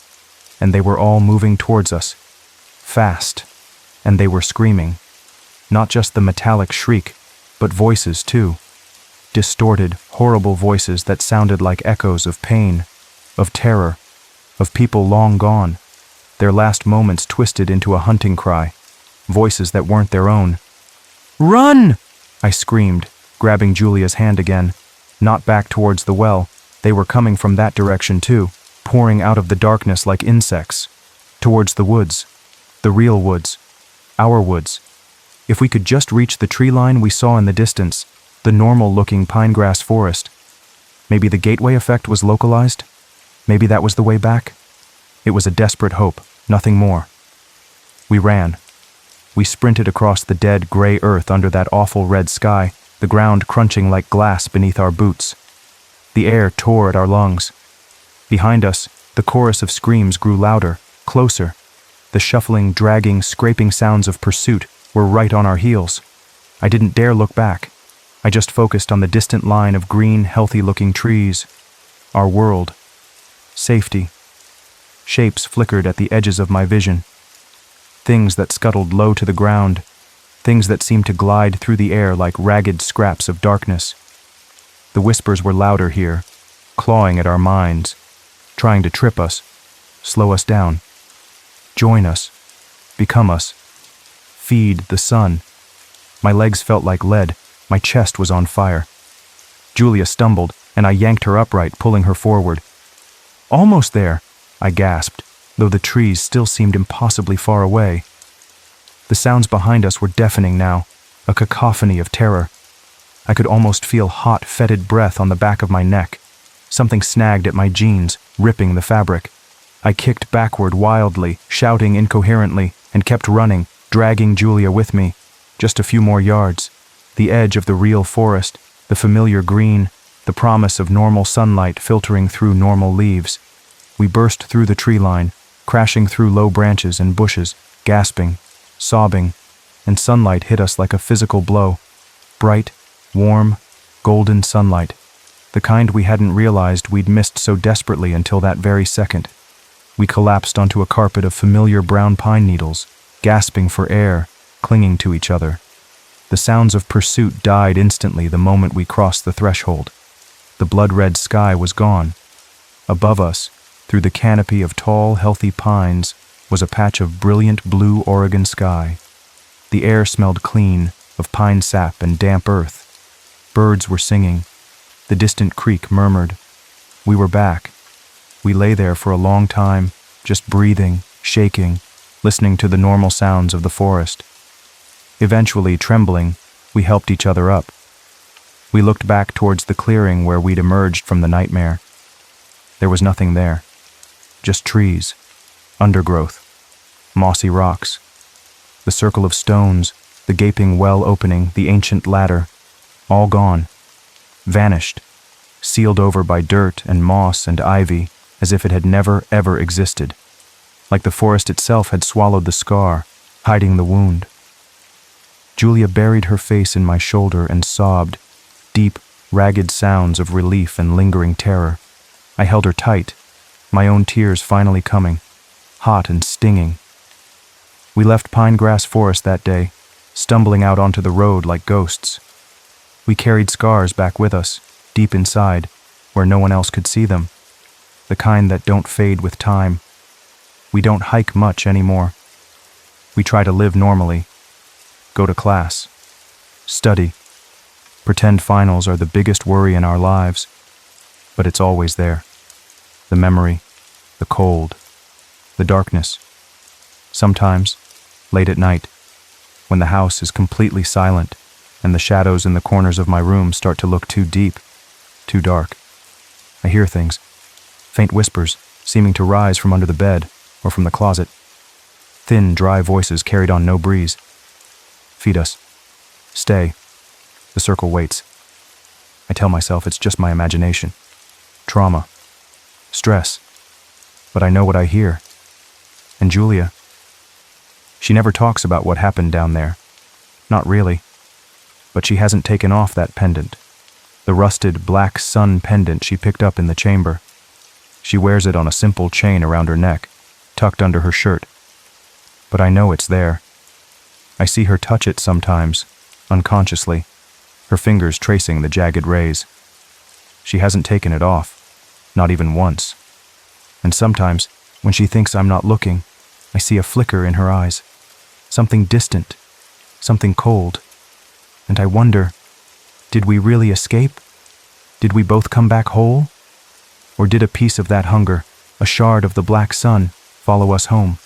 And they were all moving towards us. Fast. And they were screaming. Not just the metallic shriek, but voices too. Distorted, horrible voices that sounded like echoes of pain, of terror, of people long gone, their last moments twisted into a hunting cry, voices that weren't their own. "Run!" I screamed, grabbing Julia's hand again. Not back towards the well, they were coming from that direction too, pouring out of the darkness like insects. Towards the woods. The real woods. Our woods. If we could just reach the tree line we saw in the distance, the normal-looking pine grass forest. Maybe the gateway effect was localized? Maybe that was the way back? It was a desperate hope, nothing more. We ran. We sprinted across the dead gray earth under that awful red sky, the ground crunching like glass beneath our boots. The air tore at our lungs. Behind us, the chorus of screams grew louder, closer. The shuffling, dragging, scraping sounds of pursuit were right on our heels. I didn't dare look back. I just focused on the distant line of green, healthy-looking trees. Our world. Safety. Shapes flickered at the edges of my vision. Things that scuttled low to the ground. Things that seemed to glide through the air like ragged scraps of darkness. The whispers were louder here, clawing at our minds, trying to trip us, slow us down. Join us. Become us. Feed the sun. My legs felt like lead. My chest was on fire. Julia stumbled, and I yanked her upright, pulling her forward. "Almost there," I gasped, though the trees still seemed impossibly far away. The sounds behind us were deafening now, a cacophony of terror. I could almost feel hot, fetid breath on the back of my neck. Something snagged at my jeans, ripping the fabric. I kicked backward wildly, shouting incoherently, and kept running, dragging Julia with me. Just a few more yards. The edge of the real forest, the familiar green, the promise of normal sunlight filtering through normal leaves. We burst through the tree line, crashing through low branches and bushes, gasping, sobbing, and sunlight hit us like a physical blow. Bright, warm, golden sunlight, the kind we hadn't realized we'd missed so desperately until that very second. We collapsed onto a carpet of familiar brown pine needles, gasping for air, clinging to each other. The sounds of pursuit died instantly the moment we crossed the threshold. The blood-red sky was gone. Above us, through the canopy of tall, healthy pines, was a patch of brilliant blue Oregon sky. The air smelled clean, of pine sap and damp earth. Birds were singing. The distant creek murmured. We were back. We lay there for a long time, just breathing, shaking, listening to the normal sounds of the forest. Eventually, trembling, we helped each other up. We looked back towards the clearing where we'd emerged from the nightmare. There was nothing there. Just trees, undergrowth, mossy rocks. The circle of stones, the gaping well opening, the ancient ladder, all gone. Vanished, sealed over by dirt and moss and ivy, as if it had never, ever existed. like the forest itself had swallowed the scar, hiding the wound. Julia buried her face in my shoulder and sobbed, deep, ragged sounds of relief and lingering terror. I held her tight, my own tears finally coming, hot and stinging. We left Pine Grass Forest that day, stumbling out onto the road like ghosts. We carried scars back with us, deep inside, where no one else could see them, the kind that don't fade with time. We don't hike much anymore. We try to live normally, go to class, study, pretend finals are the biggest worry in our lives, but it's always there. The memory, the cold, the darkness. Sometimes, late at night, when the house is completely silent and the shadows in the corners of my room start to look too deep, too dark, I hear things, faint whispers seeming to rise from under the bed or from the closet. Thin, dry voices carried on no breeze. Feed us. Stay. The circle waits. I tell myself it's just my imagination. Trauma. Stress. But I know what I hear. And Julia, she never talks about what happened down there. Not really. But she hasn't taken off that pendant. The rusted black sun pendant she picked up in the chamber. She wears it on a simple chain around her neck, tucked under her shirt. But I know it's there. I see her touch it sometimes, unconsciously, her fingers tracing the jagged rays. She hasn't taken it off, not even once. And sometimes, when she thinks I'm not looking, I see a flicker in her eyes, something distant, something cold. And I wonder, did we really escape? Did we both come back whole? Or did a piece of that hunger, a shard of the black sun, follow us home?